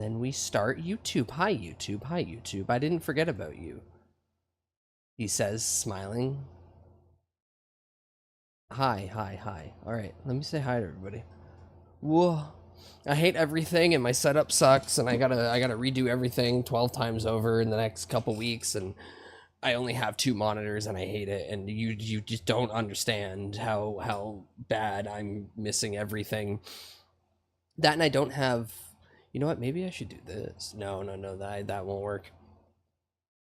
Then we start YouTube. Hi, YouTube. Hi, YouTube. I didn't forget about you. He says, smiling. Hi, hi, hi. All right, let me say hi to everybody. Whoa. I hate everything, and my setup sucks, and I gotta redo everything 12 times over in the next couple weeks, and I only have 2 monitors, and I hate it. And you just don't understand how bad I'm missing everything. That, and I don't have. You know what? Maybe I should do this. No, that won't work.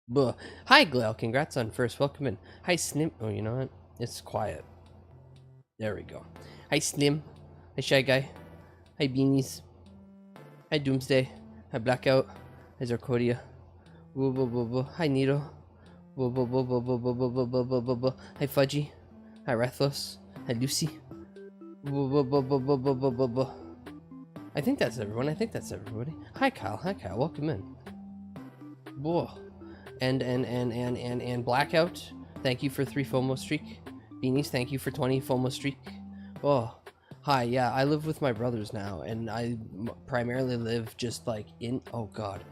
Buh. Hi, Glail. Congrats on first. Welcome in. Hi, Snim. Oh, you know what? It's quiet. There we go. Hi, Slim. Hi, Shy Guy. Hi, Beanies. Hi, Doomsday. Hi, Blackout. Hi, Zarkodia. Woo, woo, woo, woo. Hi, Needle. Woo, woo, woo, woo, woo, woo, woo, woo, woo, woo, woo, woo. Hi, Fudgy. Hi, Rathlos. Hi, Lucy. Woo, woo, woo, woo, woo, woo, woo, woo, woo. I think that's everyone. I think that's everybody. Hi, Kyle. Hi, Kyle. Welcome in. Whoa. And Blackout. Thank you for 3 FOMO streak. Beanies, thank you for 20 FOMO streak. Oh, hi. Yeah, I live with my brothers now, and I primarily live just like in. Oh God.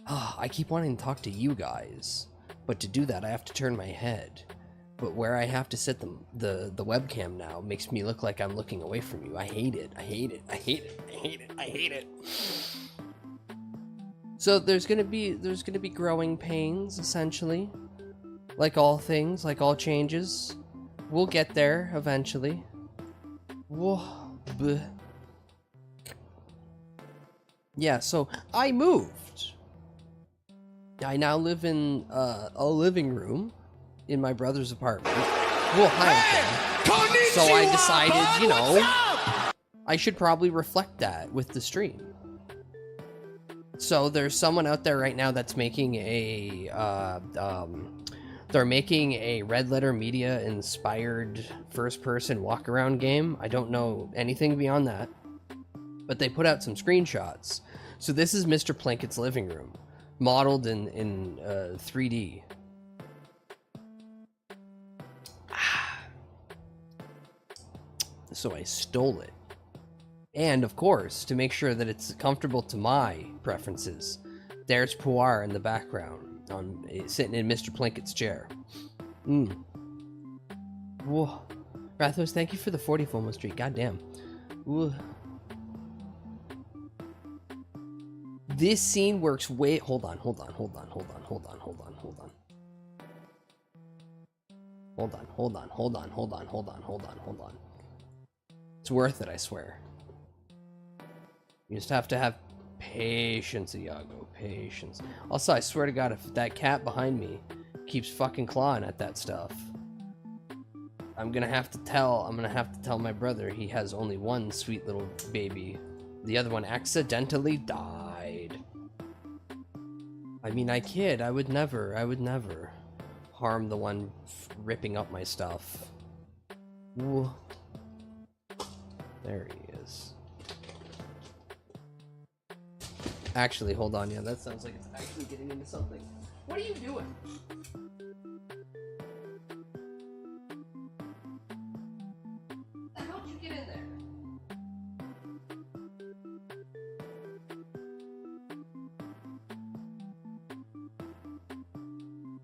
I keep wanting to talk to you guys, but to do that, I have to turn my head. But where I have to set the webcam now makes me look like I'm looking away from you. I hate it. I hate it. I hate it. I hate it. I hate it. So there's gonna be growing pains, essentially. Like all things, like all changes. We'll get there eventually. Whoa. Bleh. Yeah, so I moved. I now live in a living room in my brother's apartment. Well, hi, so I decided, you know, I should probably reflect that with the stream. So there's someone out there right now that's making a, they're making a Red Letter Media inspired first-person walk-around game. I don't know anything beyond that, but they put out some screenshots. So this is Mr. Plinkett's living room, modeled in 3D. So I stole it. And of course, to make sure that it's comfortable to my preferences, there's Puar in the background, sitting in Mr. Plinkett's chair. Whoa. Rathos, thank you for the 40 FOMO streak. Goddamn. Whoa. This scene works way. Hold on. It's worth it, I swear. You just have to have patience, Iago. Patience. Also, I swear to God, if that cat behind me keeps fucking clawing at that stuff, I'm gonna have to tell my brother he has only one sweet little baby. The other one accidentally died. I mean, I kid. I would never harm the one ripping up my stuff. Ooh. There he is. Actually, hold on. Yeah, that sounds like it's actually getting into something. What are you doing? How'd you get in there?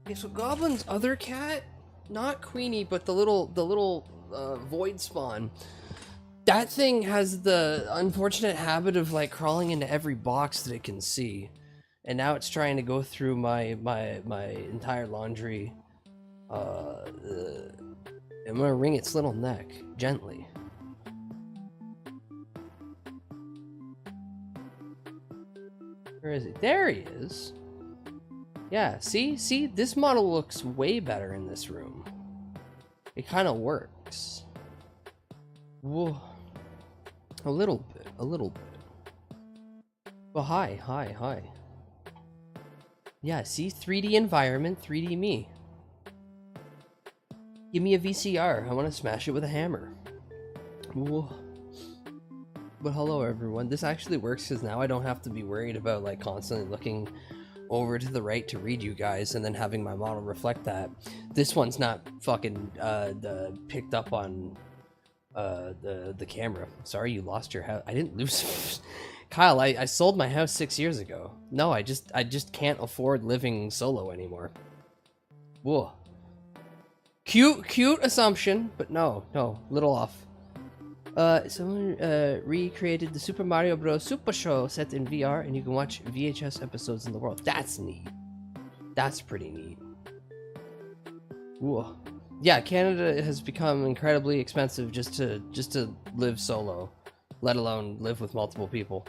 Okay, so Goblin's other cat, not Queenie, but the little void spawn. That thing has the unfortunate habit of like crawling into every box that it can see, and now it's trying to go through my entire laundry. I'm gonna wring its little neck gently. Where is he? There he is. Yeah, see, this model looks way better in this room. It kind of works. Whoa. A little bit. Well, hi. Yeah, see, 3D environment, 3D me. Give me a VCR. I want to smash it with a hammer. Whoa. But hello, everyone. This actually works because now I don't have to be worried about like constantly looking over to the right to read you guys and then having my model reflect that. This one's not fucking picked up on the camera. Sorry you lost your house. I didn't lose. Kyle, I sold my house 6 years ago. No, I just can't afford living solo anymore. Whoa. Cute assumption, but no, little off. Someone recreated the Super Mario Bros. Super Show set in VR, and you can watch VHS episodes in the world. That's neat. That's pretty neat. Whoa. Yeah, Canada has become incredibly expensive just to live solo, let alone live with multiple people.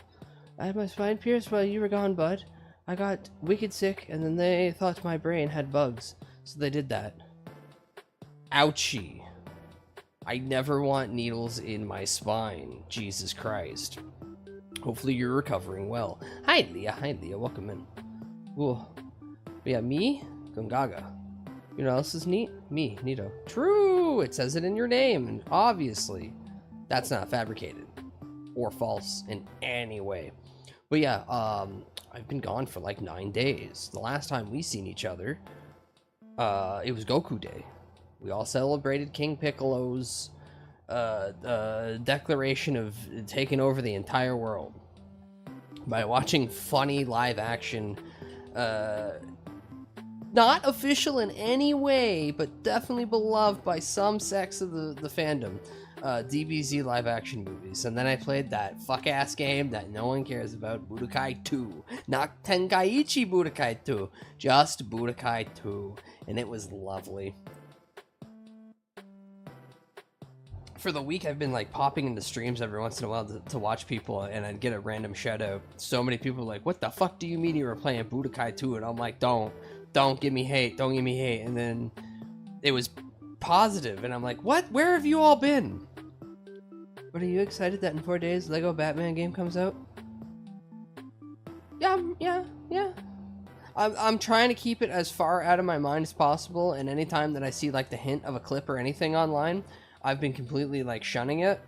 I had my spine pierced while you were gone, bud. I got wicked sick, and then they thought my brain had bugs, so they did that. Ouchie. I never want needles in my spine. Jesus Christ. Hopefully you're recovering well. Hi, Leah. Welcome in. Whoa. But yeah, me, Gungaga. You know what else is neat? Me, Nito. True! It says it in your name, and obviously, that's not fabricated or false in any way. But yeah, I've been gone for like 9 days. The last time we seen each other, it was Goku Day. We all celebrated King Piccolo's declaration of taking over the entire world by watching funny live action, not official in any way, but definitely beloved by some sects of the fandom, DBZ live action movies. And then I played that fuck-ass game that no one cares about, Budokai 2. Not Tenkaichi Budokai 2, just Budokai 2. And it was lovely. For the week, I've been like popping into streams every once in a while to watch people, and I'd get a random shout out. So many people were like, what the fuck do you mean you were playing Budokai 2? And I'm like, don't give me hate, and then it was positive, and I'm like, what? Where have you all been? But are you excited that in 4 days Lego Batman game comes out? Yeah. I'm trying to keep it as far out of my mind as possible, and anytime that I see like the hint of a clip or anything online, I've been completely like shunning it,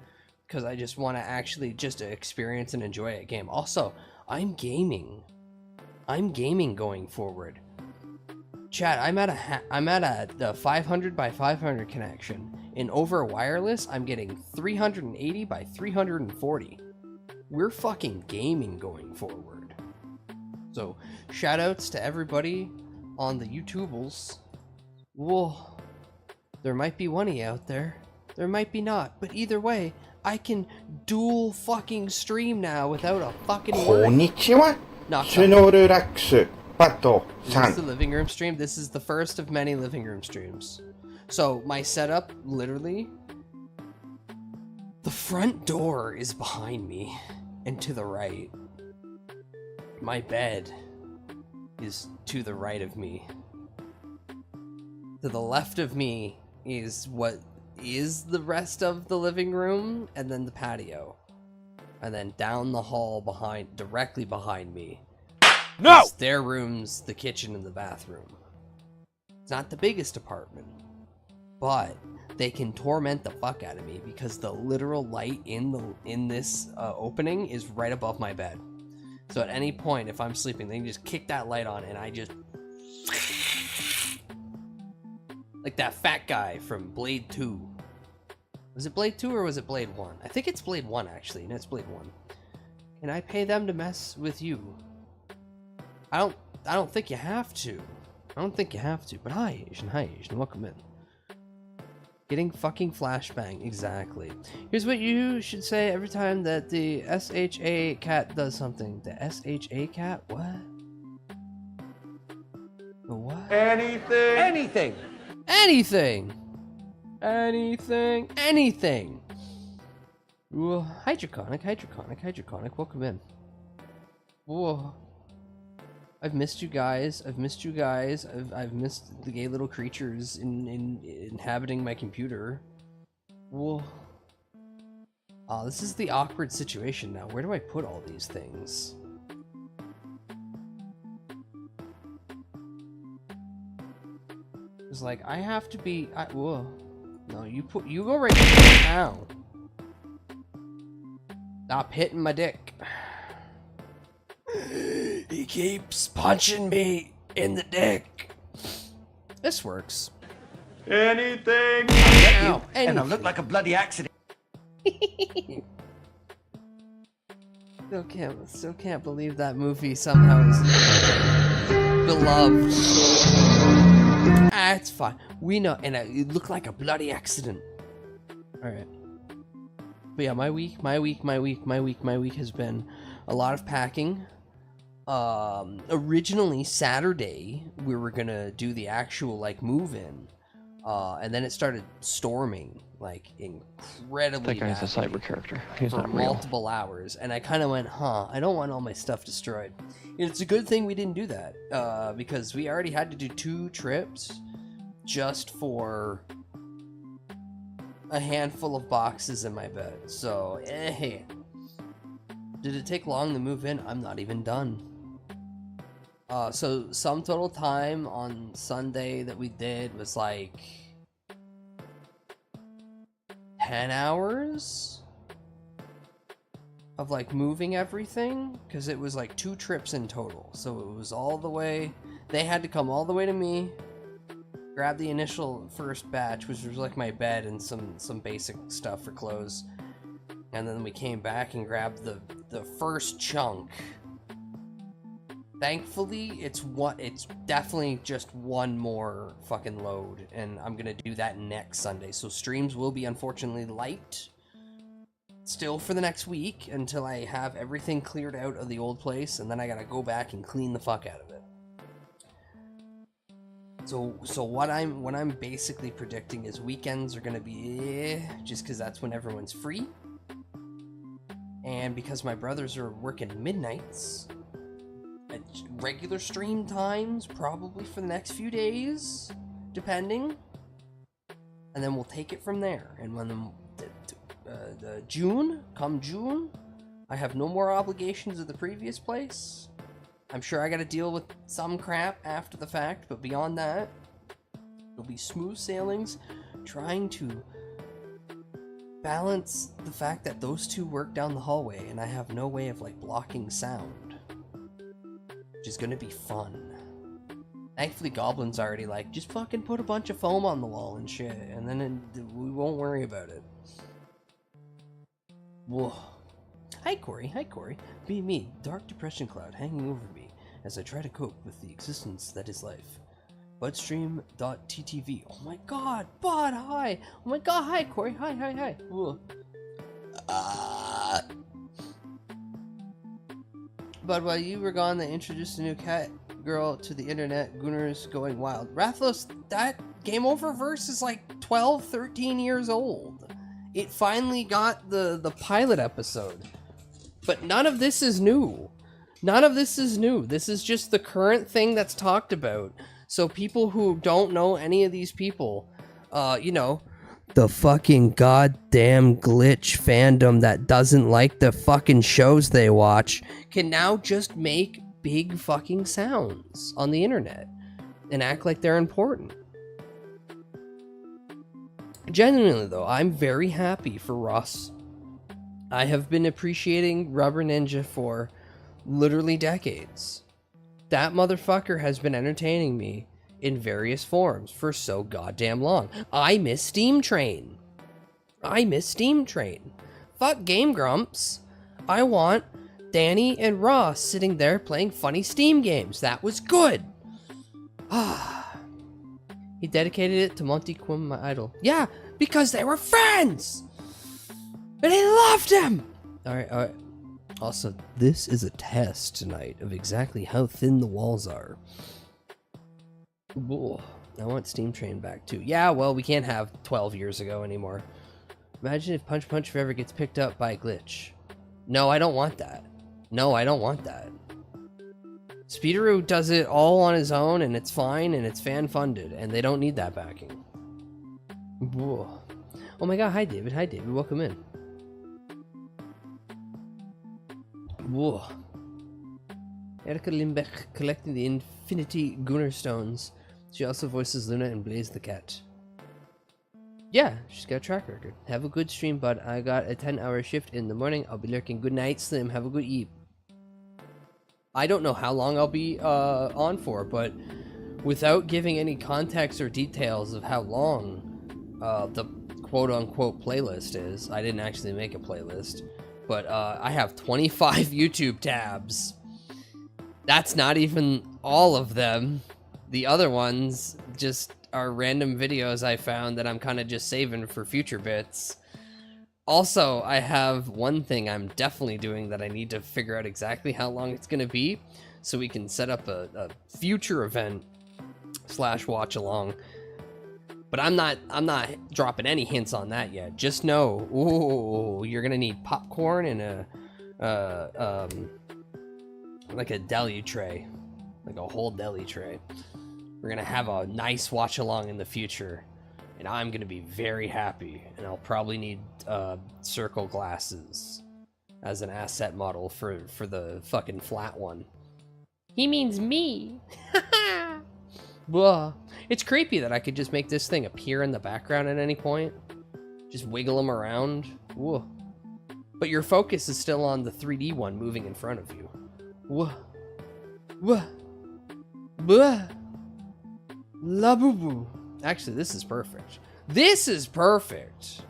because I just want to actually just experience and enjoy a game. Also, I'm gaming going forward. Chat, I'm at a 500 by 500 connection. And over wireless, I'm getting 380 by 340. We're fucking gaming going forward. So, shoutouts to everybody on the YouTubles. Whoa, there might be one of you out there. There might be not, but either way, I can dual fucking stream now without a fucking word. Konnichiwa. Not Tsunoru Raxu. Pato. Is this the living room stream? This is the first of many living room streams. So my setup, literally, the front door is behind me and to the right. My bed is to the right of me. To the left of me is what is the rest of the living room, and then the patio. And then down the hall directly behind me. No! It's their rooms, the kitchen, and the bathroom. It's not the biggest apartment, but they can torment the fuck out of me because the literal light in this opening is right above my bed. So at any point, if I'm sleeping, they can just kick that light on, and I just... like that fat guy from Blade 2. Was it Blade 2 or was it Blade 1? I think it's Blade 1, actually. No, it's Blade 1. Can I pay them to mess with you? I don't think you have to. But hi, Asian, welcome in. Getting fucking flashbang, exactly. Here's what you should say every time that the SHA cat does something. The SHA cat? What? The what? Anything. Ooh, hydroconic, welcome in. Whoa. I've missed you guys. I've missed the gay little creatures inhabiting my computer. Whoa. Oh, this is the awkward situation now. Where do I put all these things? It's like, I have to be... whoa. No, you go right now. Stop hitting my dick. He keeps punching me in the dick. This works. Anything. Ow, And I look like a bloody accident. Still can't believe that movie somehow is beloved. Ah, it's fine. We know, and it looked like a bloody accident. All right. But yeah, my week has been a lot of packing. Originally Saturday we were gonna do the actual like move-in, and then it started storming like incredibly That guy's a badly cyber character. He's for not real. multiple hours, and I kind of went, I don't want all my stuff destroyed. And it's a good thing we didn't do that, because we already had to do 2 trips just for a handful of boxes in my bed. So, hey, did it take long to move in? I'm not even done. So sum total time on Sunday that we did was like 10 hours of like moving everything, because it was like 2 trips in total. So it was all the way, they had to come all the way to me, grab the initial first batch, which was like my bed and some basic stuff for clothes, and then we came back and grabbed the first chunk. Thankfully, it's definitely just one more fucking load, and I'm gonna do that next Sunday. So streams will be unfortunately light still for the next week until I have everything cleared out of the old place, and then I gotta go back and clean the fuck out of it. So what I'm basically predicting is weekends are gonna be just because that's when everyone's free, and because my brothers are working midnights. At regular stream times, probably for the next few days, depending, and then we'll take it from there. And when the June, I have no more obligations of the previous place. I'm sure I gotta deal with some crap after the fact, but beyond that, it'll be smooth sailings, trying to balance the fact that those 2 work down the hallway, and I have no way of like blocking sound. Which is gonna be fun. Thankfully, Goblin's already like, just fucking put a bunch of foam on the wall and shit, and then we won't worry about it. Whoa. Hi, Corey. Be me, dark depression cloud hanging over me as I try to cope with the existence that is life. Budstream.ttv. Oh my god, Bud, hi. Oh my god, hi, Corey. Hi. Whoa. But while you were gone, they introduced a new cat girl to the internet. Gunner's going wild. Rathlos, that Game Over verse is like 12, 13 years old. It finally got the pilot episode. But none of this is new. This is just the current thing that's talked about. So people who don't know any of these people, the fucking goddamn glitch fandom that doesn't like the fucking shows they watch can now just make big fucking sounds on the internet and act like they're important. Genuinely though, I'm very happy for Ross. I have been appreciating Rubber Ninja for literally decades. That motherfucker has been entertaining me in various forms for so goddamn long. I miss Steam Train. Fuck Game Grumps. I want Danny and Ross sitting there playing funny Steam games. That was good. He dedicated it to Monty Quim, my idol. Yeah, because they were friends! And he loved him! Alright. Also, this is a test tonight of exactly how thin the walls are. Ooh, I want Steam Train back too. Yeah, well, we can't have 12 years ago anymore. Imagine if Punch Punch Forever gets picked up by a glitch. No, I don't want that. Speederoo does it all on his own, and it's fine, and it's fan-funded, and they don't need that backing. Ooh. Oh my god, hi David, welcome in. Whoa. Erika Limbeck collecting the Infinity Gunner Stones. She also voices Luna and Blaze the Cat. Yeah, she's got a track record. Have a good stream, bud. I got a 10-hour shift in the morning. I'll be lurking. Good night, Slim. Have a good eat. I don't know how long I'll be on for, but without giving any context or details of how long the quote-unquote playlist is, I didn't actually make a playlist, but I have 25 YouTube tabs. That's not even all of them. The other ones just are random videos I found that I'm kind of just saving for future bits. Also, I have one thing I'm definitely doing that I need to figure out exactly how long it's going to be, so we can set up a future event / watch along. But I'm not dropping any hints on that yet. Just know, ooh, you're gonna need popcorn and like a deli tray, like a whole deli tray. We're gonna have a nice watch along in the future, and I'm gonna be very happy. And I'll probably need circle glasses as an asset model for the fucking flat one. He means me. Whoa. It's creepy that I could just make this thing appear in the background at any point. Just wiggle them around. Whoa. But your focus is still on the 3D one moving in front of you. Whoa. Whoa. Whoa. La boo boo. Actually, this is perfect. This is perfect.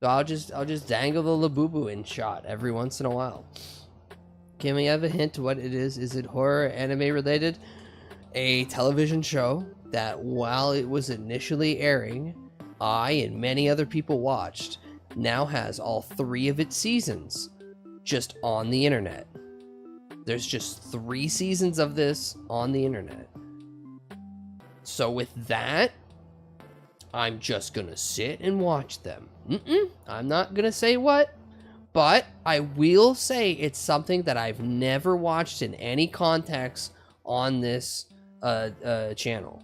So I'll just dangle the Labubu in shot every once in a while. Can we have a hint to what it is? Is it horror, anime related? A television show that, while it was initially airing, I and many other people watched, now has all 3 of its seasons just on the internet. There's just 3 seasons of this on the internet. So with that, I'm just gonna sit and watch them. I'm not gonna say what, but I will say it's something that I've never watched in any context on this channel.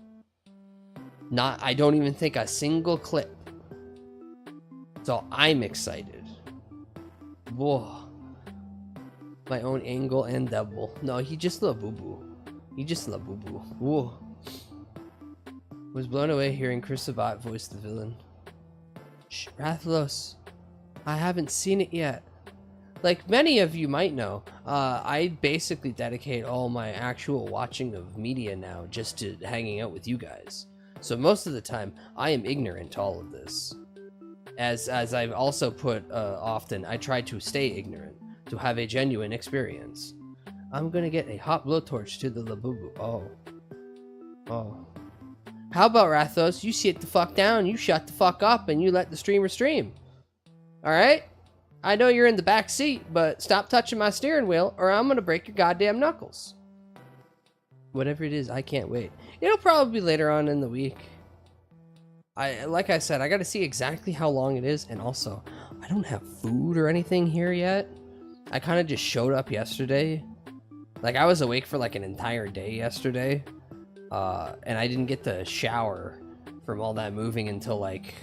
I don't even think a single clip. So I'm excited. Whoa. My own angle and double. No, he just love boo boo. He just love boo boo. Whoa. Was blown away hearing Chris Sabat voice the villain. Shh, Rathalos. I haven't seen it yet. Like many of you might know, I basically dedicate all my actual watching of media now just to hanging out with you guys. So most of the time, I am ignorant to all of this. As I've also put often, I try to stay ignorant, to have a genuine experience. I'm gonna get a hot blowtorch to the Labubu. Oh. How about Rathos? You sit the fuck down, you shut the fuck up, and you let the streamer stream. Alright? I know you're in the back seat, but stop touching my steering wheel, or I'm gonna break your goddamn knuckles. Whatever it is, I can't wait. It'll probably be later on in the week. Like I said, I gotta see exactly how long it is, and also, I don't have food or anything here yet. I kind of just showed up yesterday. Like, I was awake for like an entire day yesterday. And I didn't get to shower from all that moving until like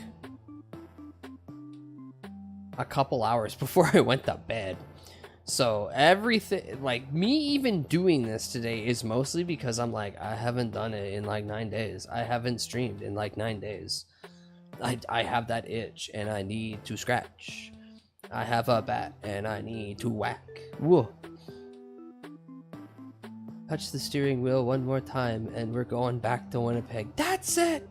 a couple hours before I went to bed. So everything, like me even doing this today is mostly because I'm like, I haven't done it in like 9 days. I haven't streamed in like 9 days. I have that itch and I need to scratch. I have a bat and I need to whack. Whoa. Touch the steering wheel one more time and we're going back to Winnipeg. That's it!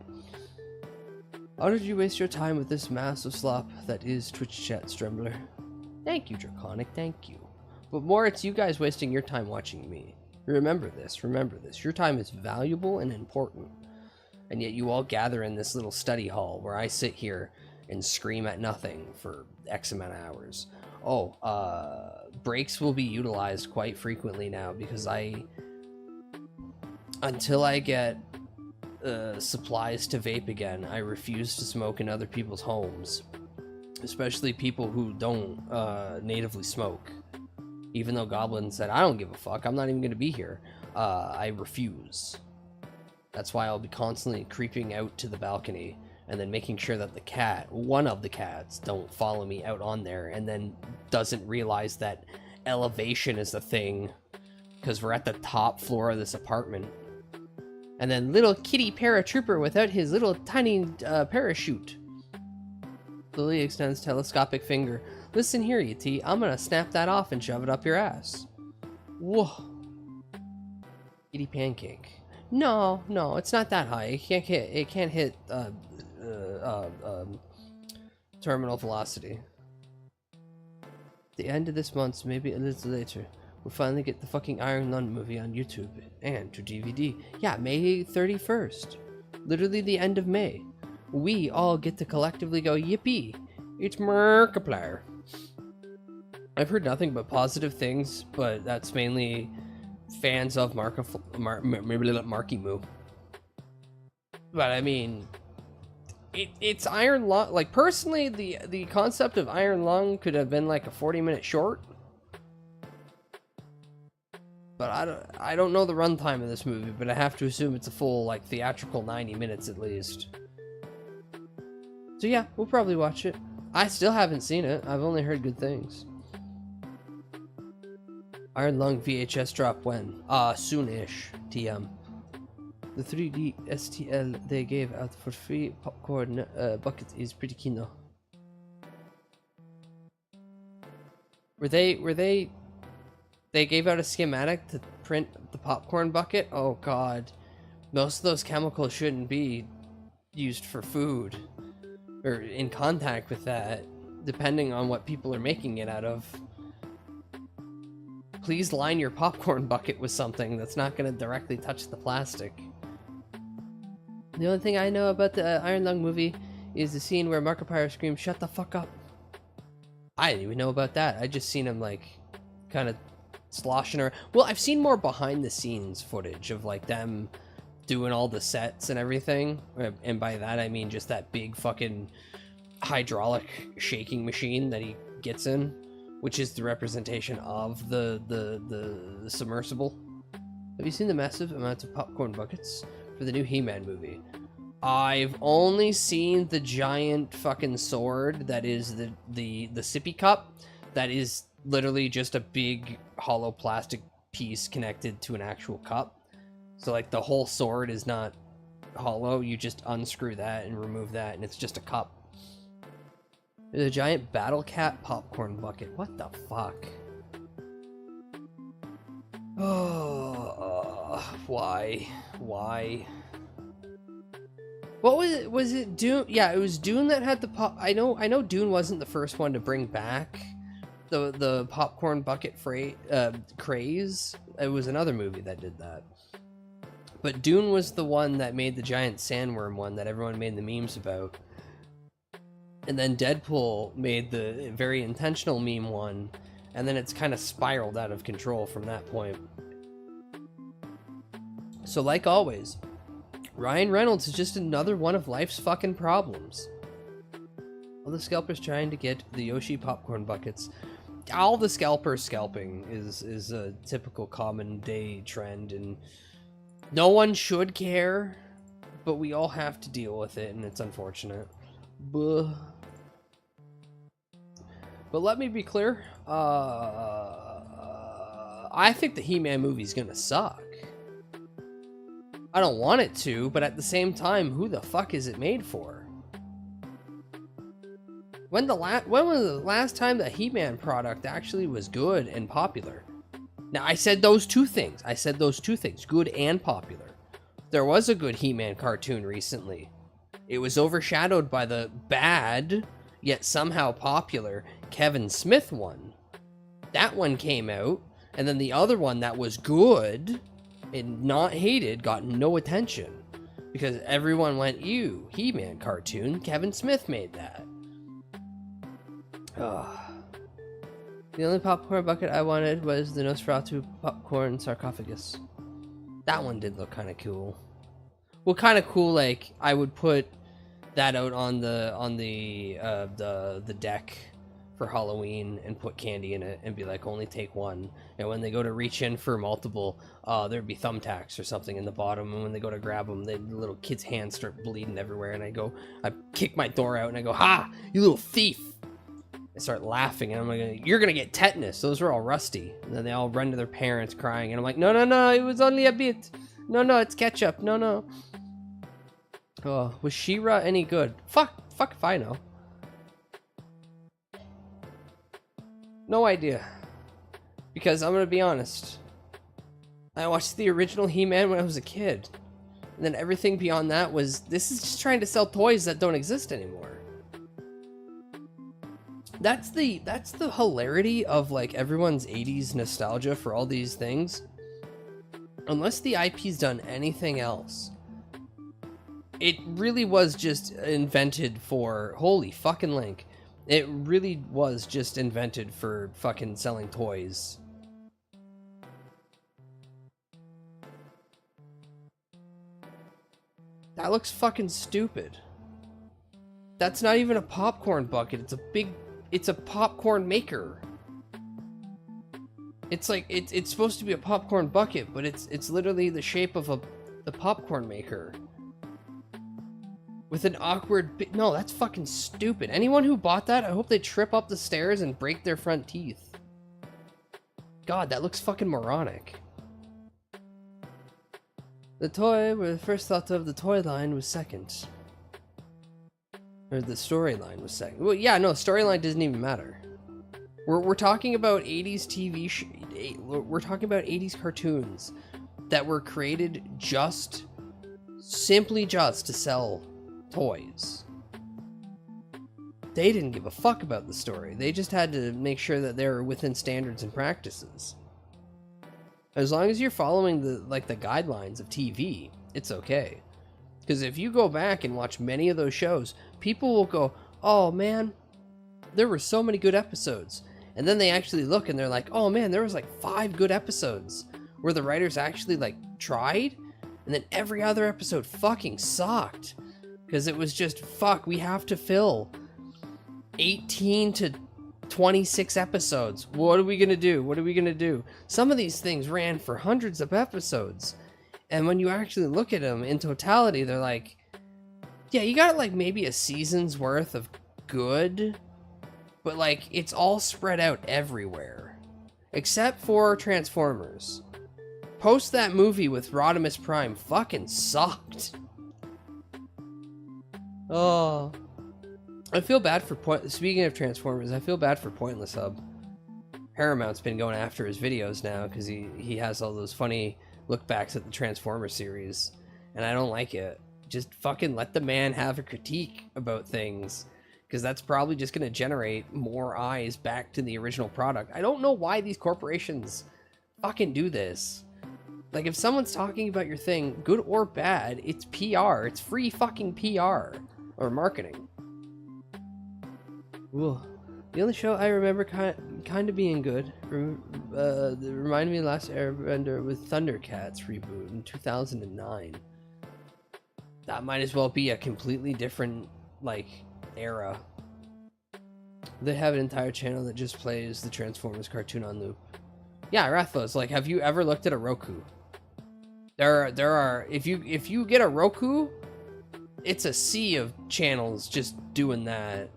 How did you waste your time with this massive slop that is Twitch Chat Strembler? Thank you, Draconic, thank you. But more, it's you guys wasting your time watching me. Remember this, remember this. Your time is valuable and important. And yet you all gather in this little study hall where I sit here and scream at nothing for X amount of hours. Breaks will be utilized quite frequently now because until I get supplies to vape again, I refuse to smoke in other people's homes, especially people who don't natively smoke. Even though Goblin said, I don't give a fuck, I'm not even going to be here, I refuse. That's why I'll be constantly creeping out to the balcony and then making sure that one of the cats, don't follow me out on there and then doesn't realize that elevation is a thing because we're at the top floor of this apartment. And then little kitty paratrooper without his little tiny parachute. Lily extends telescopic finger. Listen here, E.T. I'm gonna snap that off and shove it up your ass. Whoa. Kitty pancake. No, it's not that high. It can't hit Terminal Velocity. The end of this month, maybe a little later, we'll finally get the fucking Iron Lung movie on YouTube and to DVD. Yeah, May 31st. Literally the end of May. We all get to collectively go, yippee, it's Markiplier. I've heard nothing but positive things, but that's mainly fans of Marky Moo. But I mean, it's Iron Lung. Like, personally, the concept of Iron Lung could have been like a 40-minute short. But I don't know the runtime of this movie, but I have to assume it's a full, like, theatrical 90 minutes at least. So yeah, we'll probably watch it. I still haven't seen it. I've only heard good things. Iron Lung VHS drop when? Soon-ish. TM. The 3D STL they gave out for free popcorn bucket is pretty kino. They gave out a schematic to print the popcorn bucket? Oh god. Most of those chemicals shouldn't be used for food or in contact with that, depending on what people are making it out of. Please line your popcorn bucket with something that's not going to directly touch the plastic. The only thing I know about the Iron Lung movie is the scene where Markiplier screams, "Shut the fuck up." I didn't even know about that. I just seen him, like, kind of sloshing her. Well, I've seen more behind the scenes footage of, like, them doing all the sets and everything. And by that, I mean just that big fucking hydraulic shaking machine that he gets in, which is the representation of the submersible. Have you seen the massive amounts of popcorn buckets for the new He-Man movie? I've only seen the giant fucking sword that is the sippy cup that is literally just a big hollow plastic piece connected to an actual cup. So, like, the whole sword is not hollow. You just unscrew that and remove that, and it's just a cup. There's a giant Battle Cat popcorn bucket. What the fuck? Oh, why? What was it? Was it Dune? Yeah, it was Dune that had the pop. I know Dune wasn't the first one to bring back the popcorn bucket craze. It was another movie that did that. But Dune was the one that made the giant sandworm one that everyone made the memes about. And then Deadpool made the very intentional meme one, and then it's kind of spiraled out of control from that point. So, like always, Ryan Reynolds is just another one of life's fucking problems. All the scalpers trying to get the Yoshi popcorn buckets. All the scalpers scalping is a typical common day trend, and no one should care, but we all have to deal with it, and it's unfortunate. Buh. But let me be clear, I think the He-Man movie's gonna suck. I don't want it to, but at the same time, who the fuck is it made for? When was the last time the He-Man product actually was good and popular? Now, I said those two things. Good and popular. There was a good He-Man cartoon recently. It was overshadowed by the bad, yet somehow popular, Kevin Smith one. That one came out, and then the other one that was good and not hated got no attention. Because everyone went, ew, He-Man cartoon, Kevin Smith made that. Ugh. The only popcorn bucket I wanted was the Nosferatu popcorn sarcophagus. That one did look kind of cool. Well, kind of cool, like, I would put that out on the deck for Halloween and put candy in it and be like, only take one. And when they go to reach in for multiple, there'd be thumbtacks or something in the bottom. And when they go to grab them, the little kid's hands start bleeding everywhere. And I kick my door out and I go, ha, you little thief. I start laughing and I'm like, you're gonna get tetanus. Those are all rusty. And then they all run to their parents crying. And I'm like, no, it was only a bit. No, it's ketchup. No. Oh, was She-Ra any good? Fuck if I know. No idea. Because I'm gonna be honest. I watched the original He-Man when I was a kid. And then everything beyond that was, this is just trying to sell toys that don't exist anymore. That's the hilarity of like everyone's 80s nostalgia for all these things. Unless the IP's done anything else, it really was just invented for, holy fucking Link. It really was just invented for fucking selling toys. That looks fucking stupid. That's not even a popcorn bucket. It's a popcorn maker. It's like, it's supposed to be a popcorn bucket, but it's literally the shape of the popcorn maker. With an awkward no, that's fucking stupid. Anyone who bought that, I hope they trip up the stairs and break their front teeth. God, that looks fucking moronic. The toy we first thought of, the toy line was second. Or the storyline was second. Well, yeah, no, storyline doesn't even matter. We're talking about 80s we're talking about 80s cartoons that were created simply just to sell toys. They didn't give a fuck about the story. They just had to make sure that they were within standards and practices. As long as you're following the guidelines of TV, it's okay. Because if you go back and watch many of those shows, people will go, oh man, there were so many good episodes. And then they actually look and they're like, oh man, there was like 5 good episodes where the writers actually like tried. And then every other episode fucking sucked. Because it was just, fuck, we have to fill 18 to 26 episodes. What are we going to do? What are we going to do? Some of these things ran for hundreds of episodes. And when you actually look at them in totality, they're like, yeah, you got like maybe a season's worth of good, but like it's all spread out everywhere. Except for Transformers. Post that movie with Rodimus Prime fucking sucked. Oh. I feel bad for speaking of Transformers, I feel bad for Pointless Hub. Paramount's been going after his videos now because he has all those funny look backs at the Transformers series, and I don't like it. Just fucking let the man have a critique about things, because that's probably just going to generate more eyes back to the original product. I don't know why these corporations fucking do this. Like, if someone's talking about your thing, good or bad, it's PR. It's free fucking PR or marketing. Ooh. The only show I remember kind of being good reminded me of Last Airbender with Thundercats reboot in 2009. That might as well be a completely different, like, era. They have an entire channel that just plays the Transformers cartoon on loop. Yeah, Rathos, like, have you ever looked at a Roku? There are if you get a Roku, it's a sea of channels just doing that.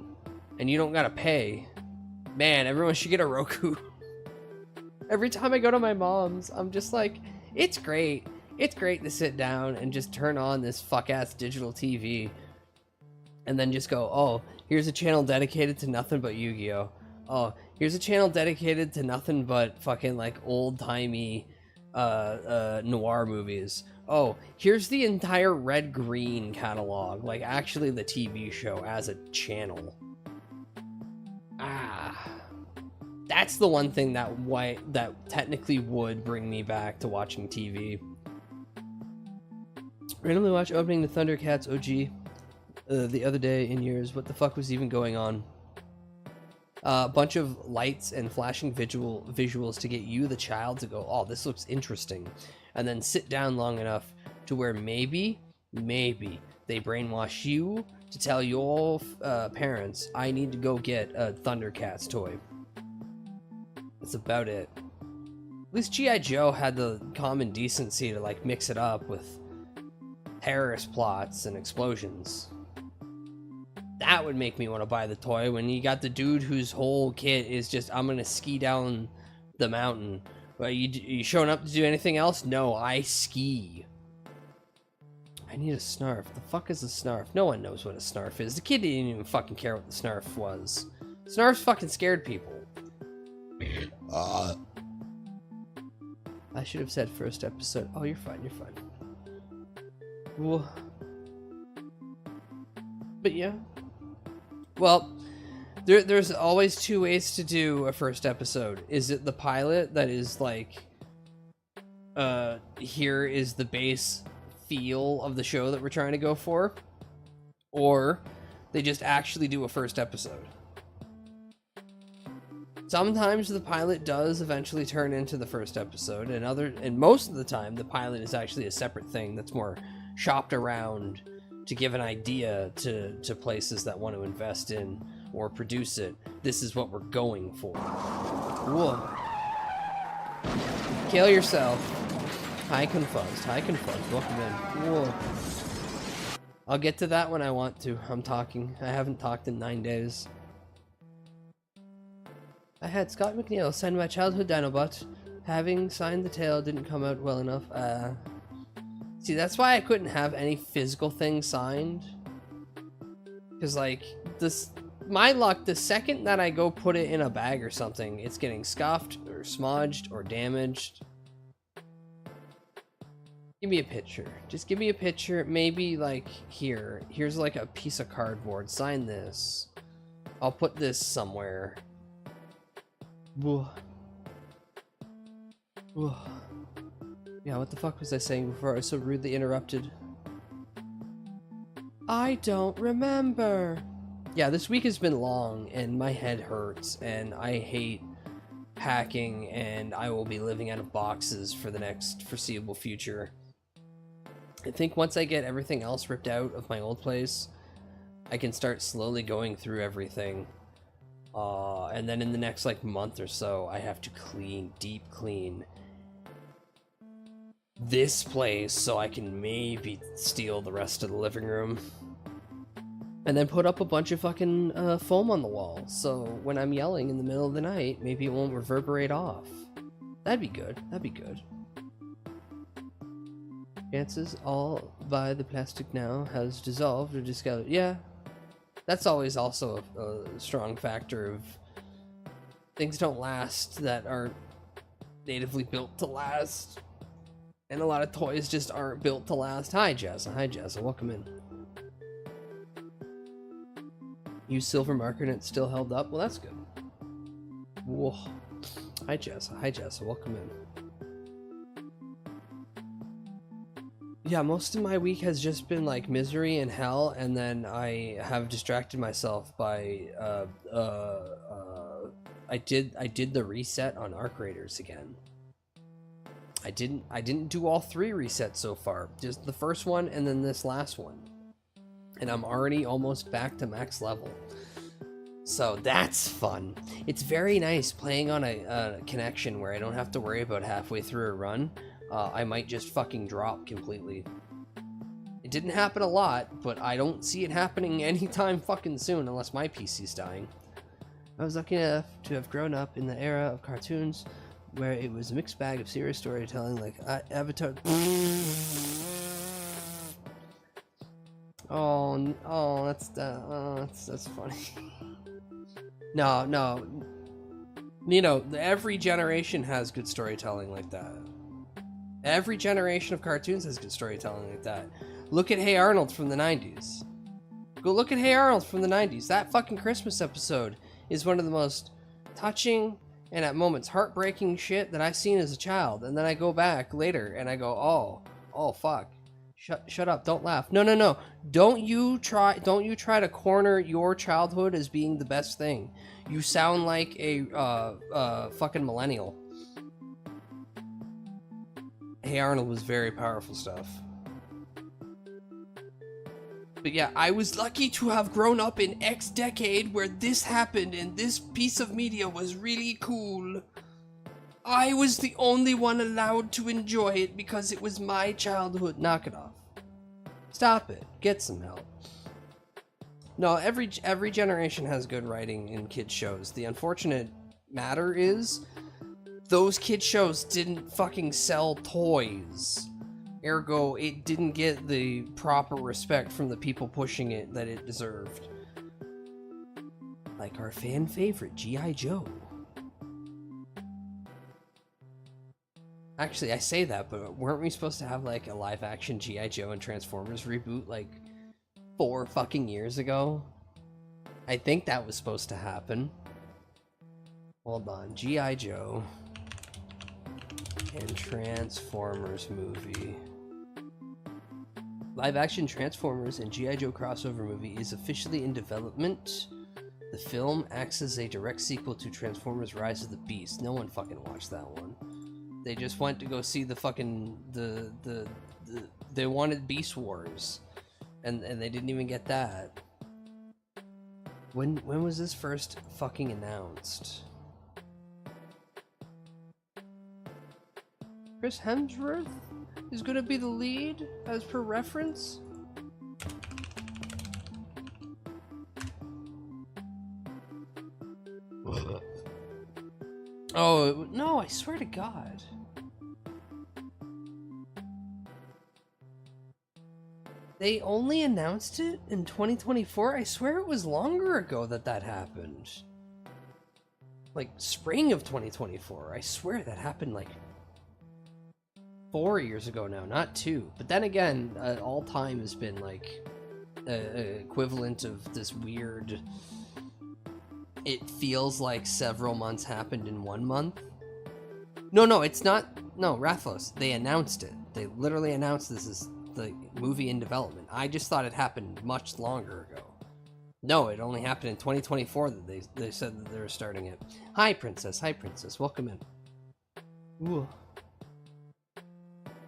And you don't gotta pay. Man, everyone should get a Roku. Every time I go to my mom's, I'm just like, it's great. It's great to sit down and just turn on this fuck-ass digital TV. And then just go, oh, here's a channel dedicated to nothing but Yu-Gi-Oh! Oh, here's a channel dedicated to nothing but fucking, like, old-timey noir movies. Oh, here's the entire Red Green catalog. Like, actually the TV show as a channel. That's the one thing that technically would bring me back to watching TV. Randomly watched opening the Thundercats OG the other day in years. What the fuck was even going on? A bunch of lights and flashing visuals to get you, the child, to go, oh, this looks interesting. And then sit down long enough to where maybe they brainwash you to tell your parents, I need to go get a Thundercats toy. That's about it. At least G.I. Joe had the common decency to, like, mix it up with terrorist plots and explosions. That would make me want to buy the toy, when you got the dude whose whole kit is just, I'm gonna ski down the mountain. But you showing up to do anything else? No, I ski. I need a snarf. The fuck is a snarf? No one knows what a snarf is. The kid didn't even fucking care what the snarf was. Snarfs fucking scared people. I should have said first episode. Oh, you're fine, you're fine. Whoa. But yeah. Well, there's always two ways to do a first episode. Is it the pilot that is like, here is the base feel of the show that we're trying to go for? Or they just actually do a first episode. Sometimes the pilot does eventually turn into the first episode, and most of the time the pilot is actually a separate thing that's more shopped around to give an idea to places that want to invest in or produce it. This is what we're going for. Whoa. Kill yourself. Hi confused. Welcome in. Whoa. I'll get to that when I want to. I'm talking. I haven't talked in 9 days. I had Scott McNeil sign my childhood Dinobot. Having signed the tale didn't come out well enough. See, that's why I couldn't have any physical thing signed. Because, like, my luck, the second that I go put it in a bag or something, it's getting scuffed or smudged or damaged. Give me a picture. Just give me a picture. Maybe, like, here's like a piece of cardboard. Sign this. I'll put this somewhere. Whoa. Whoa. Yeah, what the fuck was I saying before I was so rudely interrupted? I don't remember. Yeah, this week has been long and my head hurts and I hate hacking and I will be living out of boxes for the next foreseeable future. I think once I get everything else ripped out of my old place, I can start slowly going through everything. And then in the next like month or so, I have to deep clean this place so I can maybe steal the rest of the living room. And then put up a bunch of fucking foam on the wall, so when I'm yelling in the middle of the night, maybe it won't reverberate off. That'd be good. That'd be good. Chances all by the plastic now has dissolved or discolored. Yeah, that's always also a strong factor of things don't last that aren't natively built to last. And a lot of toys just aren't built to last. Hi, Jazza. Hi, Jazza. Welcome in. Use silver marker and it's still held up. Well, that's good. Whoa. Hi, Jazza. Hi, Jazza. Welcome in. Yeah, most of my week has just been like misery and hell, and then I have distracted myself by I did the reset on Arc Raiders again. I didn't do all 3 resets so far, just the first one and then this last one. And I'm already almost back to max level. So that's fun. It's very nice playing on a connection where I don't have to worry about halfway through a run. I might just fucking drop completely. It didn't happen a lot, but I don't see it happening anytime fucking soon unless my PC's dying. I was lucky enough to have grown up in the era of cartoons where it was a mixed bag of serious storytelling like Avatar. Oh, that's funny. No. You know, every generation has good storytelling like that. Every generation of cartoons has good storytelling like that. Look at Hey Arnold from the 90s. Go look at Hey Arnold from the 90s. That fucking Christmas episode is one of the most touching and at moments heartbreaking shit that I've seen as a child. And then I go back later and I go, oh fuck. Shut up, don't laugh. No. Don't you try to corner your childhood as being the best thing. You sound like a fucking millennial. Hey Arnold was very powerful stuff. But yeah, I was lucky to have grown up in X decade where this happened and this piece of media was really cool. I was the only one allowed to enjoy it because it was my childhood. Knock it off. Stop it. Get some help. No, every generation has good writing in kids shows. The unfortunate matter is those kid shows didn't fucking sell toys. Ergo, it didn't get the proper respect from the people pushing it that it deserved. Like our fan favorite, G.I. Joe. Actually, I say that, but weren't we supposed to have like a live action G.I. Joe and Transformers reboot like 4 fucking years ago? I think that was supposed to happen. Hold on, G.I. Joe and Transformers movie. Live action Transformers and G.I. Joe crossover movie is officially in development. The film acts as a direct sequel to Transformers Rise of the Beast. No one fucking watched that one. They just went to go see the fucking they wanted Beast Wars, and they didn't even get that. When was this first fucking announced? Chris Hemsworth is gonna be the lead, as per reference. Oh no! I swear to God. They only announced it in 2024? I swear it was longer ago that happened. Like, spring of 2024. I swear that happened, like, 4 years ago now, not 2. But then again, all time has been, like, equivalent of this weird... It feels like several months happened in 1 month. No, it's not... No, Rathlos, they announced it. They literally announced this is the movie in development. I just thought it happened much longer ago. No, it only happened in 2024 that they said that they were starting it. Hi, Princess. Hi, Princess. Welcome in. Ooh.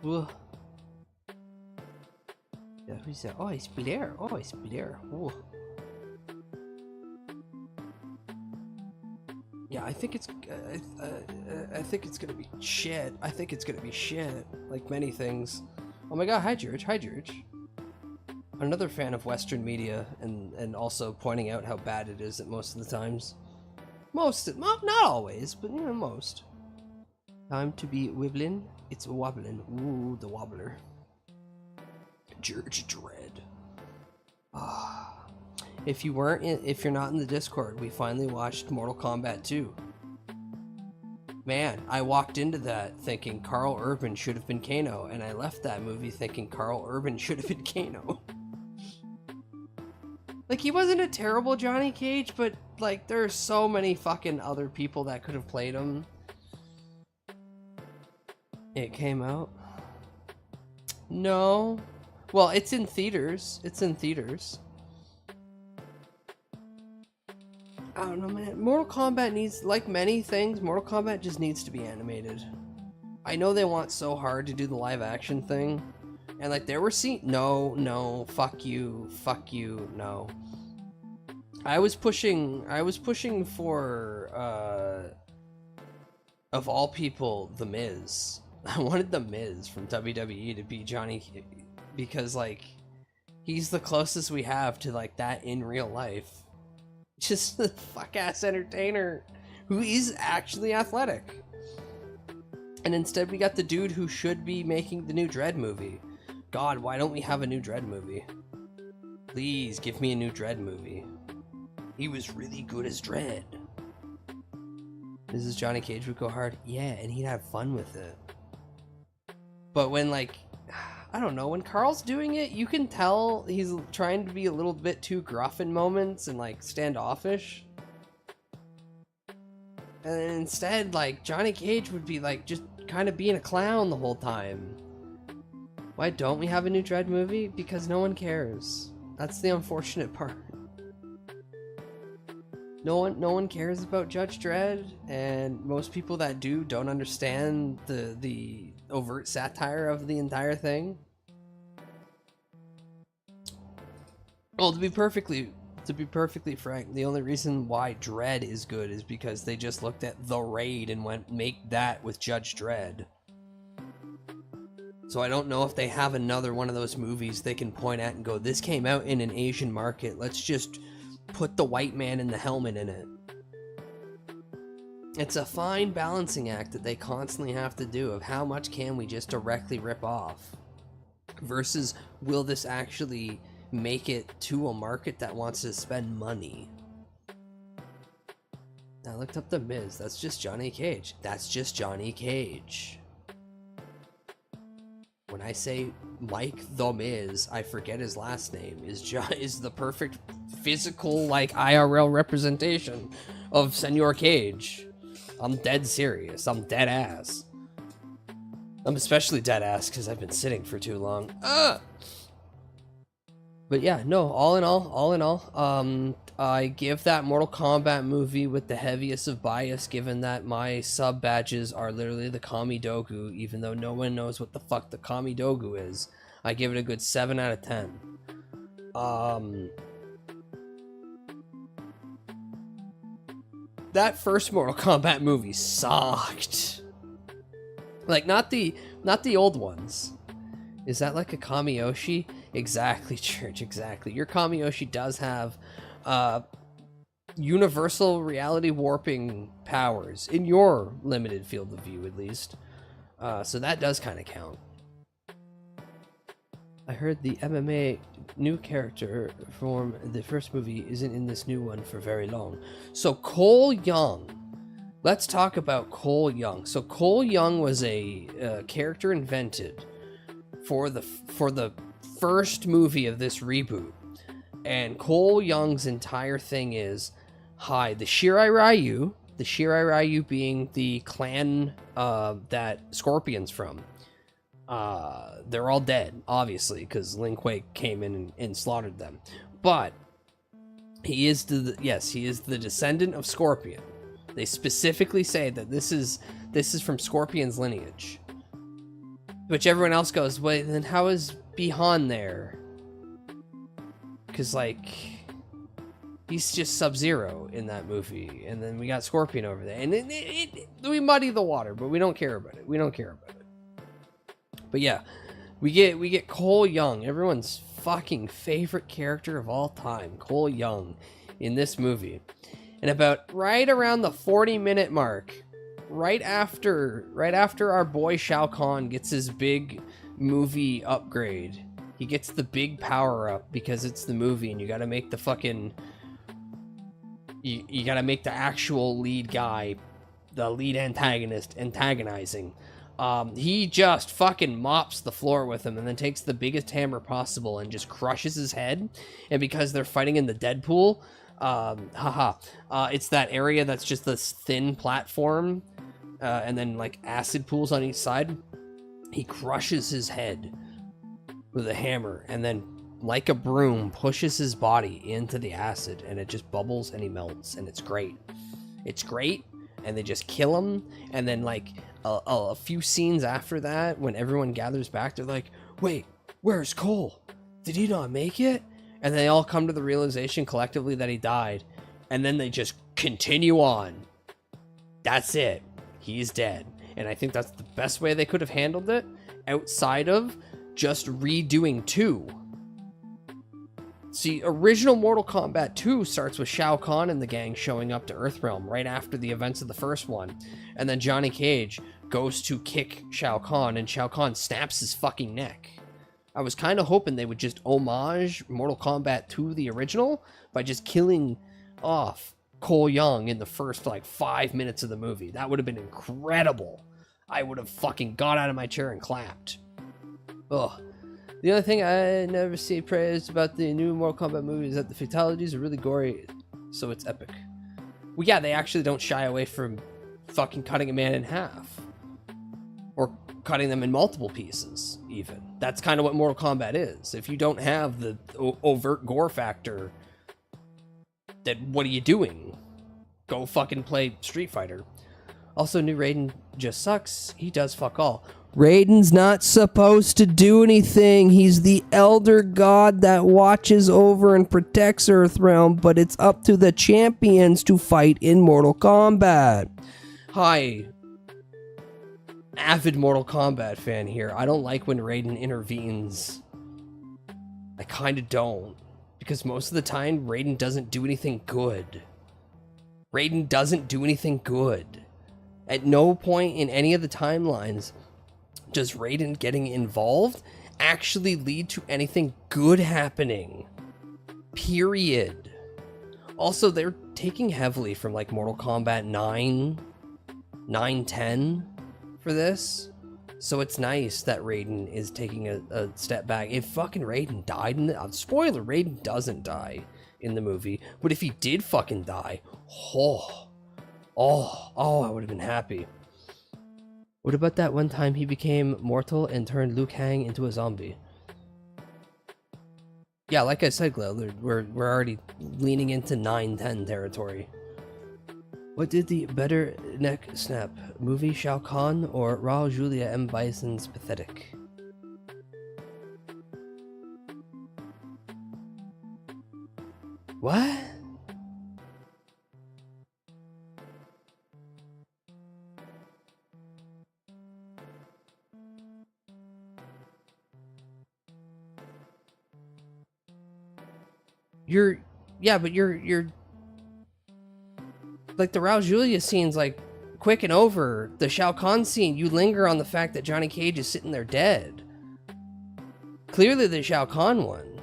Ooh. Yeah, who's that? Oh, it's Blair. Oh, it's Blair. Ooh. Yeah, I think it's gonna be shit. I think it's gonna be shit, like many things. Oh my god, hi George. Hi George. Another fan of Western media, and also pointing out how bad it is at most of the times. Not always, but you know, most. Time to be wibbling. It's wobbling. Ooh, the wobbler. George Dredd. Ah. If you're not in the Discord, we finally watched Mortal Kombat 2. Man, I walked into that thinking Carl Urban should have been Kano, and I left that movie thinking Carl Urban should have been Kano. Like, he wasn't a terrible Johnny Cage, but, like, there are so many fucking other people that could have played him. It came out? No. Well, it's in theaters. It's in theaters. I don't know, man. Mortal Kombat needs, like many things, Mortal Kombat just needs to be animated. I know they want so hard to do the live action thing. And like there were no, fuck you, no. I was pushing for, of all people, The Miz. I wanted The Miz from WWE to be Johnny, because like, he's the closest we have to like that in real life. Just a fuck-ass entertainer who is actually athletic. And instead we got the dude who should be making the new Dredd movie. God, why don't we have a new Dredd movie? Please, give me a new Dredd movie. He was really good as Dredd. This is Johnny Cage would go hard? Yeah, and he'd have fun with it. But when, like... I don't know, when Carl's doing it, you can tell he's trying to be a little bit too gruff in moments and like standoffish. And instead, like, Johnny Cage would be like just kind of being a clown the whole time. Why don't we have a new Dredd movie? Because no one cares. That's the unfortunate part. No one cares about Judge Dredd, and most people that do don't understand the overt satire of the entire thing. Well, to be perfectly frank, the only reason why Dredd is good is because they just looked at The Raid and went, make that with Judge Dredd. So I don't know if they have another one of those movies they can point at and go, this came out in an Asian market, let's just put the white man in the helmet in it. It's a fine balancing act that they constantly have to do of how much can we just directly rip off versus will this actually make it to a market that wants to spend money. I looked up The Miz. That's just Johnny Cage. That's just Johnny Cage. when I say Mike the Miz, I forget his last name, is the perfect physical, like, IRL representation of Senor Cage. I'm dead serious. I'm dead ass. I'm especially dead ass because I've been sitting for too long. But yeah, no, all in all, I give that Mortal Kombat movie with the heaviest of bias, given that my sub badges are literally the Kami Dogu, even though no one knows what the fuck the Kami Dogu is. I give it a good 7 out of 10. That first Mortal Kombat movie sucked. Like, not the old ones. Is that like a Kamiyoshi? Exactly, Church, exactly. Your Kamiyoshi does have universal reality warping powers, in your limited field of view, at least. So that does kind of count. I heard the MMA new character from the first movie isn't in this new one for very long. So Cole Young. Let's talk about Cole Young. So Cole Young was a character invented for the first movie of this reboot. And Cole Young's entire thing is, hi, the Shirai Ryu being the clan that Scorpion's from. They're all dead, obviously, because Lin Kuei came in and slaughtered them. But he is the descendant of Scorpion. They specifically say that this is from Scorpion's lineage. Which everyone else goes, wait, then how is Bi-Han there? Because, like, he's just Sub-Zero in that movie. And then we got Scorpion over there. And we muddy the water, but we don't care about it. But yeah, we get Cole Young, everyone's fucking favorite character of all time, Cole Young, in this movie. And about right around the 40-minute mark, right after our boy Shao Kahn gets his big movie upgrade, he gets the big power up because it's the movie and you gotta make the fucking you gotta make the actual lead guy, the lead antagonist, antagonizing. He just fucking mops the floor with him and then takes the biggest hammer possible and just crushes his head. And because they're fighting in the Deadpool, it's that area that's just this thin platform, and then like acid pools on each side. He crushes his head with a hammer and then, like a broom, pushes his body into the acid and it just bubbles and he melts, and it's great. And they just kill him, and then like a few scenes after that, when everyone gathers back, they're like, wait, where's Cole? Did he not make it? And they all come to the realization collectively that he died, and then they just continue on. That's it. He's dead. And I think that's the best way they could have handled it, outside of just redoing 2. See, original Mortal Kombat 2 starts with Shao Kahn and the gang showing up to Earthrealm right after the events of the first one. And then Johnny Cage goes to kick Shao Kahn, and Shao Kahn snaps his fucking neck. I was kind of hoping they would just homage Mortal Kombat 2, the original, by just killing off Cole Young in the first, like, 5 minutes of the movie. That would have been incredible. I would have fucking got out of my chair and clapped. Ugh. The other thing I never see praised about the new Mortal Kombat movie is that the fatalities are really gory, so it's epic. Well, yeah, they actually don't shy away from fucking cutting a man in half. Or cutting them in multiple pieces, even. That's kind of what Mortal Kombat is. If you don't have the overt gore factor, then what are you doing? Go fucking play Street Fighter. Also, new Raiden just sucks. He does fuck all. Raiden's not supposed to do anything. He's the elder god that watches over and protects Earthrealm, but it's up to the champions to fight in Mortal Kombat. Hi, avid Mortal Kombat fan here. I don't like when Raiden intervenes. I kind of don't. Because most of the time, Raiden doesn't do anything good. Raiden doesn't do anything good. At no point in any of the timelines does Raiden getting involved actually lead to anything good happening. Period. Also, they're taking heavily from like Mortal Kombat 9, 10 for this. So it's nice that Raiden is taking a step back. If fucking Raiden died in the... spoiler, Raiden doesn't die in the movie. But if he did fucking die, I would have been happy. What about that one time he became mortal and turned Liu Kang into a zombie? Yeah, like I said, Glale, we're already leaning into 9-10 territory. What did the better neck snap? Movie Shao Kahn or Raul Julia M. Bison's Pathetic? What? You're like the Raul Julia scene's like quick and over. The Shao Kahn scene, you linger on the fact that Johnny Cage is sitting there dead. Clearly the Shao Kahn one.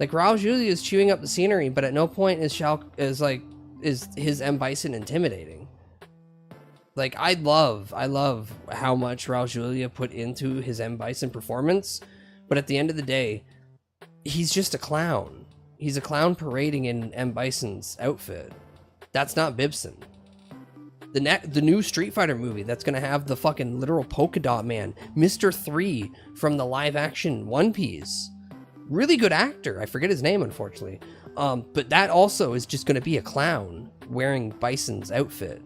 Like Raul Julia is chewing up the scenery, but at no point is his M. Bison intimidating. Like I love how much Raul Julia put into his M. Bison performance, but at the end of the day, he's just a clown. He's a clown parading in M. Bison's outfit. That's not Bibson. The new Street Fighter movie that's gonna have the fucking literal polka dot man, Mr. 3 from the live action One Piece. Really good actor. I forget his name, unfortunately. But that also is just gonna be a clown wearing Bison's outfit.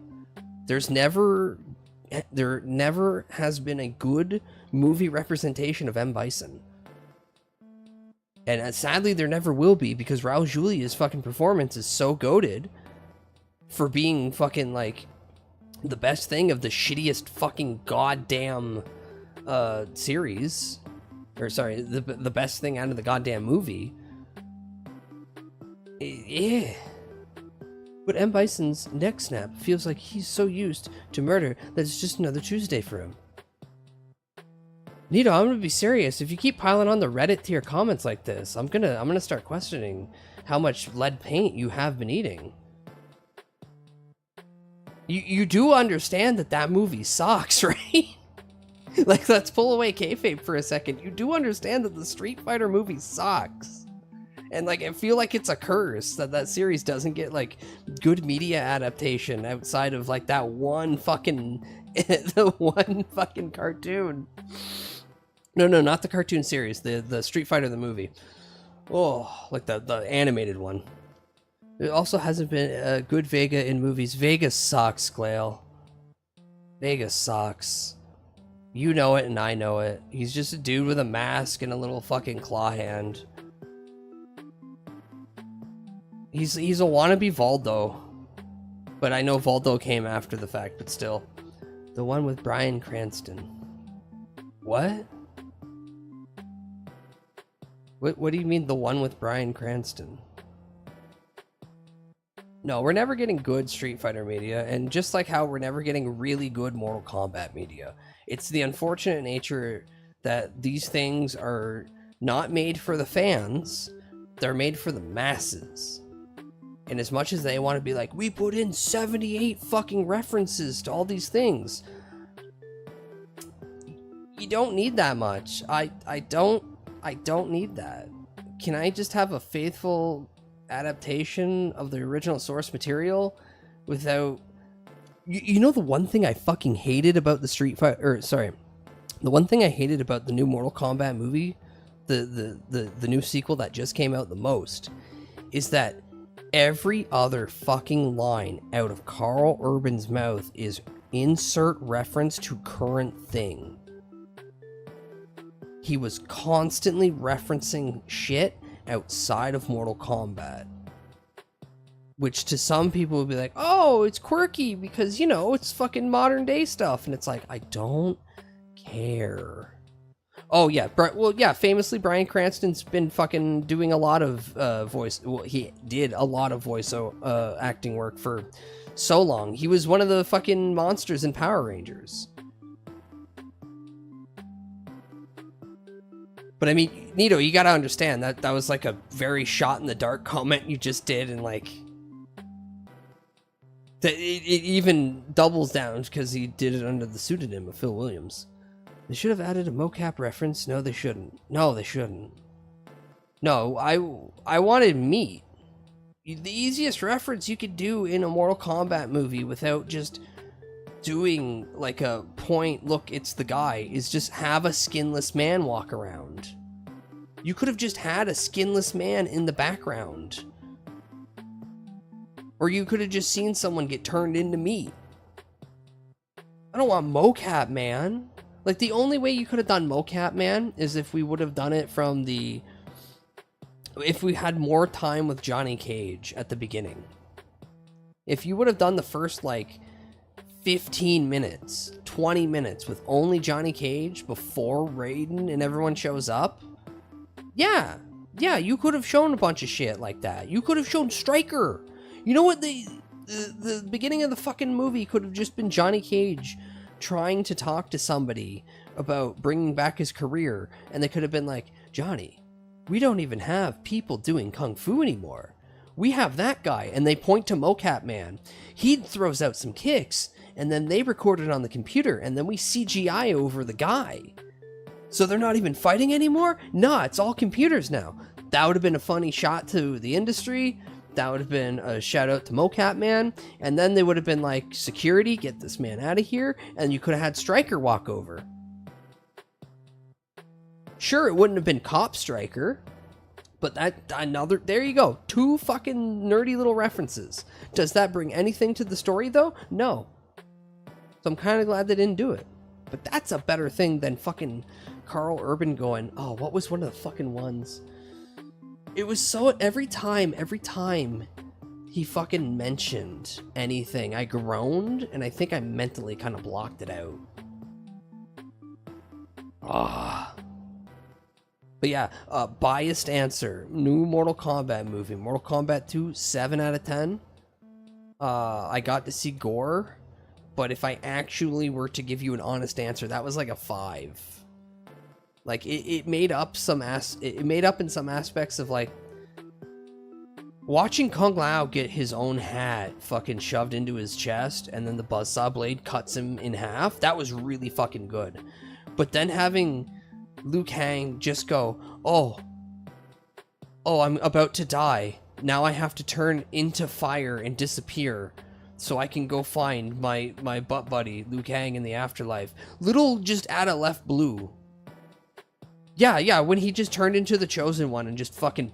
There never has been a good movie representation of M. Bison. And sadly, there never will be, because Raul Julia's fucking performance is so goated for being fucking, like, the best thing of the shittiest fucking goddamn series. Or, sorry, the best thing out of the goddamn movie. Yeah. But M. Bison's neck snap feels like he's so used to murder that it's just another Tuesday for him. Nito, I'm gonna be serious. If you keep piling on the Reddit tier comments like this, I'm gonna start questioning how much lead paint you have been eating. You do understand that movie sucks, right? Like, let's pull away kayfabe for a second. You do understand that the Street Fighter movie sucks. And, like, I feel like it's a curse that series doesn't get, like, good media adaptation outside of, like, that one fucking... the one fucking cartoon. No, not the cartoon series. The Street Fighter the movie. Oh, like the animated one. There also hasn't been a good Vega in movies. Vega sucks, Glail. Vega sucks. You know it and I know it. He's just a dude with a mask and a little fucking claw hand. He's a wannabe Voldo. But I know Voldo came after the fact, but still. The one with Bryan Cranston. What? What do you mean the one with Bryan Cranston? No, we're never getting good Street Fighter media, and just like how we're never getting really good Mortal Kombat media. It's the unfortunate nature that these things are not made for the fans, they're made for the masses. And as much as they want to be like, we put in 78 fucking references to all these things, you don't need that much. I don't need that. Can I just have a faithful adaptation of the original source material without... You know the one thing I fucking hated about the Street Fighter... the one thing I hated about the new Mortal Kombat movie, the new sequel that just came out the most, is that every other fucking line out of Carl Urban's mouth is insert reference to current thing. He was constantly referencing shit outside of Mortal Kombat. Which to some people would be like, oh, it's quirky because, you know, it's fucking modern day stuff. And it's like, I don't care. Oh, yeah. Well, yeah, famously, Bryan Cranston's been fucking doing a lot of voice... Well, he did a lot of voice acting work for so long. He was one of the fucking monsters in Power Rangers. But I mean, Nito, you gotta understand that was like a very shot in the dark comment you just did, and like... That it even doubles down because he did it under the pseudonym of Phil Williams. They should have added a mocap reference. No, they shouldn't. No, they shouldn't. No, I wanted meat. The easiest reference you could do in a Mortal Kombat movie without just doing like a point, look, it's the guy, is just have a skinless man walk around. You could have just had a skinless man in the background. Or you could have just seen someone get turned into meat. I don't want mocap man. Like, the only way you could have done mocap man is if we would have done it from the... if we had more time with Johnny Cage at the beginning. If you would have done the first, like, 15 minutes, 20 minutes with only Johnny Cage before Raiden and everyone shows up, yeah, you could have shown a bunch of shit like that. You could have shown Stryker. You know what, the beginning of the fucking movie could have just been Johnny Cage trying to talk to somebody about bringing back his career, and they could have been like, Johnny, we don't even have people doing kung fu anymore. We have that guy, and they point to Mocap Man. He throws out some kicks, and then they record it on the computer, and then we CGI over the guy. So they're not even fighting anymore? Nah, it's all computers now. That would have been a funny shot to the industry. That would have been a shout out to Mocap Man. And then they would have been like, security, get this man out of here. And you could have had Stryker walk over. Sure, it wouldn't have been Cop Stryker. But there you go. 2 fucking nerdy little references. Does that bring anything to the story though? No. So I'm kind of glad they didn't do it. But that's a better thing than fucking Carl Urban going, oh, what was one of the fucking ones? It was so, every time he fucking mentioned anything, I groaned, and I think I mentally kind of blocked it out. But yeah, biased answer. New Mortal Kombat movie. Mortal Kombat 2, 7 out of 10. I got to see gore, but if I actually were to give you an honest answer, that was like a 5. Like, it made up some it made up in some aspects of, like, watching Kung Lao get his own hat fucking shoved into his chest and then the buzzsaw blade cuts him in half. That was really fucking good. But then having Liu Kang just go, oh, I'm about to die. Now I have to turn into fire and disappear so I can go find my butt buddy, Liu Kang, in the afterlife. Little just add a left blue. Yeah, when he just turned into the Chosen One and just fucking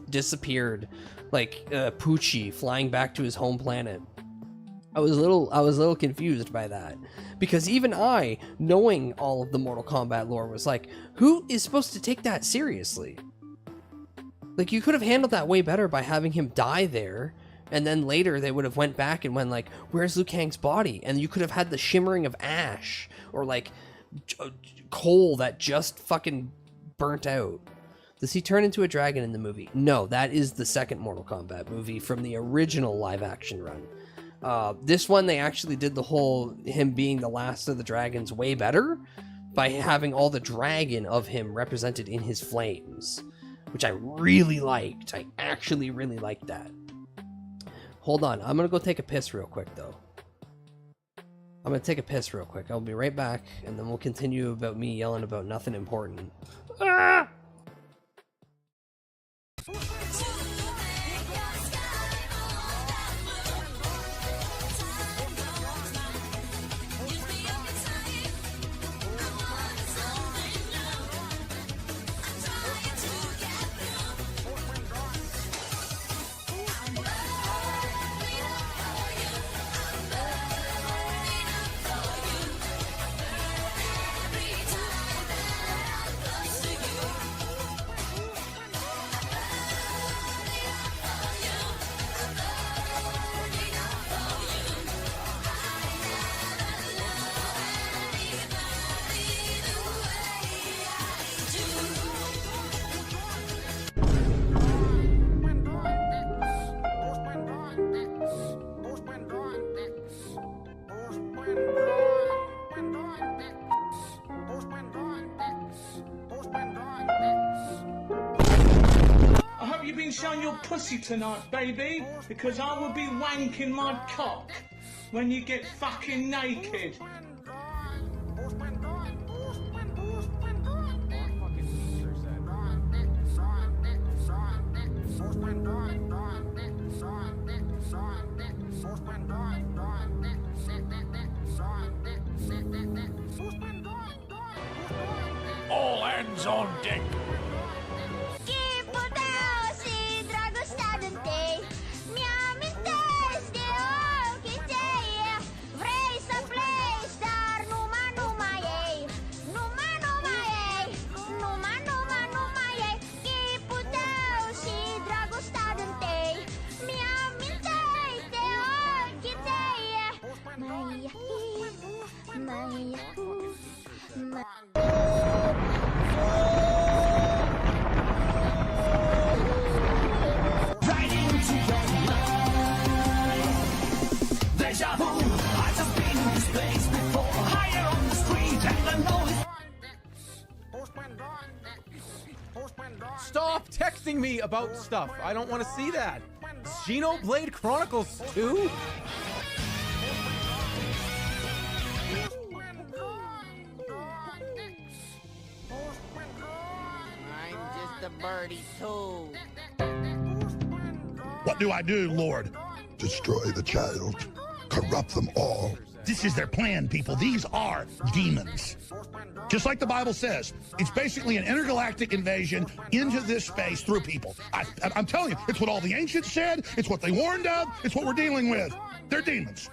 disappeared, like Poochie flying back to his home planet. I was a little confused by that, because even I, knowing all of the Mortal Kombat lore, was like, who is supposed to take that seriously? Like, you could have handled that way better by having him die there, and then later they would have went back and went like, where's Liu Kang's body? And you could have had the shimmering of ash, or like coal that just fucking burnt out. Does he turn into a dragon in the movie? No, that is the second Mortal Kombat movie from the original live action run. This one, they actually did the whole him being the last of the dragons way better by having all the dragon of him represented in his flames, which I really liked. I actually really liked that. Hold on, I'm gonna go take a piss real quick though. I'm gonna take a piss real quick. I'll be right back, and then we'll continue about me yelling about nothing important. Ah! Showing your pussy tonight, baby, because I will be wanking my cock. when you get fucking naked. All hands on deck. Stop texting me about stuff. I don't want to see that. Xenoblade Chronicles 2? I'm just a birdie too. What do I do, Lord? Destroy the child. Corrupt them all. This is their plan, people. These are demons. Just like the Bible says, it's basically an intergalactic invasion into this space through people. I'm telling you, it's what all the ancients said, it's what they warned of, it's what we're dealing with. They're demons.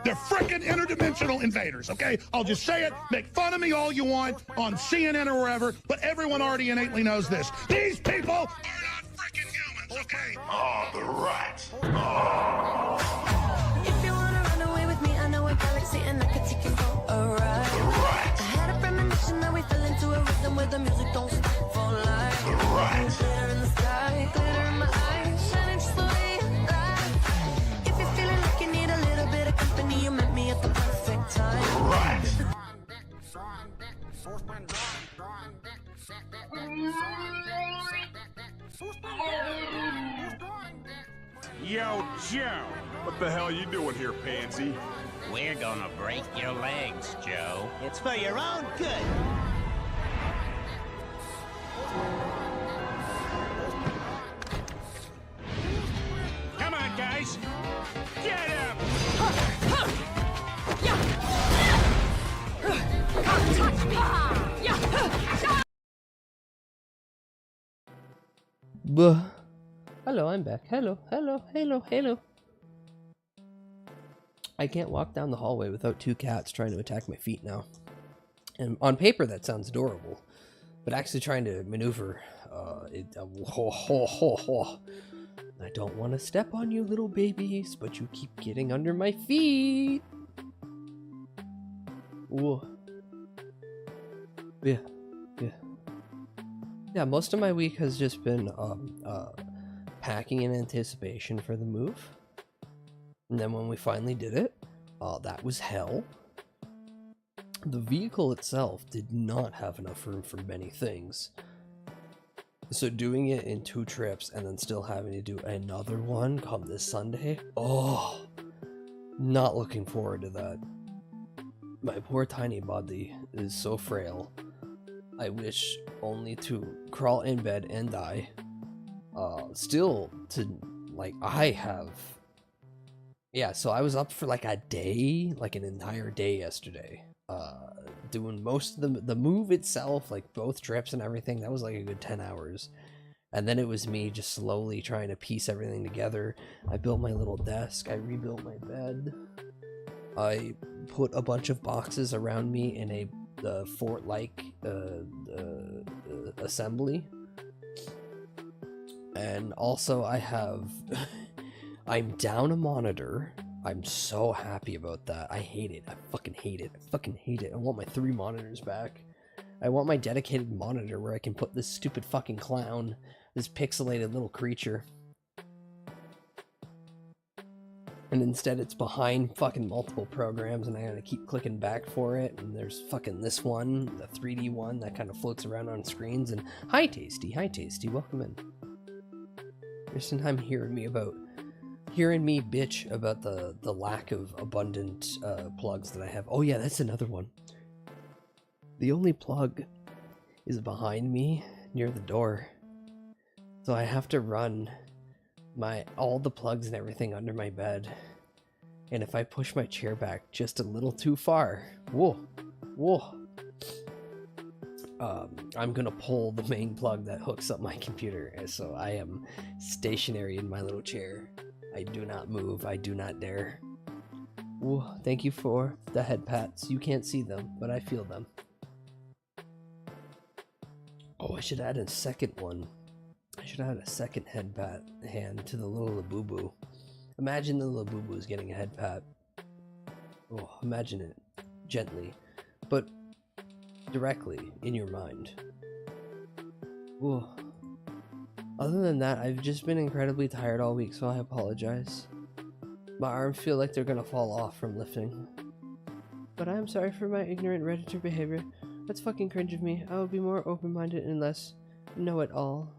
They're frickin' interdimensional invaders, okay? I'll just say it, make fun of me all you want on CNN or wherever, but everyone already innately knows this. These people are not frickin' humans, okay? Oh, the rats. If you wanna run away with me, I know a galaxy and I can take you for a ride. The rats. I had a premonition that we fell into a rhythm where the music don't stop for life. The rats. Glitter in the sky, glitter in my eyes, shining just the way you like. If you're feeling like you need a little bit of company, you met me at the perfect time. The rats. Yo, Joe. What the hell you doing here, pansy? We're gonna break your legs, Joe. It's for your own good. Come on, guys. Get him! Buh. Hello, I'm back. Hello, hello, hello, hello. I can't walk down the hallway without two cats trying to attack my feet now. And on paper, that sounds adorable. But actually trying to maneuver, I don't want to step on you, little babies, but you keep getting under my feet. Whoa. Yeah, yeah. Yeah, most of my week has just been, packing in anticipation for the move. And then when we finally did it, that was hell. The vehicle itself did not have enough room for many things. So doing it in 2 trips and then still having to do another one come this Sunday, oh, not looking forward to that. My poor tiny body is so frail. I wish only to crawl in bed and die. Still to, like, I have... Yeah, so I was up for like a day, like an entire day yesterday. Doing most of the move itself, like both trips and everything, that was like a good 10 hours. And then it was me just slowly trying to piece everything together. I built my little desk, I rebuilt my bed. I put a bunch of boxes around me in a fort-like assembly. And also I have... I'm down a monitor. I'm so happy about that. I hate it. I fucking hate it. I fucking hate it. I want my 3 monitors back. I want my dedicated monitor where I can put this stupid fucking clown, this pixelated little creature. And instead it's behind fucking multiple programs and I gotta keep clicking back for it. And there's fucking this one, the 3D one that kind of floats around on screens. And hi Tasty, welcome in. You're some time hearing me about hearing me bitch about the lack of abundant plugs that I have. Oh yeah, that's another one. The only plug is behind me near the door, so I have to run all the plugs and everything under my bed. And if I push my chair back just a little too far, whoa, I'm gonna pull the main plug that hooks up my computer. So I am stationary in my little chair. I do not move. I do not dare. Ooh, thank you for the head pats. You can't see them, but I feel them. Oh, I should add a second one. I should add a second head pat hand to the little Labubu. Imagine the Labubu's getting a head pat. Oh, imagine it. Gently. But directly in your mind. Ooh. Other than that, I've just been incredibly tired all week, so I apologize. My arms feel like they're gonna fall off from lifting. But I'm sorry for my ignorant Redditor behavior. That's fucking cringe of me. I will be more open-minded and less know-it-all.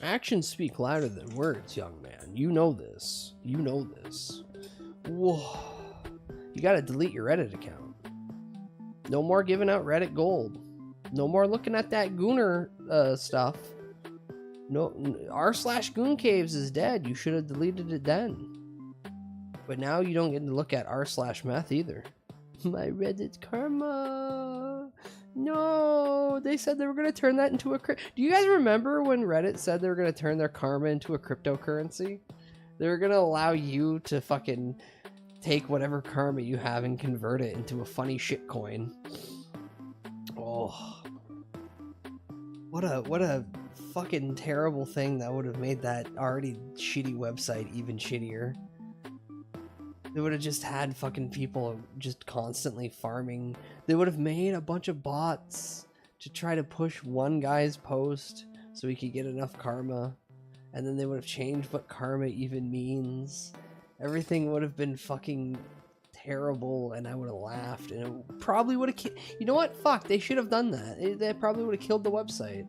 Actions speak louder than words, young man. You know this. You know this. Whoa. You gotta delete your Reddit account. No more giving out Reddit gold. No more looking at that Gooner stuff. No, r/Goon Caves is dead. You should have deleted it then. But now you don't get to look at r/Meth either. My Reddit karma. No, they said they were going to turn that into a Do you guys remember when Reddit said they were going to turn their karma into a cryptocurrency? They were going to allow you to fucking take whatever karma you have and convert it into a funny shit coin. Oh. What a fucking terrible thing that would have made that already shitty website even shittier. They would have just had fucking people just constantly farming. They would have made a bunch of bots to try to push one guy's post so he could get enough karma. And then they would have changed what karma even means. Everything would have been fucking terrible, and I would have laughed. And it probably would have you know what? Fuck, they should have done that. They probably would have killed the website.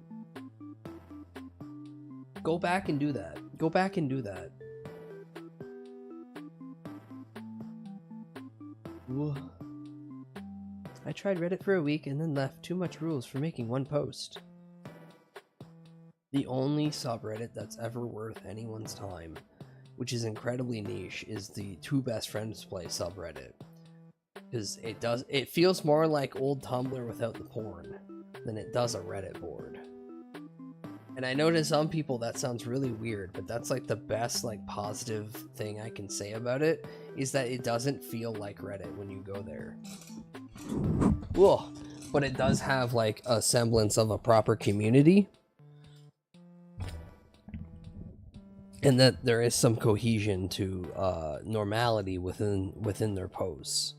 Go back and do that. Go back and do that. Ooh. I tried Reddit for a week and then left. Too much rules for making one post. The only subreddit that's ever worth anyone's time, which is incredibly niche, is the Two Best Friends Play subreddit. Because it feels more like old Tumblr without the porn than it does a Reddit board. And I know to some people that sounds really weird, but that's like the best like positive thing I can say about it, is that it doesn't feel like Reddit when you go there. Whoa. But it does have like a semblance of a proper community. And that there is some cohesion to normality within their posts.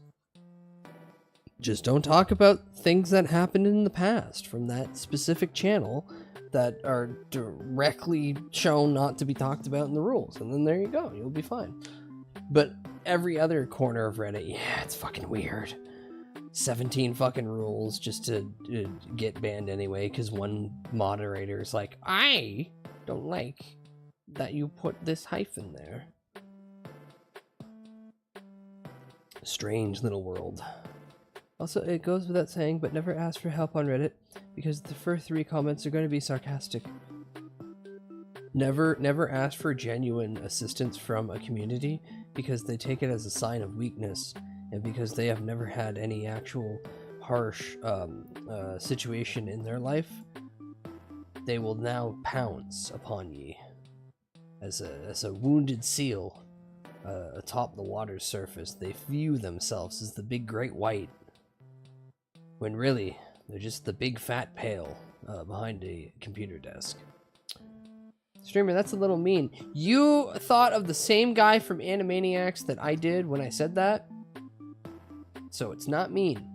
Just don't talk about things that happened in the past from that specific channel that are directly shown not to be talked about in the rules, and then there you go, you'll be fine. But every other corner of Reddit, yeah, it's fucking weird. 17 fucking rules just to get banned anyway, because one moderator is like, I don't like that you put this hyphen there. Strange little world. Also, it goes without saying, but never ask for help on Reddit, because the first 3 comments are going to be sarcastic. Never ask for genuine assistance from a community, because they take it as a sign of weakness, and because they have never had any actual harsh situation in their life, they will now pounce upon ye as a wounded seal atop the water's surface. They view themselves as the big great white, when really they're just the big fat pail behind a computer desk. Streamer, that's a little mean. You thought of the same guy from Animaniacs that I did when I said that? So it's not mean.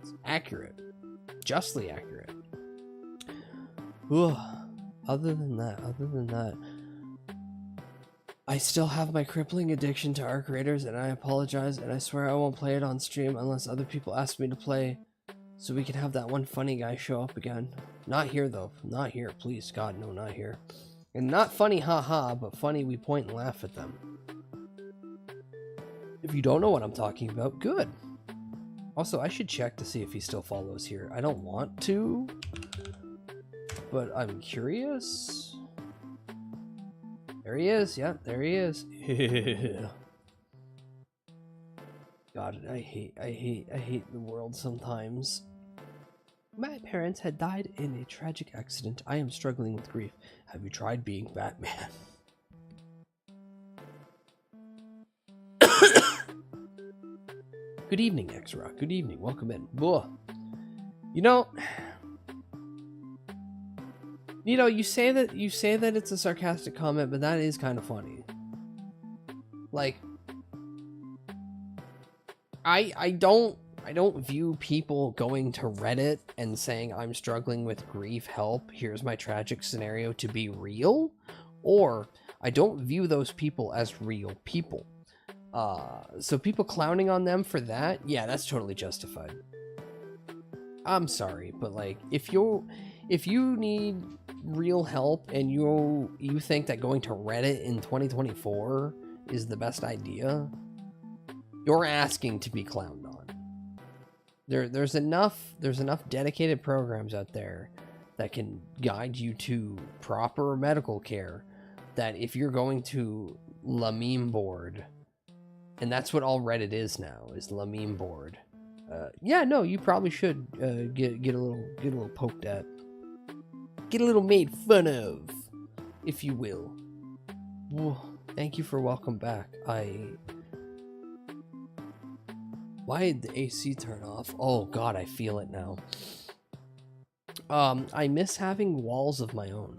It's accurate. Justly accurate. Ooh. Other than that, I still have my crippling addiction to Arc Raiders, and I apologize, and I swear I won't play it on stream unless other people ask me to play. So we can have that one funny guy show up again. Not here, though. Not here. Please, God, no, not here. And not funny, haha, but funny we point and laugh at them. If you don't know what I'm talking about, good. Also, I should check to see if he still follows here. I don't want to, but I'm curious. There he is. Yeah, there he is. God, I hate the world sometimes. My parents had died in a tragic accident. I am struggling with grief. Have you tried being Batman? Good evening, X-Rock. Good evening. Welcome in. Whoa. You know, you say that it's a sarcastic comment, but that is kind of funny. Like, I don't view people going to Reddit and saying I'm struggling with grief, help, here's my tragic scenario to be real, or I don't view those people as real people. So people clowning on them for that, yeah, that's totally justified. I'm sorry, but like, if you need real help and you think that going to Reddit in 2024 is the best idea, you're asking to be clowned on. There's enough dedicated programs out there that can guide you to proper medical care, that if you're going to La Meme Board, and that's what all Reddit is now, is La Meme Board. Yeah, no, you probably should get a little poked at, get a little made fun of, if you will. Whoa, thank you for welcome back. Why did the AC turn off? Oh God, I feel it now. I miss having walls of my own.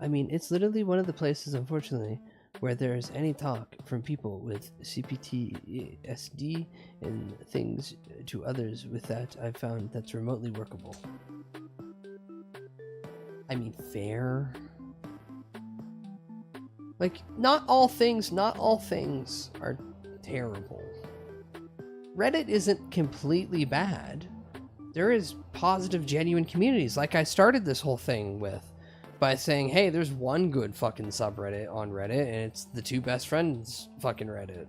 I mean, it's literally one of the places, unfortunately, where there's any talk from people with CPTSD and things to others with that I've found that's remotely workable. I mean, fair. Like, not all things are terrible. Reddit isn't completely bad. There is positive, genuine communities, like I started this whole thing with, by saying, hey, there's one good fucking subreddit on Reddit, and it's the Two Best Friends fucking Reddit.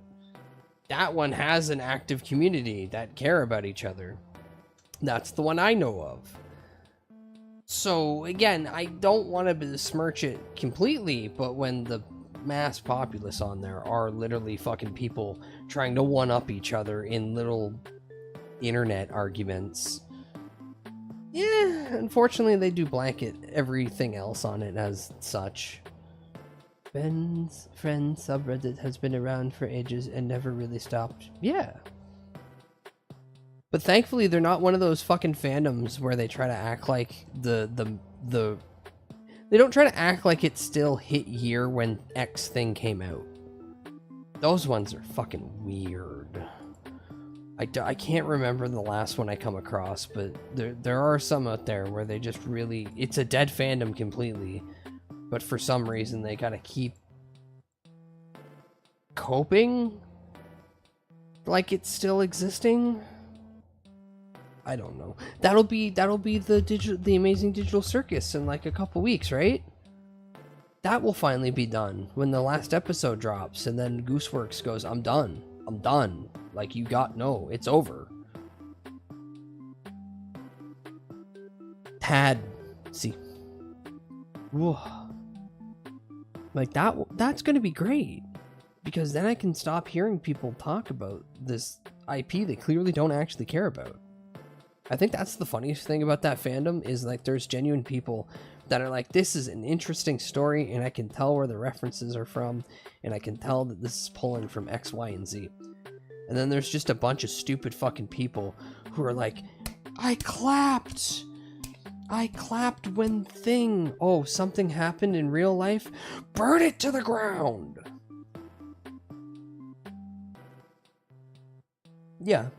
That one has an active community that care about each other. That's the one I know of. So, again, I don't want to besmirch it completely, but when the mass populace on there are literally fucking people trying to one-up each other in little internet arguments, yeah, unfortunately they do blanket everything else on it as such. Ben's friend subreddit has been around for ages and never really stopped. Yeah. But thankfully they're not one of those fucking fandoms where they try to act like they don't try to act like it still hit year when X thing came out. Those ones are fucking weird. I can't remember the last one I come across, but there are some out there where they just really, it's a dead fandom completely, but for some reason they gotta keep coping like it's still existing. I don't know. That'll be the Amazing Digital Circus in like a couple weeks, right? That will finally be done when the last episode drops, and then Gooseworks goes, I'm done. Like, it's over. Tad, see. Whoa. Like, that's gonna be great. Because then I can stop hearing people talk about this IP they clearly don't actually care about. I think that's the funniest thing about that fandom, is like there's genuine people that are like, this is an interesting story and I can tell where the references are from and I can tell that this is pulling from X, Y, and Z. And then there's just a bunch of stupid fucking people who are like, I clapped when something happened in real life, burn it to the ground. Yeah.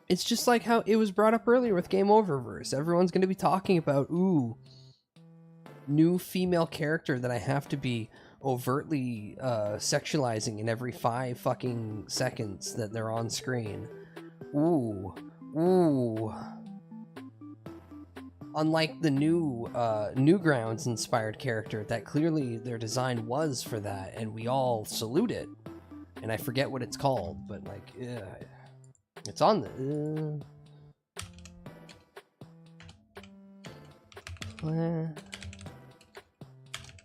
It's just like how it was brought up earlier with Game Oververse. Everyone's going to be talking about, new female character that I have to be overtly sexualizing in every 5 fucking seconds that they're on screen. Ooh, Ooh. Unlike the new Newgrounds inspired character, that clearly their design was for that, and we all salute it. And I forget what it's called, but like, yeah, it's on the.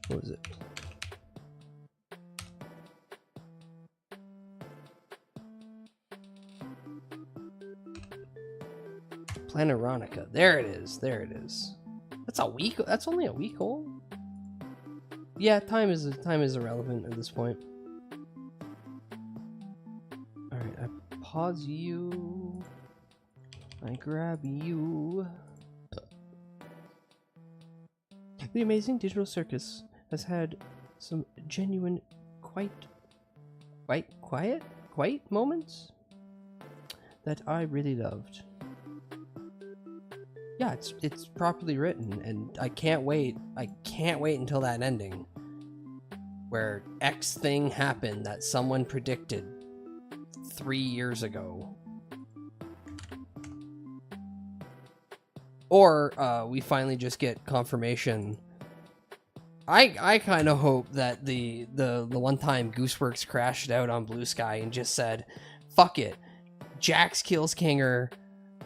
What was it? Planeronica. There it is. There it is. That's a week. That's only a week old. Yeah, time is irrelevant at this point. All right, I pause you. I grab you. The Amazing Digital Circus has had some genuine, quite quiet moments that I really loved. Yeah, it's properly written, and I can't wait until that ending where X thing happened that someone predicted 3 years ago. Or we finally just get confirmation. I kind of hope that the one time Gooseworks crashed out on Blue Sky and just said, fuck it, Jax kills Kinger,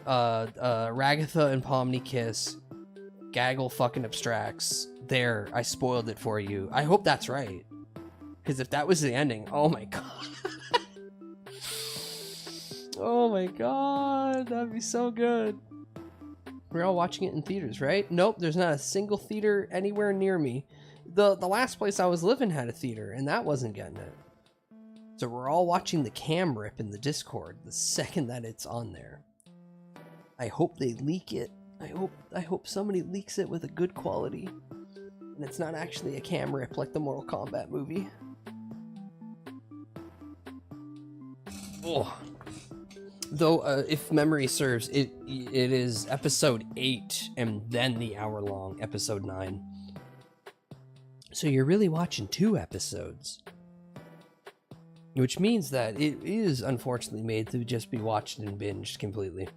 Ragatha and Pomni kiss, Gaggle fucking abstracts. There, I spoiled it for you. I hope that's right. Because if that was the ending, oh my god. Oh my god, that'd be so good. We're all watching it in theaters, right? Nope, there's not a single theater anywhere near me. The last place I was living had a theater, and that wasn't getting it. So we're all watching the cam rip in the Discord the second that it's on there. I hope they leak it. I hope somebody leaks it with a good quality. And it's not actually a cam rip like the Mortal Kombat movie. Oh. Though, if memory serves, it is episode 8 and then the hour-long episode 9. So you're really watching 2 episodes. Which means that it is unfortunately made to just be watched and binged completely.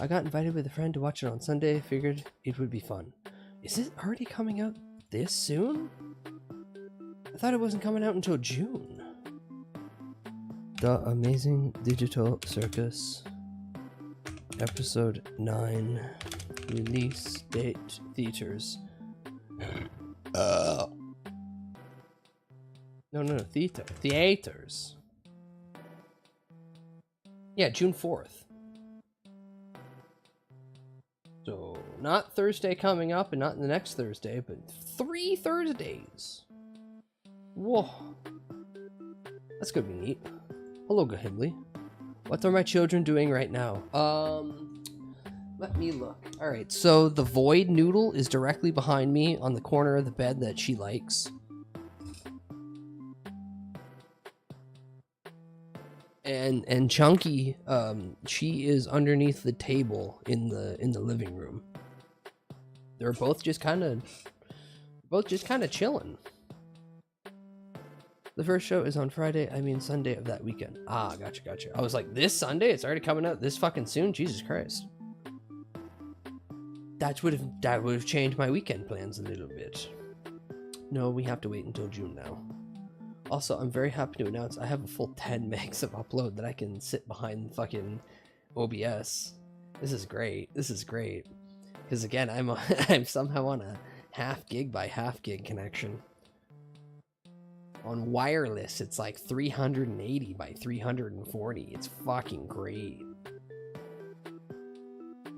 I got invited with a friend to watch it on Sunday, figured it would be fun. Is it already coming out this soon? I thought it wasn't coming out until June. The Amazing Digital Circus, Episode 9, release date, theaters. No, theaters. Yeah, June 4th. So, not Thursday coming up and not the next Thursday, but 3 Thursdays. Whoa. That's gonna be neat. Hello, Gahimli. What are my children doing right now? Let me look. Alright, so the Void Noodle is directly behind me on the corner of the bed that she likes. And Chunky, she is underneath the table in the living room. They're both just kind of chilling. The first show is on Friday, Sunday of that weekend. Ah, gotcha. I was like, this Sunday? It's already coming out this fucking soon? Jesus Christ. That would have changed my weekend plans a little bit. No, we have to wait until June now. Also, I'm very happy to announce I have a full 10 megs of upload that I can sit behind fucking OBS. This is great. Because again, I'm somehow on a half gig by half gig connection. On wireless, it's like 380 by 340. It's fucking great.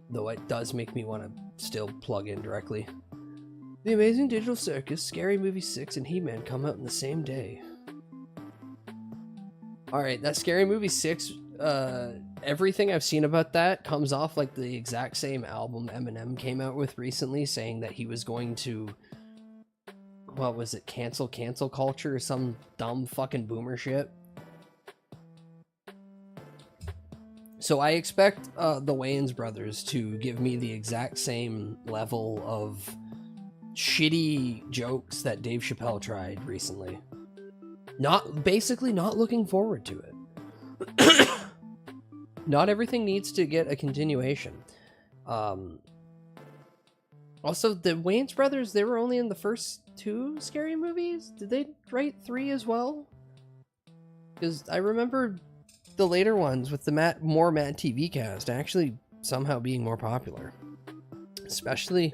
Though it does make me want to still plug in directly. The Amazing Digital Circus, Scary Movie 6, and He-Man come out in the same day. Alright, that Scary Movie 6, everything I've seen about that comes off like the exact same album Eminem came out with recently, saying that he was going to, what was it, cancel culture or some dumb fucking boomer shit. So I expect the Wayans brothers to give me the exact same level of shitty jokes that Dave Chappelle tried recently. Basically not looking forward to it. Not everything needs to get a continuation. Also, the Wayans brothers, they were only in the first 2 Scary movies? Did they write 3 as well? Because I remember the later ones with the more Mad TV cast actually somehow being more popular. Especially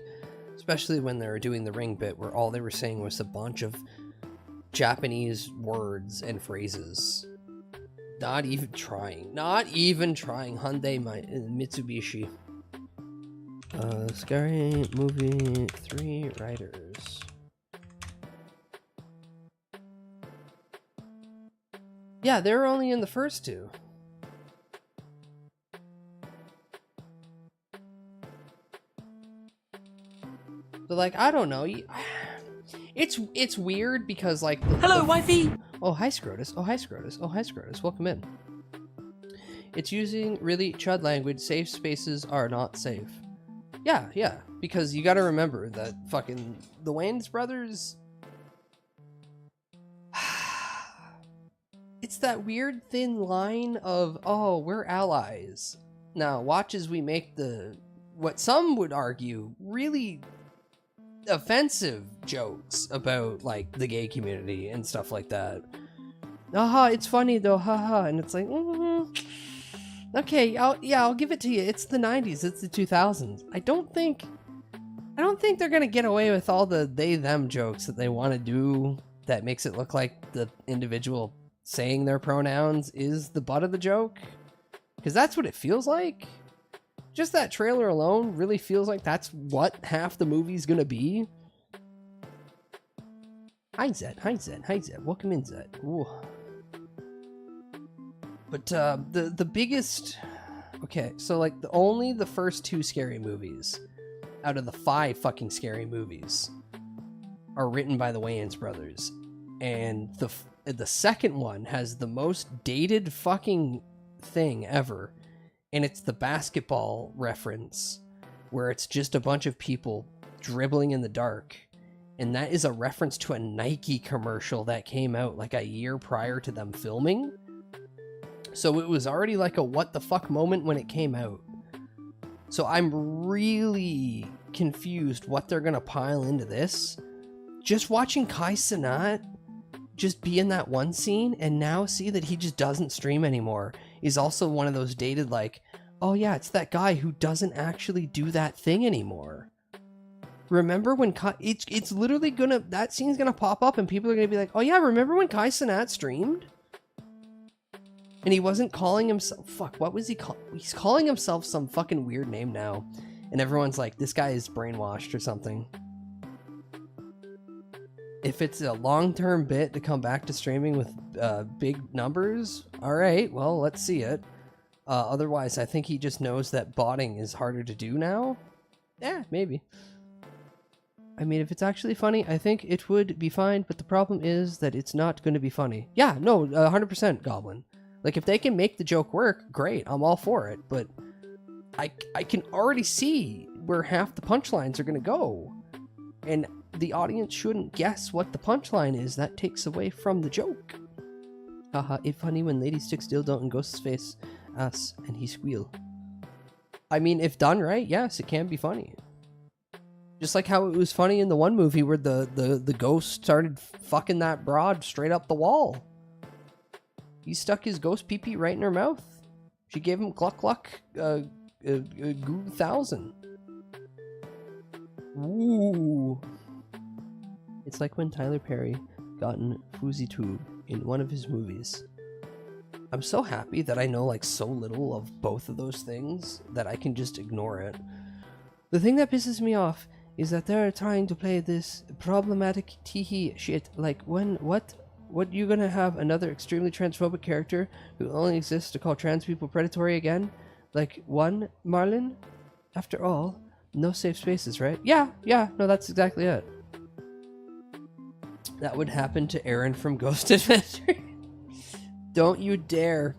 when they were doing the Ring bit where all they were saying was a bunch of Japanese words and phrases. Not even trying. Hyundai Mitsubishi. Scary movie 3 writers. Yeah, they were only in the first 2. So, like, I don't know. It's weird because, like... Hello, wifey! Oh, hi, Scrotus. Welcome in. It's using really chud language. Safe spaces are not safe. Yeah. Because you gotta remember that fucking... The Wayans brothers... It's that weird thin line of, oh, we're allies. Now, watch as we make the... What some would argue, really... offensive jokes about like the gay community and stuff like that. Aha, it's funny though, haha. And it's like, okay, I'll give it to you. It's the 90s, it's the 2000s. I don't think they're gonna get away with all the they them jokes that they want to do that makes it look like the individual saying their pronouns is the butt of the joke, because that's what it feels like. Just that trailer alone really feels like that's what half the movie's gonna be. Hi Zed. Welcome in, Zed. Ooh. But the biggest... Okay, so like only the first 2 Scary movies out of the 5 fucking Scary movies are written by the Wayans brothers. And the second one has the most dated fucking thing ever. And it's the basketball reference where it's just a bunch of people dribbling in the dark. And that is a reference to a Nike commercial that came out like a year prior to them filming. So it was already like a what the fuck moment when it came out. So I'm really confused what they're gonna pile into this. Just watching Kai Cenat just be in that one scene and now see that he just doesn't stream anymore is also one of those dated like, oh yeah, it's that guy who doesn't actually do that thing anymore. Remember when it's literally gonna, that scene's gonna pop up and people are gonna be like, oh yeah, remember when Kai Cenat streamed? And he wasn't calling himself, fuck, what was he called? He's calling himself some fucking weird name now. And everyone's like, this guy is brainwashed or something. If it's a long-term bit to come back to streaming with big numbers, all right, well, let's see it. Otherwise, I think he just knows that botting is harder to do now. Yeah, maybe. I mean, if it's actually funny, I think it would be fine, but the problem is that it's not going to be funny. Yeah, no, 100% Goblin. Like, if they can make the joke work, great, I'm all for it, but I can already see where half the punchlines are going to go. And the audience shouldn't guess what the punchline is. That takes away from the joke. Haha, it's funny when ladies stick dildo in Ghost's face ass and he squeal. I mean, if done right, yes, it can be funny. Just like how it was funny in the one movie where the ghost started fucking that broad straight up the wall. He stuck his ghost pee-pee right in her mouth. She gave him cluck cluck goo thousand. Ooh. It's like when Tyler Perry got in FouseyTube in one of his movies. I'm so happy that I know like so little of both of those things that I can just ignore it. The thing that pisses me off is that they're trying to play this problematic teehee shit. Like, when, what you gonna have another extremely transphobic character who only exists to call trans people predatory again? Like, one, Marlon? After all, no safe spaces, right? Yeah, no, that's exactly it. That would happen to Aaron from Ghost Adventure. Don't you dare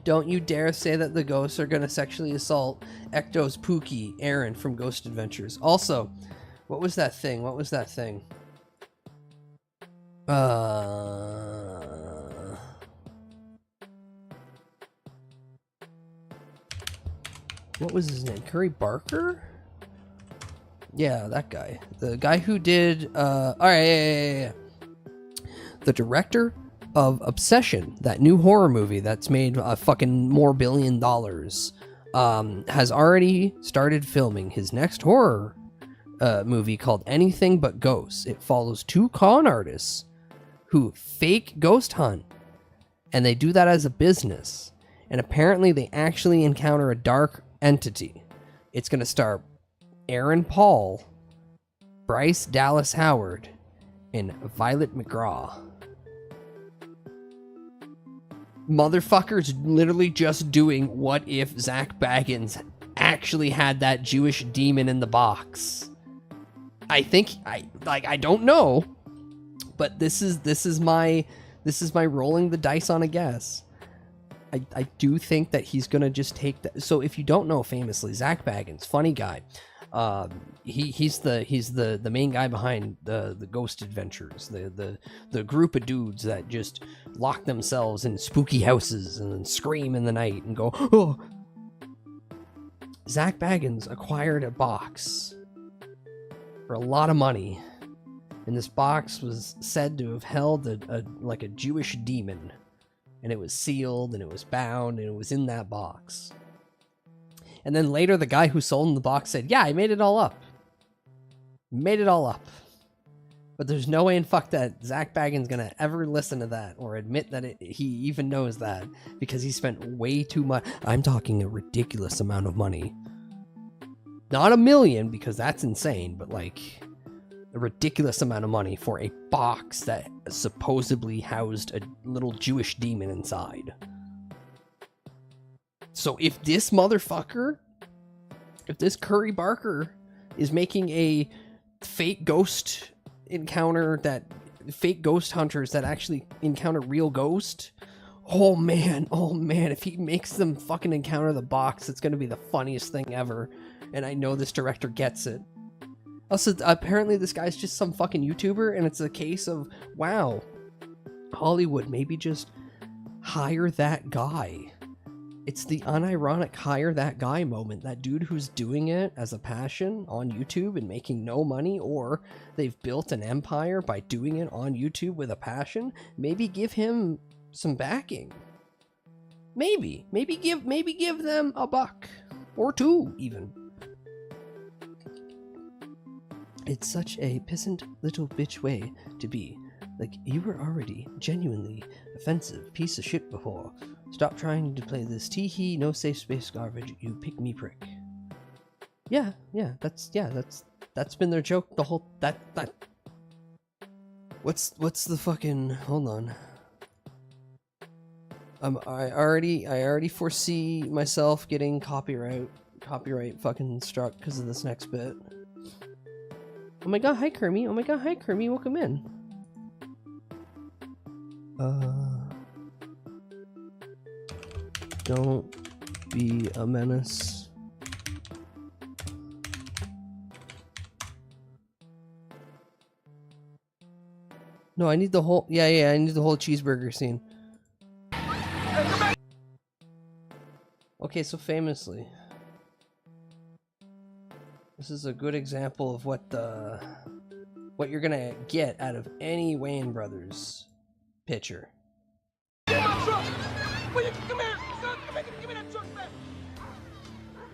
say that the ghosts are gonna sexually assault Ecto's Pookie, Aaron from Ghost Adventures. Also, what was that thing? What was his name? Curry Barker? Yeah, that guy. The guy who did, alright, yeah. The director of Obsession, that new horror movie that's made a fucking more $1 billion, has already started filming his next horror movie called Anything But Ghosts. It follows 2 con artists who fake ghost hunt, and they do that as a business. And apparently they actually encounter a dark entity. It's going to star Aaron Paul, Bryce Dallas Howard, and Violet McGraw. Motherfucker's literally just doing what if Zach Baggins actually had that Jewish demon in the box. I think I don't know, but this is my rolling the dice on a guess. I do think that he's gonna just take that. So if you don't know, famously, Zach Baggins, funny guy. He's the main guy behind the Ghost Adventures, the group of dudes that just lock themselves in spooky houses and then scream in the night and go, oh. Zach Baggins acquired a box for a lot of money, and this box was said to have held a Jewish demon, and it was sealed and it was bound and it was in that box. And then later, the guy who sold him the box said, yeah, I made it all up. Made it all up. But there's no way in fuck that Zach Baggins gonna ever listen to that or admit that he even knows that, because he spent way too much. I'm talking a ridiculous amount of money. Not $1 million, because that's insane, but like a ridiculous amount of money for a box that supposedly housed a little Jewish demon inside. So if this motherfucker, if this Curry Barker is making a fake ghost encounter, that fake ghost hunters that actually encounter real ghost, oh man, if he makes them fucking encounter the box, it's gonna be the funniest thing ever. And I know this director gets it. Also, apparently this guy's just some fucking YouTuber, and it's a case of, wow, Hollywood, maybe just hire that guy. It's the unironic hire that guy moment. That dude who's doing it as a passion on YouTube and making no money, or they've built an empire by doing it on YouTube with a passion. Maybe give him some backing. Maybe give them $1 or $2 even. It's such a pissant little bitch way to be. Like, you were already genuinely offensive piece of shit before. Stop trying to play this tee-hee, no safe space garbage, you pick-me prick. Yeah, that's been their joke the whole, that. What's the fucking, hold on. I already foresee myself getting copyright fucking struck because of this next bit. Oh my god, hi Kermie, welcome in. Don't be a menace. No, I need the whole, I need the whole cheeseburger scene. Okay, so famously, this is a good example of what you're gonna get out of any Wayans Brothers picture.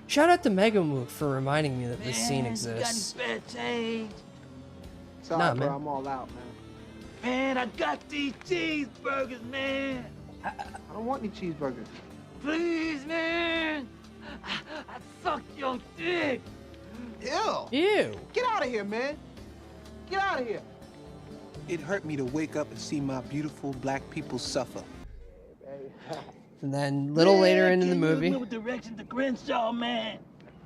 Shout out to Megamook for reminding me that this scene exists. Sorry, Nah, bro, man. I'm all out, man. Man, I got these cheeseburgers, man. I don't want any cheeseburgers. Please, man. I suck your dick. Ew. Ew. Get out of here, man. Get out of here. It hurt me to wake up and see my beautiful black people suffer. And then, little later in the movie, Little direction to Crenshaw, man.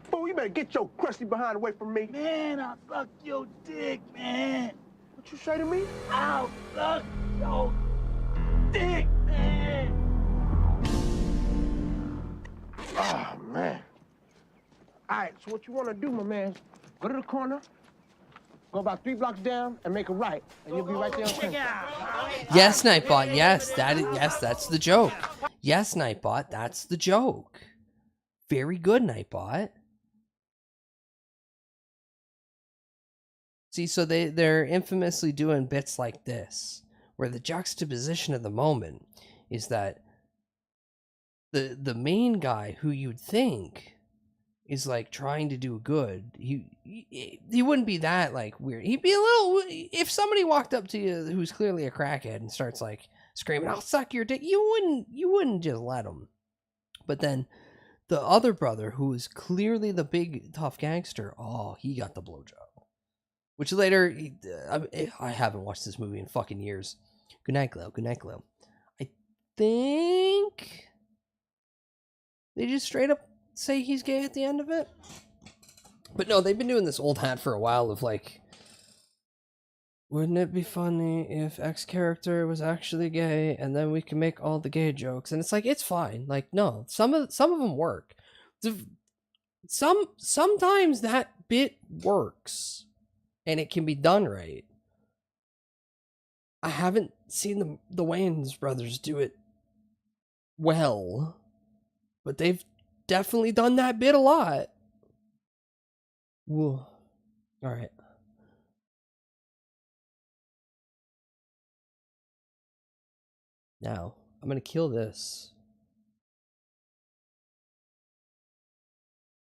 Fool, you better get your crusty behind away from me. Man, I suck your dick, man. What you say to me? I'll suck your dick, man. Oh, man. All right, so what you want to do, my man, go to the corner, go about 3 blocks down, and make a right, and you'll be right there on Crenshaw. yes, Nightbot, yes, that's the joke. Yes, Nightbot, that's the joke. very good, Nightbot. See, so they're infamously doing bits like this, where the juxtaposition of the moment is that the main guy who you'd think is like trying to do good, he wouldn't be that like weird. He'd be a little, if somebody walked up to you who's clearly a crackhead and starts like screaming, "I'll suck your dick," you wouldn't just let him. But then the other brother, who is clearly the big tough gangster, oh, he got the blowjob. Which later, I haven't watched this movie in fucking years. Good night, Glow. Good night, Glow. I think they just straight up say he's gay at the end of it. But no, they've been doing this old hat for a while of like, wouldn't it be funny if X character was actually gay and then we can make all the gay jokes? And it's like, it's fine. Like, no, some of them work. Sometimes that bit works and it can be done right. I haven't seen the Wayans brothers do it well, but they've definitely done that bit a lot. Whoa. All right. Now, I'm going to kill this.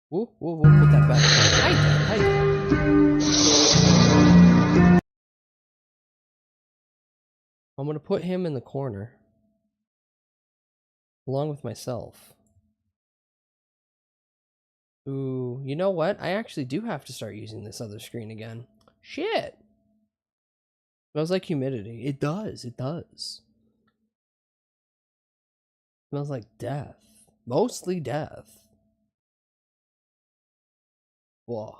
Whoa, put that back. Hi, I'm going to put him in the corner, along with myself. Ooh, you know what? I actually do have to start using this other screen again. Shit! Smells like humidity. It does. Smells like death. Mostly death. Whoa.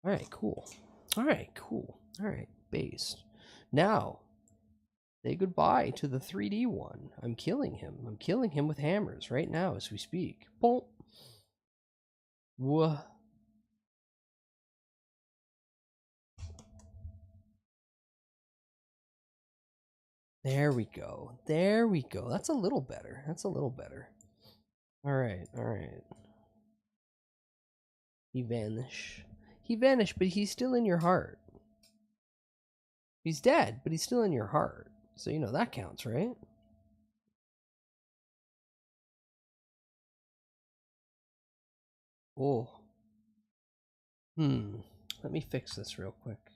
Alright, cool. Alright, based. Now, say goodbye to the 3D one. I'm killing him. I'm killing him with hammers right now as we speak. Boom. Whoa. There we go. That's a little better. Alright. He vanished, but he's still in your heart. He's dead, but he's still in your heart. So, you know, that counts, right? Oh. Let me fix this real quick.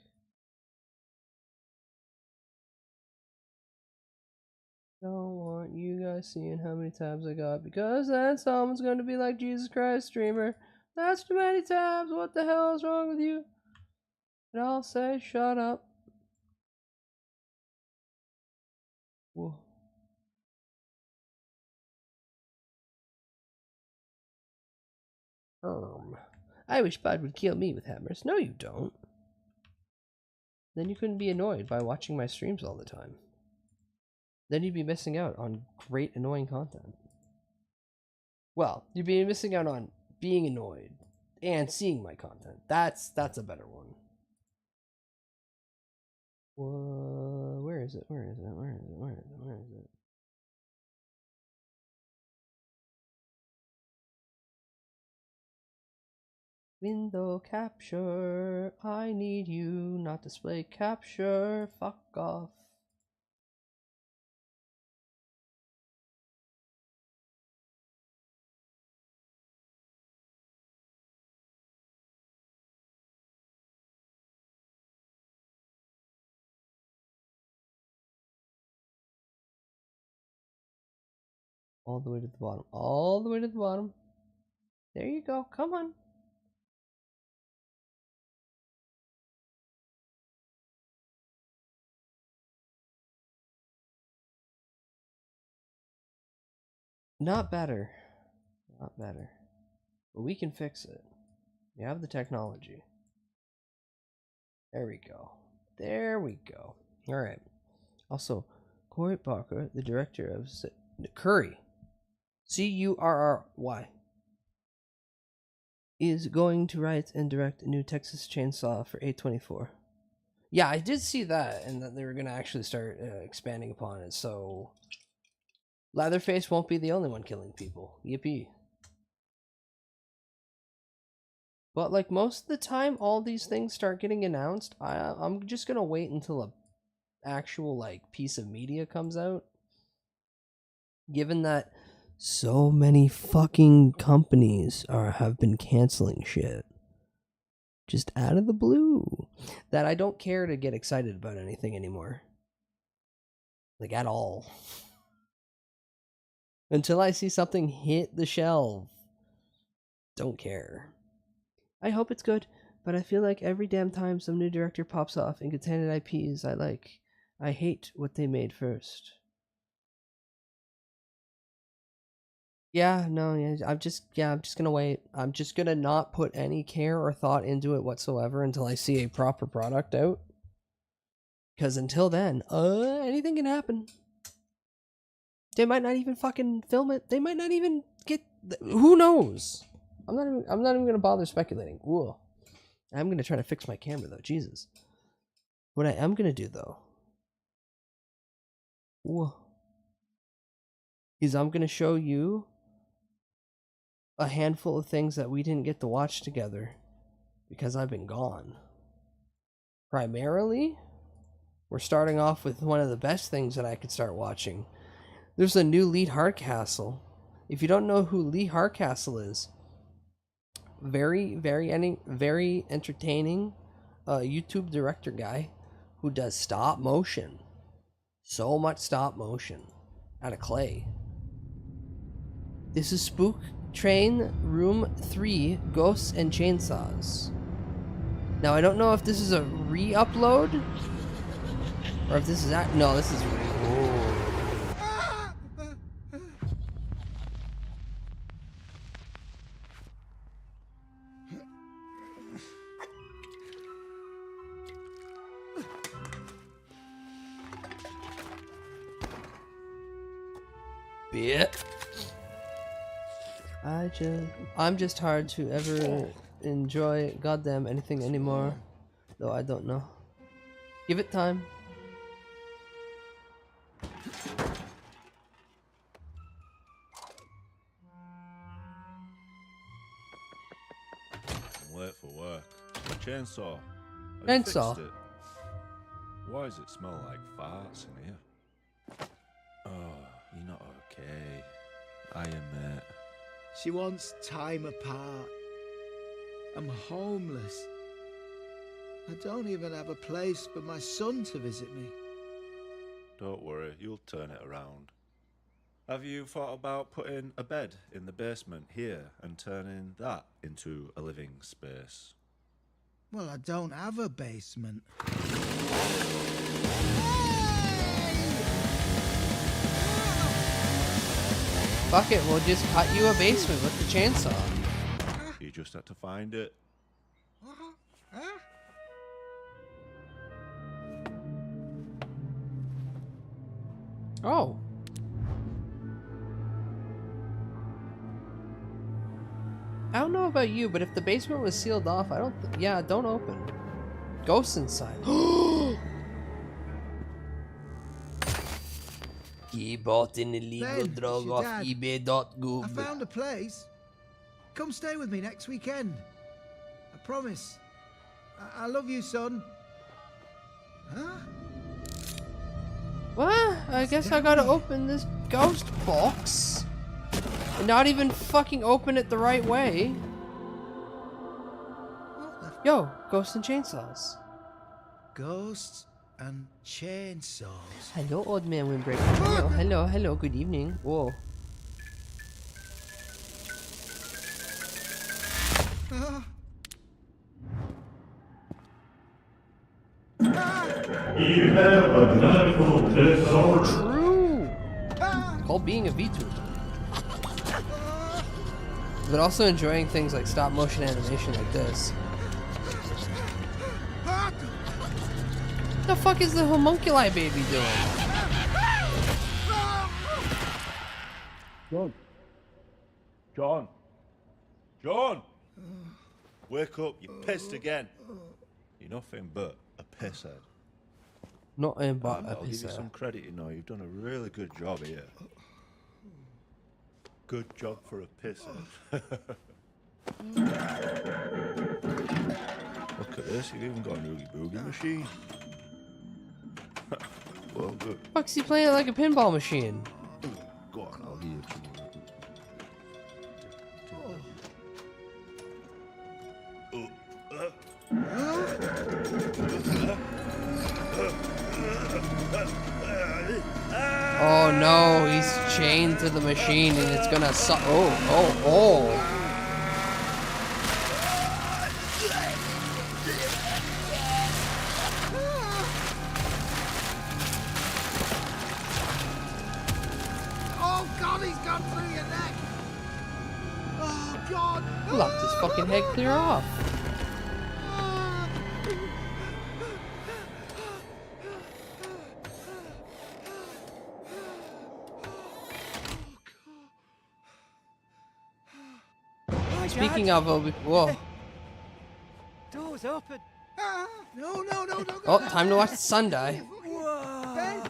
Don't want you guys seeing how many tabs I got, because then someone's going to be like, Jesus Christ, streamer, that's too many tabs, what the hell is wrong with you? And I'll say, shut up. Whoa. I wish Bud would kill me with hammers. No, you don't. Then you couldn't be annoyed by watching my streams all the time. Then you'd be missing out on great annoying content. Well, you'd be missing out on being annoyed and seeing my content. That's a better one. Where is it? Window capture. I need you, not display capture. Fuck off. All the way to the bottom. All the way to the bottom. There you go. Come on. Not better. But we can fix it. We have the technology. There we go. Alright. Also, Corey Barker, the director of Curry, Curry, is going to write and direct a new Texas Chainsaw for A24. Yeah, I did see that, and that they were going to actually start expanding upon it, so Leatherface won't be the only one killing people. Yippee. But like most of the time, all these things start getting announced. I'm just gonna wait until a actual like piece of media comes out. Given that so many fucking companies have been canceling shit just out of the blue, that I don't care to get excited about anything anymore. Like at all. Until I see something hit the shelf. Don't care. I hope it's good, but I feel like every damn time some new director pops off and gets handed IPs I like, I hate what they made first. Yeah, no, yeah, I'm just gonna wait. I'm just gonna not put any care or thought into it whatsoever until I see a proper product out. Because until then, anything can happen. They might not even fucking film it. They might not even get. Who knows? I'm not even gonna bother speculating. Ooh. I'm gonna try to fix my camera though. Jesus. What I am gonna do though. Ooh, is I'm gonna show you a handful of things that we didn't get to watch together because I've been gone. Primarily, we're starting off with one of the best things that I could start watching. There's a new Lee Hardcastle. If you don't know who Lee Hardcastle is, very entertaining YouTube director guy who does stop motion. So much stop motion out of clay. This is Spook Train Room 3 Ghosts and Chainsaws. Now I don't know if this is a re-upload or if this is no, this is bit. I'm just hard to ever enjoy goddamn anything anymore, though I don't know. Give it time. I'm late for work. My chainsaw. Chainsaw. Fixed it. Why does it smell like farts in here? Oh, you're not okay. I admit. She wants time apart. I'm homeless. I don't even have a place for my son to visit me. Don't worry, you'll turn it around. Have you thought about putting a bed in the basement here and turning that into a living space? Well, I don't have a basement. Fuck it, we'll just cut you a basement with the chainsaw. You just had to find it. Oh. I don't know about you, but if the basement was sealed off, I don't. Yeah, don't open. Ghosts inside. He bought an illegal Ben, drug it's off your dad. eBay.gov. I found a place. Come stay with me next weekend. I promise. I love you, son. Huh? Well, I guess I gotta open this ghost box. And not even fucking open it the right way. Yo, Ghosts and Chainsaws. Ghosts and chainsaws. Hello, old man Windbreaker. Hello, good evening. Whoa. You have a medical disorder. True. Called being a VTuber. But also enjoying things like stop motion animation like this. What the fuck is the homunculi baby doing? John! Wake up, you're pissed again. You're nothing but a pisshead. Not in but a I'll give you pisser. some credit, you know, you've done a really good job here. Good job for a pisser. Look at this, you've even got an Oogie Boogie machine. Well, good. Fuck's he playing it like a pinball machine? Go on, I'll give you Oh no, he's chained to the machine and it's gonna suck. Oh. Oh God, he's gone through your neck. Oh God. Locked his fucking head clear off. Speaking of, whoa. Doors open. No, don't go Oh, down time to watch the sun die. Whoa. Ben.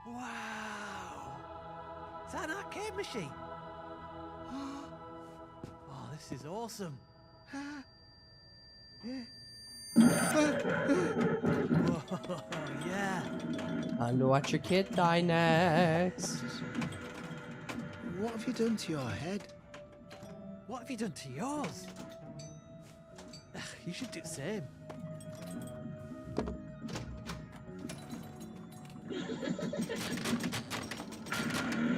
Wow. Is that an arcade machine? Oh, this is awesome. Whoa, yeah. Time to watch your kid die next. What have you done to your head? What have you done to yours? You should do the same.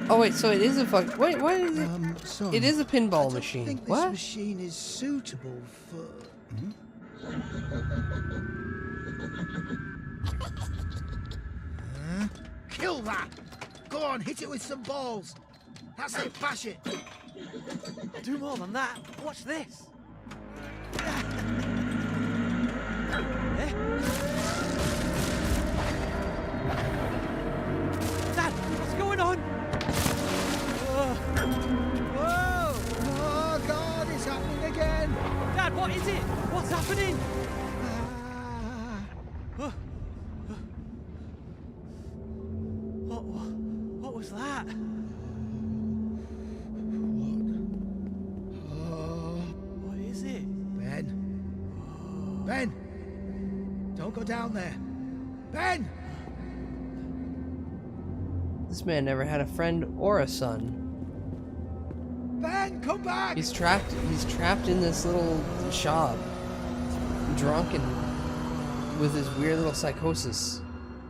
Oh wait, so it is a fuck. Wait, what is it? Son, It is a pinball I don't machine. think this What? machine is suitable for. Kill that! Go on, hit it with some balls. That's it, bash it. I'll do more than that. Watch this. Dad, what's going on? Whoa! Oh God, it's happening again. Dad, what is it? What's happening? What was that? What is it? Ben, don't go down there. Ben! This man never had a friend or a son. Ben, come back! He's trapped in this little shop. Drunk and with his weird little psychosis.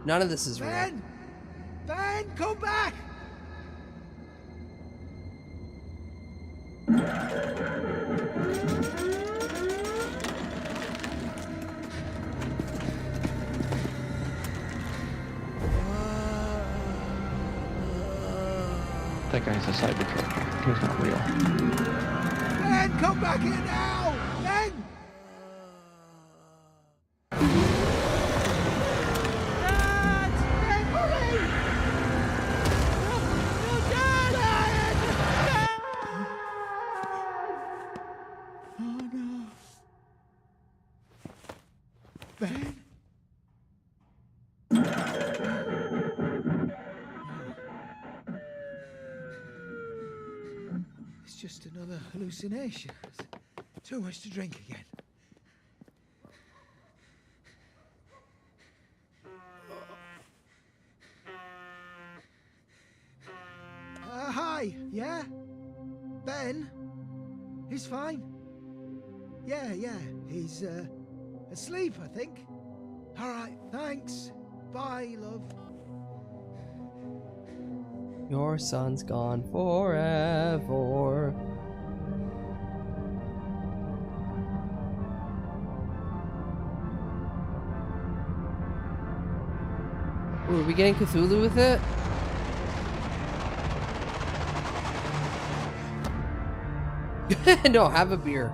None of this is real. Ben! Ben, come back! That guy's a cyber character. He's not real. Ben, come back here now! Ben! Dad! Ben, hurry! Oh no. Ben? It's just another hallucination. Too much to drink again. Hi, yeah? Ben? He's fine. Yeah, he's asleep, I think. All right, thanks. Bye, love. Your son's gone forever. Ooh, are we getting Cthulhu with it? No, have a beer.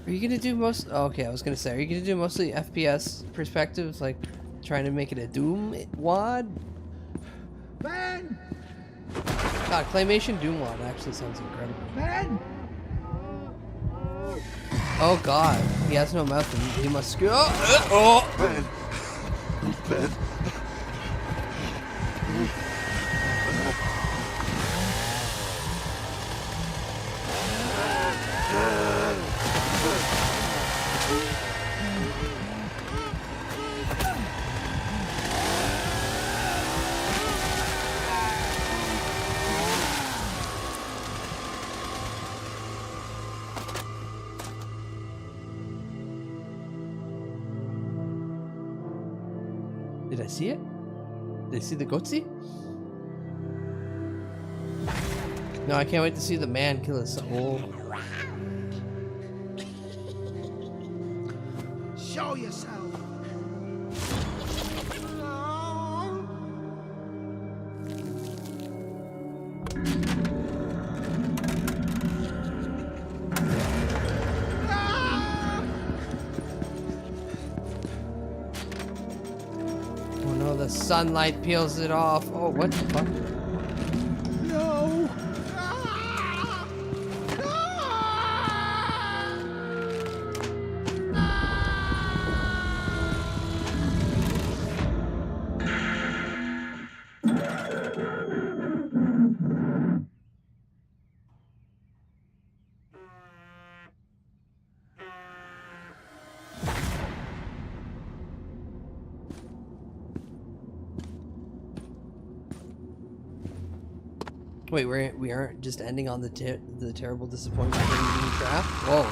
Are you gonna do most? Oh, okay, I was gonna say, are you gonna do mostly FPS perspectives, like trying to make it a Doom wad? Ben! God, Claymation Doom wad actually sounds incredible. Ben! Oh God, he has no mouth and he must go. Oh! Ben. Did I see it? Did I see the goatse? No, I can't wait to see the man kill his soul. Show yourself! Oh no, the sunlight peels it off. Oh, what the fuck? No! Wait, we aren't just ending on the terrible disappointment of being trapped? Whoa.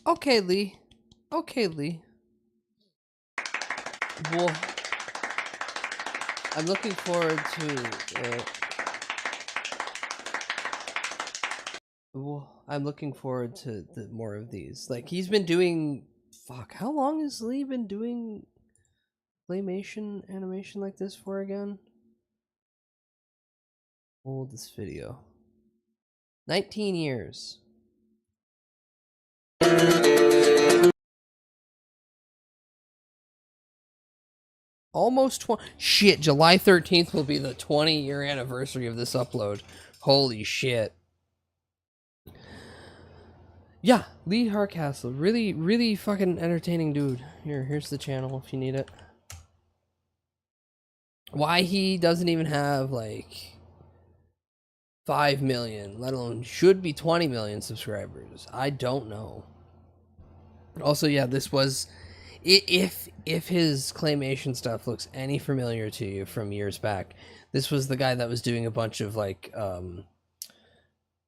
Okay, Lee. Okay, Lee. Well, I'm looking forward to. I'm looking forward to more of these. Like he's been doing. Fuck, how long has Lee been doing claymation animation like this for again? Hold this video. 19 years. Almost 20. Shit, July 13th will be the 20-year anniversary of this upload. Holy shit. Yeah, Lee Hardcastle. Really, really fucking entertaining dude. Here's the channel if you need it. Why he doesn't even have, like, 5 million, let alone should be 20 million subscribers, I don't know. Also, yeah, this was... If his claymation stuff looks any familiar to you from years back, this was the guy that was doing a bunch of like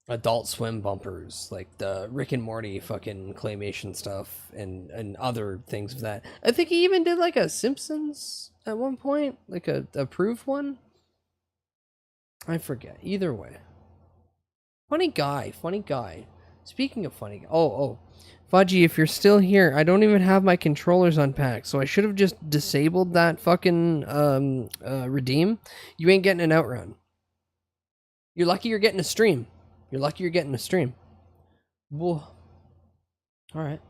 Adult Swim bumpers, like the Rick and Morty fucking claymation stuff and other things of that. I think he even did like a Simpsons at one point, like a approved one. I forget. Either way, funny guy. Speaking of funny guy, oh. Fudgy, if you're still here, I don't even have my controllers unpacked, so I should have just disabled that fucking redeem. You ain't getting an outrun. You're lucky you're getting a stream. Whoa. Alright.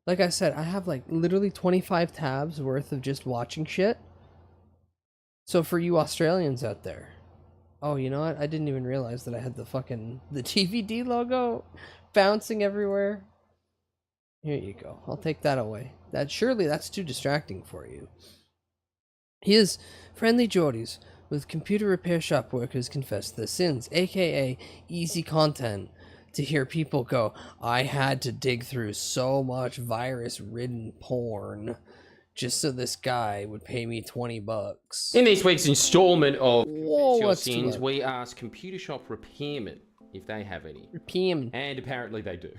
Like I said, I have like literally 25 tabs worth of just watching shit. So for you Australians out there. Oh, you know what? I didn't even realize that I had the TVD logo bouncing everywhere. Here you go. I'll take that away. Surely that's too distracting for you. His friendly Geordies with computer repair shop workers confess their sins, aka easy content to hear people go, I had to dig through so much virus-ridden porn just so this guy would pay me $20. In this week's installment of Whoa, Your what's Sins, that? we ask computer shop repairmen if they have any. Repairmen. And apparently they do.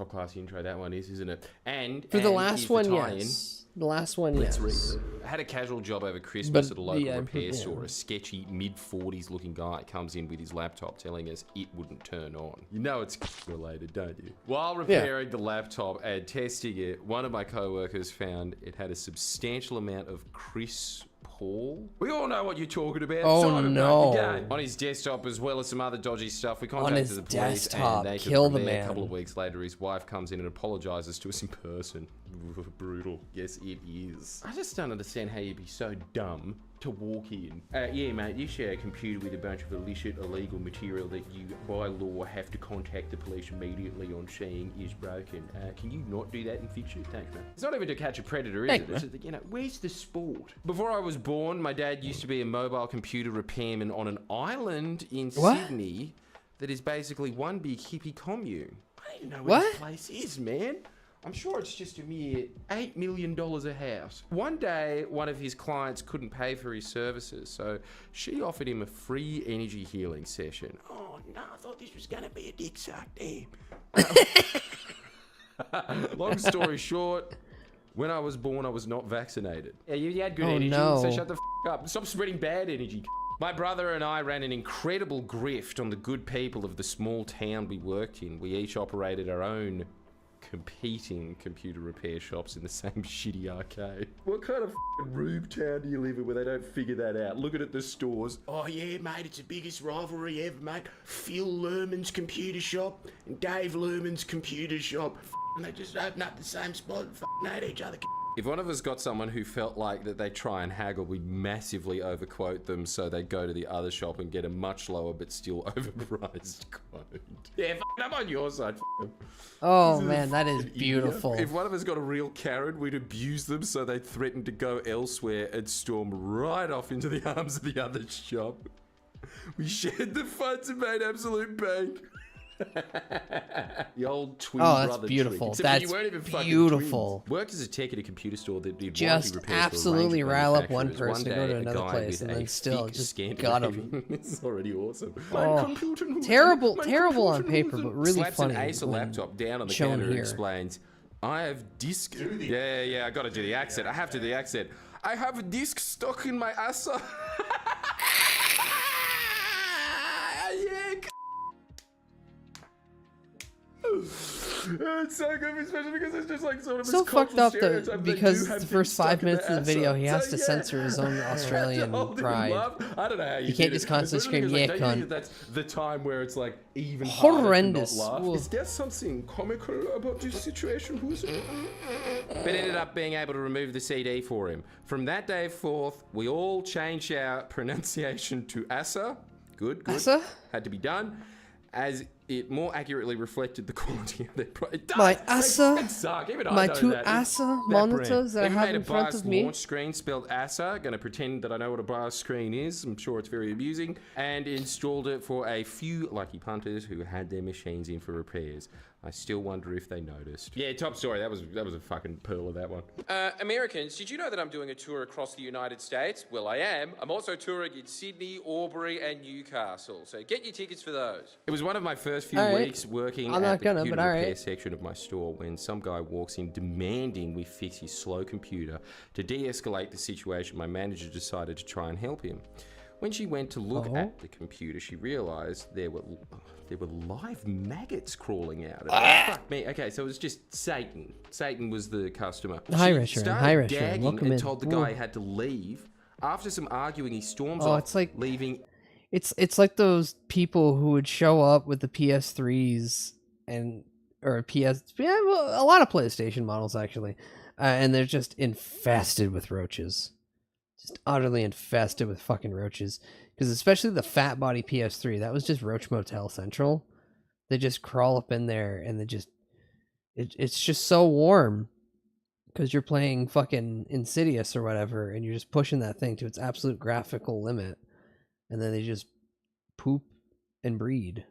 top class intro that one is, isn't it? And For the and last here's the one, tie-in. yes. The last one, Let's yes. read it. I had a casual job over Christmas But at a local the, repair yeah. store. A sketchy mid-40s looking guy comes in with his laptop telling us it wouldn't turn on. You know it's related, don't you? While repairing the laptop and testing it, one of my co-workers found it had a substantial amount of Chris Paul. We all know what you're talking about. Oh, Simon no. Again. On his desktop, as well as some other dodgy stuff, we contacted his the police desktop. and they Kill the confirmed man. A couple of weeks later, his wife comes in and apologizes to us in person. Brutal. Yes, it is. I just don't understand how you'd be so dumb to walk in. Yeah, mate, you share a computer with a bunch of illicit, illegal material that you, by law, have to contact the police immediately on seeing is broken. Can you not do that and fix it? Thanks, man. It's not even to catch a predator, is it? It's just, you know, where's the sport? Before I was born, my dad used to be a mobile computer repairman on an island in Sydney that is basically one big hippie commune. I don't even know where this place is, man. I'm sure it's just a mere $8 million a house. One day, one of his clients couldn't pay for his services, so she offered him a free energy healing session. Oh, no, I thought this was going to be a dick suck, damn. Long story short, when I was born, I was not vaccinated. Yeah, you had good energy, so shut the up. Stop spreading bad energy. My brother and I ran an incredible grift on the good people of the small town we worked in. We each operated our own competing computer repair shops in the same shitty arcade. What kind of rube town do you live in where they don't figure that out? Looking at the stores. Oh yeah, mate, it's the biggest rivalry ever, mate. Phil Lerman's computer shop and Dave Lerman's computer shop. And they just open up the same spot and hate each other. If one of us got someone who felt like that they try and haggle, we'd massively overquote them so they'd go to the other shop and get a much lower but still overpriced quote. Yeah, I'm on your side. Oh man, that is beautiful. If one of us got a real Karen, we'd abuse them so they'd threaten to go elsewhere and storm right off into the arms of the other shop. We shared the funds and made absolute bank. The old twin Oh, that's brother beautiful. trick. Except That's you weren't even fucking beautiful. twins. Worked as a tech at a computer store that did Just warranty repairs for a absolutely range of rile up one manufacturers. person to go day, to a another guy place with and a then still thick just scantily- got him. It's already awesome. Oh, terrible on paper, but really Slaps funny. an Acer when laptop down on the shown counter and here. explains, I have disc. Yeah, I gotta do the accent. I have to do the accent. I have a disc stuck in my Acer. Yeah. It's so good, especially because it's just like sort of So this fucked cultural up stereotype that they because do have the things first 5 stuck in minutes their of the video, ass he off. has to censor his own Australian Hold it in pride. love. I don't know how you You can't did just it. constantly Especially scream, because, "Yeah, don't you cunt." think that's the time where it's like even Horrendous. harder to not laugh. Oof. Is there something comical about this situation? Who's it? But ended up being able to remove the CD for him. From that day forth, we all changed our pronunciation to Asa. Good. Asa? Had to be done, as it more accurately reflected the quality of their product. My Asa, my know two that. Asa That monitors brand. that I Even have made in a front BIOS of me. launch screen spelled Asa. Gonna pretend that I know what a BIOS screen is. I'm sure it's very amusing. And installed it for a few lucky punters who had their machines in for repairs. I still wonder if they noticed. Yeah, top story. That was a fucking pearl of that one. Americans, did you know that I'm doing a tour across the United States? Well, I am. I'm also touring in Sydney, Aubrey, and Newcastle. So get your tickets for those. It was one of my first few All right. weeks working I'm at not the gonna, computer but all repair right. section of my store when some guy walks in demanding we fix his slow computer. To de-escalate the situation, my manager decided to try and help him. When she went to look at the computer, she realised there were live maggots crawling out of it. Fuck me. Okay, so it was just Satan. Satan was the customer. Hi, She restaurant. started Hi, restaurant. gagging Welcome and in. told the guy Ooh. he had to leave. After some arguing, he storms Oh, off, it's like leaving. It's like those people who would show up with the PS3s or a lot of PlayStation models actually, and they're just infested with roaches, just utterly infested with fucking roaches. Because especially the fat body PS3, that was just Roach Motel Central. They just crawl up in there and it's just so warm because you're playing fucking Insidious or whatever, and you're just pushing that thing to its absolute graphical limit. And then they just poop and breed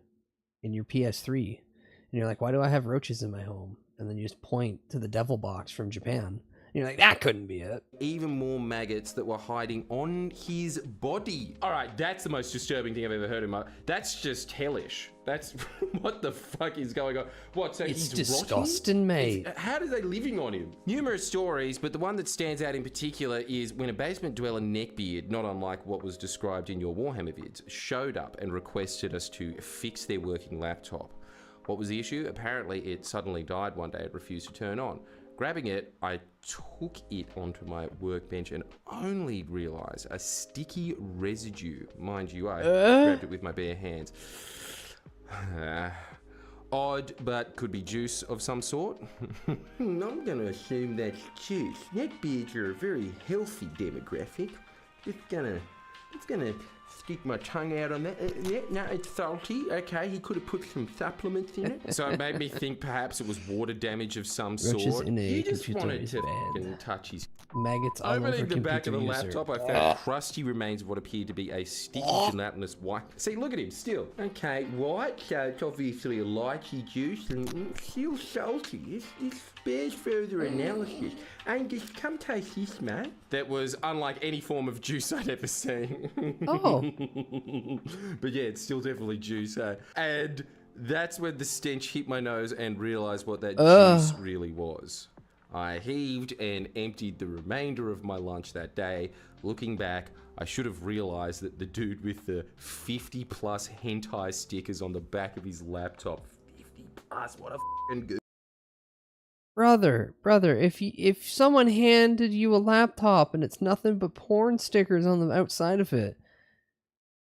in your PS3. And you're like, why do I have roaches in my home? And then you just point to the devil box from Japan. you're like, that couldn't be it. Even more maggots that were hiding on his body. All right, that's the most disturbing thing I've ever heard in my... That's just hellish. That's... What the fuck is going on? What, so It's he's disgusting, rotting? mate. How are they living on him? Numerous stories, but the one that stands out in particular is when a basement dweller neckbeard, not unlike what was described in your Warhammer vids, showed up and requested us to fix their working laptop. What was the issue? Apparently it suddenly died one day. It refused to turn on. Grabbing it, I took it onto my workbench and only realised a sticky residue. Mind you, I grabbed it with my bare hands. Odd, but could be juice of some sort. I'm gonna assume that's juice. Neckbeards are a very healthy demographic. It's gonna stick my tongue out on that. Yeah, no, it's salty. Okay, he could have put some supplements in it. So it made me think perhaps it was water damage of some Roaches sort. in a He just computer wanted is to bad. fucking touch his... Maggots all over Opening the back of the computer user. laptop, I found crusty remains of what appeared to be a sticky gelatinous white. See, look at him, still. Okay, white, so it's obviously a lychee juice, and still salty. It bears further analysis. Angus, come taste this, mate. That was unlike any form of juice I'd ever seen. Oh. But yeah, it's still definitely juice, eh? And that's when the stench hit my nose and realised what that juice really was. I heaved and emptied the remainder of my lunch that day. Looking back, I should have realised that the dude with the 50 plus hentai stickers on the back of his laptop, 50 plus, what a f***ing good. Brother, if someone handed you a laptop and it's nothing but porn stickers on the outside of it,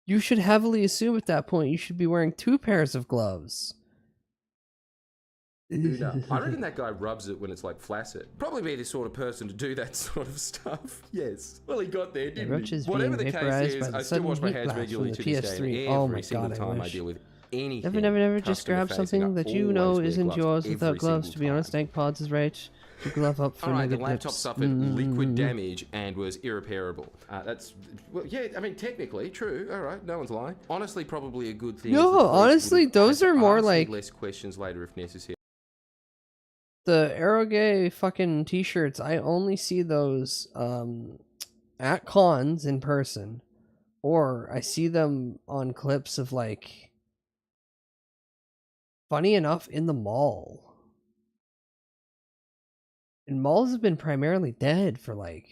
you should heavily assume at that point you should be wearing 2 pairs of gloves. I reckon that guy rubs it when it's like flaccid. Probably be the sort of person to do that sort of stuff. Yes. Well, he got there, didn't he? Whatever the case is, I still wash my hands regularly to this day. And every single time I deal with anything. Never just grab customer-facing, something I that you always know wear isn't gloves yours every without gloves. single To be honest, Dank Pods is right. You glove up for Alright, the negative laptop nips. suffered liquid damage and was irreparable. That's, well, yeah, I mean, technically, true. Alright, no one's lying. Honestly, probably a good thing. No, honestly, those are more like less questions later if necessary. the Aerogay fucking t-shirts. I only see those at cons in person, or I see them on clips of, like, funny enough, in the mall. And malls have been primarily dead for like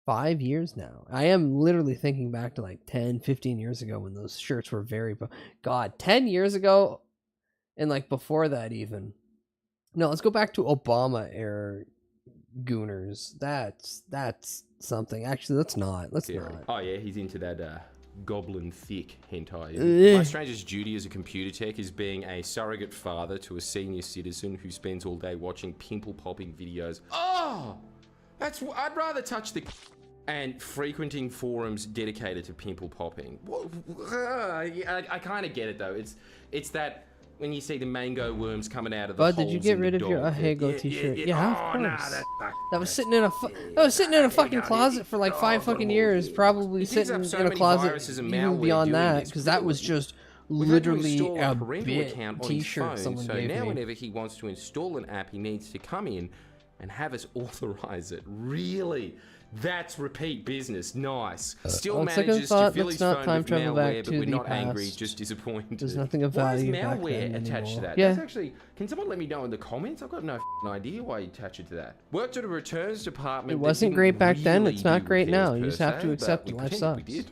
5 years now. I am literally thinking back to like 10, 15 years ago when those shirts were very... God, 10 years ago? And like before that even. No, let's go back to Obama era Gooners. That's something. Actually, let's not. Let's not. Oh yeah, he's into that goblin thick hentai. My strangest duty as a computer tech is being a surrogate father to a senior citizen who spends all day watching pimple popping videos. Oh, I'd rather touch the and frequenting forums dedicated to pimple popping. I kind of get it though. It's that when you see the mango worms coming out of the Bud, did you get rid of your Ahego t-shirt? Yeah, of course. That was sitting in a fucking closet for like 5 fucking years, probably sitting in a closet even beyond that, because that was just literally a bit t-shirt someone so gave now me. whenever he wants to install an app, he needs to come in and have us authorize it. Really? That's repeat business. Nice. Still on second manages to thought, fill let's his not phone time with travel malware, back but to we're the not angry, past. just disappointed. There's nothing of Why is value back malware then attached to anymore. that? Yeah. That's actually... Can someone let me know in the comments? I've got no idea why you attach it to that. Worked at a returns department. It that wasn't didn't great back then. really It's not do great repairs now. You per just have to se, accept but we life pretended we sucks.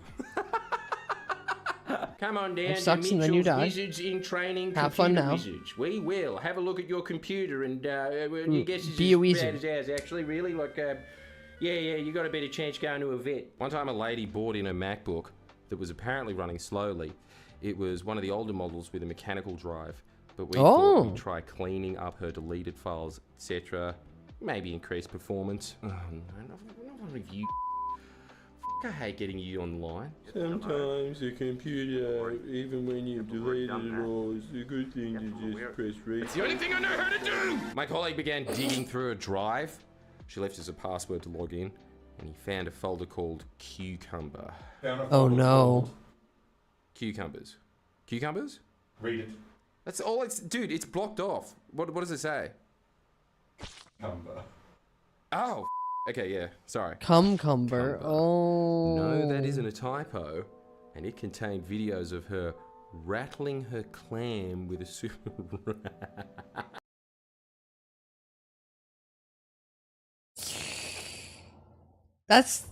did. Come on down Life to sucks and then you Mitchell's die. Wizards in Training. Have fun Computer now. Wizards. We will. Have a look at your computer and your guess is be a as wizard. bad as ours, actually, really. Like, yeah, you got a better chance going to a vet. One time a lady bought in a MacBook that was apparently running slowly. It was one of the older models with a mechanical drive, but we thought we'd try cleaning up her deleted files, etc. Maybe increase performance. Oh, no, not review. I hate getting you online. Sometimes the computer, even when you've deleted it all, is a good thing to just press restart. It's the only thing I know how to do! My colleague began digging through a drive. She left us a password to log in, and he found a folder called Cucumber. Oh no. Cucumbers. Cucumbers? Read it. That's all it's... Dude, it's blocked off. What does it say? Cucumber. Oh, okay, yeah, sorry. Cumber. Oh. No, that isn't a typo. And it contained videos of her rattling her clam with a super rat. That's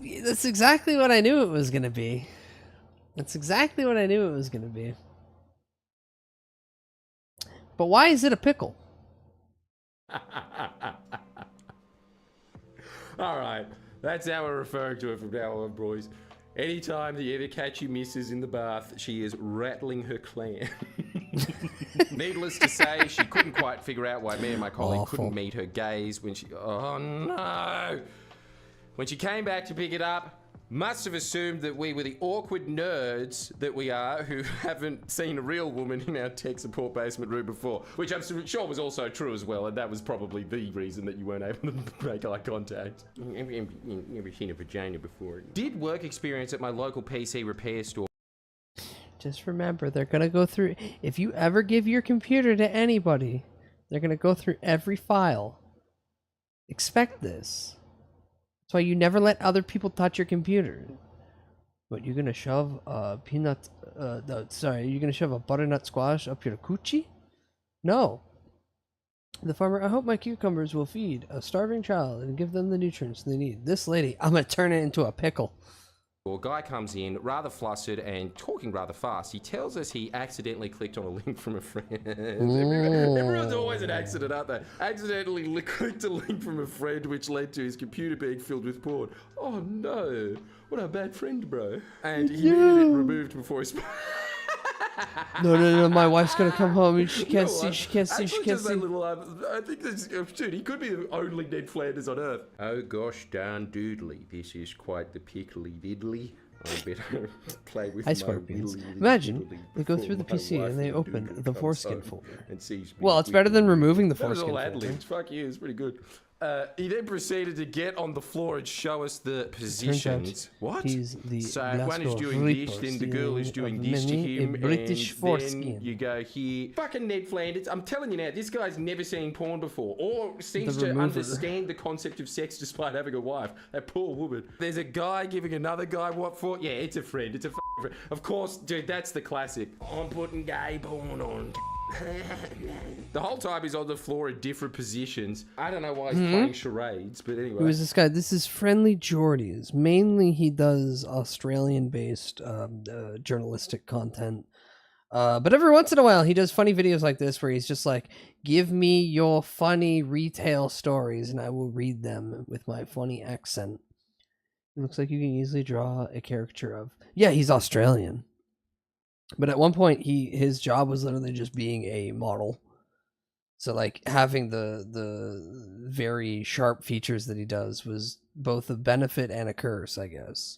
exactly what I knew it was gonna be. That's exactly what I knew it was gonna be. But why is it a pickle? Alright, that's how we're referring to it from now on, boys. Anytime that you ever catch your missus in the bath, she is rattling her clam. Needless to say, she couldn't quite figure out why me and my colleague couldn't meet her gaze when she... Oh no! When she came back to pick it up, must have assumed that we were the awkward nerds that we are who haven't seen a real woman in our tech support basement room before, which I'm sure was also true as well, and that was probably the reason that you weren't able to make eye contact. Never seen a vagina before. Did work experience at my local PC repair store. Just remember, they're gonna go through... If you ever give your computer to anybody, they're gonna go through every file. Expect this. That's why you never let other people touch your computer. What, you're gonna shove a peanut... you're gonna shove a butternut squash up your coochie? No. The farmer, I hope my cucumbers will feed a starving child and give them the nutrients they need. This lady, I'm gonna turn it into a pickle. A guy comes in, rather flustered and talking rather fast. He tells us he accidentally clicked on a link from a friend. Everyone's always an accident, aren't they? Accidentally clicked a link from a friend, which led to his computer being filled with porn. Oh no, what a bad friend, bro. And he needed it removed before he spoke. No, my wife's gonna come home and she can't see, I think this, dude, he could be the only Ned Flanders on Earth. Oh gosh darn doodly, this is quite the pickly diddly. I better play with Ice my scorpions. willy Imagine they go before through the my PC wife and they and open Doodle the comes foreskin home folder. and sees me Well, it's better than removing the That was foreskin all folder. ad-libbed. Fuck you, it's pretty good. He then proceeded to get on the floor and show us the positions. What? He's the So one is Glasgow doing this, Reaper, then the girl is seeing doing of this to many a him, British and foreskin. then you go here. Fucking Ned Flanders, I'm telling you now, this guy's never seen porn before, or seems The to remover. understand the concept of sex despite having a wife. That poor woman. There's a guy giving another guy what for? Yeah, it's a friend. It's a friend. Of course, dude, that's the classic. I'm putting gay porn on. The whole time he's on the floor in different positions. I don't know why he's playing charades, but anyway. Who is this guy? This is Friendly Geordies. Mainly he does Australian-based journalistic content. But every once in a while he does funny videos like this where he's just like, give me your funny retail stories and I will read them with my funny accent. It looks like you can easily draw a caricature of... Yeah, he's Australian. But at one point, his job was literally just being a model. So, like, having the very sharp features that he does was both a benefit and a curse, I guess.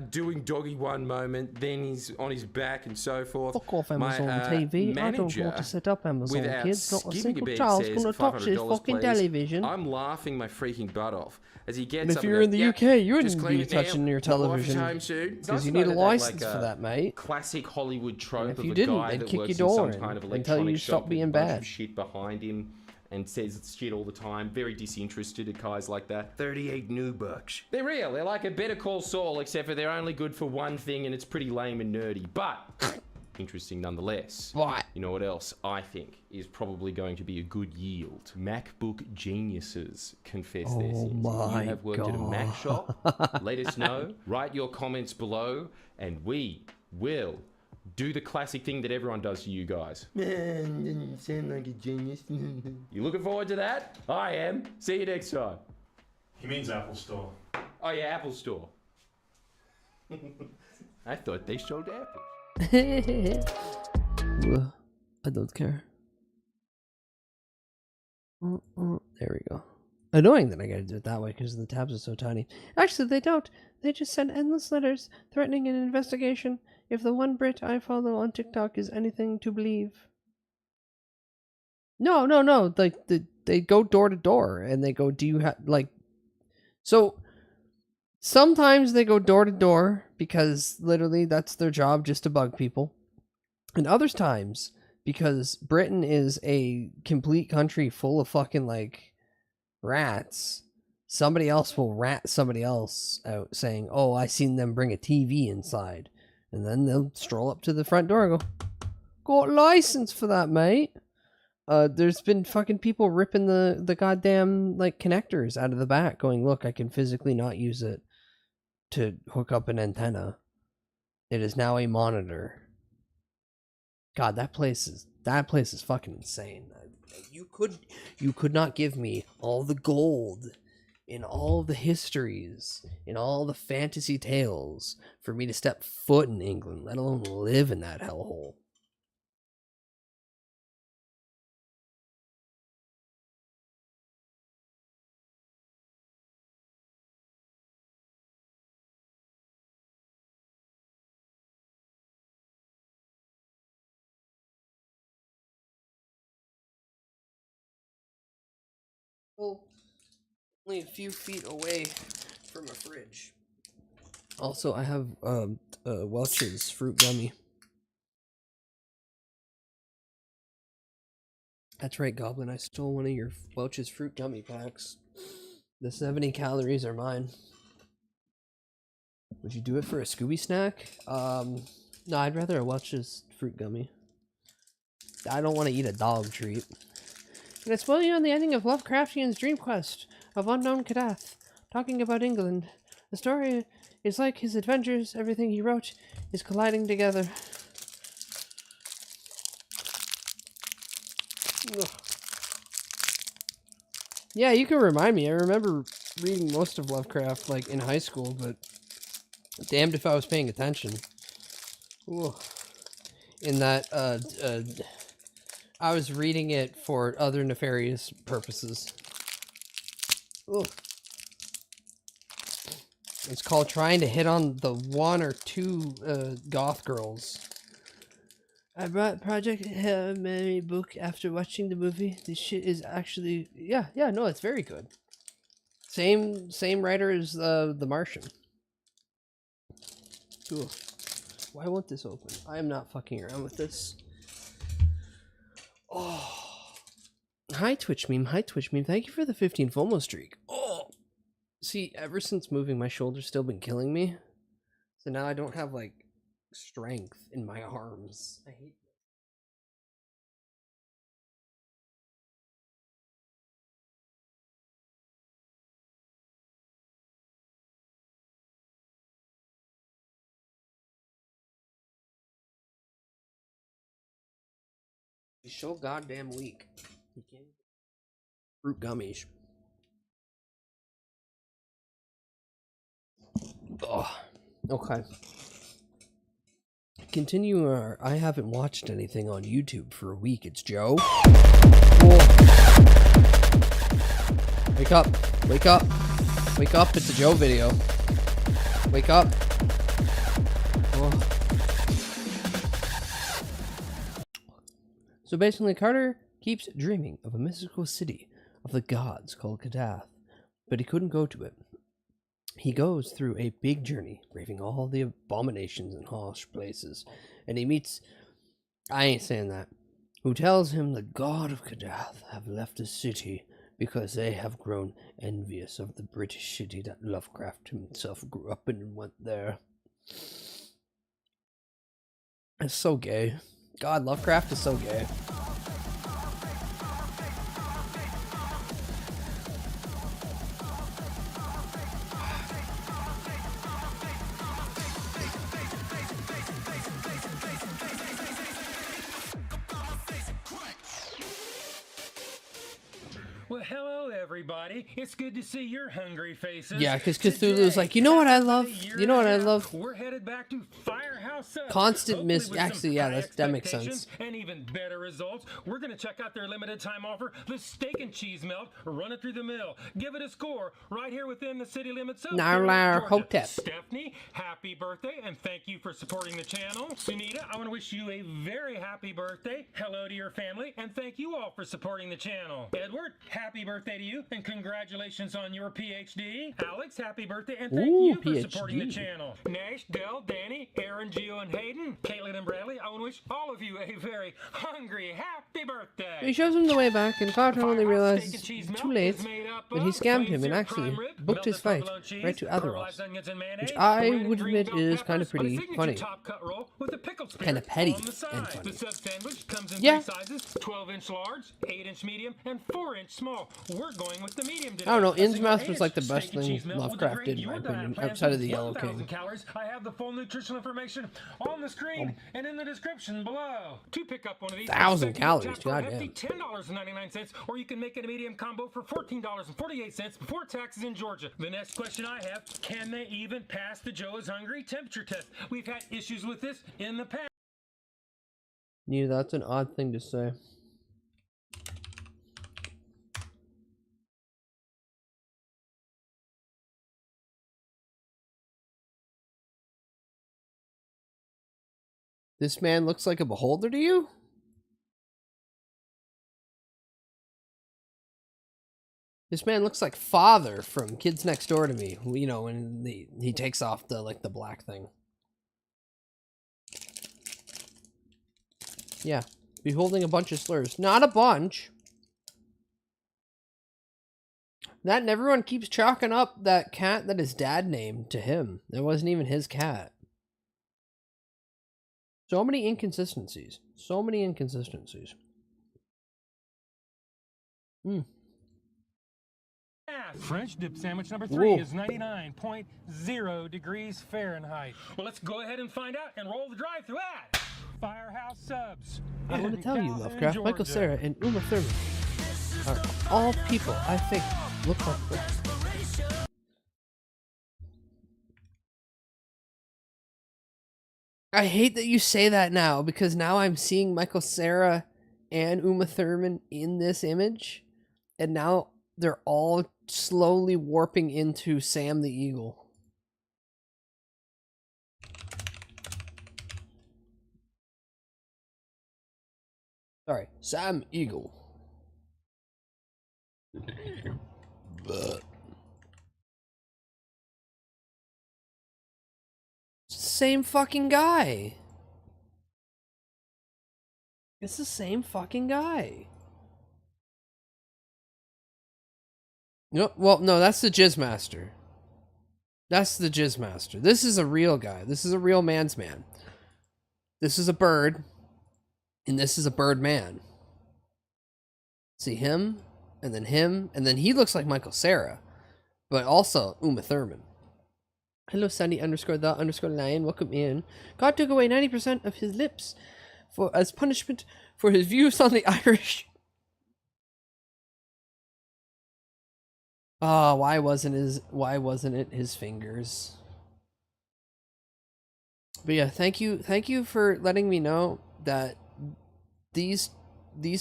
Doing doggy one moment, then he's on his back and so forth. Fuck off, Amazon TV. I don't want to set up Amazon, without kids. Not a skipping single beat child's says, going to touch this $500 fucking please. television. I'm laughing my freaking butt off as he gets And if up you're and in goes, the "Yep, UK, you just wouldn't clean be it now. touching your My wife's television home soon." It's because nice you to need know a that they've, license like, for that, mate. Classic Hollywood trope And if of you a didn't, guy they'd that kick works your in door some kind of in until you electronic stop shop with being a bunch bad. of shit behind him and says shit all the time. Very disinterested at guys like that. 38 new bucks. They're real. They're like a Better Call Saul, except for they're only good for one thing and it's pretty lame and nerdy. But interesting nonetheless. What? You know what else I think is probably going to be a good yield? MacBook geniuses confess their sins. my If you have worked at a Mac God. shop, let us know. Write your comments below and we will do the classic thing that everyone does to you guys. Man, didn't sound like a genius. You looking forward to that? I am. See you next time. He means Apple Store. Oh yeah, Apple Store. I thought they sold apples. Well, I don't care. There we go. Annoying that I gotta do it that way because the tabs are so tiny. Actually, they don't. They just send endless letters threatening an investigation if the one Brit I follow on TikTok is anything to believe. No. Like, they go door to door and they go, do you have, like... So, sometimes they go door to door because literally that's their job, just to bug people. And other times, because Britain is a complete country full of fucking, like, rats, somebody else will rat somebody else out saying, oh, I seen them bring a TV inside. And then they'll stroll up to the front door and go, got a license for that, mate. There's been fucking people ripping the goddamn, like, connectors out of the back going, look, I can physically not use it to hook up an antenna. It is now a monitor. God, that place is fucking insane. You could not give me all the gold in all the histories, in all the fantasy tales for me to step foot in England, let alone live in that hellhole. Well, only a few feet away from a fridge. Also, I have Welch's fruit gummy. That's right, Goblin. I stole one of your Welch's fruit gummy packs. The 70 calories are mine. Would you do it for a Scooby snack? No, I'd rather a Welch's fruit gummy. I don't want to eat a dog treat. Can I spoil you on the ending of Lovecraftian's Dream Quest of Unknown Kadath, talking about England? The story is like his adventures. Everything he wrote is colliding together. Ugh. Yeah, you can remind me. I remember reading most of Lovecraft, like, in high school, but damned if I was paying attention. Ooh. In that, I was reading it for other nefarious purposes. Ooh. It's called trying to hit on the one or two goth girls. I brought Project Hail Mary book after watching the movie. This shit is actually no, it's very good. Same writer as The Martian. Ooh. Why won't this open? I am not fucking around with this. Oh. Hi Twitch Meme. Thank you for the 15 FOMO streak. Oh. See, ever since moving, my shoulder's still been killing me. So now I don't have, like, strength in my arms. I hate this. He's so goddamn weak. He can't. Fruit gummies. Oh, okay. Continue our I haven't watched anything on YouTube for a week. It's Joe. Whoa. Wake up. Wake up. Wake up. It's a Joe video. Wake up. Whoa. So basically, Carter keeps dreaming of a mystical city of the gods called Kadath, but he couldn't go to it. He goes through a big journey, braving all the abominations and harsh places, and he meets, I ain't saying that, who tells him the god of Kadath have left the city because they have grown envious of the British city that Lovecraft himself grew up in and went there. It's so gay. God, Lovecraft is so gay. Well, hello everybody. It's good to see your hungry faces. Yeah, because Cthulhu's like, you know what I love? You know what I love? We're headed back to Firehouse Up. Constant miss. Actually, yeah, that makes sense. And even better results. We're going to check out their limited time offer, the steak and cheese melt. Run it through the mill. Give it a score right here within the city limits of Hotep. Stephanie, happy birthday, and thank you for supporting the channel. Sunita, I want to wish you a very happy birthday. Hello to your family, and thank you all for supporting the channel. Edward, happy happy birthday to you, and congratulations on your PhD. Alex, happy birthday, and thank Ooh, you for PhD. supporting the channel. Nash, Dell, Danny, Aaron, Gio, and Hayden, Caitlin, and Bradley, I want to wish all of you a very hungry happy birthday. He shows him the way back, and Carter only realizes it's too late that he scammed him and actually booked his fight right to Atheros, which I would admit is kind of pretty funny. Kind of petty and funny. The sub sandwich comes in Yeah. three sizes: 12-inch large, 8-inch medium, and 4-inch small. We're going with the medium today. I don't know, A single Innsmouth was 8-inch like the steak best and thing cheese melt will Lovecraft degrade did, in my your diet opinion, plan outside to of the Yellow 1,000 King. calories. I have the full nutritional information on the screen and in the description below. To pick up one of these, 1,000 expect calories, to tap for a goddamn. hefty $10.99, or you can make it a medium combo for $14.48 before taxes in Georgia. The next question I have: can they even pass the Joe is hungry temperature test? We've had issues with this in the past. Yeah, that's an odd thing to say. This man looks like a beholder to you? This man looks like Father from Kids Next Door to me. You know, when he takes off the the black thing. Yeah, beholding a bunch of slurs. Not a bunch. That and everyone keeps chalking up that cat that his dad named to him. That wasn't even his cat. So many inconsistencies. So many inconsistencies. French dip sandwich number 3 Whoa. is 99.0 degrees Fahrenheit. Well, let's go ahead and find out and roll the drive-through at Firehouse Subs. I want to in tell you, Calhoun, Lovecraft, Michael Georgia. Cera, and Uma Thurman are all people I think look like this. I hate that you say that now, because now I'm seeing Michael Cera and Uma Thurman in this image, and now they're all slowly warping into Sam the Eagle. Sorry, Sam Eagle. Same fucking guy. It's the same fucking guy. No, well, no, that's the Jizzmaster. That's the Jizzmaster. This is a real guy. This is a real man's man. This is a bird, and this is a bird man. See him, and then he looks like Michael Cera, but also Uma Thurman. Hello, Sandy_the_lion. Welcome in. God took away 90% of his lips as punishment for his views on the Irish. Oh, why wasn't it his fingers? But yeah, thank you for letting me know that these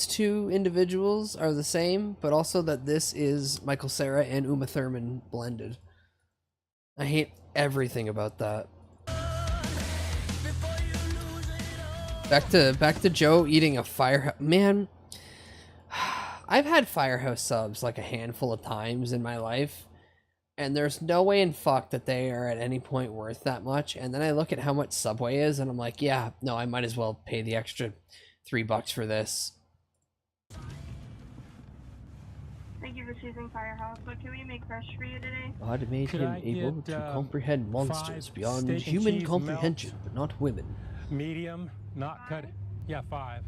two individuals are the same, but also that this is Michael Cera and Uma Thurman blended. I hate everything about that. Back to Joe eating a firehouse. Man, I've had Firehouse subs like a handful of times in my life, and there's no way in fuck that they are at any point worth that much. And then I look at how much Subway is, and I'm like, yeah, no, I might as well pay the extra $3 for this. Thank you for choosing Firehouse. What can we make fresh for you today? God made Could him I able get, to comprehend monsters 5 beyond steak and human cheese comprehension, melts? but not women. Medium, not cut. Yeah, 5.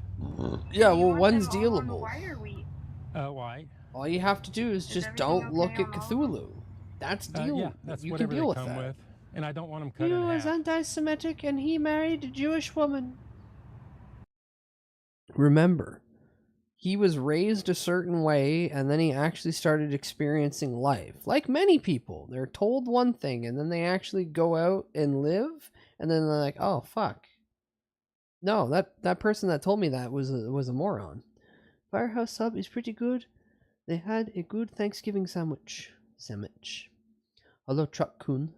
Yeah, well, You want one's them all on dealable. white or wheat? White. All you have to do is just everything don't look okay at on all of Cthulhu. That's deal. Yeah, that's you can whatever deal they with come that. with. And I don't want them cut He in was half. anti-Semitic and he married a Jewish woman. Remember, he was raised a certain way and then he actually started experiencing life. Like many people, they're told one thing and then they actually go out and live and then they're like, oh, fuck. No, that person that told me that was a moron. Firehouse sub is pretty good. They had a good Thanksgiving sandwich. Hello, Truck-kun.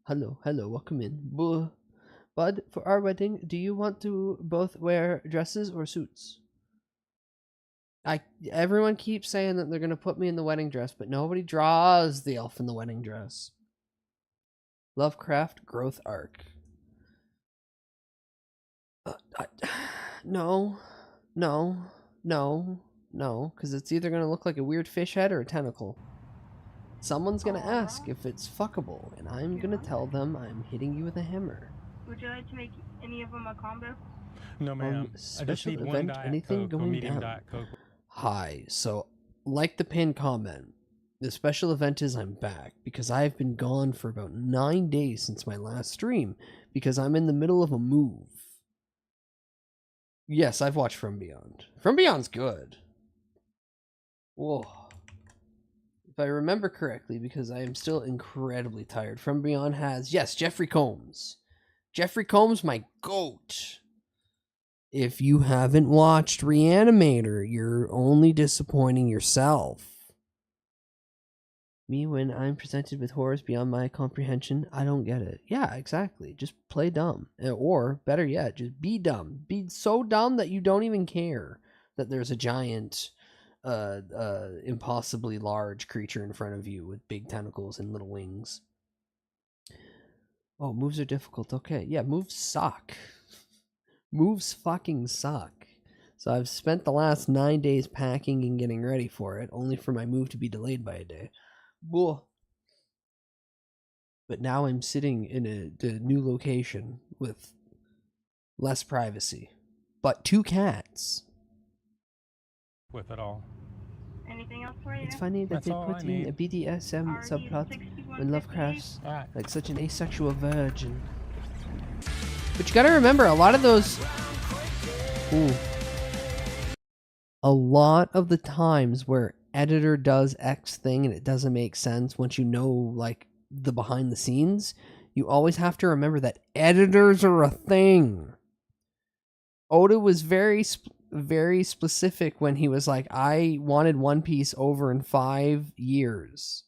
Hello, welcome in. Bud, for our wedding, do you want to both wear dresses or suits? Everyone keeps saying that they're gonna put me in the wedding dress, but nobody draws the elf in the wedding dress. Lovecraft growth arc. No, because it's either gonna look like a weird fish head or a tentacle. Someone's gonna ask if it's fuckable, and I'm gonna tell them I'm hitting you with a hammer. Would you like to make any of them a combo? No, ma'am. I just Special need event, one Diet anything Coke, a going medium down? Diet Coke. Hi, so like the pinned comment, the special event is I'm back because I've been gone for about 9 days since my last stream because I'm in the middle of a move. Yes, I've watched From Beyond. From Beyond's good. Whoa. If I remember correctly, because I am still incredibly tired, From Beyond has, yes, Jeffrey Combs. Jeffrey Combs, my goat. If you haven't watched Reanimator, you're only disappointing yourself. Me, when I'm presented with horrors beyond my comprehension, I don't get it. Yeah, exactly. Just play dumb. Or, better yet, just be dumb. Be so dumb that you don't even care that there's a giant, impossibly large creature in front of you with big tentacles and little wings. Oh, moves are difficult. Okay, yeah, moves suck. Moves fucking suck. So I've spent the last 9 days packing and getting ready for it, only for my move to be delayed by a day. Whoa. But now I'm sitting in a new location with less privacy. But 2 cats. With it all. Anything else for you? It's funny that That's they all put I in need. a BDSM subplot when Lovecraft's like such an asexual virgin. But you gotta remember, a lot of those... Ooh. A lot of the times where editor does X thing and it doesn't make sense, once you know, like, the behind the scenes, you always have to remember that editors are a thing. Oda was very specific when he was like, I wanted One Piece over in 5 years.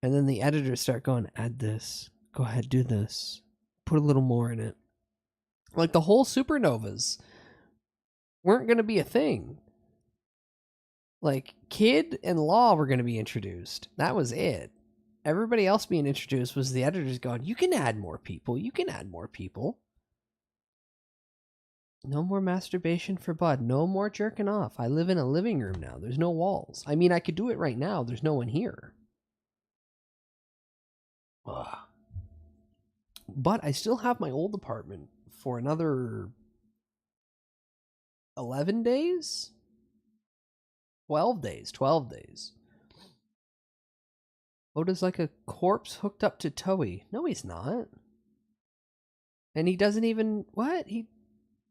And then the editors start going, add this. Go ahead, do this. Put a little more in it. Like, the whole supernovas weren't going to be a thing. Like, Kid and Law were going to be introduced. That was it. Everybody else being introduced was the editors going, you can add more people. You can add more people. No more masturbation for Bud. No more jerking off. I live in a living room now. There's no walls. I mean, I could do it right now. There's no one here. Ugh. But I still have my old apartment for another 11 days? 12 days. 12 days. Oda's like a corpse hooked up to Toei. No, he's not. And he doesn't even... What?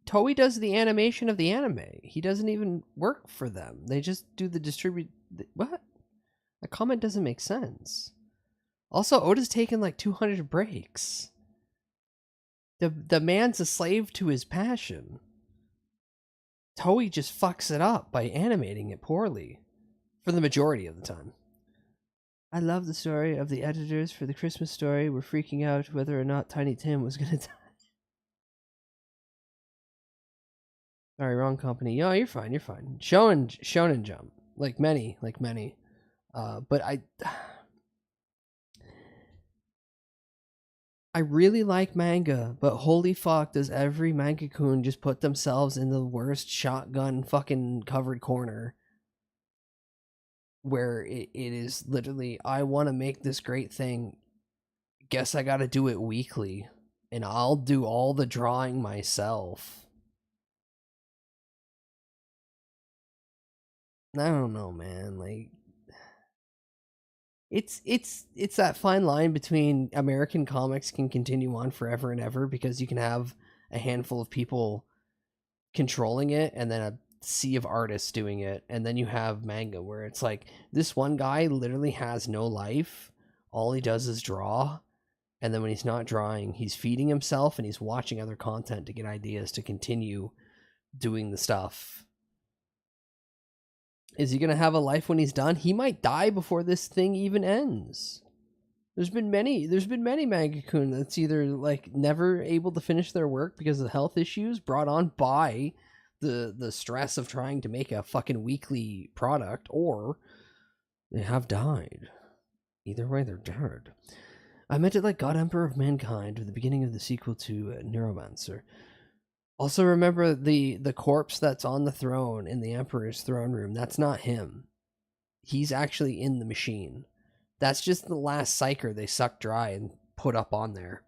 Toei does the animation of the anime. He doesn't even work for them. They just do the distribute... What? That comment doesn't make sense. Also, Oda's taken like 200 breaks. The man's a slave to his passion. Toei just fucks it up by animating it poorly. For the majority of the time. I love the story of the editors for the Christmas story were freaking out whether or not Tiny Tim was gonna die. Sorry, wrong company. No, you're fine, you're fine. Shonen Jump. Like many. But I really like manga, but holy fuck, does every manga-kun just put themselves in the worst shotgun fucking covered corner. Where it is literally, I want to make this great thing. Guess I gotta do it weekly. And I'll do all the drawing myself. I don't know, man. Like, it's that fine line between American comics can continue on forever and ever because you can have a handful of people controlling it and then a sea of artists doing it, and then you have manga where it's like this one guy literally has no life. All he does is draw, and then when he's not drawing, he's feeding himself and he's watching other content to get ideas to continue doing the stuff. Is he gonna have a life when he's done? He might die before this thing even ends. There's been many mangakun that's either like never able to finish their work because of health issues brought on by the stress of trying to make a fucking weekly product, or they have died. Either way, they're dead. I meant it like God Emperor of Mankind, at the beginning of the sequel to Neuromancer. Also remember the corpse that's on the throne in the Emperor's throne room. That's not him. He's actually in the machine. That's just the last psyker they sucked dry and put up on there.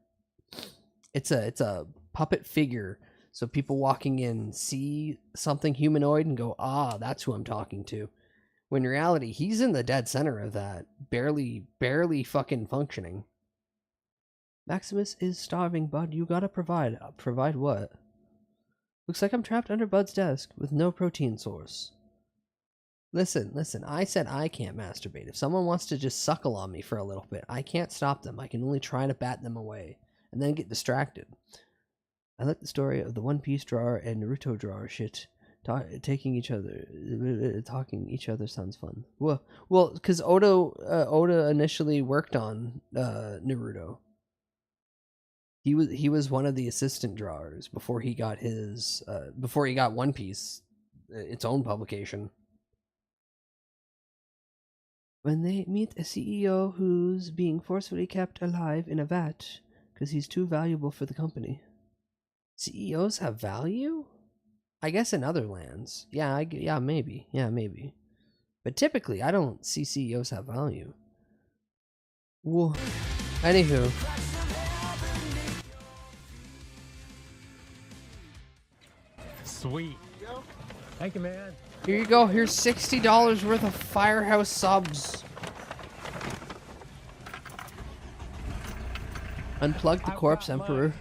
It's a puppet figure, so people walking in see something humanoid and go, ah, that's who I'm talking to. When in reality, he's in the dead center of that, barely fucking functioning. Maximus is starving, Bud. You gotta provide. Provide what? Looks like I'm trapped under Bud's desk with no protein source. Listen, I said I can't masturbate. If someone wants to just suckle on me for a little bit, I can't stop them. I can only try to bat them away, and then get distracted. I like the story of the One Piece drawer and Naruto drawer shit. Talking each other sounds fun. Well, because Oda initially worked on Naruto. He was one of the assistant drawers before he got his before he got One Piece, its own publication. When they meet a CEO who's being forcefully kept alive in a vat because he's too valuable for the company. CEOs have value? I guess in other lands. Yeah, maybe. Yeah, maybe. But typically, I don't see CEOs have value. Whoa. Anywho. Sweet. Thank you, man. Here you go. Here's $60 worth of Firehouse subs. Unplug the corpse, Emperor.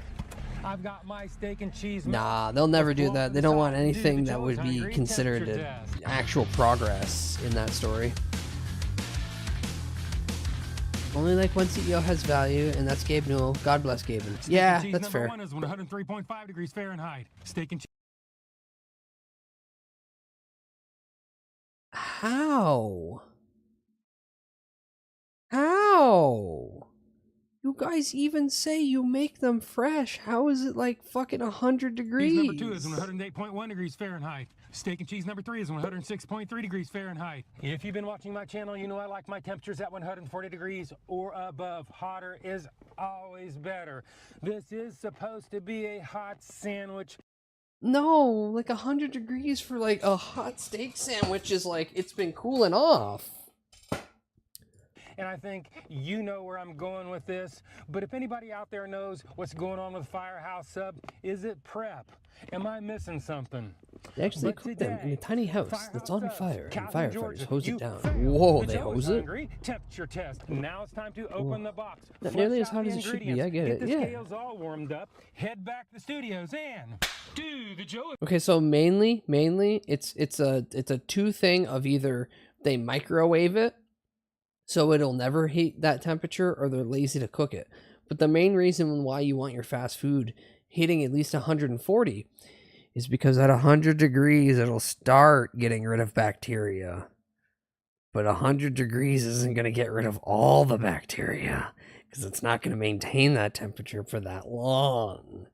I've got my steak and cheese. Nah, they'll never do that. They don't want anything that would be considered actual progress in that story. Only like one CEO has value, and that's Gabe Newell. God bless Gabe. Yeah, that's fair. Number 1 is 103.5 degrees Fahrenheit. Steak and cheese. How? How? You guys even say you make them fresh. How is it like fucking 100 degrees? Number 2 is 108.1 degrees Fahrenheit. Steak and cheese number 3 is 106.3 degrees Fahrenheit. If you've been watching my channel, you know I like my temperatures at 140 degrees or above. Hotter is always better. This is supposed to be a hot sandwich. No, like 100 degrees for like a hot steak sandwich is like, it's been cooling off. And I think you know where I'm going with this. But if anybody out there knows what's going on with Firehouse Sub, is it prep? Am I missing something? They actually cook them in a tiny house that's on fire, and firefighters hose it down. Whoa, they hose it? Temperature test. Now it's time to open the box. Not nearly as hot as it should be, I get it, the yeah. scales all warmed up, head back to the studios, and do the Joe. Okay, so mainly, it's a two thing of either they microwave it, so it'll never heat that temperature, or they're lazy to cook it. But the main reason why you want your fast food hitting at least 140 is because at 100 degrees, it'll start getting rid of bacteria. But 100 degrees isn't going to get rid of all the bacteria, because it's not going to maintain that temperature for that long.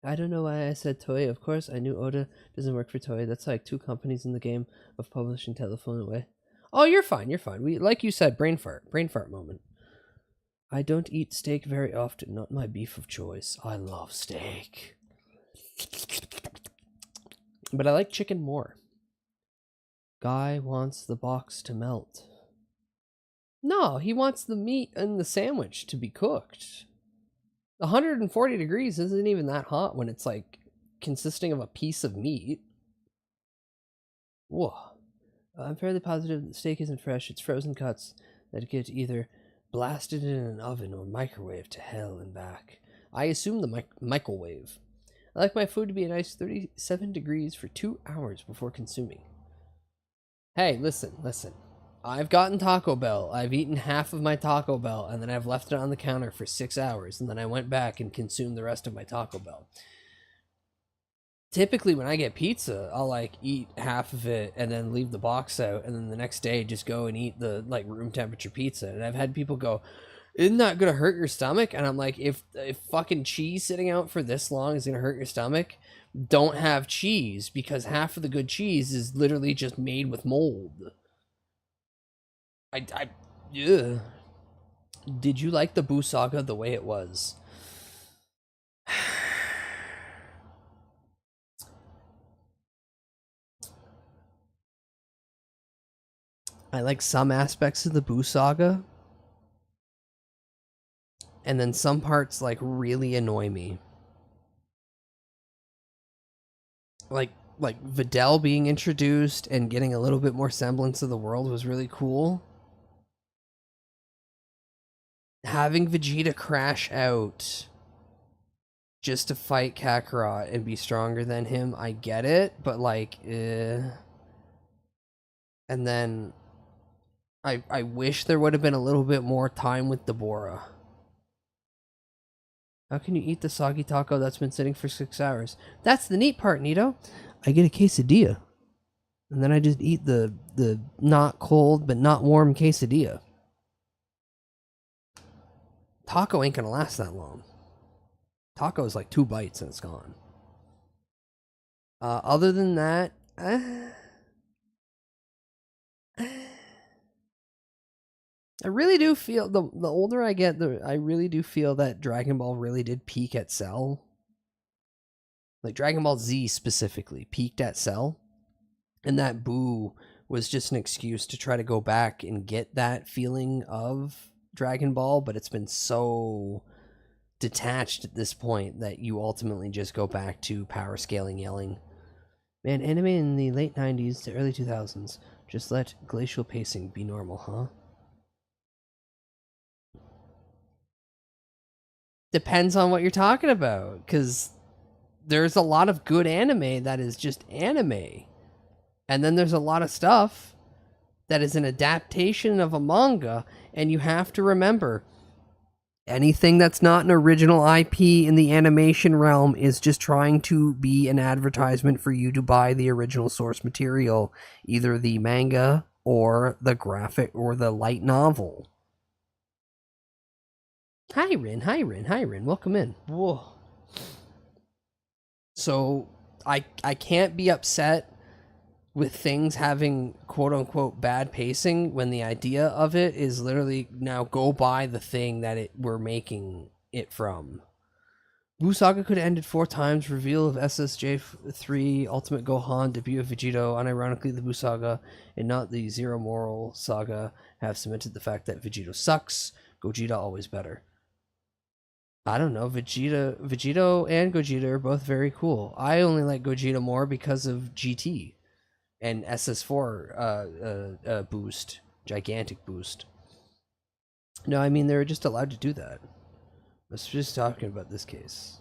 I don't know why I said Toei. Of course, I knew Oda doesn't work for Toei. That's like 2 companies in the game of publishing telephone away. Oh, you're fine, you're fine. We, like you said, brain fart moment. I don't eat steak very often, not my beef of choice. I love steak. But I like chicken more. Guy wants the box to melt. No, he wants the meat in the sandwich to be cooked. 140 degrees isn't even that hot when it's like consisting of a piece of meat. Whoa. I'm fairly positive the steak isn't fresh. It's frozen cuts that get either blasted in an oven or microwaved to hell and back. I assume the microwave. I like my food to be a nice 37 degrees for 2 hours before consuming. Hey, listen. I've gotten Taco Bell. I've eaten half of my Taco Bell, and then I've left it on the counter for 6 hours, and then I went back and consumed the rest of my Taco Bell. Typically, when I get pizza, I'll like eat half of it and then leave the box out, and then the next day just go and eat the like room temperature pizza. And I've had people go, "Isn't that gonna hurt your stomach?" And I'm like, if fucking cheese sitting out for this long is gonna hurt your stomach, don't have cheese because half of the good cheese is literally just made with mold. Yeah. Did you like the Boo Saga the way it was? I like some aspects of the Boo Saga, and then some parts like really annoy me. Like Videl being introduced and getting a little bit more semblance of the world was really cool. Having Vegeta crash out just to fight Kakarot and be stronger than him, I get it, but like, And then I wish there would have been a little bit more time with Deborah. How can you eat the soggy taco that's been sitting for 6 hours? That's the neat part, Nito. I get a quesadilla. And then I just eat the not cold but not warm quesadilla. Taco ain't gonna last that long. Taco is like 2 bites and it's gone. Other than that, I really do feel the older I get, I really do feel that Dragon Ball really did peak at Cell. Like Dragon Ball Z specifically peaked at Cell, and that Boo was just an excuse to try to go back and get that feeling of Dragon Ball, but it's been so detached at this point that you ultimately just go back to power scaling yelling. Man, anime in the late 90s to early 2000s. Just let glacial pacing be normal, huh? Depends on what you're talking about, because there's a lot of good anime that is just anime. And then there's a lot of stuff that is an adaptation of a manga, and you have to remember, anything that's not an original IP in the animation realm is just trying to be an advertisement for you to buy the original source material, either the manga or the graphic or the light novel. Hi Rin, welcome in. Whoa. So I can't be upset with things having quote-unquote bad pacing when the idea of it is literally now go buy the thing that we're making it from. Boo Saga could have ended 4 times. Reveal of SSJ3, Ultimate Gohan, debut of Vegito. Unironically, the Boo Saga and not the Zero Moral Saga have cemented the fact that Vegito sucks. Gogeta always better. I don't know. Vegito and Gogeta are both very cool. I only like Gogeta more because of GT and SS4 boost, gigantic boost. No, I mean, they're just allowed to do that. I was just talking about this case.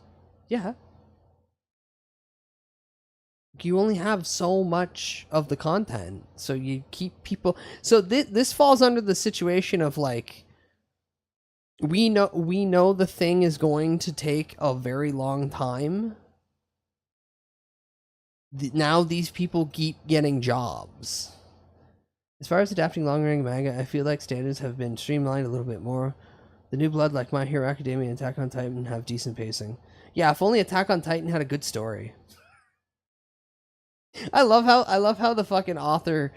Yeah. You only have so much of the content, so you keep people... So this falls under the situation of, like, we know the thing is going to take a very long time. Now these people keep getting jobs. As far as adapting long-running manga, I feel like standards have been streamlined a little bit more. The New Blood, like My Hero Academia and Attack on Titan, have decent pacing. Yeah, if only Attack on Titan had a good story. I love how the fucking author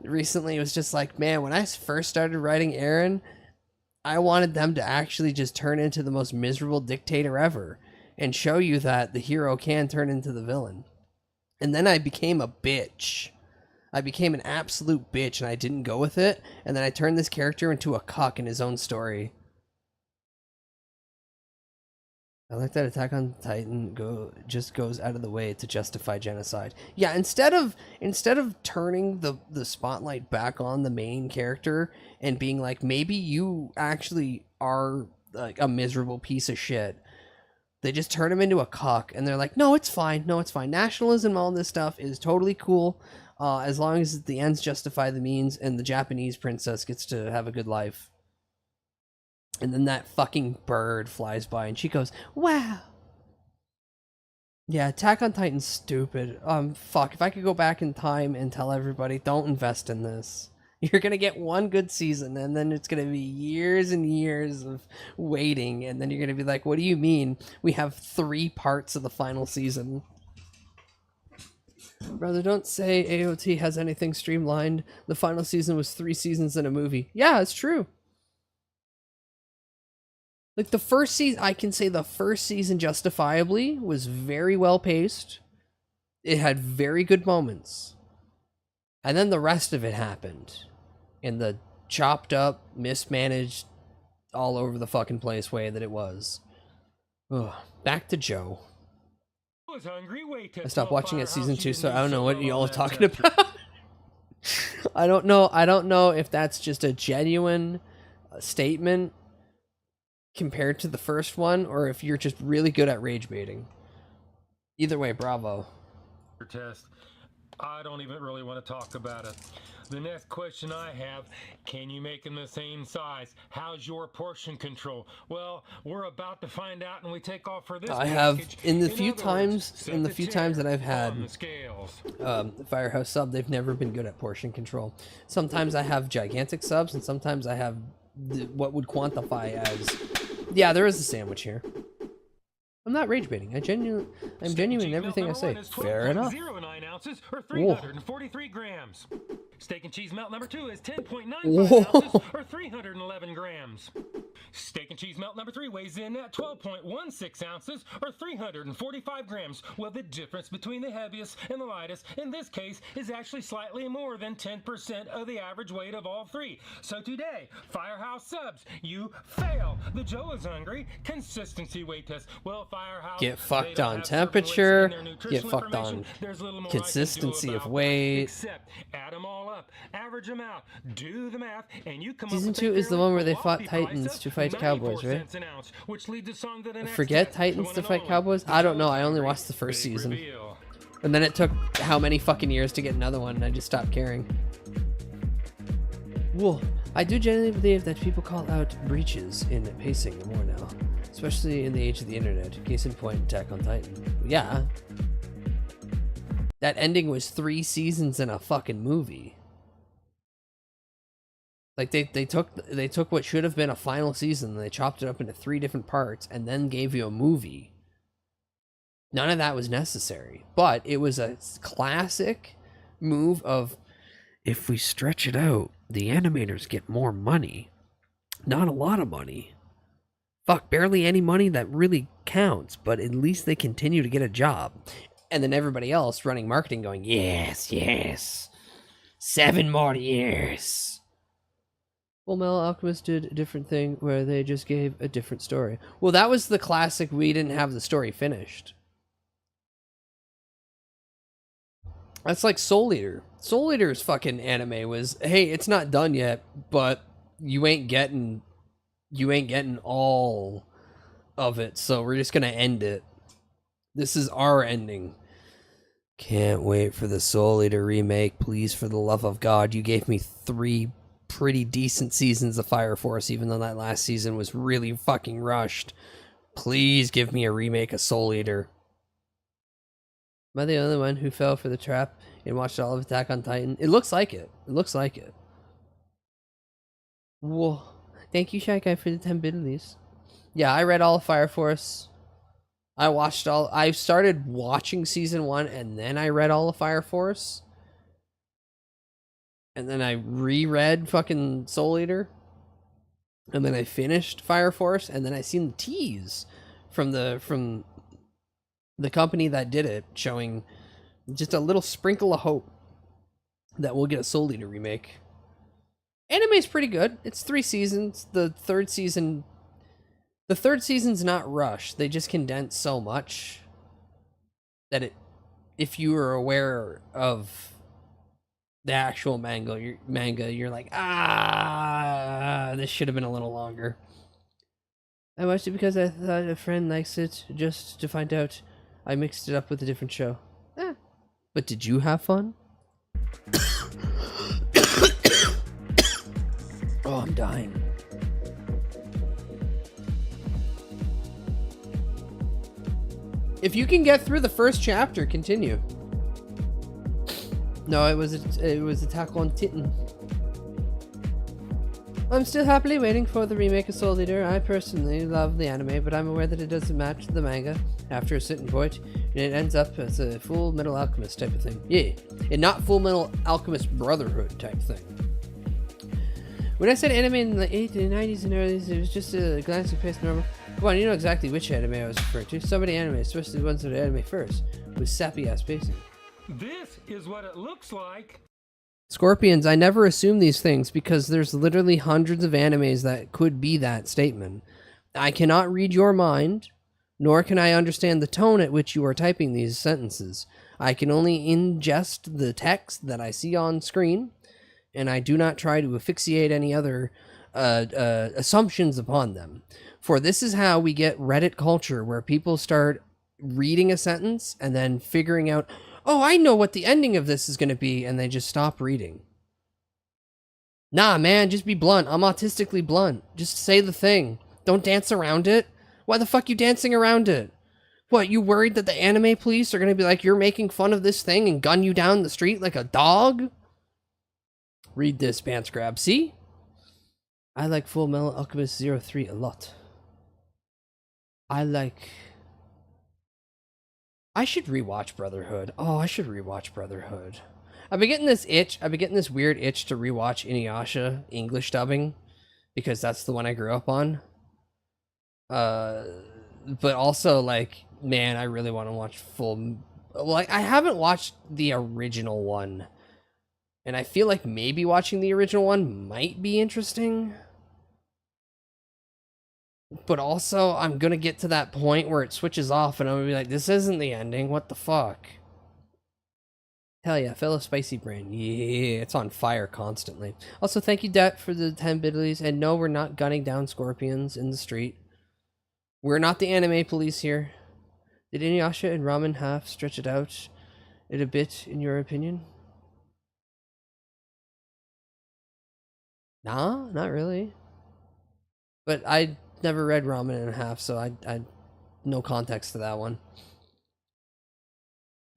recently was just like, man, when I first started writing Eren, I wanted them to actually just turn into the most miserable dictator ever and show you that the hero can turn into the villain. And then I became a bitch. I became an absolute bitch and I didn't go with it. And then I turned this character into a cuck in his own story. I like that Attack on Titan just goes out of the way to justify genocide. Yeah, instead of turning the spotlight back on the main character and being like, maybe you actually are like a miserable piece of shit, they just turn him into a cuck and they're like, no, it's fine. Nationalism, all this stuff is totally cool, as long as the ends justify the means and the Japanese princess gets to have a good life. And then that fucking bird flies by and she goes, wow. Yeah, Attack on Titan's stupid. Fuck, if I could go back in time and tell everybody, don't invest in this. You're gonna get one good season and then it's gonna be years and years of waiting, and then you're gonna be like, what do you mean? We have 3 parts of the final season. Brother, don't say AOT has anything streamlined. The final season was 3 seasons in a movie. Yeah, it's true. Like the first season, I can say the first season justifiably was very well paced. It had very good moments. And then the rest of it happened in the chopped up, mismanaged, all over the fucking place way that it was. Ugh. Back to Joe. I stopped watching at season 2, so I don't know what y'all are talking about. I don't know if that's just a genuine statement compared to the first one, or if you're just really good at rage baiting. Either way, bravo. Test. I don't even really want to talk about it. The next question I have, can you make them the same size? How's your portion control? Well, we're about to find out when we take off for this. I have in the few times that I've had Firehouse sub, they've never been good at portion control. Sometimes I have gigantic subs, and sometimes I have what would quantify as, yeah, there is a sandwich here. I'm not rage baiting. I'm genuine in everything I say. Fair enough. 0.09 ounces or 343 grams. Steak and cheese melt number 2 is 10.95 ounces or 311 grams. Steak and cheese melt number 3 weighs in at 12.16 ounces or 345 grams. Well, the difference between the heaviest and the lightest in this case is actually slightly more than 10% of the average weight of all three. So today, Firehouse subs, you fail the Joe is Hungry consistency weight test. Well, Firehouse, get fucked on temperature, get fucked on consistency of weight. Except add them all up, average them out, do the math, and you come Season up 2 is the one where they fought Titans to fight Cowboys, right? Forget Titans to fight Cowboys? I don't know. I only watched the first season. And then it took how many fucking years to get another one, and I just stopped caring. Whoa. I do genuinely believe that people call out breaches in pacing more now, especially in the age of the internet. Case in point, Attack on Titan. Yeah. That ending was 3 seasons in a fucking movie. Like they took what should have been a final season and they chopped it up into 3 different parts and then gave you a movie. None of that was necessary, but it was a classic move of, if we stretch it out, the animators get more money. Not a lot of money. Fuck, barely any money that really counts, but at least they continue to get a job. And then everybody else running marketing going, yes, yes. 7 more years. Full Metal Alchemist did a different thing where they just gave a different story. Well, that was the classic, we didn't have the story finished. That's like Soul Eater. Soul Eater's fucking anime was, hey, it's not done yet, but you ain't getting all of it, so we're just gonna end it. This is our ending. Can't wait for the Soul Eater remake. Please, for the love of God, you gave me 3 pretty decent seasons of Fire Force, even though that last season was really fucking rushed. Please give me a remake of Soul Eater. Am I the only one who fell for the trap and watched all of Attack on Titan? It looks like it. It looks like it. Whoa. Thank you, Shy Guy, for the 10 biddies. Yeah, I read all of Fire Force. I started watching season 1 and then I read all of Fire Force. And then I reread fucking Soul Eater. And then I finished Fire Force, and then I seen the tease from the company that did it, showing just a little sprinkle of hope that we'll get a Soul Eater remake. Anime's pretty good. It's 3 seasons. The third season's not rushed. They just condense so much that if you were aware of the actual manga, you're like, this should have been a little longer. I watched it because I thought a friend likes it, just to find out I mixed it up with a different show. But did you have fun? Oh, I'm dying. If you can get through the first chapter, continue. No, it was Attack on Titan. I'm still happily waiting for the remake of Soul Eater. I personally love the anime, but I'm aware that it doesn't match the manga after a certain point, and it ends up as a Full Metal Alchemist type of thing. Yeah, and not Full Metal Alchemist Brotherhood type thing. When I said anime in the 80s and 90s and early, it was just a glancing past normal. Come on, you know exactly which anime I was referring to. So many anime, especially the ones that are anime first, with sappy ass pacing. This is what it looks like. Scorpions, I never assume these things because there's literally hundreds of animes that could be that statement. I cannot read your mind, nor can I understand the tone at which you are typing these sentences. I can only ingest the text that I see on screen, and I do not try to asphyxiate any other assumptions upon them. For this is how we get Reddit culture, where people start reading a sentence and then figuring out, oh, I know what the ending of this is going to be, and they just stop reading. Nah, man, just be blunt. I'm autistically blunt. Just say the thing. Don't dance around it. Why the fuck you dancing around it? What, you worried that the anime police are going to be like, you're making fun of this thing and gun you down the street like a dog? Read this, pants grab. See? I like Full Metal Alchemist 03 a lot. I should rewatch Brotherhood. Oh, I should rewatch Brotherhood. I've been getting this itch. I've been getting this weird itch to rewatch Inuyasha English dubbing because that's the one I grew up on. But also, like, man, I really want to watch full. Like, I haven't watched the original one, and I feel like maybe watching the original one might be interesting. But also, I'm gonna get to that point where it switches off and I'm gonna be like, this isn't the ending, what the fuck? Hell yeah, fellow Spicy Brain. Yeah, it's on fire constantly. Also, thank you, Det, for the 10 bidlies. And no, we're not gunning down scorpions in the street. We're not the anime police here. Did Inuyasha and Ramen half stretch it out a bit, in your opinion? Nah, not really. But I never read Ramen in a half, so I no context to that one.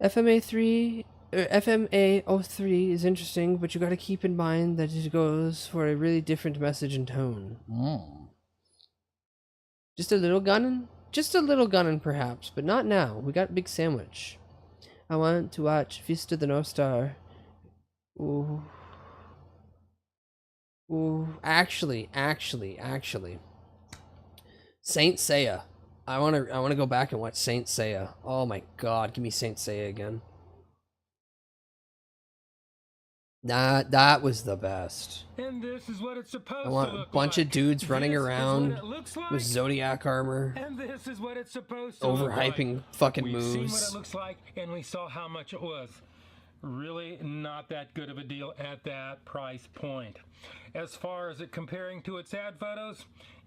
FMA 03 is interesting, but you got to keep in mind that it goes for a really different message and tone. Just a little gunnin' perhaps, but not now. We got Big Sandwich. I want to watch Fist of the North Star. Ooh, actually. Saint Seiya. I wanna go back and watch Saint Seiya. Oh my god, give me Saint Seiya again. That was the best. And this is what it's supposed I want to look a bunch like. of dudes running This is around what it looks like. with Zodiac armor, And this is what it's supposed to look overhyping like. fucking We've seen what moves. it looks like, and we saw how much it was. Really not that good of a deal at that price point. As far as it comparing to its ad photos,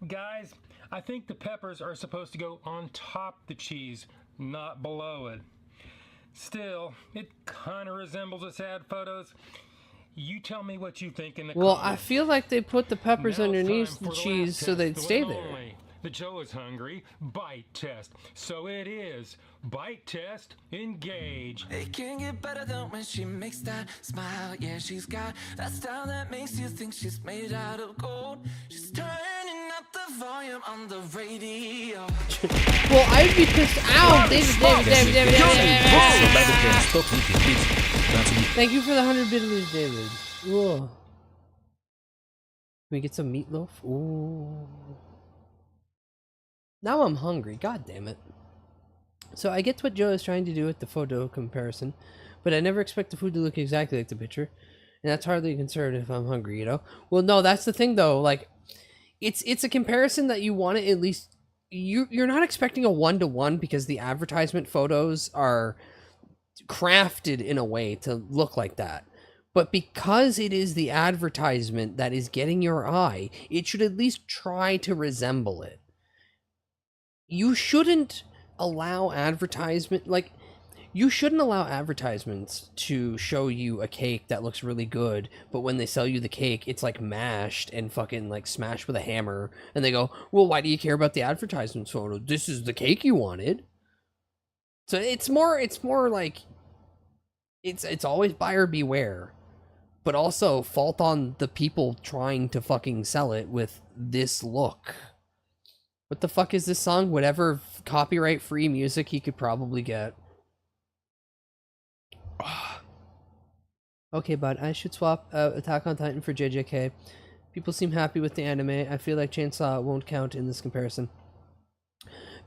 guys, I think the peppers are supposed to go on top the cheese, not below it. Still, it kind of resembles its ad photos. You tell me what you think in the Well, comments. I feel like they put the peppers Now it's underneath time the for the cheese last so test, they'd the stay one there. only. The Joe is hungry bite test. So it is. Bite test, engage. It can get better than when she makes that smile. Yeah, she's got that style that makes you think she's made out of gold. She's turning up the volume on the radio. Well, I'd be pissed. Ow! David. Thank you for the 100 biddies, David. Ooh. Can we get some meatloaf? Ooh. Now I'm hungry. God damn it. So I get what Joe is trying to do with the photo comparison, but I never expect the food to look exactly like the picture, and that's hardly a concern if I'm hungry, you know? Well, no, that's the thing though. Like, it's a comparison that you want to at least. You're not expecting a 1-to-1 because the advertisement photos are crafted in a way to look like that. But because it is the advertisement that is getting your eye, it should at least try to resemble it. You shouldn't allow advertisements to show you a cake that looks really good, but when they sell you the cake, it's like mashed and fucking like smashed with a hammer, and they go, well, why do you care about the advertisement photo? This is the cake you wanted. So it's more like it's always buyer beware. but also fault on the people trying to fucking sell it with this look. What the fuck is this song? Whatever copyright free music he could probably get. Okay, bud, I should swap Attack on Titan for JJK. People seem happy with the anime. I feel like Chainsaw won't count in this comparison.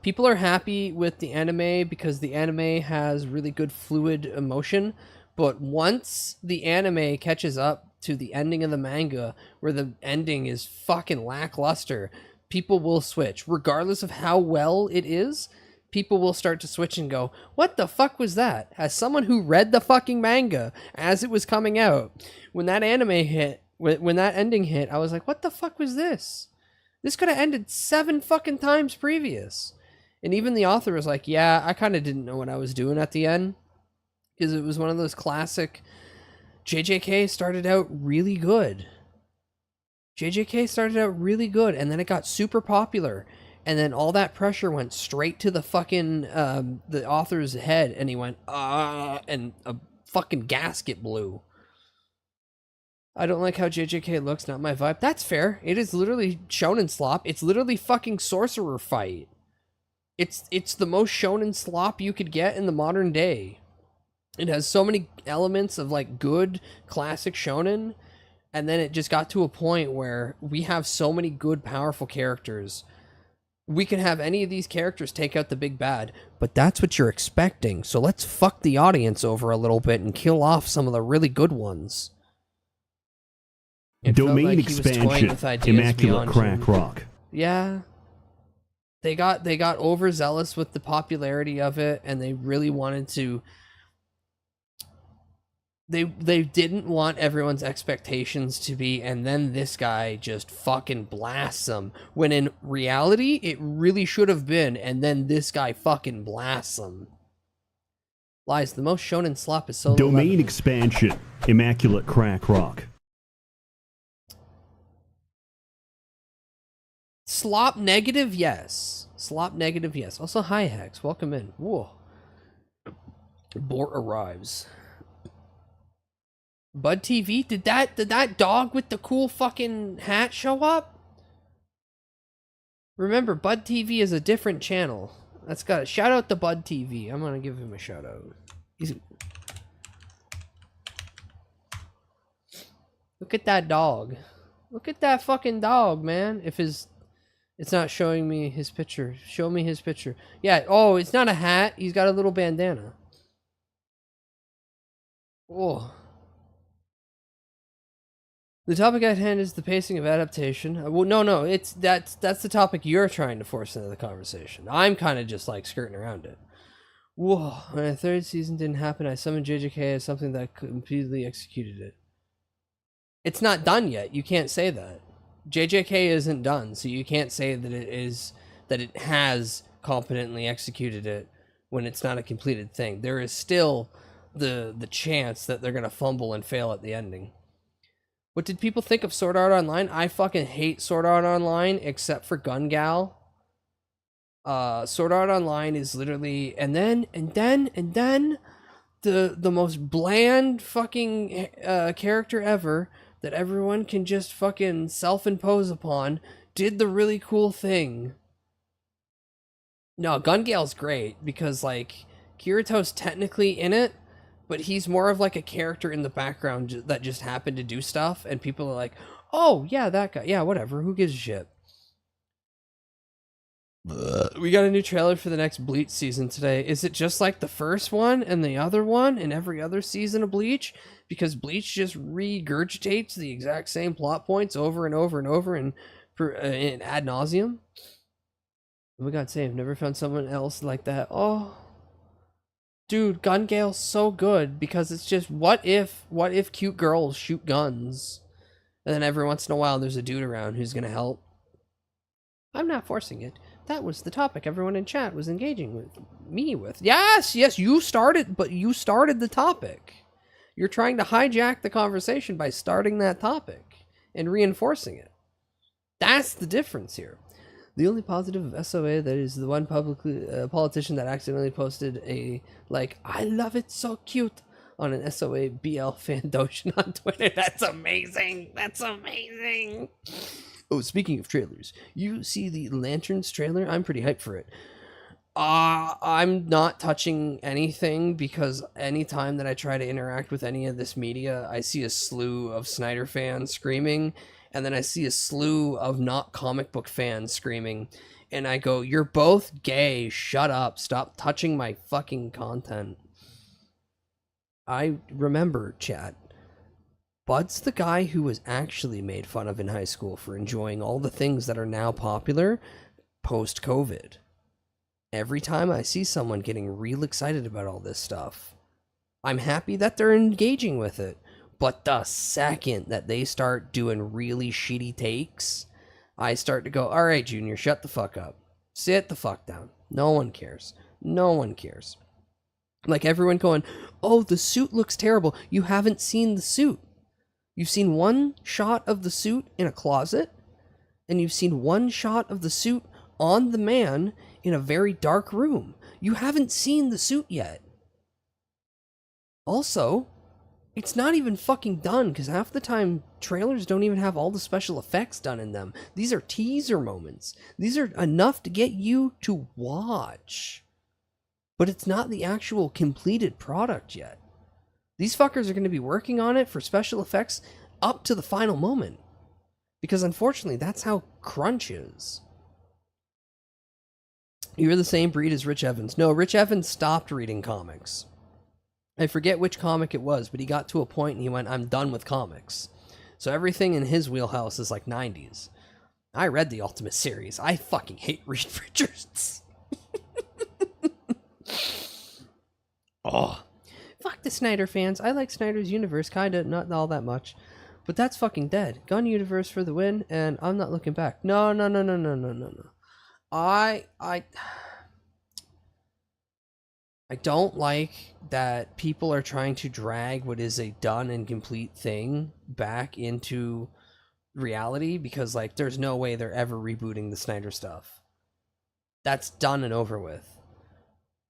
People are happy with the anime because the anime has really good fluid emotion, but once the anime catches up to the ending of the manga, where the ending is fucking lackluster, people will switch. Regardless of how well it is, people will start to switch and go, what the fuck was that? As someone who read the fucking manga as it was coming out, when that anime hit, when that ending hit, I was like, what the fuck was this? This could have ended 7 fucking times previous. And even the author was like, yeah, I kind of didn't know what I was doing at the end. Because it was one of those classic... JJK started out really good. JJK started out really good, and then it got super popular. And then all that pressure went straight to the fucking... the author's head, and he went, and a fucking gasket blew. I don't like how JJK looks, not my vibe. That's fair. It is literally shonen slop. It's literally fucking sorcerer fight. It's the most shonen slop you could get in the modern day. It has so many elements of like good classic shonen, and then it just got to a point where we have so many good powerful characters. We can have any of these characters take out the big bad, but that's what you're expecting. So let's fuck the audience over a little bit and kill off some of the really good ones. It Domain felt like he was toying expansion. with ideas Immaculate beyond crack him. rock. Yeah. They got overzealous with the popularity of it, and they really wanted to... They didn't want everyone's expectations to be, and then this guy just fucking blasts them. When in reality, it really should have been, and then this guy fucking blasts them. Lies, the most shonen slop is Solo Domain Leveling. expansion. Immaculate crack rock. Slop negative, yes. Slop negative, yes. Also, hi Hex, welcome in. Whoa. Bort arrives. Bud TV, did that dog with the cool fucking hat show up? Remember, Bud TV is a different channel. That's got a shout out to Bud TV. I'm gonna give him a shout out. Look at that dog. Look at that fucking dog, man. It's not showing me his picture. Show me his picture. Yeah, oh, it's not a hat. He's got a little bandana. Oh. The topic at hand is the pacing of adaptation. Well, no, that's the topic you're trying to force into the conversation. I'm kind of just like skirting around it. Whoa, when a 3rd season didn't happen, I summoned JJK as something that completely executed it. It's not done yet. You can't say that. JJK isn't done, so you can't say that it has competently executed it when it's not a completed thing. There is still the chance that they're gonna fumble and fail at the ending. What did people think of Sword Art Online? I fucking hate Sword Art Online, except for Gun Gal. Sword Art Online is literally and then the most bland fucking character ever that everyone can just fucking self-impose upon did the really cool thing. No, Gun Gal's great because like Kirito's technically in it, but he's more of like a character in the background that just happened to do stuff, and people are like, oh yeah, that guy, yeah, whatever, who gives a shit. We got a new trailer for the next Bleach season today. Is it just like the first one and the other one and every other season of Bleach? Because Bleach just regurgitates the exact same plot points over and over and over and ad nauseum. Oh my god, Sam, never found someone else like that. Oh, dude, Gun Gale's so good because it's just what if cute girls shoot guns, and then every once in a while there's a dude around who's gonna help. I'm not forcing it. That was the topic everyone in chat was engaging with me with. Yes, you started, but you started the topic. You're trying to hijack the conversation by starting that topic and reinforcing it. That's the difference here. The only positive of SOA that is the one politician that accidentally posted a, like, I love it so cute on an SOA BL fan Doshin on Twitter. That's amazing. That's amazing. Oh, speaking of trailers, you see the Lanterns trailer? I'm pretty hyped for it. I'm not touching anything because anytime that I try to interact with any of this media, I see a slew of Snyder fans screaming, and then I see a slew of not comic book fans screaming, and I go, you're both gay, shut up, stop touching my fucking content. I remember, chat, Bud's the guy who was actually made fun of in high school for enjoying all the things that are now popular post-COVID. Every time I see someone getting real excited about all this stuff, I'm happy that they're engaging with it. But the second that they start doing really shitty takes, I start to go, all right, Junior, shut the fuck up. Sit the fuck down. No one cares. No one cares. Like everyone going, oh, the suit looks terrible. You haven't seen the suit. You've seen one shot of the suit in a closet, and you've seen one shot of the suit on the man in a very dark room. You haven't seen the suit yet. Also, it's not even fucking done, because half the time trailers don't even have all the special effects done in them. These are teaser moments. These are enough to get you to watch. But it's not the actual completed product yet. These fuckers are going to be working on it for special effects up to the final moment. Because unfortunately, that's how crunch is. You're the same breed as Rich Evans. No, Rich Evans stopped reading comics. I forget which comic it was, but he got to a point and he went, I'm done with comics. So everything in his wheelhouse is like 90s. I read the Ultimate series. I fucking hate Reed Richards. Oh. Fuck the Snyder fans. I like Snyder's universe, kinda, not all that much. But that's fucking dead. Gun universe for the win, and I'm not looking back. No. I don't like that people are trying to drag what is a done and complete thing back into reality, because like there's no way they're ever rebooting the Snyder stuff. That's done and over with.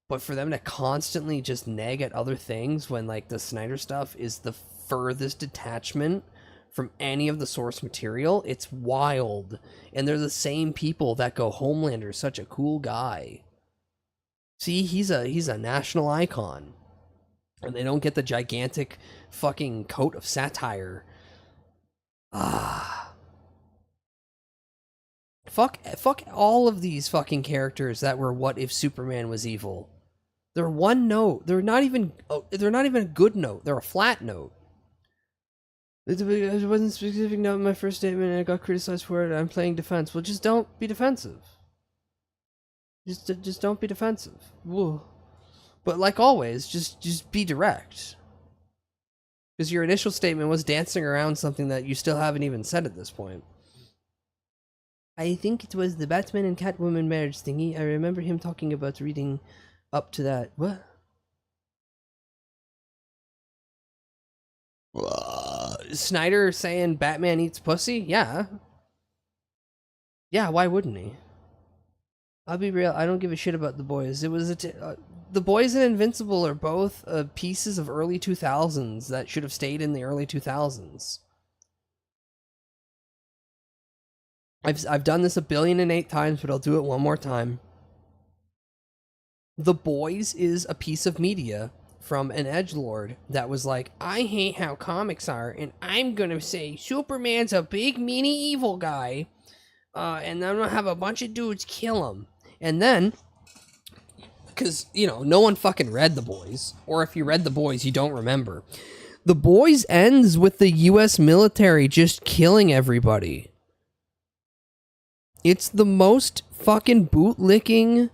But for them to constantly just nag at other things when like the Snyder stuff is the furthest detachment from any of the source material, it's wild. And they're the same people that go, Homelander's such a cool guy. See, he's a national icon. And they don't get the gigantic fucking coat of satire. Fuck all of these fucking characters that were What If Superman Was Evil. They're one note. They're not even a good note. They're a flat note. It wasn't a specific note in my first statement and I got criticized for it. I'm playing defense. Well, just don't be defensive. Just don't be defensive. Whoa. But like always, just be direct. Because your initial statement was dancing around something that you still haven't even said at this point. I think it was the Batman and Catwoman marriage thingy. I remember him talking about reading up to that. What? Snyder saying Batman eats pussy? Yeah. Yeah, why wouldn't he? I'll be real, I don't give a shit about The Boys. It was The Boys and Invincible are both pieces of early 2000s that should have stayed in the early 2000s. I've done this 1,000,008,000 times, but I'll do it one more time. The Boys is a piece of media from an edgelord that was like, I hate how comics are, and I'm gonna say Superman's a big, meanie, evil guy, and I'm gonna have a bunch of dudes kill him. And then, because, you know, no one fucking read The Boys, or if you read The Boys, you don't remember. The Boys ends with the US military just killing everybody. It's the most fucking bootlicking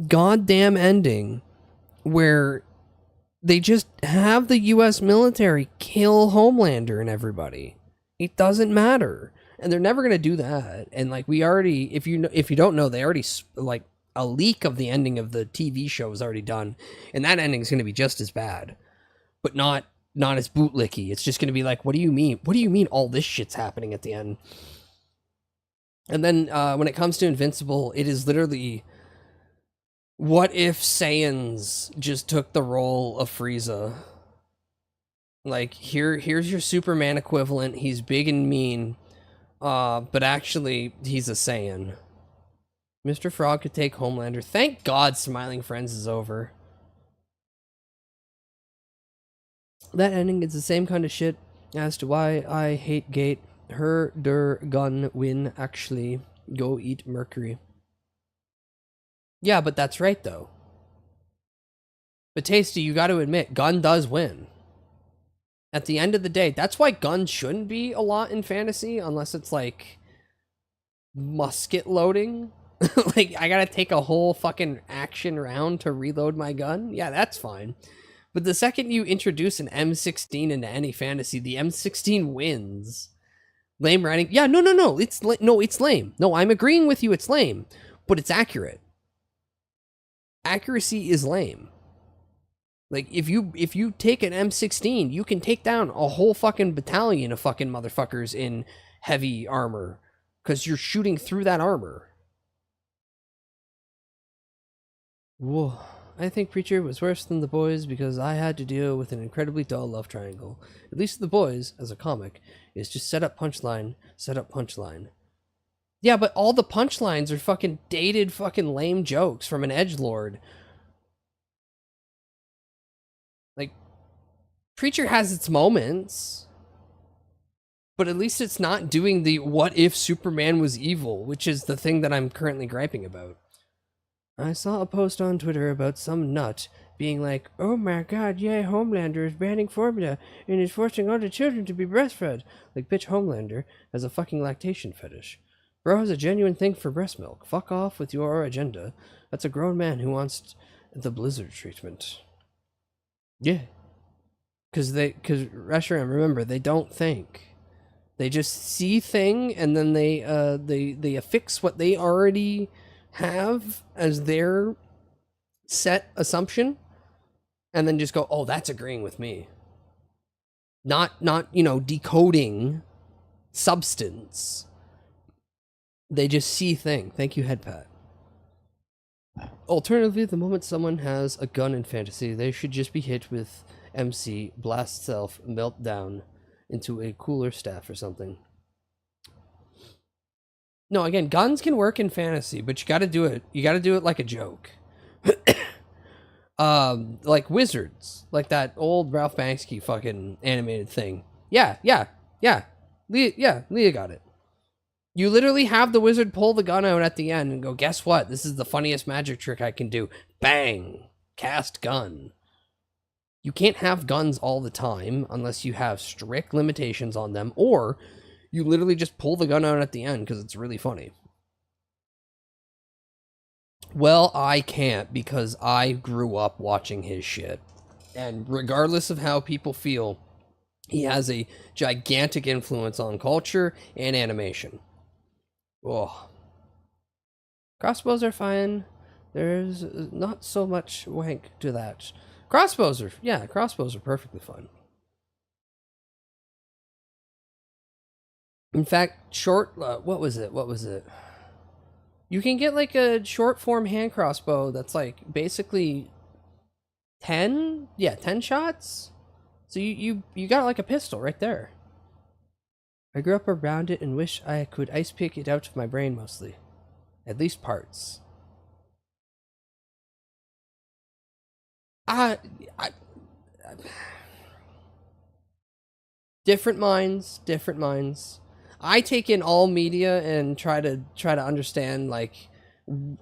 goddamn ending where they just have the US military kill Homelander and everybody. It doesn't matter. And they're never going to do that. And like we already, if you don't know, they already, like, a leak of the ending of the TV show is already done. And that ending is going to be just as bad. But not as bootlicky. It's just going to be like, what do you mean? What do you mean all this shit's happening at the end? And then when it comes to Invincible, it is literally, what if Saiyans just took the role of Frieza? Like, here's your Superman equivalent. He's big and mean, but actually, he's a Saiyan. Mr. Frog could take Homelander. Thank God Smiling Friends is over. That ending is the same kind of shit as to why I hate Gate. Her der gun win actually. Go eat Mercury. Yeah, but that's right though. But Tasty, you got to admit, Gun does win. At the end of the day, that's why Gun shouldn't be a lot in fantasy unless it's like musket loading. Like, I gotta take a whole fucking action round to reload my gun. Yeah, that's fine. But the second you introduce an M16 into any fantasy, the M16 wins. Lame writing. Yeah, no. It's lame. No, I'm agreeing with you. It's lame, but it's accurate. Accuracy is lame. Like, if you take an M16, you can take down a whole fucking battalion of fucking motherfuckers in heavy armor because you're shooting through that armor. Whoa. I think Preacher was worse than The Boys because I had to deal with an incredibly dull love triangle. At least The Boys, as a comic, is just set up punchline, set up punchline. Yeah, but all the punchlines are fucking dated fucking lame jokes from an edgelord. Like, Preacher has its moments, but at least it's not doing the what if Superman was evil, which is the thing that I'm currently griping about. I saw a post on Twitter about some nut being like, oh my god, yay, Homelander is banning formula and is forcing all the children to be breastfed. Like, bitch, Homelander has a fucking lactation fetish. Bro has a genuine thing for breast milk. Fuck off with your agenda. That's a grown man who wants the Blizzard treatment. Yeah. Cause Reshiram, remember, they don't think. They just see thing and then they affix what they already have as their set assumption and then just go, oh, that's agreeing with me. Not decoding substance. They just see thing. Thank you, Headpat. Alternatively, the moment someone has a gun in fantasy, they should just be hit with MC, blast self, melt down into a cooler staff or something. No, again, guns can work in fantasy, but you gotta do it. You gotta do it like a joke. Like wizards. Like that old Ralph Banksy fucking animated thing. Yeah. Leah got it. You literally have the wizard pull the gun out at the end and go, guess what? This is the funniest magic trick I can do. Bang! Cast gun. You can't have guns all the time unless you have strict limitations on them, or you literally just pull the gun out at the end because it's really funny. Well, I can't because I grew up watching his shit. And regardless of how people feel, he has a gigantic influence on culture and animation. Oh. Crossbows are fine. There's not so much wank to that. Crossbows are perfectly fine. In fact, what was it? You can get like a short form hand crossbow that's like basically 10 shots. So you got like a pistol right there. I grew up around it and wish I could ice pick it out of my brain mostly. At least parts. Different minds. I take in all media and try to understand like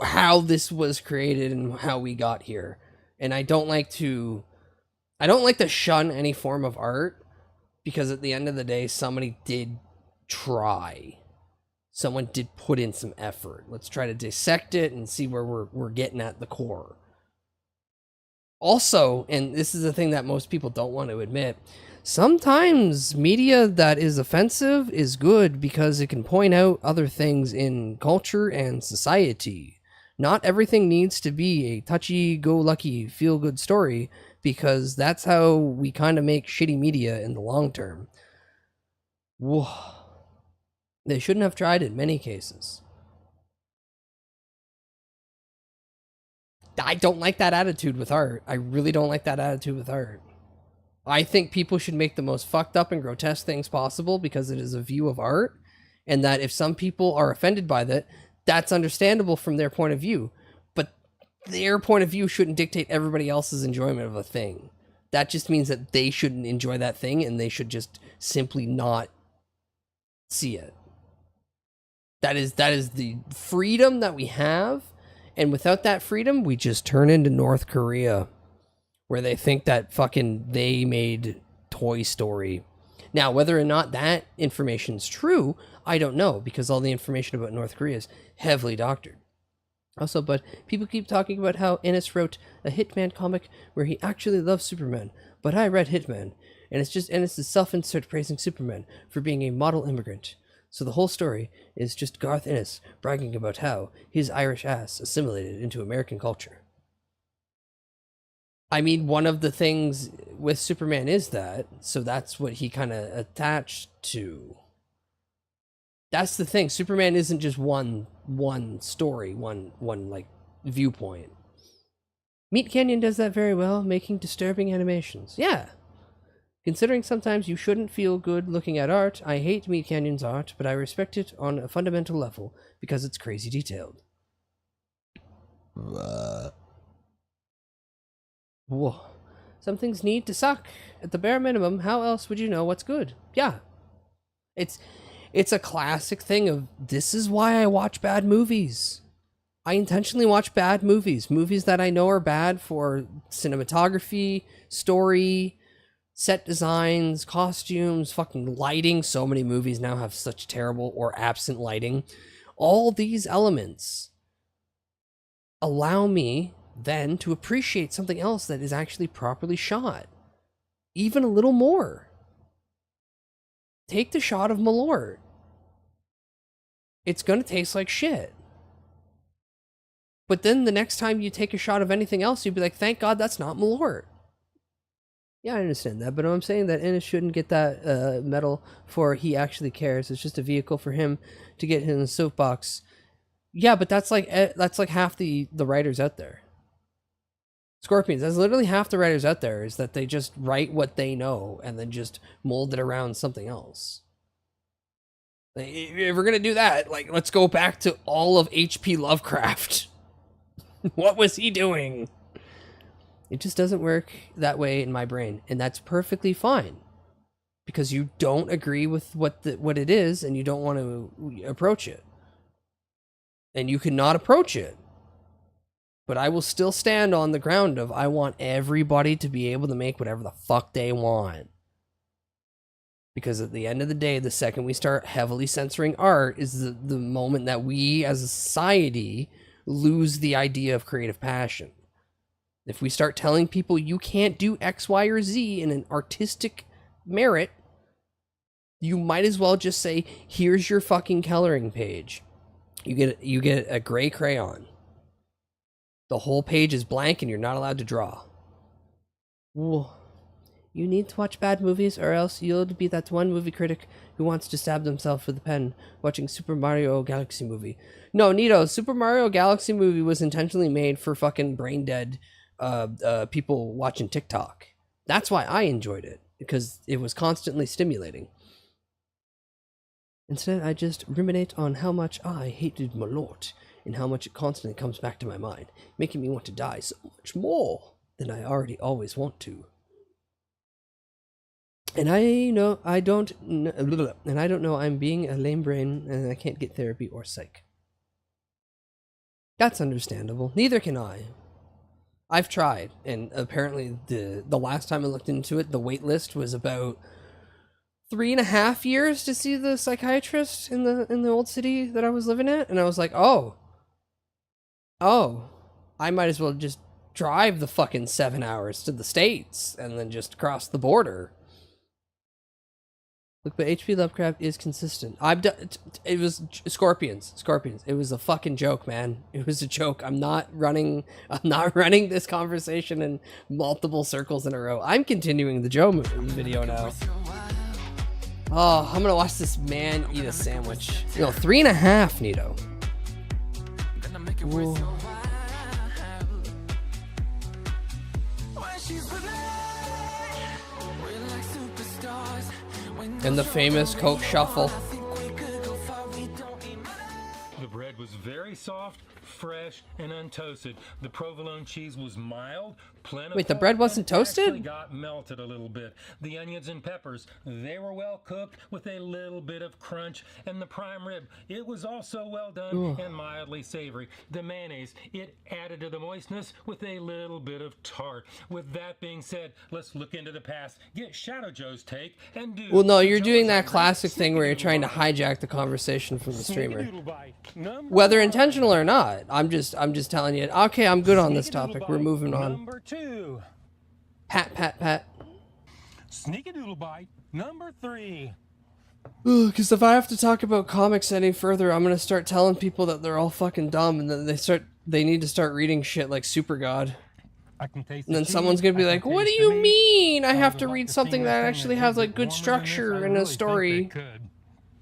how this was created and how we got here. And I don't like to shun any form of art because at the end of the day somebody did try. Someone did put in some effort. Let's try to dissect it and see where we're getting at the core. Also, and this is the thing that most people don't want to admit, sometimes media that is offensive is good because it can point out other things in culture and society. Not everything needs to be a touchy-go-lucky, feel-good story because that's how we kind of make shitty media in the long term. Whoa. They shouldn't have tried in many cases. I don't like that attitude with art. I really don't like that attitude with art. I think people should make the most fucked up and grotesque things possible because it is a view of art, and that if some people are offended by that, that's understandable from their point of view. But their point of view shouldn't dictate everybody else's enjoyment of a thing. That just means that they shouldn't enjoy that thing, and they should just simply not see it. That is the freedom that we have, and without that freedom, we just turn into North Korea, where they think that fucking they made Toy Story. Now, whether or not that information's true, I don't know, because all the information about North Korea is heavily doctored. Also, but people keep talking about how Ennis wrote a Hitman comic where he actually loves Superman, but I read Hitman, and it's just Ennis' self-insert praising Superman for being a model immigrant. So the whole story is just Garth Ennis bragging about how his Irish ass assimilated into American culture. I mean, one of the things with Superman is that, so that's what he kind of attached to. That's the thing. Superman isn't just one story, one like viewpoint. Meat Canyon does that very well, making disturbing animations. Yeah. Considering sometimes you shouldn't feel good looking at art, I hate Meat Canyon's art, but I respect it on a fundamental level because it's crazy detailed. Whoa. Some things need to suck. At the bare minimum, how else would you know what's good? Yeah. It's a classic thing of, this is why I watch bad movies. I intentionally watch bad movies. Movies that I know are bad for cinematography, story, set designs, costumes, fucking lighting. So many movies now have such terrible or absent lighting. All these elements allow me then to appreciate something else that is actually properly shot. Even a little more. Take the shot of Malort. It's gonna taste like shit. But then the next time you take a shot of anything else, you'd be like, thank God that's not Malort. Yeah, I understand that, but I'm saying that Ennis shouldn't get that medal for he actually cares. It's just a vehicle for him to get in the soapbox. Yeah, but that's like half the writers out there. Scorpions, that's literally half the writers out there, is that they just write what they know and then just mold it around something else. Like, if we're gonna do that, like, let's go back to all of H.P. Lovecraft. What was he doing? It just doesn't work that way in my brain, and that's perfectly fine, because you don't agree with what it is, and you don't want to approach it, and you cannot approach it. But I will still stand on the ground of, I want everybody to be able to make whatever the fuck they want. Because at the end of the day, the second we start heavily censoring art is the moment that we as a society lose the idea of creative passion. If we start telling people you can't do X, Y, or Z in an artistic merit, you might as well just say, here's your fucking coloring page. You get a gray crayon. The whole page is blank and you're not allowed to draw. Ooh. You need to watch bad movies, or else you'll be that one movie critic who wants to stab themselves with a pen watching Super Mario Galaxy movie. No, Nito, Super Mario Galaxy movie was intentionally made for fucking brain dead people watching TikTok. That's why I enjoyed it, because it was constantly stimulating. Instead, I just ruminate on how much I hated Malort, and how much it constantly comes back to my mind, making me want to die so much more than I already always want to. And I don't know I'm being a lame brain, and I can't get therapy or psych. That's understandable. Neither can I. I've tried, and apparently the last time I looked into it, the wait list was about 3.5 years to see the psychiatrist in the old city that I was living at, and I was like, oh, I might as well just drive the fucking 7 hours to the States and then just cross the border. Look, but H.P. Lovecraft is consistent. It was Scorpions. It was a fucking joke, man. It was a joke. I'm not running this conversation in multiple circles in a row. I'm continuing the Joe video now. Oh, I'm gonna watch this man eat a sandwich. No, 3.5, Nito. Ooh. And the famous Coke Shuffle. The bread was very soft, fresh, and untoasted. The provolone cheese was mild, plentiful. Wait, the bread wasn't and actually toasted? got melted a little bit. The onions and peppers, they were well cooked with a little bit of crunch. And the prime rib, it was also well done Ooh. and mildly savory. The mayonnaise, it added to the moistness with a little bit of tart. With that being said, let's look into the past, get Shadow Joe's take, and do... Well, no, you're doing that classic thing where you're trying to hijack the conversation from the streamer. Whether intentional or not, I'm just telling you. Okay, I'm good on this topic. We're moving on. Number 2. Pat. Sneaky-doodle bite. Number 3. Because if I have to talk about comics any further, I'm gonna start telling people that they're all fucking dumb, and then they need to start reading shit like Super God. I can taste And then the someone's cheese, gonna be I like, can "What do taste you the meat. mean? I I have would to like read to something see that this actually thing has that like is good warmer than structure this. I and really a think story." they could.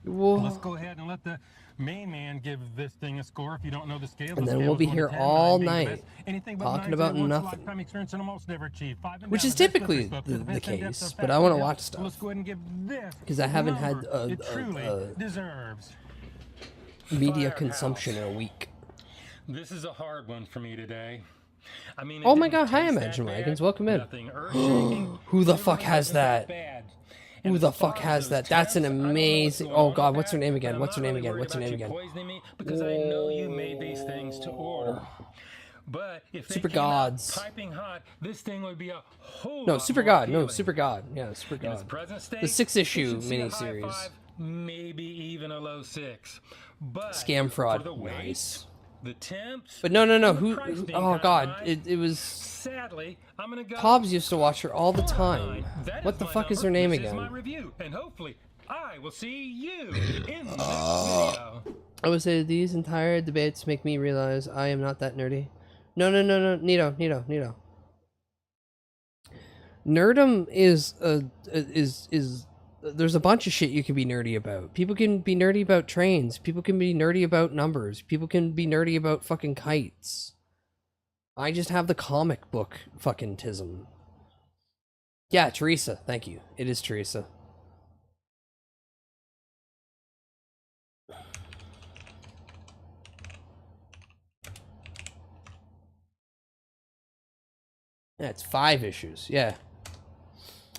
Whoa. Let's go ahead and let the main man give this thing a score. If you don't know the scale, And the then scale we'll is be 1 to here 10, all 9 being the night best. Anything but talking 9's about a once nothing. lifetime experience and almost never achieved. 5 and Which down, is the best typically slippery slope, the best in depth case, of but fat I want to depth. watch So stuff. let's go ahead and give this Because I haven't had number it truly deserves. media Firehouse. consumption in a week. This is a hard one for me today. I mean, it Oh my didn't god, hi taste that Imagine bad, Wagons, welcome in. nothing earth-shaking. Who the It fuck really has wasn't that that? bad. Who the fuck has that? That's an amazing... Oh god, what's her name again? What's her name again? What's her name again? Poisoning me because I know you made these things to order. But if they Super came out Gods. piping hot, this thing would be a whole No, lot Super more God. No, appealing. Super God. Yeah, Super In its God. present state, The 6-issue it should see a high miniseries. 5, maybe even a low 6. But Scam fraud. for the weight, Nice. the temps, But no. and the Who... price being Oh kinda god, high, it was... sadly, I'm gonna go. Cobbs used to watch her all the time. That What is the my fuck is her number. name This is my again? review, and hopefully I will see you in the next video. I would say these entire debates make me realize I am not that nerdy. No. Nito. Nerdum is there's a bunch of shit you can be nerdy about. People can be nerdy about trains. People can be nerdy about numbers. People can be nerdy about fucking kites. I just have the comic book fucking tism. Yeah, Teresa. Thank you. It is Teresa. Yeah, it's 5 issues. Yeah.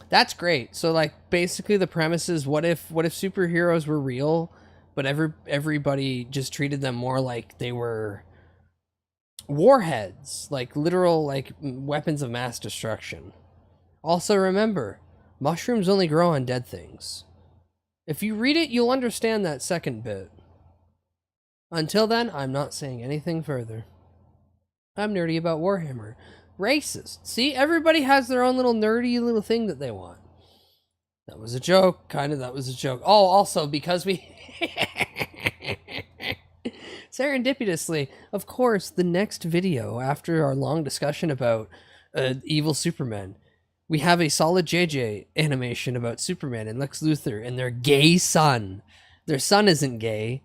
That's great. So like basically the premise is what if superheroes were real, but everybody just treated them more like they were warheads, like literal like weapons of mass destruction. Also remember, mushrooms only grow on dead things. If you read it, you'll understand that second bit. Until then, I'm not saying anything further. I'm nerdy about Warhammer. Racist. See, everybody has their own little nerdy little thing that they want. That was a joke. That was a joke. Oh, also, because we... Serendipitously, of course, the next video, after our long discussion about evil Superman, we have a solid JJ animation about Superman and Lex Luthor and their gay son. Their son isn't gay,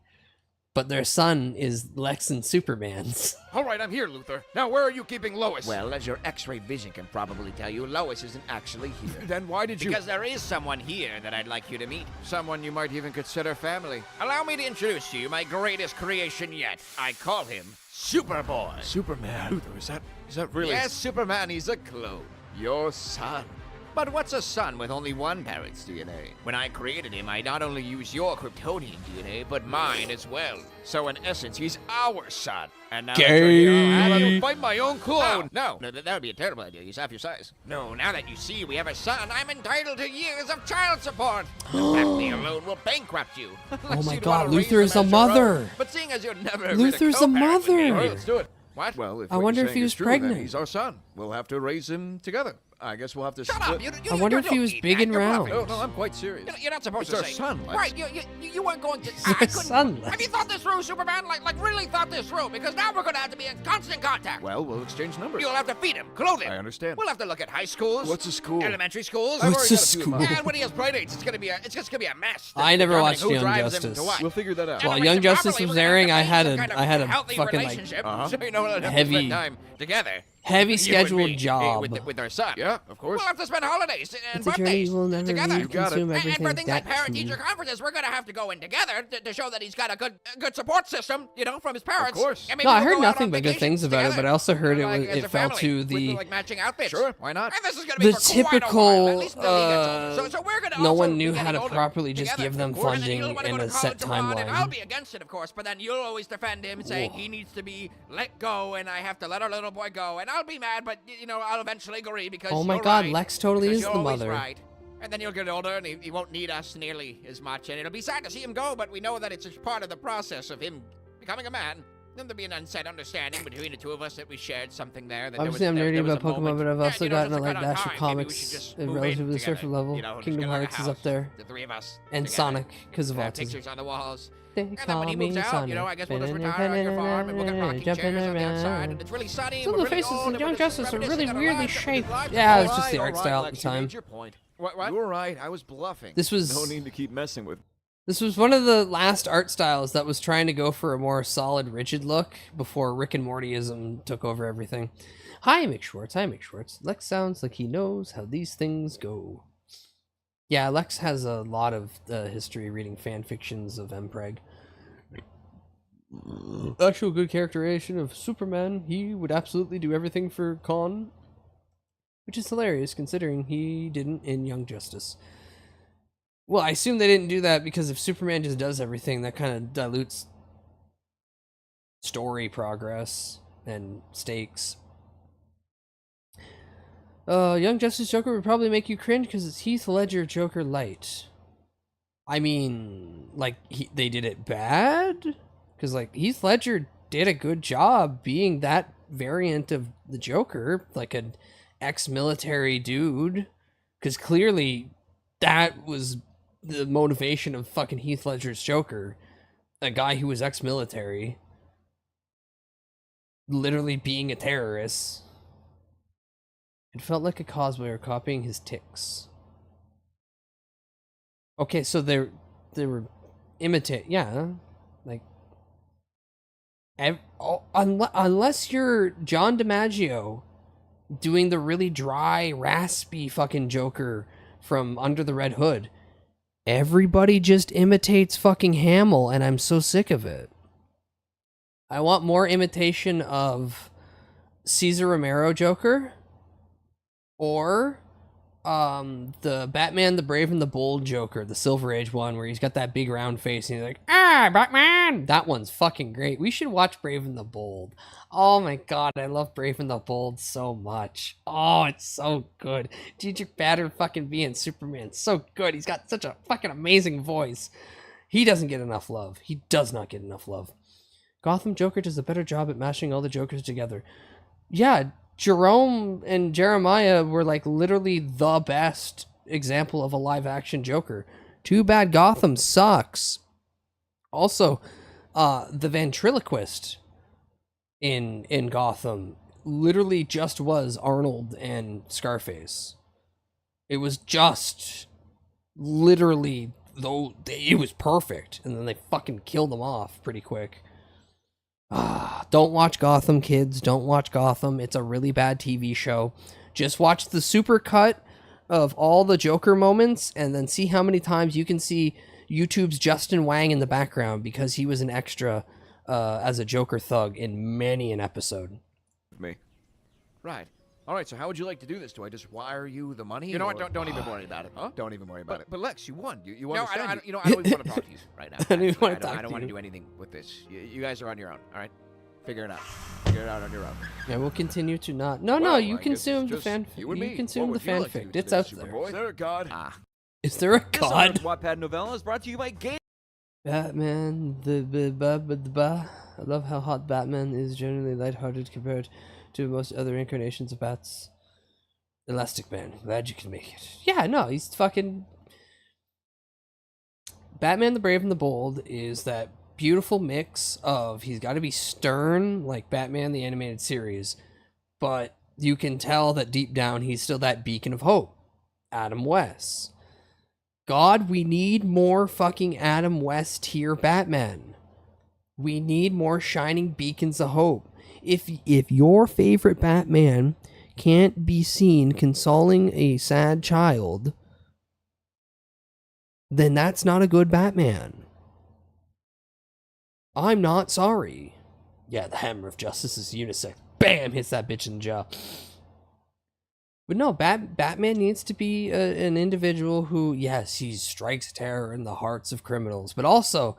but their son is Lex and Superman's. All right, I'm here, Luthor. Now, where are you keeping Lois? Well, as your X-ray vision can probably tell you, Lois isn't actually here. Then why did you... Because there is someone here that I'd like you to meet. Someone you might even consider family. Allow me to introduce to you my greatest creation yet. I call him Superboy. Superman. Luthor, is that really... Yes, Superman, he's a clone. Your son. But what's a son with only one parent's DNA? When I created him, I not only used your Kryptonian DNA, but mine as well. So in essence, he's our son. And now Gay. I will fight my own clone. No, that would be a terrible idea. He's half your size. No, now that you see we have a son, I'm entitled to years of child support. The family alone will bankrupt you. Oh my god, Luthor is a mother. But seeing as you're never Luthor's a mother. All right, let's do it. What? Well, if I what wonder you're if he saying was is true, pregnant. then he's our son. We'll have to raise him together. I guess we'll have to Shut split... up! I wonder if he was big and round. No, I'm quite serious. You're not supposed It's to our say. son, Lex. Right, you weren't going to... It's our son, Lex. Have you thought this through, Superman? Like really thought this through? Because now we're going to have to be in constant contact. Well, we'll exchange numbers. You'll have to feed him, clothe him. I understand. We'll have to look at high schools. What's a school? Elementary schools. What's a school? And when he has play dates, it's just gonna be a mess. I never Determining watched who Young drives him Justice. to what. We'll figure that out. While And Young to raise him Justice properly, was we're gonna airing, have I to had make a some kind of I had a healthy fucking like relationship, Uh-huh. so you know what I heavy- time together. Heavy You and scheduled me, job. with our son. Yeah, of course. We'll have to spend holidays and It's a journey birthdays you will never together. leave, consume And everything for things like that's parent-teacher me. conferences, we're gonna have to go in together to show that he's got a good support system, you know, from his parents. Of course. And maybe No, I we'll heard go out nothing on but good vacations things about it, together, but I also heard you know, like, as it a fell family, to with, the like matching outfits. Sure, why not? And this is gonna be for quite a while, typical. at least until he gets older. So we're gonna No also one be knew how getting to older properly just together, give them of course, and funding you'll wanna in go a to set college abroad, and I'll timeline. be against it, of course, but then you'll always defend him, saying he needs to be let go, and I have to let our little boy go, and I'll be mad, but you know I'll eventually agree because Oh my you're God, right, Lex totally because is you're the always mother. Right. And then he'll get older, and he won't need us nearly as much, and it'll be sad to see him go, but we know that it's just part of the process of him becoming a man. Then there'll be an unsaid understanding between the two of us that we shared something there. That Obviously, I'm there nerdy was about a Pokemon, moment. but I've Yeah, also you know, gotten just a to light cut on dash of time, maybe we comics should just at move in relatively together, surface level. you know, just Kingdom get like a Hearts is up house, there. the three of us And together. Sonic, because of Have autism. pictures on the walls. They And then call when he me moves out, Sonic. you know, I guess we'll just Spinning retire on your farm and we'll get rocking jumping chairs on the outside, around. and it's really sunny. Some and of we're the really faces old, in and Young we're just Justice are really reminiscing on our weirdly lives, and shaped. lives. Yeah, it's All just the right, art all style right, at the Lex, you time. made your point. What? You were right. I was bluffing. This was No need to keep messing with. This was one of the last art styles that was trying to go for a more solid, rigid look before Rick and Mortyism took over everything. Hi, Mick Schwartz. Hi, Mick Schwartz. Lex sounds like he knows how these things go. Yeah, Lex has a lot of history reading fan fictions of Mpreg. Actual good characterization of Superman. He would absolutely do everything for Khan, which is hilarious considering he didn't in Young Justice. Well, I assume they didn't do that because if Superman just does everything, that kind of dilutes story progress and stakes. Young Justice Joker would probably make you cringe because it's Heath Ledger Joker light. I mean, like, they did it bad? Because, like, Heath Ledger did a good job being that variant of the Joker, like an ex-military dude. Because clearly that was the motivation of fucking Heath Ledger's Joker. A guy who was ex-military. Literally being a terrorist. It felt like a cosplayer copying his tics. Okay, so they were yeah, like unless you're John DiMaggio doing the really dry, raspy fucking Joker from Under the Red Hood, everybody just imitates fucking Hamill, and I'm so sick of it. I want more imitation of Cesar Romero Joker. Or the Batman the Brave and the Bold Joker, the Silver Age one, where he's got that big round face and he's like, "Ah, Batman!" That one's fucking great. We should watch Brave and the Bold. Oh my god, I love Brave and the Bold so much. Oh, it's so good. Dietrich Bader fucking being Superman, so good. He's got such a fucking amazing voice. He doesn't get enough love. He does not get enough love. Gotham Joker does a better job at mashing all the Jokers together. Yeah, Jerome and Jeremiah were like literally the best example of a live action Joker. Too bad Gotham sucks. Also, the ventriloquist in Gotham literally just was Arnold and Scarface. It was just literally, though, it was perfect, and then they fucking killed them off pretty quick. Don't watch Gotham, kids. Don't watch Gotham. It's a really bad TV show. Just watch the supercut of all the Joker moments and then see how many times you can see YouTube's Justin Wang in the background because he was an extra as a Joker thug in many an episode. Me. Right. All right, so how would you like to do this? Do I just wire you the money? You know what? or- Don't even worry about it. Huh? Don't even worry about it. But Lex, you won. You No, understand. I don't even want to talk to you right now. I don't even wanna talk I don't to want to you. do anything with this. You guys are on your own, all right? Figure it out. Figure it out on your own. Yeah, we'll continue to not. No, Well, you I guess consume it's the just fan. you and me. consume What the would you like to fanfic. do It's today, out there. Superboy? Is there a god? Is there a This hour of god? Wattpad novella is brought to you by Game. Batman, the I love how hot Batman is generally lighthearted compared to most other incarnations of Bats. Elastic Man, glad you can make it. Yeah, no, he's fucking... Batman the Brave and the Bold is that beautiful mix of he's got to be stern like Batman the Animated Series, but you can tell that deep down he's still that beacon of hope. Adam West. God, we need more fucking Adam West tier Batman. We need more shining beacons of hope. If your favorite Batman can't be seen consoling a sad child, then that's not a good Batman. I'm not sorry. Yeah, the hammer of justice is unisex. Bam! Hits that bitch in the jaw. But no, Batman needs to be an individual who, yes, he strikes terror in the hearts of criminals, but also,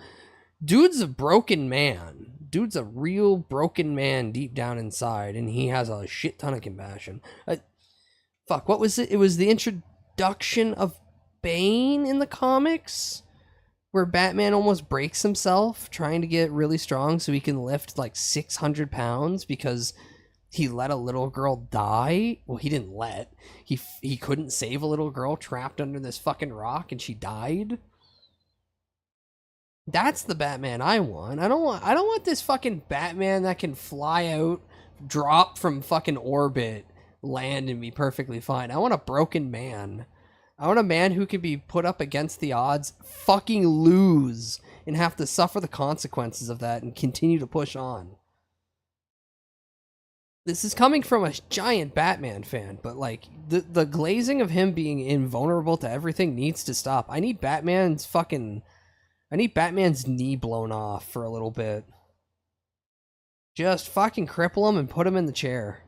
dude's a broken man. Dude's a real broken man deep down inside, and he has a shit ton of compassion. Fuck, what was it? It was the introduction of Bane in the comics, where Batman almost breaks himself trying to get really strong so he can lift like 600 pounds because he let a little girl die. Well, he didn't let. He couldn't save a little girl trapped under this fucking rock and she died. That's the Batman I want. I don't want this fucking Batman that can fly out, drop from fucking orbit, land and be perfectly fine. I want a broken man. I want a man who can be put up against the odds, fucking lose, and have to suffer the consequences of that and continue to push on. This is coming from a giant Batman fan, but like the glazing of him being invulnerable to everything needs to stop. I need Batman's knee blown off for a little bit. Just fucking cripple him and put him in the chair.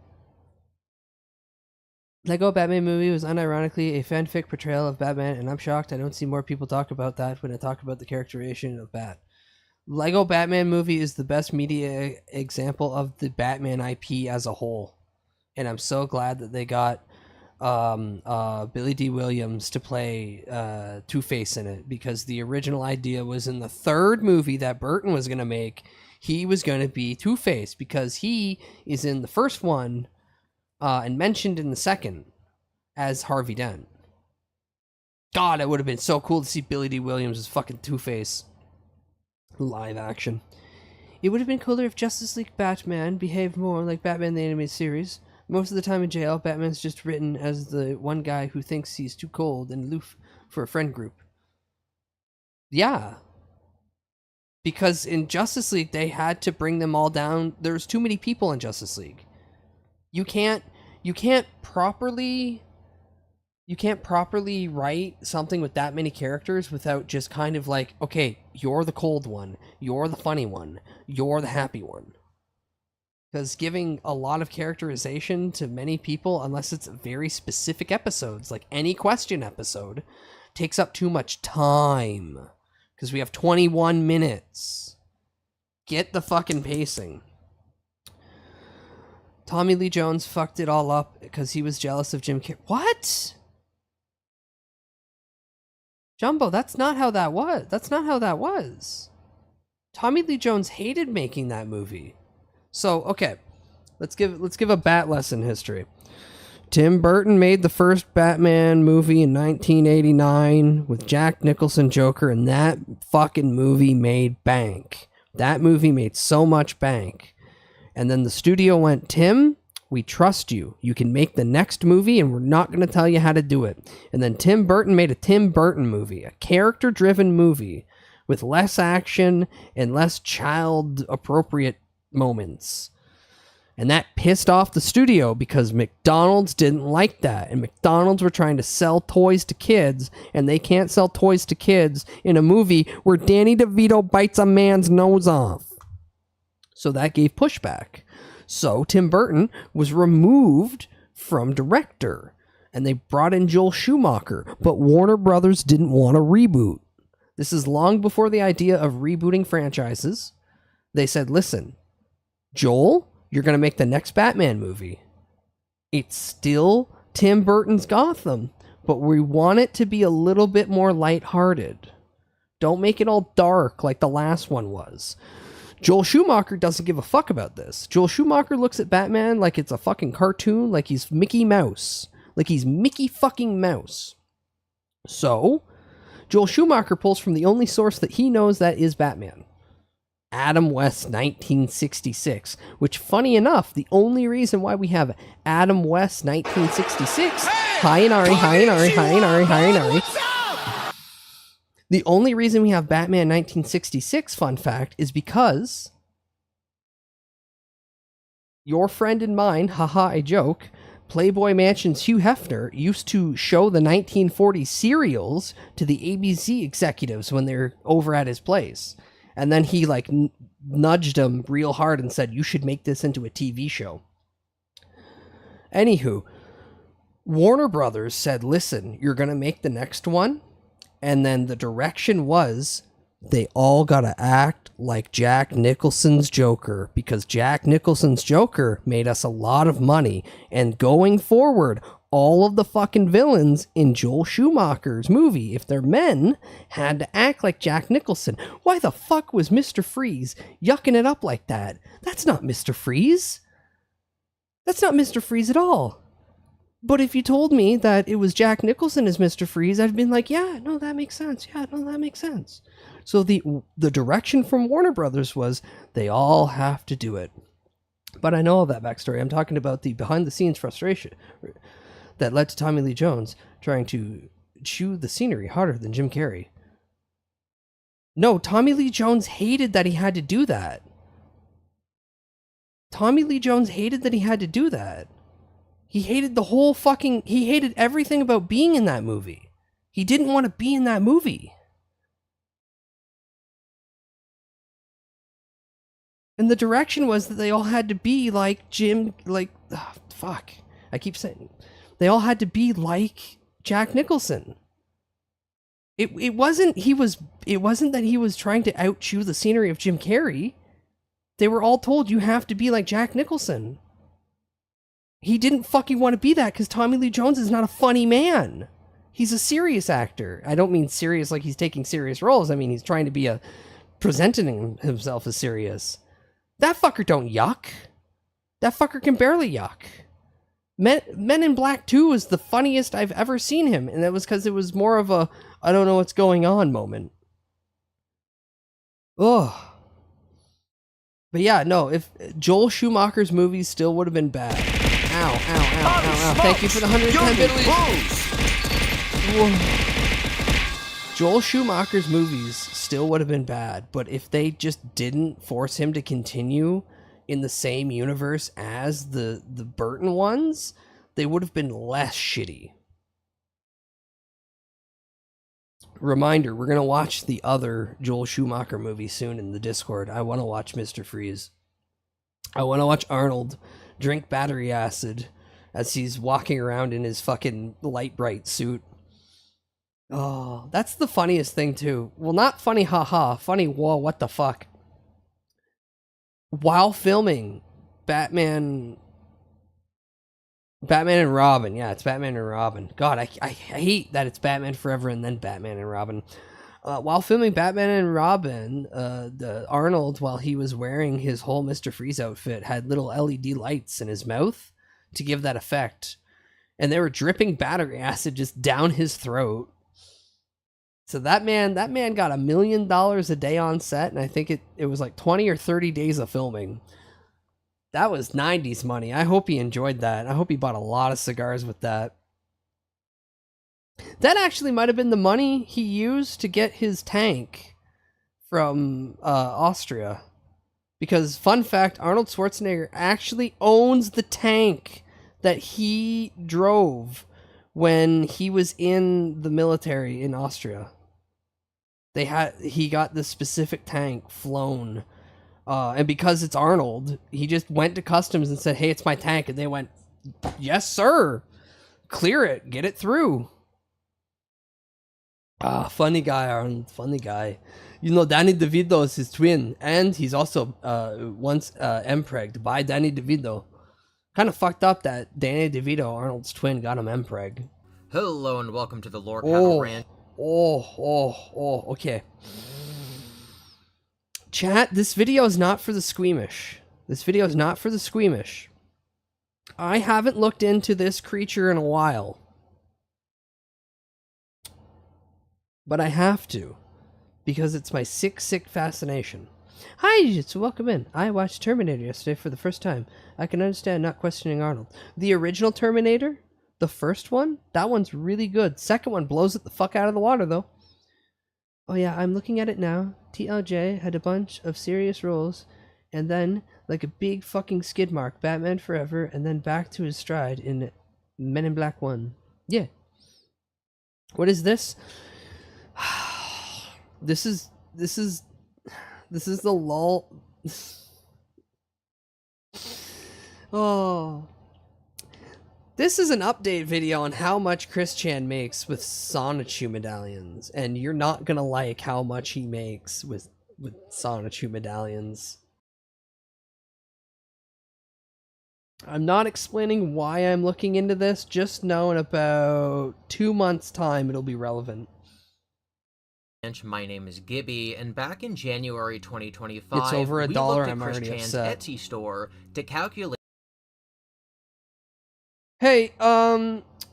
Lego Batman movie was unironically a fanfic portrayal of Batman, and I'm shocked I don't see more people talk about that when I talk about the characterization of Bat. Lego Batman movie is the best media example of the Batman IP as a whole, and I'm so glad that they got Billy D. Williams to play Two-Face in it, because the original idea was in the third movie that Burton was going to make, he was going to be Two-Face, because he is in the first one and mentioned in the second as Harvey Dent. God, it would have been so cool to see Billy D. Williams as fucking Two-Face. Live action. It would have been cooler if Justice League Batman behaved more like Batman the Animated Series. Most of the time in jail, Batman's just written as the one guy who thinks he's too cold and aloof for a friend group. Yeah. Because in Justice League, they had to bring them all down. There's too many people in Justice League. You can't properly write something with that many characters without just kind of like, okay, you're the cold one, you're the funny one, you're the happy one. Because giving a lot of characterization to many people, unless it's very specific episodes, like any question episode, takes up too much time. Because we have 21 minutes. Get the fucking pacing. Tommy Lee Jones fucked it all up because he was jealous of Jim Carrey. What? Jumbo, that's not how that was. That's not how that was. Tommy Lee Jones hated making that movie. So, okay, let's give a Bat lesson history. Tim Burton made the first Batman movie in 1989 with Jack Nicholson Joker, and that fucking movie made bank. That movie made so much bank. And then the studio went, Tim, we trust you. You can make the next movie, and we're not going to tell you how to do it. And then Tim Burton made a Tim Burton movie, a character-driven movie with less action and less child-appropriate moments. And that pissed off the studio because McDonald's didn't like that. And McDonald's were trying to sell toys to kids, and they can't sell toys to kids in a movie where Danny DeVito bites a man's nose off. So that gave pushback. So Tim Burton was removed from director, and they brought in Joel Schumacher, but Warner Brothers didn't want to reboot. This is long before the idea of rebooting franchises. They said, listen, Joel, you're going to make the next Batman movie. It's still Tim Burton's Gotham, but we want it to be a little bit more lighthearted. Don't make it all dark like the last one was. Joel Schumacher doesn't give a fuck about this. Joel Schumacher looks at Batman like it's a fucking cartoon, like he's Mickey Mouse. Like he's Mickey fucking Mouse. So, Joel Schumacher pulls from the only source that he knows that is Batman. Adam West 1966, which, funny enough, the only reason why we have Adam West 1966, hi Inari, hi Inari, hi Inari, hi Inari. The only reason we have Batman 1966, fun fact, is because Your friend and mine, haha, I joke, Playboy Mansion's Hugh Hefner used to show the 1940 serials to the ABC executives when they're over at his place. And then he like nudged them real hard and said, you should make this into a TV show. Anywho, Warner Brothers said, listen, you're going to make the next one. And then the direction was they all got to act like Jack Nicholson's Joker, because Jack Nicholson's Joker made us a lot of money. And going forward, all of the fucking villains in Joel Schumacher's movie, if they're men, had to act like Jack Nicholson. Why the fuck was Mr. Freeze yucking it up like that? That's not Mr. Freeze. That's not Mr. Freeze at all. But if you told me that it was Jack Nicholson as Mr. Freeze, I'd been like, yeah, no, that makes sense. Yeah, no, that makes sense. So the direction from Warner Brothers was they all have to do it. But I know all that backstory. I'm talking about the behind-the-scenes frustration that led to Tommy Lee Jones trying to chew the scenery harder than Jim Carrey. No, Tommy Lee Jones hated that he had to do that. Tommy Lee Jones hated that he had to do that. He hated the whole fucking... He hated everything about being in that movie. He didn't want to be in that movie. And the direction was that they all had to be like Jim... Like... Oh, fuck. I keep saying... They all had to be like Jack Nicholson. It wasn't that he was trying to out-chew the scenery of Jim Carrey. They were all told you have to be like Jack Nicholson. He didn't fucking want to be that because Tommy Lee Jones is not a funny man. He's a serious actor. I don't mean serious like he's taking serious roles. I mean he's trying to be presenting himself as serious. That fucker don't yuck. That fucker can barely yuck. Men in Black 2 was the funniest I've ever seen him, and that was because it was more of a I don't know what's going on moment. Ugh. But yeah, no, if Joel Schumacher's movies still would have been bad. Ow, ow, ow, ow, ow. Thank you for the 110 Whoa. Joel Schumacher's movies still would have been bad, but if they just didn't force him to continue in the same universe as the Burton ones, they would have been less shitty. Reminder, we're going to watch the other Joel Schumacher movie soon in the Discord. I want to watch Mr. Freeze. I want to watch Arnold drink battery acid as he's walking around in his fucking light bright suit. Oh, that's the funniest thing too. Well, not funny haha, funny whoa, what the fuck. While filming Batman and Robin. Yeah, it's Batman and Robin. God, I hate that it's Batman Forever and then Batman and Robin. While filming Batman and Robin, the Arnold, while he was wearing his whole Mr. Freeze outfit, had little LED lights in his mouth to give that effect. And they were dripping battery acid just down his throat. So that man got $1 million a day on set, and I think it was like 20 or 30 days of filming. That was 90s money. I hope he enjoyed that. I hope he bought a lot of cigars with that. That actually might have been the money he used to get his tank from Austria. Because, fun fact, Arnold Schwarzenegger actually owns the tank that he drove when he was in the military in Austria. He got this specific tank flown. And because it's Arnold, he just went to customs and said, hey, it's my tank. And they went, yes, sir. Clear it. Get it through. Funny guy, Arnold. Funny guy. You know, Danny DeVito is his twin. And he's also once empregged by Danny DeVito. Kind of fucked up that Danny DeVito, Arnold's twin, got him empreg. Hello and welcome to the Lore Cattle Rant. Okay. Chat, this video is not for the squeamish. This video is not for the squeamish. I haven't looked into this creature in a while. But I have to. Because it's my sick fascination. Hi, Jujitsu, welcome in. I watched Terminator yesterday for the first time. I can understand not questioning Arnold. The original Terminator? The first one? That one's really good. Second one blows it the fuck out of the water, though. Oh yeah, I'm looking at it now. TLJ had a bunch of serious roles and then, like a big fucking skid mark, Batman Forever, and then back to his stride in Men in Black 1. Yeah. What is this? This is the lull. Oh. This is an update video on how much Chris Chan makes with Sonichu medallions, and you're not gonna like how much he makes with Sonichu medallions. I'm not explaining why I'm looking into this, just know in about 2 months' time it'll be relevant. My name is Gibby, and back in January 2025, It's over $1, we looked at I'm Chris already Chan's upset. Etsy store to calculate. Hey,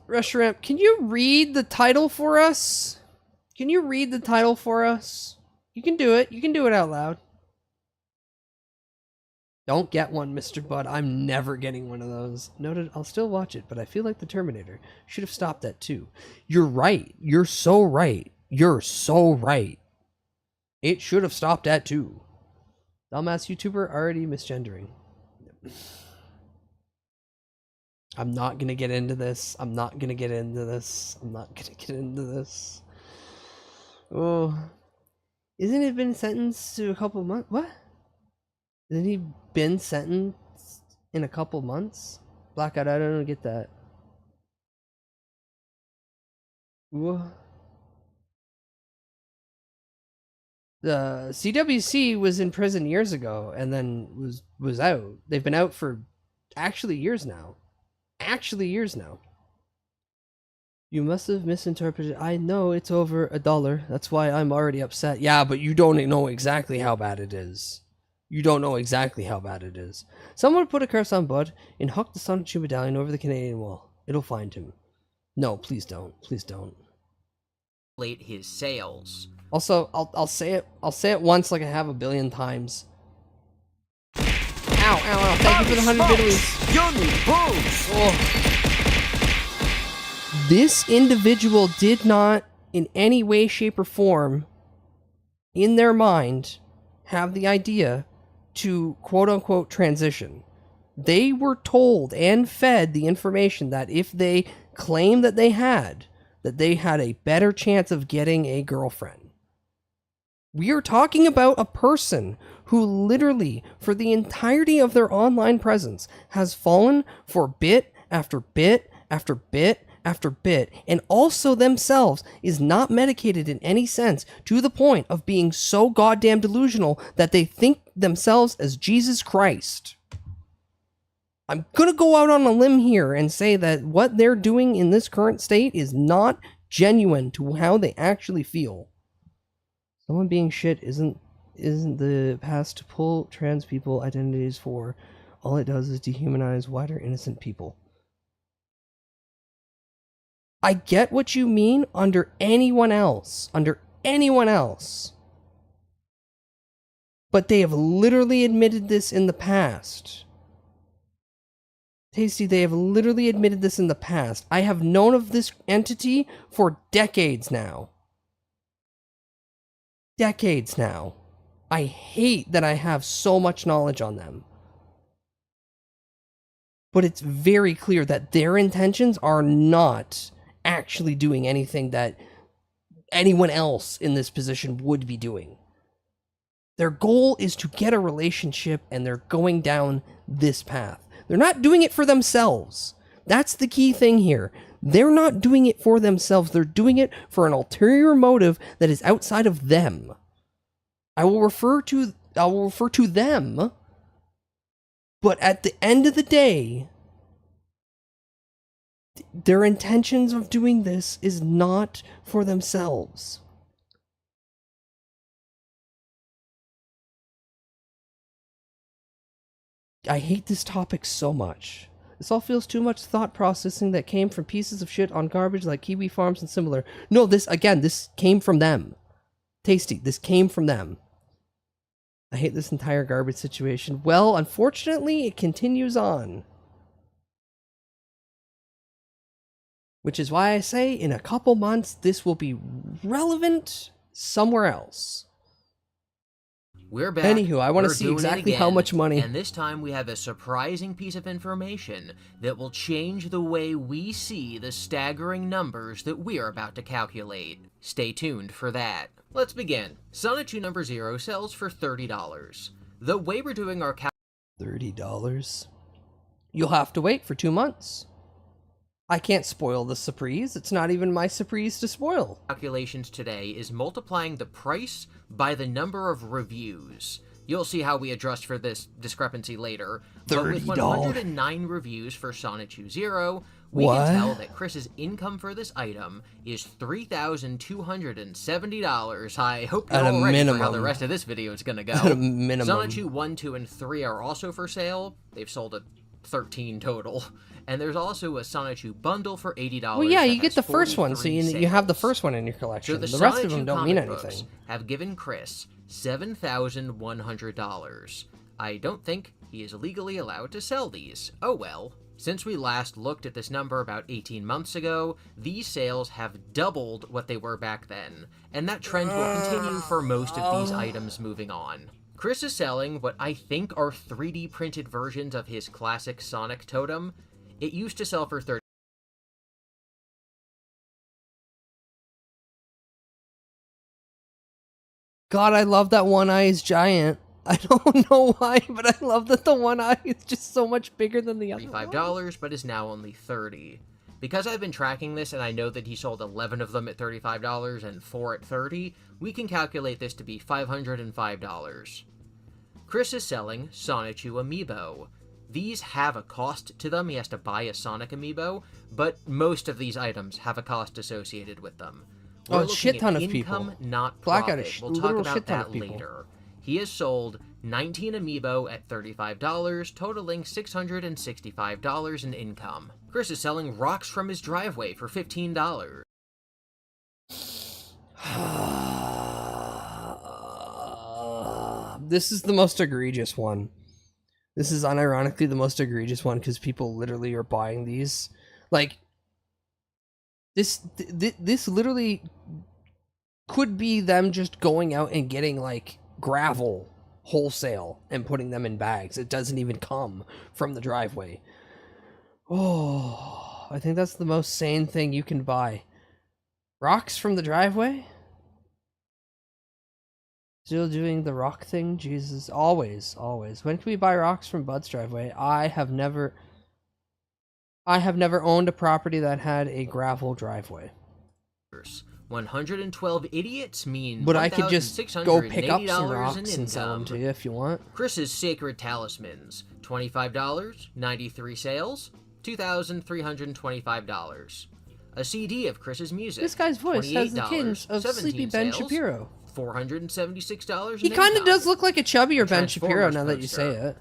Restaurant, can you read the title for us? Can you read the title for us? You can do it. You can do it out loud. Don't get one, Mr. Bud. I'm never getting one of those. Noted, I'll still watch it, but I feel like the Terminator should have stopped that too. You're right. You're so right. You're so right. It should have stopped at 2. Dumbass YouTuber already misgendering. I'm not gonna get into this. I'm not gonna get into this. I'm not gonna get into this. Oh. Isn't it been sentenced to a couple months? What? Isn't he been sentenced in a couple months? Blackout, I don't get that. Ooh. The CWC was in prison years ago and then was out. They've been out for actually years now. You must have misinterpreted. I know it's over $1. That's why I'm already upset. Yeah, but you don't know exactly how bad it is. You don't know exactly how bad it is. Someone put a curse on Bud and huck the Sonichu medallion over the Canadian wall. It'll find him. No, please don't. Please don't. His sales. Also, I'll say it. I'll say it once, like I have a billion times. Ow! Ow! Ow! Thank you for the 100 biddies. You need booze. Oh. This individual did not, in any way, shape, or form, in their mind, have the idea to quote-unquote transition. They were told and fed the information that if they claimed that they had a better chance of getting a girlfriend. We are talking about a person who literally, for the entirety of their online presence, has fallen for bit after bit after bit after bit, and also themselves is not medicated in any sense, to the point of being so goddamn delusional that they think themselves as Jesus Christ. I'm gonna go out on a limb here and say that what they're doing in this current state is not genuine to how they actually feel. Someone being shit isn't the path to pull trans people identities for. All it does is dehumanize wider innocent people. I get what you mean under anyone else. But they have literally admitted this in the past. Tasty, they have literally admitted this in the past. I have known of this entity for decades now. I hate that I have so much knowledge on them. But it's very clear that their intentions are not actually doing anything that anyone else in this position would be doing. Their goal is to get a relationship, and they're going down this path. They're not doing it for themselves. That's the key thing here. They're not doing it for themselves. They're doing it for an ulterior motive that is outside of them. I will refer to them, but at the end of the day, their intentions of doing this is not for themselves. I hate this topic so much. This all feels too much thought processing that came from pieces of shit on garbage like Kiwi Farms and similar. No, this came from them. Tasty, this came from them. I hate this entire garbage situation. Well, unfortunately, it continues on. Which is why I say in a couple months, this will be relevant somewhere else. We're back. Anywho, I want to We're see doing it exactly how again, much money. And this time we have a surprising piece of information that will change the way we see the staggering numbers that we are about to calculate. Stay tuned for that. Let's begin. Sonichu number 0 sells for $30. The way we're doing our $30? You'll have to wait for 2 months. I can't spoil the surprise. It's not even my surprise to spoil. Calculations today is multiplying the price by the number of reviews. You'll see how we adjust for this discrepancy later. But with $30. 109 reviews for Sonichu 0, we What? can tell that Chris's income for this item is $3,270. I hope you're At a all ready for how minimum. the rest of this video is going to go. At a minimum. Sonichu 1, 2, and 3 are also for sale. They've sold a 13 total. And there's also a Sonichu bundle for $80. Well, yeah, that you get has the first one, so 43 you have the sales. first one in your collection. So the rest of Sonichu them don't mean comic books anything. have given Chris $7,100. I don't think he is legally allowed to sell these. Oh well. Since we last looked at this number about 18 months ago, these sales have doubled what they were back then, and that trend will continue for most of these items moving on. Chris is selling what I think are 3D printed versions of his classic Sonic totem. It used to sell for $30. God, I love that One Eye is giant. I don't know why, but I love that the One Eye is just so much bigger than the other. $35, but is now only $30. Because I've been tracking this and I know that he sold 11 of them at $35 and 4 at $30, we can calculate this to be $505. Chris is selling Sonichu Amiibo. These have a cost to them. He has to buy a Sonic Amiibo, but most of these items have a cost associated with them. Oh, We're a shit looking at ton of income, people. not Blackout profit. is We'll talk literal about shit ton that of people. later. He has sold 19 Amiibo at $35, totaling $665 in income. Chris is selling rocks from his driveway for $15. This is the most egregious one. This is unironically the most egregious one because people literally are buying these. Like, this literally could be them just going out and getting, like, gravel wholesale and putting them in bags. It doesn't even come from the driveway. Oh, I think that's the most sane thing you can buy. Rocks from the driveway? Still doing the rock thing? Jesus. Always, always. When can we buy rocks from Bud's driveway? I have never owned a property that had a gravel driveway. 112 idiots mean But I could just go pick up some $1,680 rocks in and sell them income. to you if you want. Chris's Sacred Talismans, $25, 93 sales, $2,325. A CD of Chris's music. This guy's voice has the $28, tinge of 17 Sleepy Ben sales, Shapiro. $476 He in kind of income. does look like a chubbier Ben Shapiro Transformers now that you say poster, it.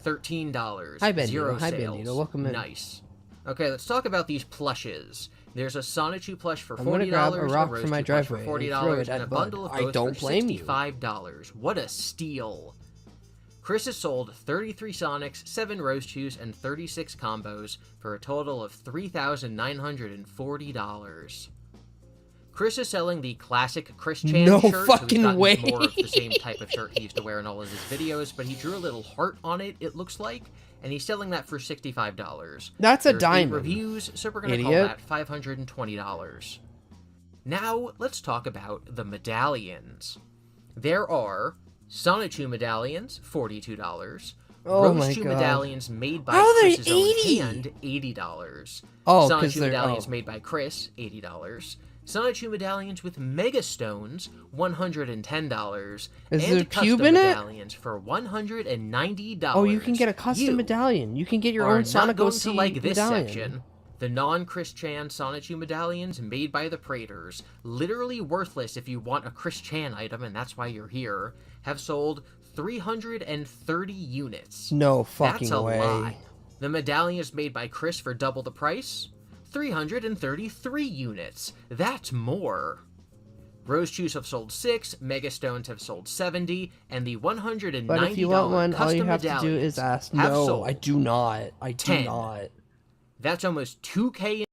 $13. Hi, Bandito. Zero Hi, sales. Bandito. Welcome in. Nice. Okay, let's talk about these plushes. There's a Sonichu plush for $40, I'm gonna grab a rock Rose from my 2 plush for driveway and throw $40, it and at a Bud. bundle of I both don't for blame you. $65. What a steal. Chris has sold 33 Sonics, 7 Rose Chews, and 36 combos for a total of $3,940. Chris is selling the classic Chris Chan No shirt. fucking so he's way. gotten more of the same type of shirt he used to wear in all of his videos, but he drew a little heart on it, it looks like, and he's selling that for $65. That's a There's 8 diamond. reviews, so we're going to call Idiot. that $520. Now, let's talk about the medallions. There are Sonichu medallions, $42. Oh Rose my Chew God. medallions made by How are they Chris's own 80? hand, $80. Oh, 'cause Sonichu they're- medallions oh. made by Chris, $80. Sonichu medallions with Mega Stones, $110. Is and there a custom cube in it? medallions for $190. Oh, you can get a custom medallion. You can get your are own Sonic not going OC to like this medallion. section. The non-Chris Chan Sonichu medallions made by the Praetors, literally worthless if you want a Chris Chan item, and that's why you're here, have sold 330 units. No fucking That's a way. lot. The medallions made by Chris for double the price, 333 units. That's more. Rose Chews have sold 6, Mega Stones have sold 70, and the $190 But if you want one, all custom you have to do medallions is ask. have No, sold I do not. I do 10. not. That's almost 2K.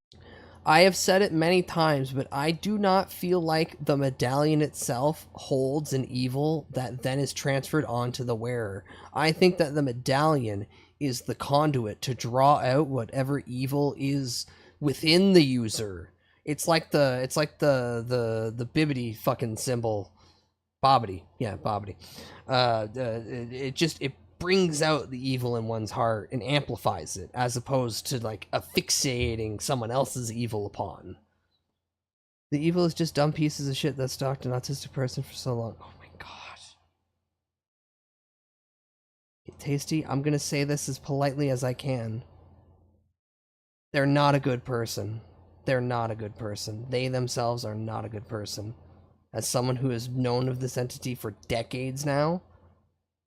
I have said it many times, but I do not feel like the medallion itself holds an evil that then is transferred onto the wearer. I think that the medallion is the conduit to draw out whatever evil is within the user. It's like the bibbity fucking symbol. Bobbity. Yeah, bobbity. It brings out the evil in one's heart and amplifies it, as opposed to like asphyxiating someone else's evil upon. The evil is just dumb pieces of shit that stalked an autistic person for so long. Oh my god. Tasty, I'm gonna say this as politely as I can. They're not a good person. They're not a good person. They themselves are not a good person. As someone who has known of this entity for decades now,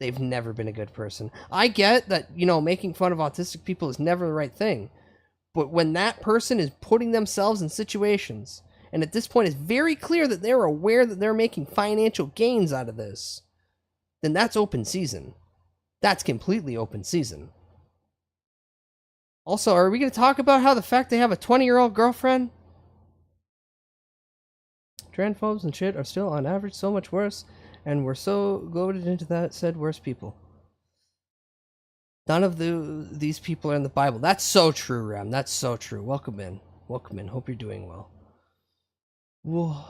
they've never been a good person. I get that, you know, making fun of autistic people is never the right thing. But when that person is putting themselves in situations, and at this point it's very clear that they're aware that they're making financial gains out of this, then that's open season. That's completely open season. Also, are we going to talk about how the fact they have a 20-year-old girlfriend? Transphobes and shit are still on average so much worse, and we're so goaded into that said worse people. None of these people are in the Bible. That's so true, Ram. That's so true. Welcome in. Welcome in. Hope you're doing well. Whoa.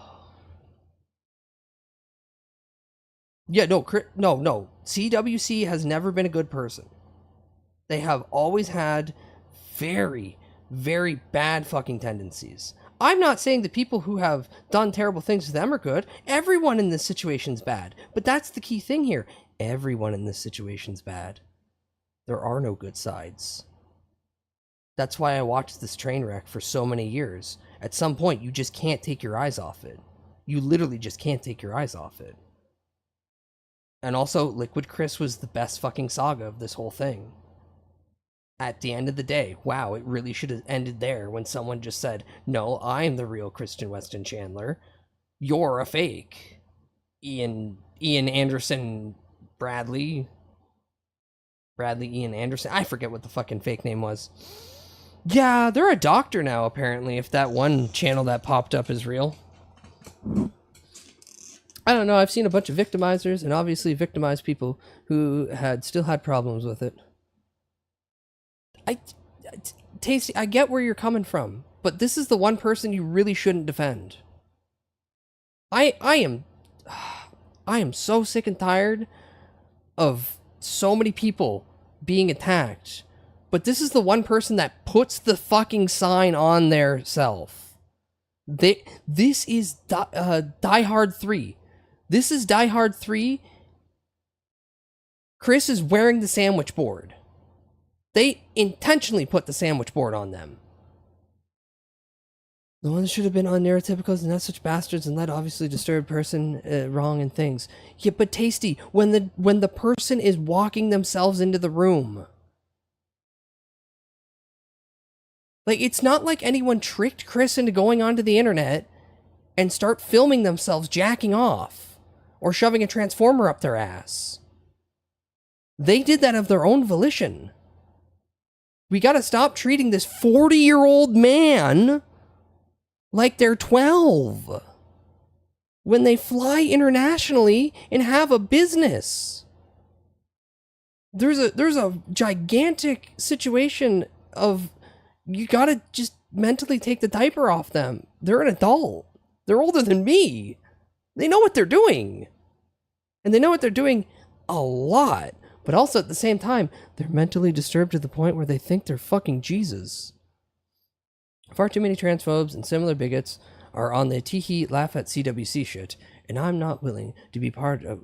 Yeah, no. CWC has never been a good person. They have always had very, very bad fucking tendencies. I'm not saying the people who have done terrible things to them are good. Everyone in this situation's bad. But that's the key thing here. Everyone in this situation's bad. There are no good sides. That's why I watched this train wreck for so many years. At some point, you just can't take your eyes off it. You literally just can't take your eyes off it. And also, Liquid Chris was the best fucking saga of this whole thing. At the end of the day, wow, it really should have ended there when someone just said, no, I'm the real Christian Weston Chandler. You're a fake. Ian Anderson Bradley Ian Anderson. I forget what the fucking fake name was. Yeah, they're a doctor now, apparently, if that one channel that popped up is real. I don't know, I've seen a bunch of victimizers, and obviously victimized people who still had problems with it. Tasty, I get where you're coming from, but this is the one person you really shouldn't defend. I am so sick and tired of so many people being attacked, but this is the one person that puts the fucking sign on their self. This is Die Hard 3. This is Die Hard 3. Chris is wearing the sandwich board. They intentionally put the sandwich board on them. The ones should have been on neurotypicals and not such bastards and let obviously disturbed person wrong and things. Yeah, but Tasty, when the person is walking themselves into the room. Like, it's not like anyone tricked Chris into going onto the internet and start filming themselves jacking off or shoving a transformer up their ass. They did that of their own volition. We gotta stop treating this 40-year-old man like they're 12 when they fly internationally and have a business. There's a gigantic situation of you gotta just mentally take the diaper off them. They're an adult. They're older than me. They know what they're doing. And they know what they're doing a lot. But also at the same time, they're mentally disturbed to the point where they think they're fucking Jesus. Far too many transphobes and similar bigots are on the teehee laugh at CWC shit, and I'm not willing to be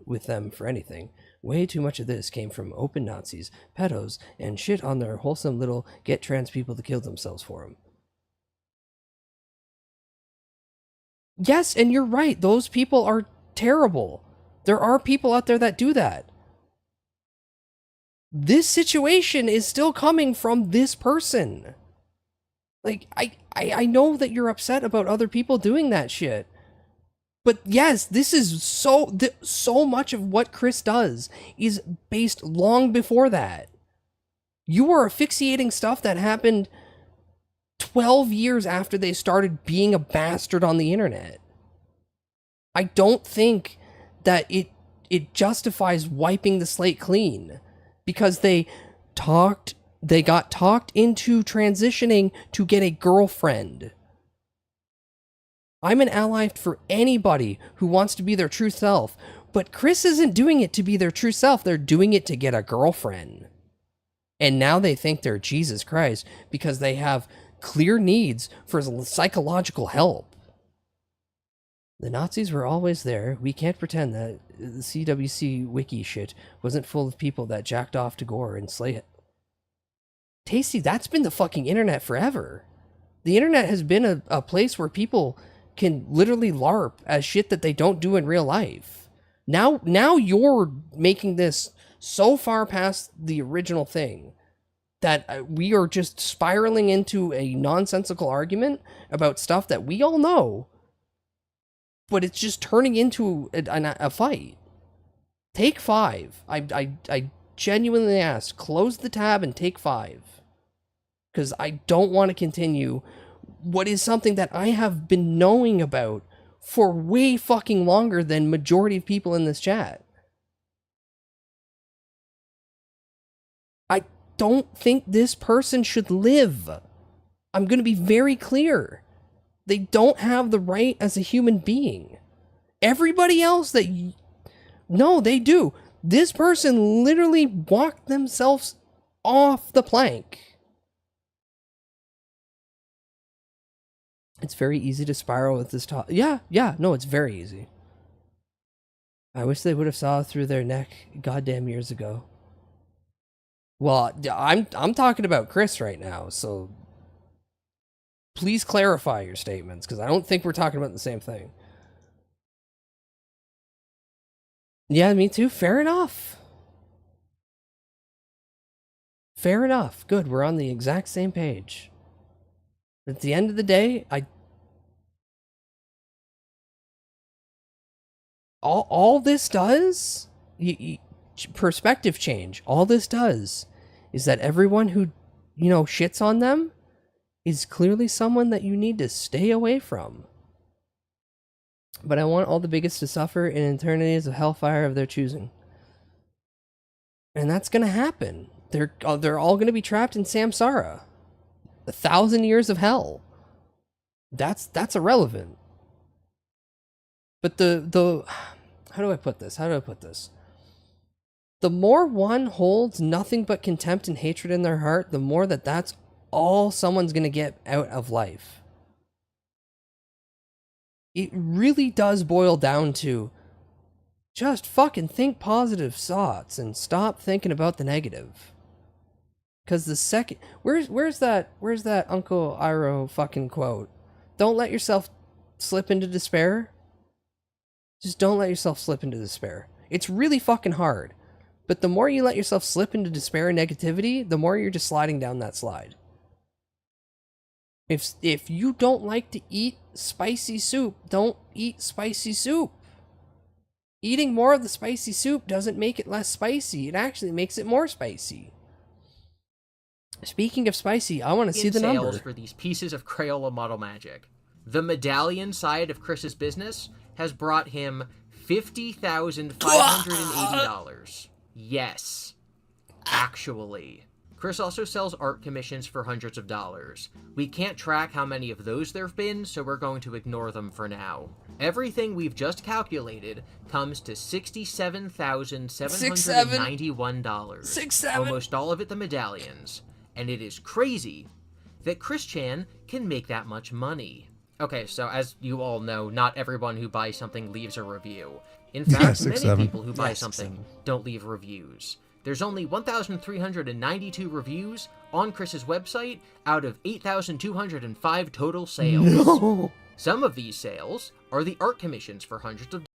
with them for anything. Way too much of this came from open Nazis, pedos, and shit on their wholesome little get trans people to kill themselves for them. Yes, and you're right. Those people are terrible. There are people out there that do that. This situation is still coming from this person. Like, I know that you're upset about other people doing that shit. But yes, this is so much of what Chris does is based long before that. You are asphyxiating stuff that happened 12 years after they started being a bastard on the internet. I don't think that it justifies wiping the slate clean because they got talked into transitioning to get a girlfriend. I'm an ally for anybody who wants to be their true self, but Chris isn't doing it to be their true self. They're doing it to get a girlfriend. And now they think they're Jesus Christ because they have clear needs for psychological help. The Nazis were always there. We can't pretend that the CWC wiki shit wasn't full of people that jacked off to gore and slay it. Tasty, that's been the fucking internet forever. The internet has been a place where people can literally LARP as shit that they don't do in real life. Now you're making this so far past the original thing that we are just spiraling into a nonsensical argument about stuff that we all know, but it's just turning into a fight. Take 5. I genuinely ask, close the tab and take 5. Because I don't want to continue what is something that I have been knowing about for way fucking longer than majority of people in this chat. I don't think this person should live. I'm going to be very clear. They don't have the right as a human being. Everybody else no, they do. This person literally walked themselves off the plank. It's very easy to spiral with this top. Yeah, no, it's very easy. I wish they would have saw through their neck goddamn years ago. Well, I'm talking about Chris right now, so please clarify your statements, because I don't think we're talking about the same thing. Yeah, me too. Fair enough. Fair enough. Good, we're on the exact same page. At the end of the day, all this does, perspective change, all this does is that everyone who, shits on them is clearly someone that you need to stay away from. But I want all the bigots to suffer in eternities of hellfire of their choosing. And that's going to happen. They're all going to be trapped in Samsara. 1,000 years of hell. That's irrelevant. But the how do I put this? The more one holds nothing but contempt and hatred in their heart, the more that's all someone's gonna get out of life. It really does boil down to just fucking think positive thoughts and stop thinking about the negative. Cause the second where's that Uncle Iroh fucking quote? Don't let yourself slip into despair. Just don't let yourself slip into despair. It's really fucking hard. But the more you let yourself slip into despair and negativity, the more you're just sliding down that slide. If you don't like to eat spicy soup, don't eat spicy soup. Eating more of the spicy soup doesn't make it less spicy. It actually makes it more spicy. Speaking of spicy, I want to see the number. Sales for these pieces of Crayola Model Magic. The medallion side of Chris's business has brought him $50,580. Yes. Actually. Chris also sells art commissions for hundreds of dollars. We can't track how many of those there've been, so we're going to ignore them for now. Everything we've just calculated comes to $67,791. Almost all of it the medallions. And it is crazy that Chris Chan can make that much money. Okay, so as you all know, not everyone who buys something leaves a review. In fact, many people who buy something don't leave reviews. There's only 1,392 reviews on Chris's website out of 8,205 total sales. No. Some of these sales are the art commissions for hundreds of...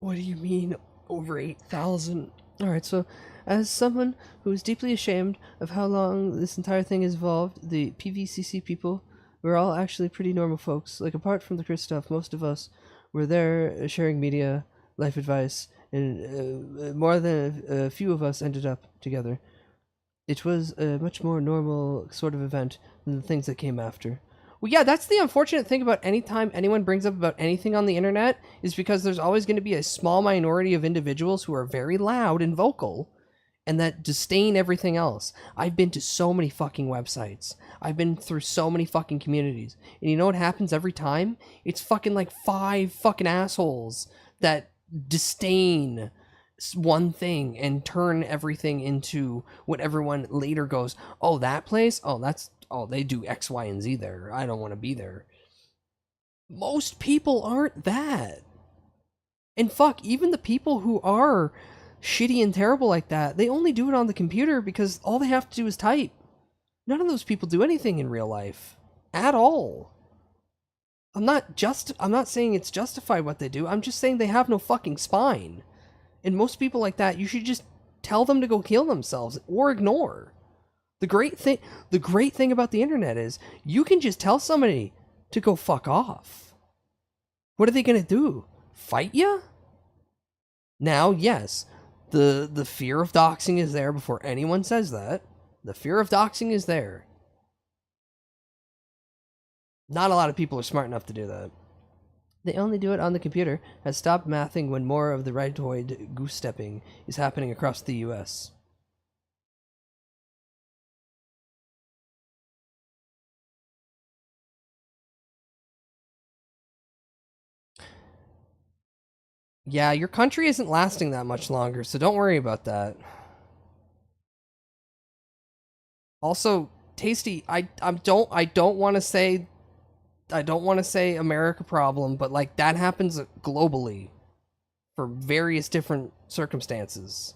What do you mean, over 8,000? Alright, so, as someone who is deeply ashamed of how long this entire thing has evolved, the PVCC people, we're all actually pretty normal folks. Like, apart from the Chris stuff, most of us were there sharing media, life advice, and more than a few of us ended up together. It was a much more normal sort of event than the things that came after. Well, yeah, that's the unfortunate thing about any time anyone brings up about anything on the internet, is because there's always going to be a small minority of individuals who are very loud and vocal and that disdain everything else. I've been to so many fucking websites. I've been through so many fucking communities. And you know what happens every time? It's fucking like 5 fucking assholes that disdain one thing and turn everything into what everyone later goes, oh, that place? Oh, they do X, Y, and Z there. I don't want to be there. Most people aren't that. And fuck, even the people who are shitty and terrible like that, they only do it on the computer because all they have to do is type. None of those people do anything in real life. At all. I'm not saying it's justified what they do. I'm just saying they have no fucking spine. And most people like that, you should just tell them to go kill themselves or ignore. The great thing about the internet is you can just tell somebody to go fuck off. What are they going to do? Fight you? Now, yes, the fear of doxing is there before anyone says that. The fear of doxing is there. Not a lot of people are smart enough to do that. They only do it on the computer, has stopped mathing when more of the rightoid goose-stepping is happening across the US. Yeah, your country isn't lasting that much longer, so don't worry about that. Also, Tasty, I don't want to say America problem, but like that happens globally for various different circumstances.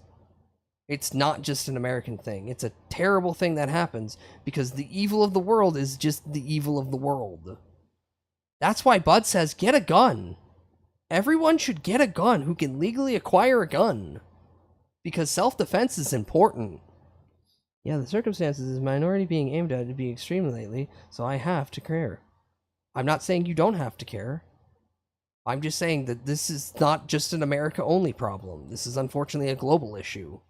It's not just an American thing. It's a terrible thing that happens because the evil of the world is just the evil of the world. That's why Bud says get a gun. Everyone should get a gun who can legally acquire a gun. Because self-defense is important. Yeah, the circumstances is minority being aimed at to be extreme lately, so I have to care. I'm not saying you don't have to care. I'm just saying that this is not just an America-only problem. This is unfortunately a global issue.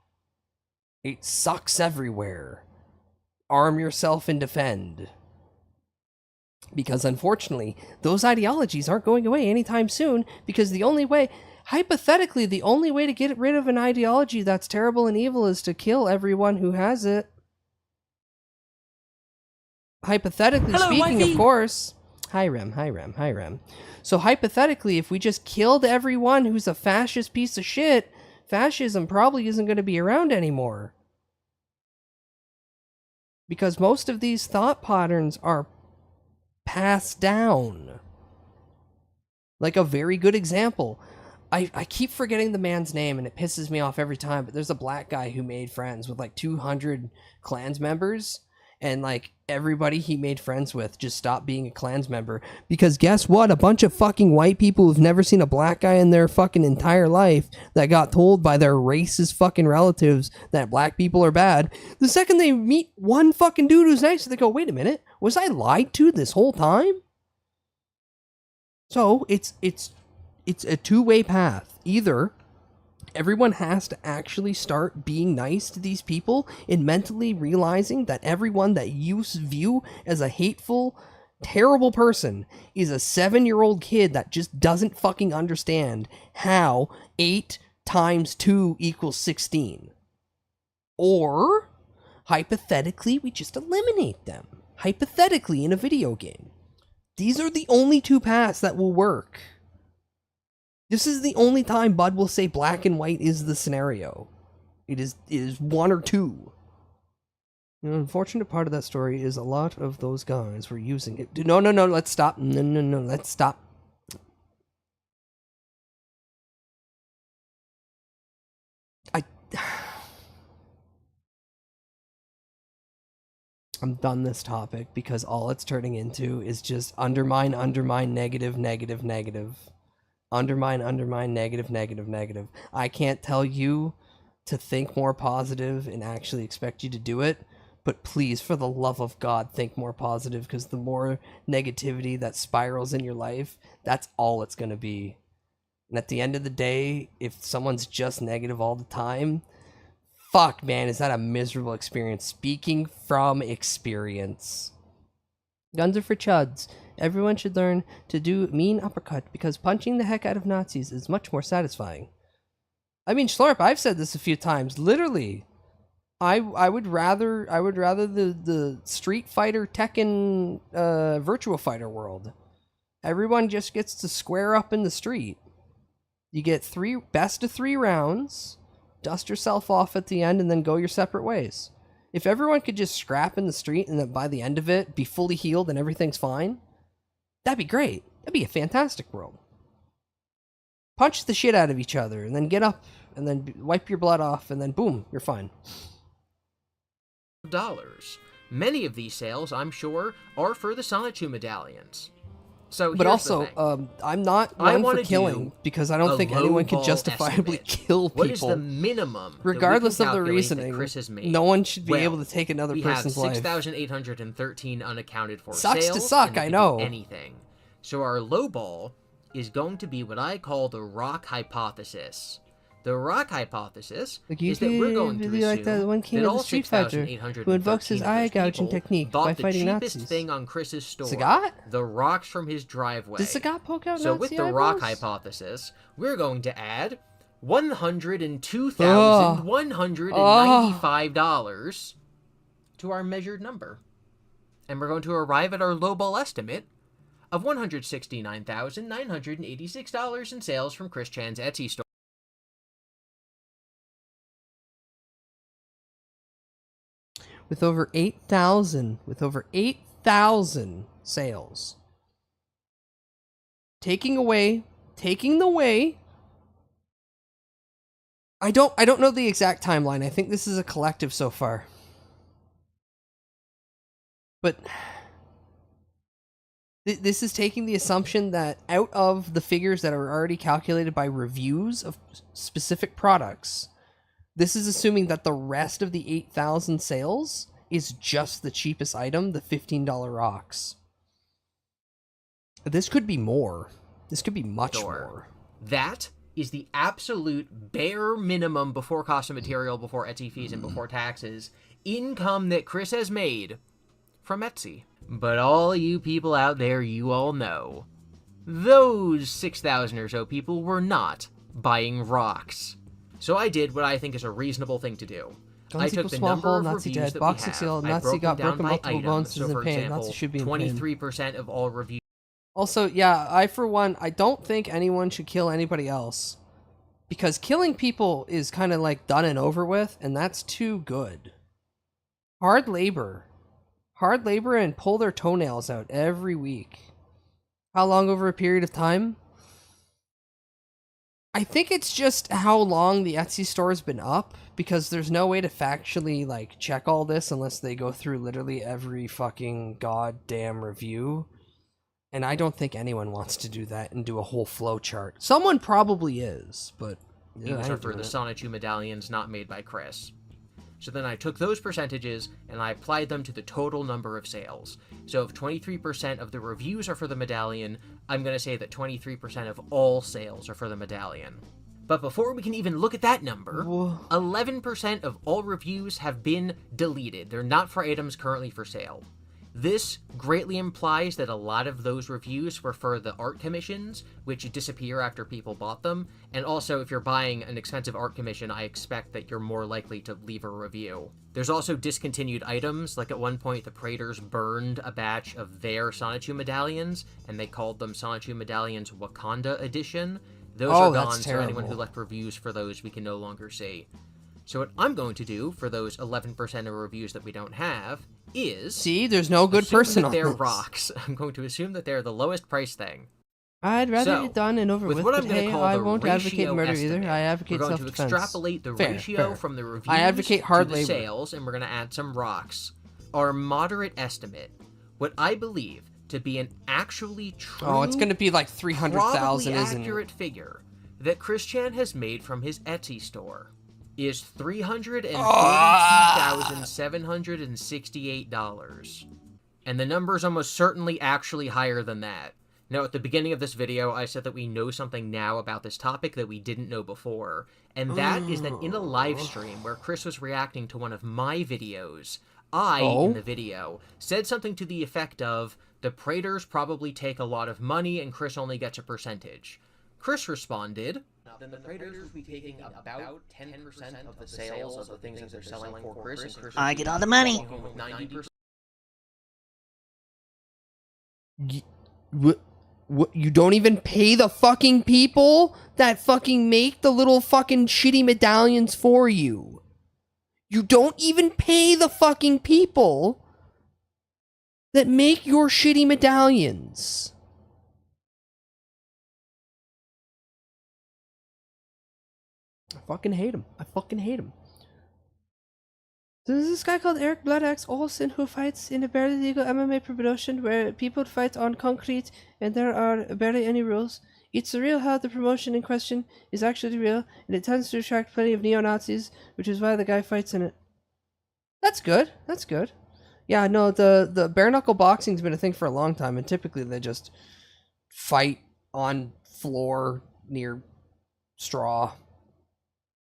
It sucks everywhere. Arm yourself and defend. Because unfortunately, those ideologies aren't going away anytime soon, because the only way, hypothetically, the only way to get rid of an ideology that's terrible and evil is to kill everyone who has it. Hypothetically speaking, of course. Hi, Rem. So hypothetically, if we just killed everyone who's a fascist piece of shit, fascism probably isn't going to be around anymore. Because most of these thought patterns are passed down. Like a very good example. I keep forgetting the man's name and it pisses me off every time, but there's a black guy who made friends with like 200 Klans members, and like everybody he made friends with just stopped being a Klans member because guess what? A bunch of fucking white people who've never seen a black guy in their fucking entire life that got told by their racist fucking relatives that black people are bad. The second they meet one fucking dude who's nice, they go, wait a minute, was I lied to this whole time? So it's a two-way path. Either everyone has to actually start being nice to these people and mentally realizing that everyone that you view as a hateful, terrible person is a 7-year-old kid that just doesn't fucking understand how 8 times 2 equals 16. Or, hypothetically, we just eliminate them. Hypothetically, in a video game. These are the only two paths that will work. This is the only time Bud will say black and white is the scenario. It is one or two. The unfortunate part of that story is a lot of those guys were using it. No, let's stop. No, let's stop. I'm done this topic because all it's turning into is just undermine, negative. Undermine, negative. I can't tell you to think more positive and actually expect you to do it, but please, for the love of God, think more positive, because the more negativity that spirals in your life, that's all it's going to be. And at the end of the day, if someone's just negative all the time, Fuck, man, is that a miserable experience? Speaking from experience. Guns are for chuds. Everyone should learn to do mean uppercut because punching the heck out of Nazis is much more satisfying. I mean, Schlorp, I've said this a few times. Literally, I would rather the Street Fighter Tekken Virtua Fighter world. Everyone just gets to square up in the street. You get best of 3 rounds, dust yourself off at the end, and then go your separate ways. If everyone could just scrap in the street and then by the end of it be fully healed and everything's fine, that'd be great. That'd be a fantastic world. Punch the shit out of each other and then get up and then wipe your blood off and then boom, you're fine. Many of these sales, I'm sure, are for the Sonichu medallions. So, but also, I'm not one for killing because I don't think anyone can justifiably kill people. What is the minimum, regardless of the reasoning? No one should be able to take another person's life. We have 6,813 unaccounted for Sucks sales. To suck, I know. Anything. So our lowball is going to be what I call the rock hypothesis. The rock hypothesis is that we're going to assume like that one king that of all the Street Fighter who invokes his eye gouging technique by fighting the Nazis. cheapest thing on Chris's store, Sagat? the rocks from his driveway. Does Sagat poke out So Nazi with the eyeballs? rock hypothesis, we're going to add $102,195 to our measured number. And we're going to arrive at our lowball estimate of $169,986 in sales from Chris Chan's Etsy store. With over 8,000 sales. Taking the way. I don't know the exact timeline. I think this is a collective so far. But this is taking the assumption that out of the figures that are already calculated by reviews of specific products, this is assuming that the rest of the 8,000 sales is just the cheapest item, the $15 rocks. This could be more. This could be much more. That is the absolute bare minimum before cost of material, before Etsy fees, and before taxes, income that Chris has made from Etsy. But all you people out there, you all know, those 6,000 or so people were not buying rocks. So I did what I think is a reasonable thing to do. I took the number of Nazi reviews dead, that box we have. sealed, I Nazi broke got them down broken by multiple item. bones, So is in for pain. example, Nazi should be in pain. 23% of all reviews. Also, yeah, I for one, I don't think anyone should kill anybody else. Because killing people is kind of like done and over with, and that's too good. Hard labor and pull their toenails out every week. How long over a period of time? I think it's just how long the Etsy store has been up, because there's no way to factually like check all this unless they go through literally every fucking goddamn review. And I don't think anyone wants to do that and do a whole flow chart. Someone probably is, but These are for the Sonichu medallions not made by Chris. So then I took those percentages and I applied them to the total number of sales. So if 23% of the reviews are for the medallion, I'm going to say that 23% of all sales are for the medallion. But before we can even look at that number, 11% of all reviews have been deleted. They're not for items currently for sale. This greatly implies that a lot of those reviews were for the art commissions, which disappear after people bought them. And also, if you're buying an expensive art commission, I expect that you're more likely to leave a review. There's also discontinued items, like at one point the Praetors burned a batch of their Sonichu medallions, and they called them Sonichu Medallions Wakanda Edition. Those are gone, so anyone who left reviews for those we can no longer see. So what I'm going to do for those 11% of reviews that we don't have is... See, there's no good person on they're this. rocks. I'm going to assume that they're the lowest price thing. I'd rather So, it done and over with, what but I'm gonna hey, call I the won't advocate ratio murder estimate, either. I advocate we're going self-defense. to extrapolate the ratio from the reviews I advocate hard to the labor. sales, and we're going to add some rocks. Our moderate estimate, what I believe to be an actually true... Oh, it's going to be like 300,000, isn't it? accurate figure that Chris Chan has made from his Etsy store is $342,768. And the number is almost certainly actually higher than that. Now, at the beginning of this video, I said that we know something now about this topic that we didn't know before, and that is that in a live stream where Chris was reacting to one of my videos, in the video, said something to the effect of, the Praetors probably take a lot of money and Chris only gets a percentage. Chris responded, then the Praetors would be taking about 10% of the sales of the things that they're selling for Chris, and Chris I get all the money. 90%. What? You don't even pay the fucking people that fucking make the little fucking shitty medallions for you. You don't even pay the fucking people that make your shitty medallions. I fucking hate him. I fucking hate him. There's this guy called Eric Bloodaxe Olsen who fights in a barely legal MMA promotion where people fight on concrete and there are barely any rules. It's surreal how the promotion in question is actually real, and it tends to attract plenty of neo-Nazis, which is why the guy fights in it. That's good. That's good. Yeah, no, the bare-knuckle boxing's been a thing for a long time, and typically they just fight on floor near straw.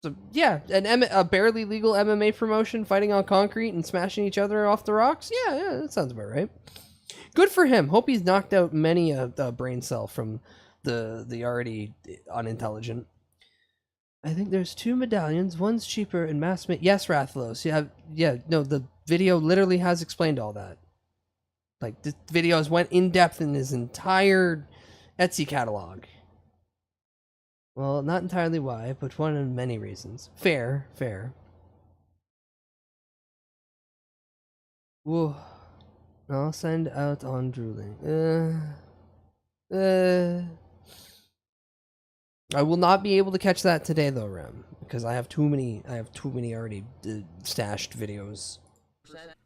So, yeah, a barely legal MMA promotion fighting on concrete and smashing each other off the rocks? Yeah, that sounds about right. Good for him. Hope he's knocked out many a brain cell from the already unintelligent. I think there's 2 medallions. One's cheaper and mass made. Yes, Rathlos. Yeah, no, the video literally has explained all that. Like, this video has went in depth in his entire Etsy catalog. Well, not entirely why, but one of many reasons. Fair. Whoa. I'll send out on drooling. I will not be able to catch that today though, Rem, because I have too many already stashed videos.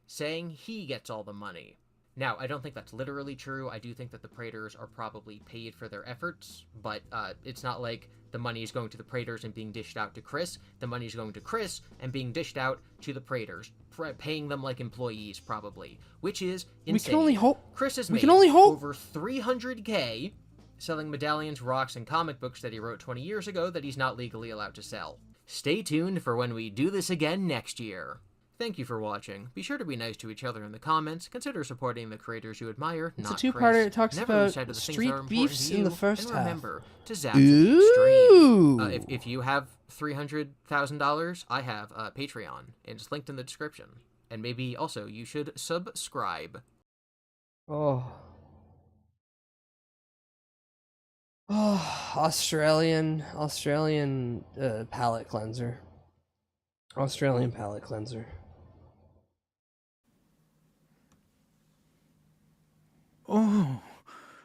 Saying he gets all the money. Now, I don't think that's literally true. I do think that the Praetors are probably paid for their efforts, but it's not like the money is going to the Praetors and being dished out to Chris. The money is going to Chris and being dished out to the Praetors, paying them like employees, probably, which is insane. We can only hope. Chris has We made can only hope. over $300K selling medallions, rocks, and comic books that he wrote 20 years ago that he's not legally allowed to sell. Stay tuned for when we do this again next year. Thank you for watching. Be sure to be nice to each other in the comments. Consider supporting the creators you admire, It's not a two-parter. Chris. It talks Never about lose sight of the things street that are important beefs to in you, the first and half. remember to zap to the stream. Ooh. If you have $300,000, I have a Patreon, and it's linked in the description. And maybe also you should subscribe. Oh, Australian palate cleanser. Australian palate cleanser. Oh,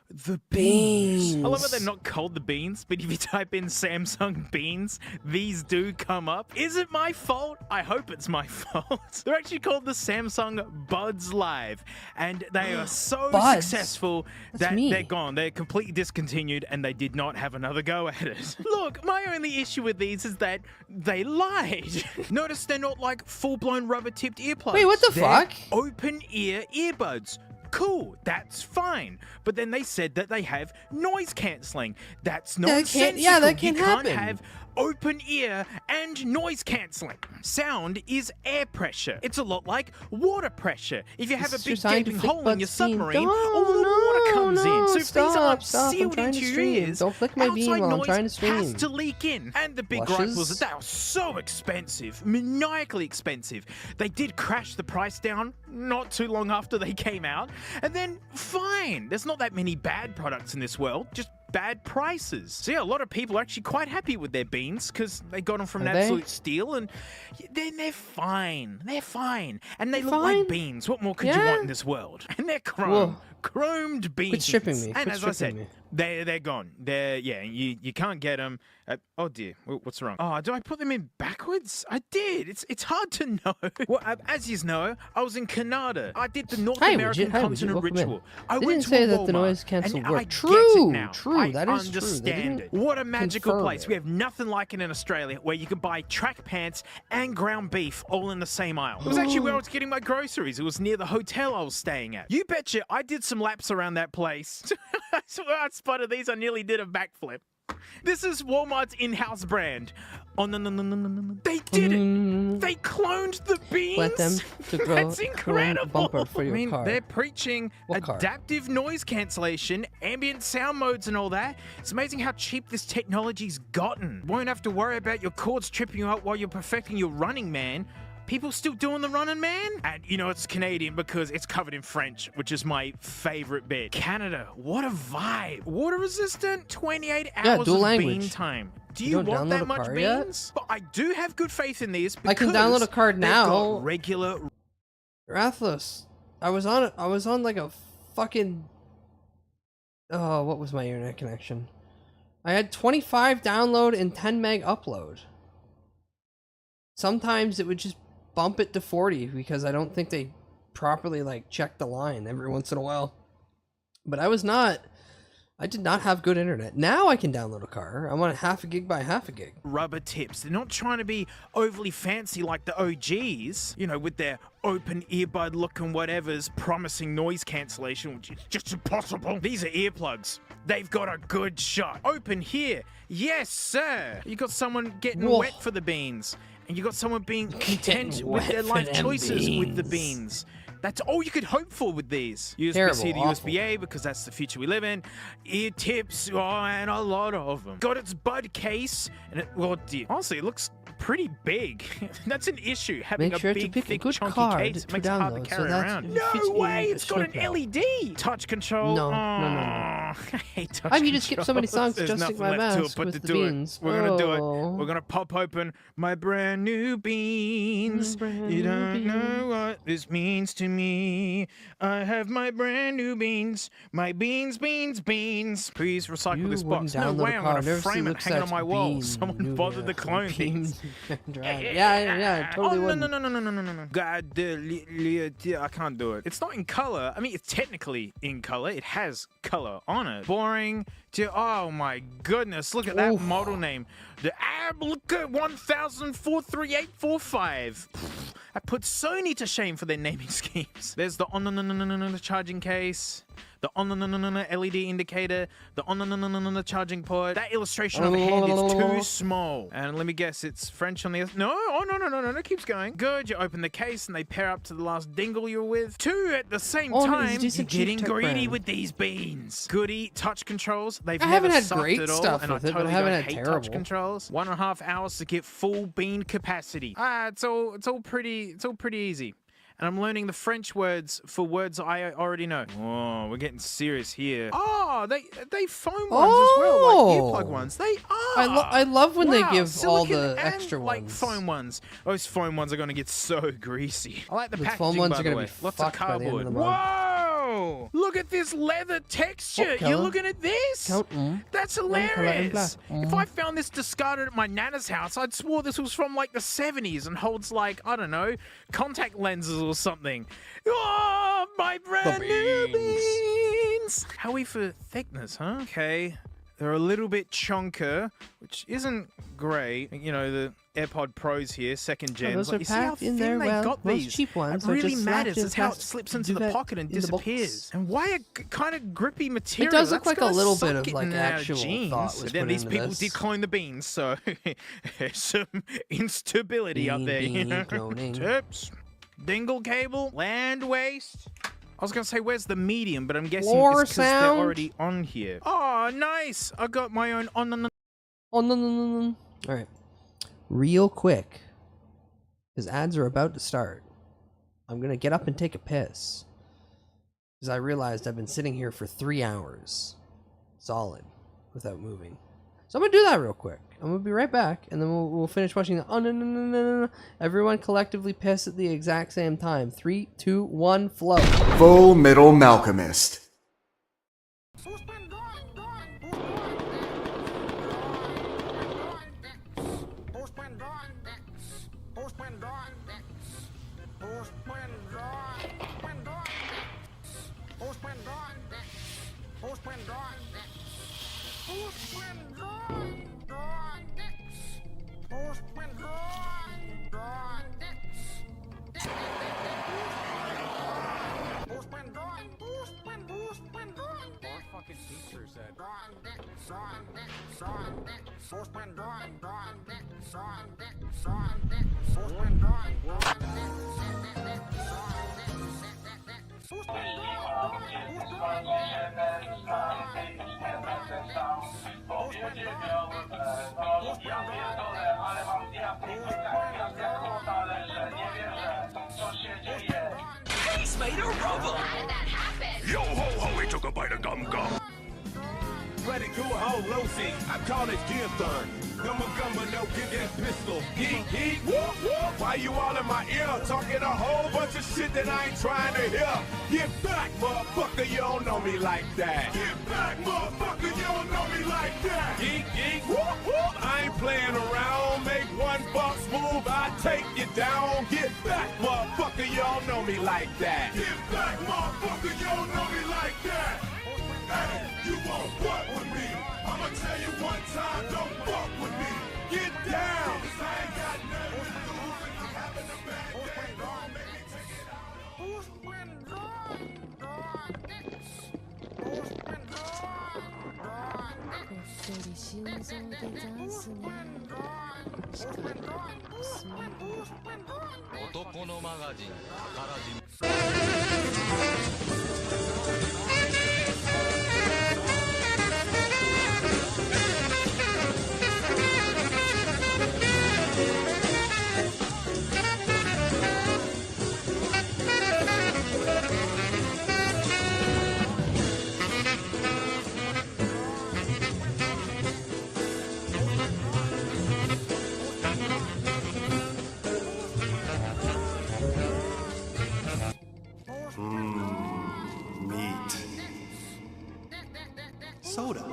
the beans. I love how they're not called the beans, but if you type in Samsung beans, these do come up. Is it my fault? I hope it's my fault. They're actually called the Samsung Buds Live, and they are so Buds? successful that they're gone. They're completely discontinued, and they did not have another go at it. Look, my only issue with these is that they lied. Notice they're not like full-blown rubber-tipped earplugs. Wait, what the They're fuck? open-ear earbuds. Cool, that's fine. But then they said that they have noise cancelling. That's nonsensical. That can't you happen. can't have open ear and noise cancelling. Sound is air pressure. It's a lot like water pressure. If you have This a big is your gaping scientific hole in your buds beam. submarine, No, all the water comes in. So if stop, these aren't stop. I'm sealed trying into to your stream. ears, Don't flick my beam outside while I'm noise trying to has stream. to leak in. And the big gripe was Blushes? that they were so expensive, maniacally expensive. They did crash the price down not too long after they came out, and then fine. There's not that many bad products in this world, just bad prices. So yeah, a lot of people are actually quite happy with their beans because they got them from Are an they? absolute steal, and they're fine. They're fine, and they look Fine? like beans. What more could you Yeah. want in this world? And they're chrome. Whoa. Chromed beans. Quit stripping me. And Quit as I stripping said, me. They're gone. You can't get them. Oh dear, what's wrong? Oh, do I put them in backwards? I did. It's hard to know. Well, as you know, I was in Canada. I did the North American continent ritual. I They went didn't say to that the Walmart, noise cancel and I worked. get True, it now. true, I that is true. They understand didn't it. What a magical confirm place. it. We have nothing like it in Australia, where you can buy track pants and ground beef all in the same aisle. It was actually where I was getting my groceries. It was near the hotel I was staying at. You betcha, I did some laps around that place. I swear I spotted these. I nearly did a backflip. This is Walmart's in-house brand. Oh, no. They did it. They cloned the beans. Let them to grow That's incredible. bumper for your car. They're preaching What car? adaptive noise cancellation, ambient sound modes and all that. It's amazing how cheap this technology's gotten. Won't have to worry about your cords tripping you up while you're perfecting your running, man. People still doing the running, man? And you know it's Canadian because it's covered in French, which is my favorite bit. Canada, what a vibe. Water resistant, 28 hours dual of language. bean time. Do You you don't want download that a much car yet? beans? But I do have good faith in these because I can download a card they've now. got regular. Rathless. I was on like a fucking. Oh, what was my internet connection? I had 25 download and 10 meg upload. Sometimes it would just bump it to 40 because I don't think they properly like check the line every once in a while. But I did not have good internet. Now I can download a car. I'm on half a gig by half a gig. Rubber tips. They're not trying to be overly fancy like the OGs, you know, with their open earbud look and whatever's promising noise cancellation, which is just impossible. These are earplugs. They've got a good shot. Open here. Yes, sir. You got someone getting Whoa. wet for the beans. And you got someone being content Getting with wet their for life them choices with the beans. beans. That's all you could hope for with these. USB-C to Terrible, USB-A because that's the future we live in. Ear tips, and a lot of them. Got its bud case, and honestly, it looks pretty big. That's an issue. Having Make sure a to big, pick a thick, good chunky card case to makes it hard to download, so carry that around. it fits No in way! the It's got an shape now. LED. Touch control. No. I hate touch I mean, you just skip so many controls. songs There's adjusting nothing my left to mask it but with to the do beans. it. We're gonna do Oh. it. We're gonna pop open my brand new beans. You don't know what this means to me. I have my brand new beans. My beans. Please recycle You this box. wouldn't No download way a I'm car. gonna Never frame see it hanging on such my wall. bean, Someone you, bothered to clone these. Yeah, I totally wouldn't. No. God, I can't do it. It's not in color. I mean, it's technically in color. It has color on it. Boring. Oh my goodness! Look at that Oof. model name. The Abluca 10043845. I put Sony to shame for their naming schemes. There's the charging case. The LED indicator, the charging port. That illustration of a hand is too small. And let me guess, it's French on the other. No, it keeps going. Good, you open the case and they pair up to the last dingle you're with. Two at the same Oh, time. it's a You're decent cheap getting tech greedy brand. with these beans. Goody touch controls. They've I never haven't had sucked great at all, stuff and with I it, but I totally haven't don't had hate terrible. touch controls. 1.5 hours to get full bean capacity. It's all pretty easy. And I'm learning the French words for words I already know. Oh, we're getting serious here. Oh, they foam ones as well, like earplug ones. They are. I love when they Wow, give all silicon the and, extra like ones. foam ones. Those foam ones are going to get so greasy. I like the Those packaging, foam ones by are the gonna way. be Lots of fucked by the end of cardboard. the month. Whoa! Look at this leather texture. What You're colour? looking at this? That's One colour in hilarious. black. If I found this discarded at my nana's house, I'd swore this was from like the 70s and holds like, I don't know, contact lenses or something. Oh, my brand new beans. How are we for thickness, huh? Okay. They're a little bit chunker, which isn't great. You know, the AirPod Pros here, second gen. those Like, are you see how packed in thin there they well. got Most these? cheap ones It are really just matters. slapped in It's how it past slips into the duvet pocket and in the box. disappears. And why a kind of grippy material? does look That's like a gonna little suck bit of, getting like, in and out of actual jeans. thought was And then put these into people this. did clone the beans, so some instability up there. You Bean know? cloning. Tips. Dingle cable, land waste. I was gonna say, where's the medium? But I'm guessing Floor it's because they're sound. already on here. Oh, nice! I got my own on. Oh, no. All right. Real quick, because ads are about to start. I'm going to get up and take a piss. Because I realized I've been sitting here for 3 hours. Solid. Without moving. So I'm going to do that real quick. I'm going to be right back. And then we'll finish watching the... Oh, no. Everyone collectively piss at the exact same time. 3, 2, 1, flow. Full Metal Malcolmist. Our fucking teacher said. He's made a rubber! How did that happen? Yo ho ho, he took a bite of gum gum. Ready to a whole Lucy. I call it Gimthorn. Gumma gumma, no get that pistol. Geek geek, whoop whoop. Why you all in my ear talking a whole bunch of shit that I ain't trying to hear? Get back, motherfucker, you don't know me like that. Get back, motherfucker, you don't know me like that. Geek geek, whoop whoop. I ain't playing around. Make one box move, I take you down. Get back, motherfucker, you don't know me like that. Get back, motherfucker, you don't know me like that. Hey, you won't fuck with me. I'ma tell you one time, don't fuck with me. Get down. 'Cause I ain't got nothing to lose and you having a bad day. Don't make me take it out. Who's been Meat. Soda.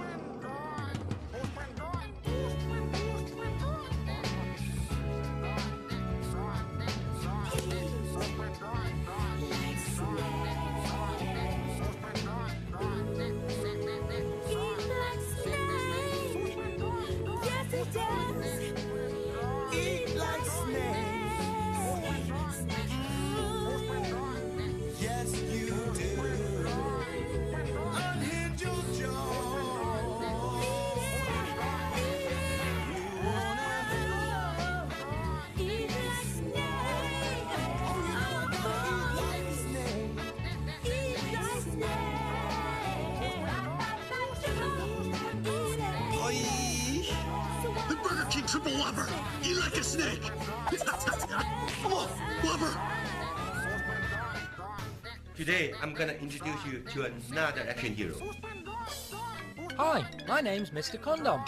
The Burger King Triple Whopper! Eat like a snake! Come on, Whopper! Today, I'm gonna introduce you to another action hero. Hi, my name's Mr. Condom.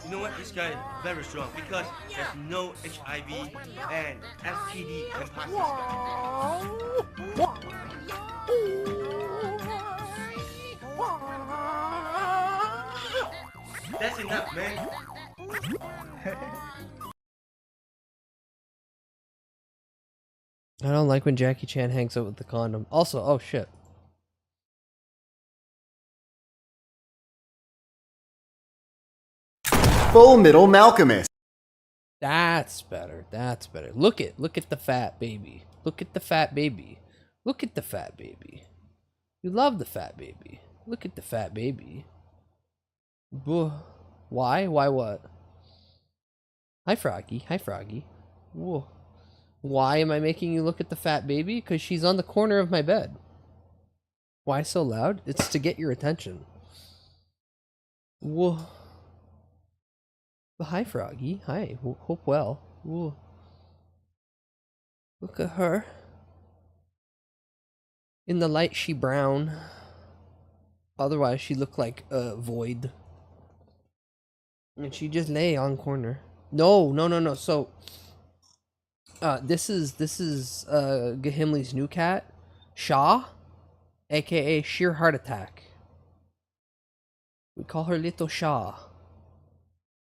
You know what? This guy is very strong because there's no HIV and STD can pass this guy. That's enough, man. I don't like when Jackie Chan hangs out with the condom. Also, oh shit. Full Metal Malcolmist. That's better. That's better. Look at the fat baby. Look at the fat baby. Look at the fat baby. You love the fat baby. Look at the fat baby. Buh. Why? Why what? Hi Froggy. Hi Froggy. Whoa. Why am I making you look at the fat baby? Because she's on the corner of my bed. Why so loud? It's to get your attention. Whoa. But hi Froggy. Hi. Hope well. Whoa. Look at her. In the light she brown. Otherwise she looked like a void. And she just lay on corner. No. So this is Gahimli's new cat, Shaw, aka Sheer Heart Attack. We call her Little Shaw.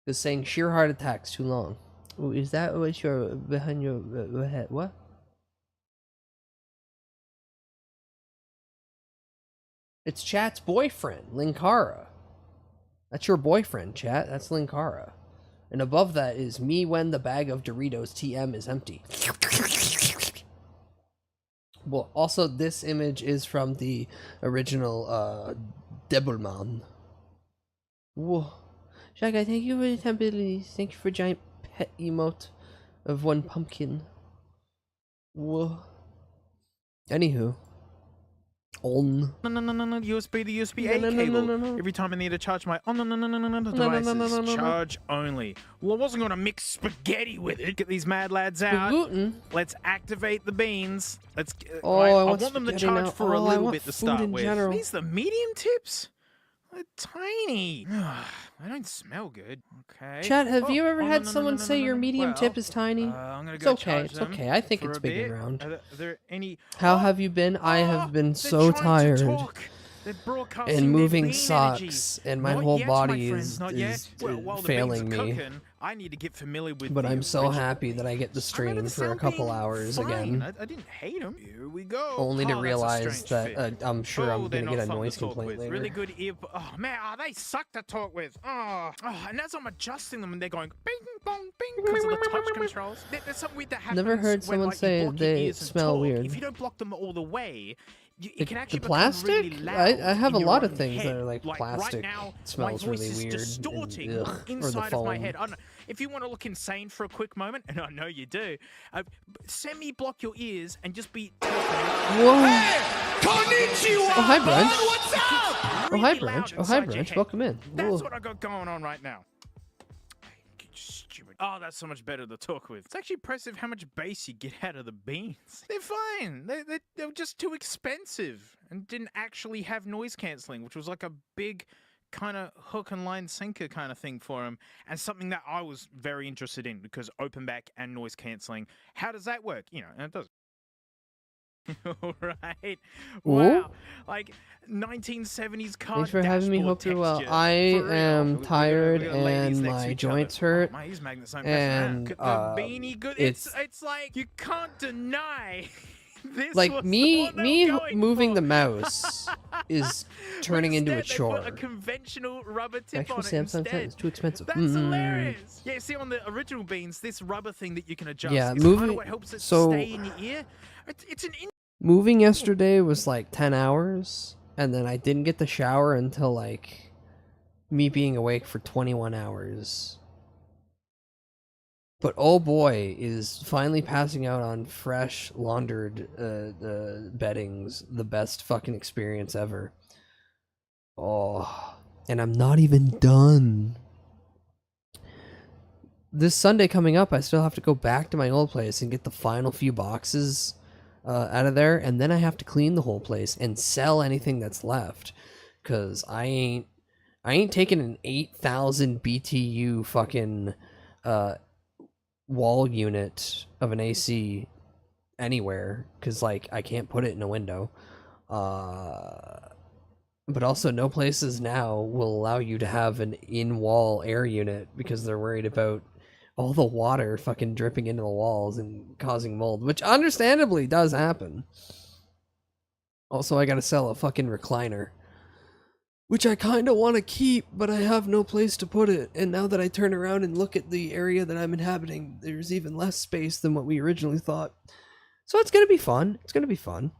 Because saying Sheer Heart Attack's too long. Oh, is that what you're behind your head? What? It's Chat's boyfriend, Linkara. That's your boyfriend, Chat. That's Linkara. And above that is me when the bag of Doritos TM is empty. Well, also this image is from the original Devilman. Whoa. Shy Guy, thank you for the temple. Thank you for giant pet emote of one pumpkin. Whoa. Anywho. On. No, USB to USB-A cable. Every time I need to charge my devices. Charge only. Well, I wasn't going to mix spaghetti with it. Get these mad lads out. Let's activate the beans. Let's. I want them to charge for a little bit to start with. These the medium tips? They're tiny. They don't smell good. Okay. Chat, have you ever had someone say your medium tip is tiny? It's okay. It's okay. I think it's big and round. Are there any? How have you been? I have been so tired. And moving socks, and my whole body is failing me. I need to get familiar with. But I'm so happy that I get to stream for a couple hours again. I didn't hate them. Here we go. Only to realize that I'm sure I'm gonna get a noise complaint later. Really good ear. Oh man, they suck to talk with. And as I'm adjusting them, and they're going bing bong bing because of the touch controls. There's something weird that happens. Never heard someone say they smell weird. If you don't block them all the way. It can actually the plastic? really loud I have a lot of things head. that are like plastic. Right now, smells my voice really is weird. Distorting inside of my head. I don't know. If you want to look insane for a quick moment, and I know you do, semi-block your ears and just be. Whoa! Hey, konnichiwa! Oh hi, Brunch. What's up? Oh hi, Brunch. Oh hi, Brunch. Welcome in. That's what I got going on right now. Stupid. Oh, that's so much better to talk with. It's actually impressive how much bass you get out of the beans. They're fine. They were just too expensive and didn't actually have noise cancelling, which was like a big kind of hook and line sinker kind of thing for them, and something that I was very interested in because open back and noise cancelling. How does that work? You know, and it does. All right. Wow. Like 1970s car. Thanks for having me. Hope you're well. I am tired and my joints hurt. And it's like you can't deny. This like me moving the mouse is turning into a chore. Put a conventional rubber tip Actual on it Samsung 10 is too expensive. That's hilarious. Yeah, see on the original beans, this rubber thing that you can adjust. Yeah, is kind of what helps it stay in your ear. It's an. Moving yesterday was like 10 hours, and then I didn't get the shower until like me being awake for 21 hours. But oh boy, is finally passing out on fresh laundered beddings the best fucking experience ever. Oh, and I'm not even done. This Sunday coming up, I still have to go back to my old place and get the final few boxes out of there, and then I have to clean the whole place and sell anything that's left, cause I ain't taking an 8,000 BTU fucking wall unit of an AC anywhere, because like I can't put it in a window, but also no places now will allow you to have an in-wall air unit because they're worried about all the water fucking dripping into the walls and causing mold, which understandably does happen. Also, I gotta sell a fucking recliner, which I kind of want to keep, but I have no place to put it. And now that I turn around and look at the area that I'm inhabiting, there's even less space than what we originally thought. So it's going to be fun. It's going to be fun.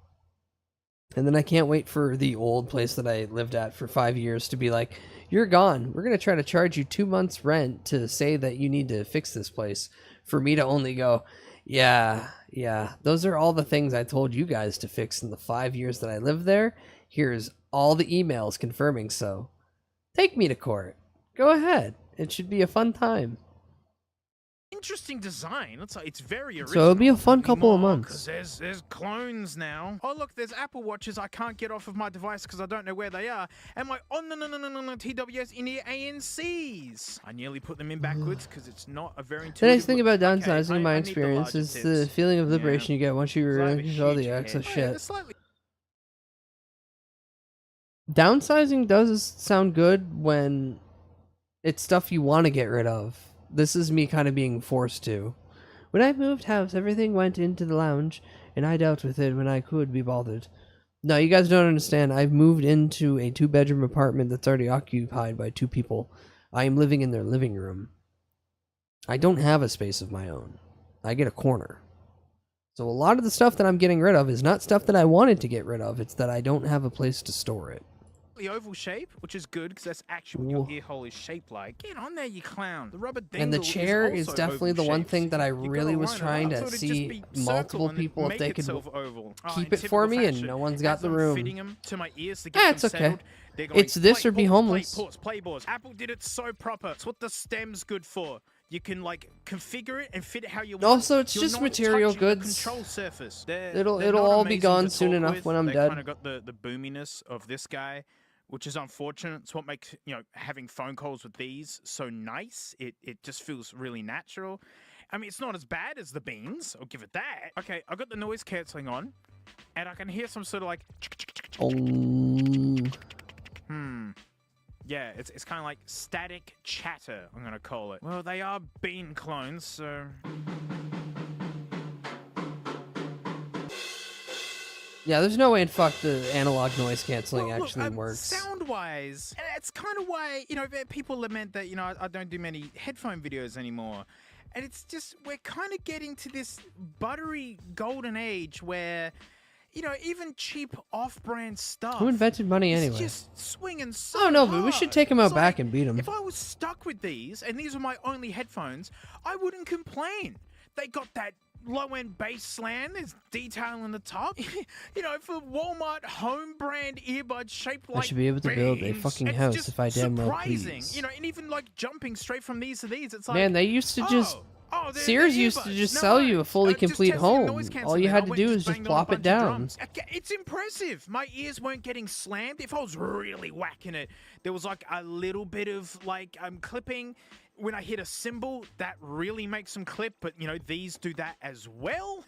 And then I can't wait for the old place that I lived at for 5 years to be like, you're gone. We're going to try to charge you 2 months rent to say that you need to fix this place. For me to only go, yeah, those are all the things I told you guys to fix in the 5 years that I lived there. Here's all the emails confirming so. Take me to court. Go ahead. It should be a fun time. Interesting design. It's very original. So it'll be a fun couple of months. There's clones now. Oh look, there's Apple Watches I can't get off of my device because I don't know where they are. And my TWS in-ear ANCs. I nearly put them in backwards because it's not a very intuitive. The nice thing about downsizing, in my experience, is the feeling of liberation you get once you relinquish all the excess shit. Downsizing does sound good when it's stuff you want to get rid of. This is me kind of being forced to. When I moved house, everything went into the lounge, and I dealt with it when I could be bothered. No, you guys don't understand. I've moved into a 2-bedroom apartment that's already occupied by 2 people. I am living in their living room. I don't have a space of my own. I get a corner. So a lot of the stuff that I'm getting rid of is not stuff that I wanted to get rid of. It's that I don't have a place to store it. The oval shape, which is good because that's actually what your ear hole is shaped like. Get on there, you clown. The rubber dingle And the chair is also definitely oval the one shaped. thing that I You gotta really was line it trying up to so it'd just see be multiple circle and people if make they could itself oval. keep In it for me, typical and fashion, no one's got as the I'm room. fitting 'em to my ears to get them It's okay. settled, they're going, It's this play or be ports, homeless. Play ports, play boards. Apple did it so proper. It's what the stem's good for. You can like configure it and fit it how you want. Also, it's You're just not material touching the goods. Control surface. They're It'll not all be amazing gone to soon talk enough with. when I'm they dead. kind of got the boominess of this guy, which is unfortunate. It's what makes, you know, having phone calls with these so nice. It just feels really natural. I mean, it's not as bad as the Beans. I'll give it that. Okay, I got the noise cancelling on, and I can hear some sort of like. Yeah, it's kind of like static chatter, I'm going to call it. Well, they are Bean clones, so... Yeah, there's no way in fuck the analog noise canceling Well, look, actually works. Sound-wise, and it's kind of why, you know, people lament that, you know, I don't do many headphone videos anymore. And it's just, we're kind of getting to this buttery golden age where... You know, even cheap off-brand stuff. Who invented money is anyway? Just swinging so Oh no, but we hard. should take him out It's back like, and beat him. If I was stuck with these, and these were my only headphones, I wouldn't complain. They got that low-end bass slam, there's detail in the top. You know, for Walmart home brand earbuds shaped like I should be able to build a beans, fucking it's house just if I damn well surprising. please. You know, and even like jumping straight from these to these, it's like, Man, they used to just... they're Sears used to earbuds. just No sell way. you a fully Just complete testing home. noise All cancelling. you I had to went do and is just banged on a plop it bunch of down. drums. It's impressive. My ears weren't getting slammed. If I was really whacking it, there was like a little bit of like clipping. When I hit a cymbal, that really makes them clip, but you know, these do that as well.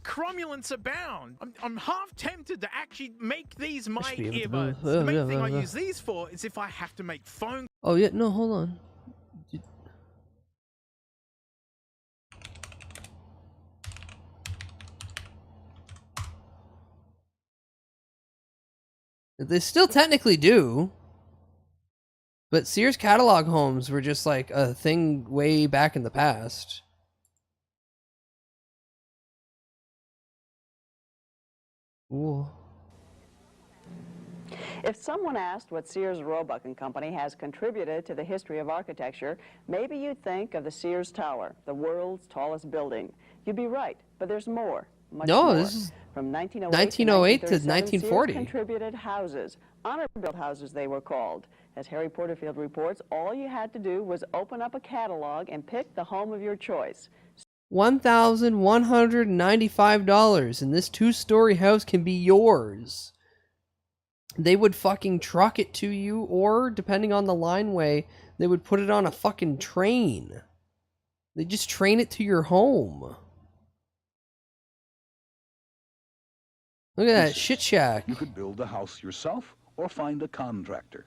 Cromulence abound. I'm half tempted to actually make these my should be able to earbuds. move. The main thing I use these for is if I have to make phone. Oh yeah, no, hold on. They still technically do. But Sears catalog homes were just like a thing way back in the past. Ooh. If someone asked what Sears Roebuck and Company has contributed to the history of architecture, maybe you'd think of the Sears Tower, the world's tallest building. You'd be right, but there's more. Much No, more. this is From 1908 to 1940. Sears contributed houses, honor-built houses they were called. As Harry Porterfield reports, all you had to do was open up a catalog and pick the home of your choice. $1,195, and this 2-story house can be yours. They would fucking truck it to you, or depending on the lineway, they would put it on a fucking train. They just train it to your home. Look at that shit shack. You could build the house yourself or find a contractor.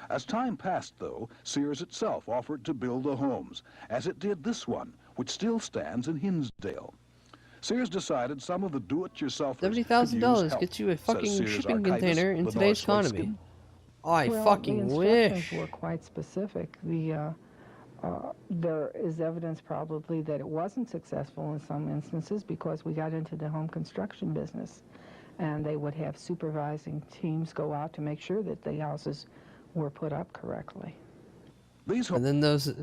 As time passed, though, Sears itself offered to build the homes, as it did this one, which still stands in Hinsdale. Sears decided some of the do-it-yourselfers $70,000 gets you a fucking shipping container in today's economy. I fucking the wish. instructions were quite specific. There is evidence probably that it wasn't successful in some instances because we got into the home construction business, and they would have supervising teams go out to make sure that the houses were put up correctly. And then those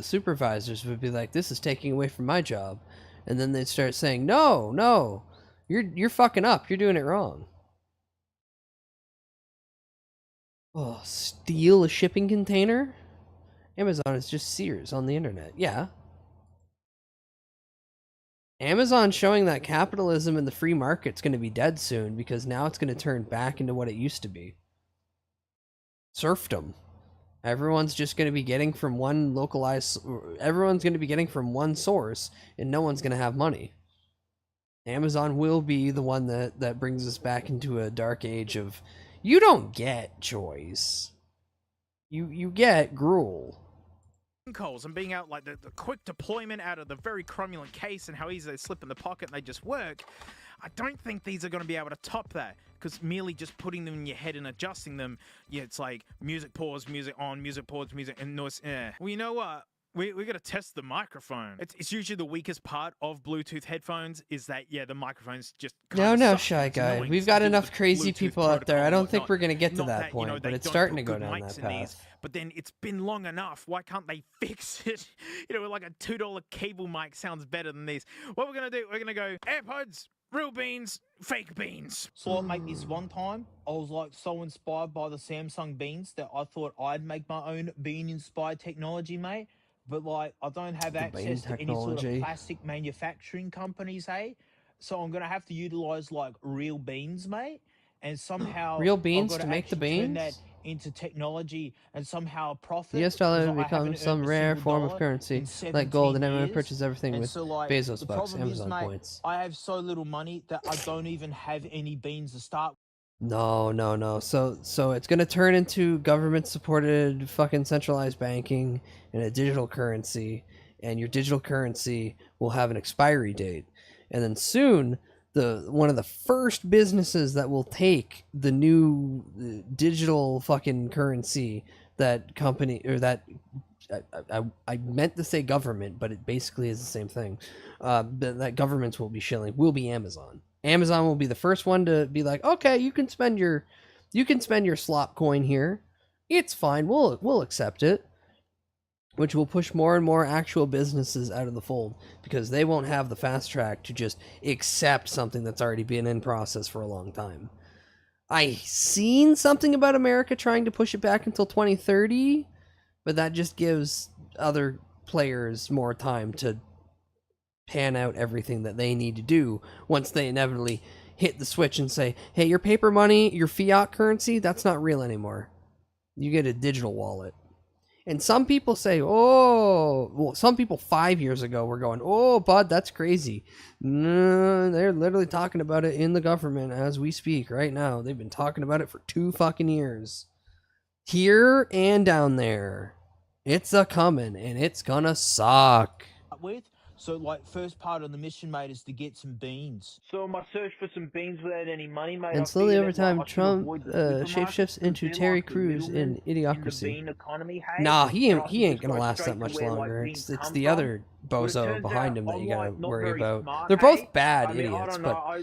supervisors would be like, "This is taking away from my job," and then they'd start saying, "No, you're fucking up. You're doing it wrong." Oh, steal a shipping container? Amazon is just Sears on the internet. Yeah. Amazon showing that capitalism and the free market's going to be dead soon because now it's going to turn back into what it used to be. Serfdom. Everyone's just going to be getting from one localized... Everyone's going to be getting from one source, and no one's going to have money. Amazon will be the one that brings us back into a dark age of... You don't get choice. You get gruel. Calls and being out like the quick deployment out of the very cromulent case and how easy they slip in the pocket and they just work. I don't think these are going to be able to top that, because merely just putting them in your head and adjusting them, yeah, it's like music pause, music on, music pause, music and noise. Well, you know what? We got to test the microphone. It's usually the weakest part of Bluetooth headphones is that, yeah, the microphone's just No, Shy Guy. We've got enough crazy people out there. I don't think we're going to get to that point, but it's starting to go down that path. But then it's been long enough. Why can't they fix it? Like a $2 cable mic sounds better than these. What we're going to do, we're going to go AirPods, real beans, fake beans. So mate, this one time, I was like so inspired by the Samsung beans that I thought I'd make my own bean-inspired technology, mate. But like, I don't have access to any sort of plastic manufacturing companies, hey? So I'm gonna have to utilize like real beans, mate. And somehow real beans to make the beans? Turn that into technology and somehow profit. The US dollar becomes some rare form of currency, like gold, and everyone purchases everything with Bezos bucks, Amazon points. I have so little money that I don't even have any beans to start with. No. So it's gonna turn into government-supported fucking centralized banking and a digital currency, and your digital currency will have an expiry date, and then soon one of the first businesses that will take the new digital fucking currency that company or that I meant to say government, but it basically is the same thing. That governments will be shilling will be Amazon. Amazon will be the first one to be like, okay, you can spend your slop coin here. It's fine. We'll accept it. Which will push more and more actual businesses out of the fold because they won't have the fast track to just accept something that's already been in process for a long time. I seen something about America trying to push it back until 2030, but that just gives other players more time to pan out everything that they need to do once they inevitably hit the switch and say, hey, your paper money, your fiat currency, that's not real anymore. You get a digital wallet. And some people say, some people 5 years ago were going, oh, bud, that's crazy. No, they're literally talking about it in the government as we speak right now. They've been talking about it for 2 fucking years. Here and down there. It's a-coming, and it's gonna suck. So, like, first part of the mission, mate, is to get some beans. So, on my search for some beans without any money, mate, and slowly over time, Trump shapeshifts into Terry Crews in Idiocracy. Nah, he ain't gonna last that much longer. It's the other bozo behind him that you gotta worry about. They're both bad idiots, but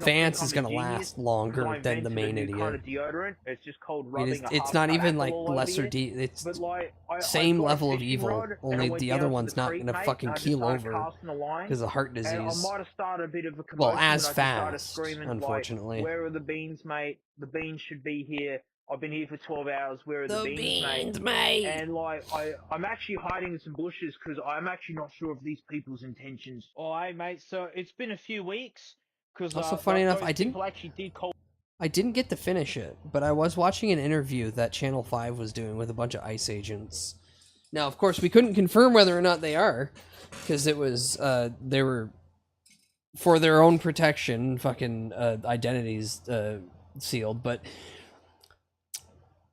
Vance is gonna last longer than the main idiot. It's not even like lesser it's same level of evil, only the other one's not gonna fucking keel over because of heart disease. Well, as fast, unfortunately. Where are the beans, mate? The beans should be here. I've been here for 12 hours. Where are the beans, mate? And like, I'm actually hiding in some bushes because I'm actually not sure of these people's intentions. Oh, hey, mate. So it's been a few weeks. Also, funny enough, I didn't get to finish it, but I was watching an interview that Channel 5 was doing with a bunch of ICE agents. Now, of course, we couldn't confirm whether or not they are, because it was they were for their own protection, fucking identities sealed, but.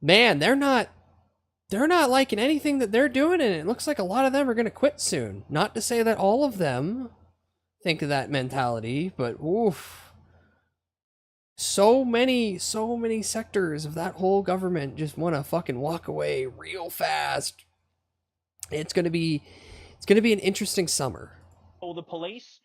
Man, they're not liking anything that they're doing, and it looks like a lot of them are going to quit soon. Not to say that all of them think of that mentality, but oof. So many sectors of that whole government just want to fucking walk away real fast. It's going to be an interesting summer. Or the police.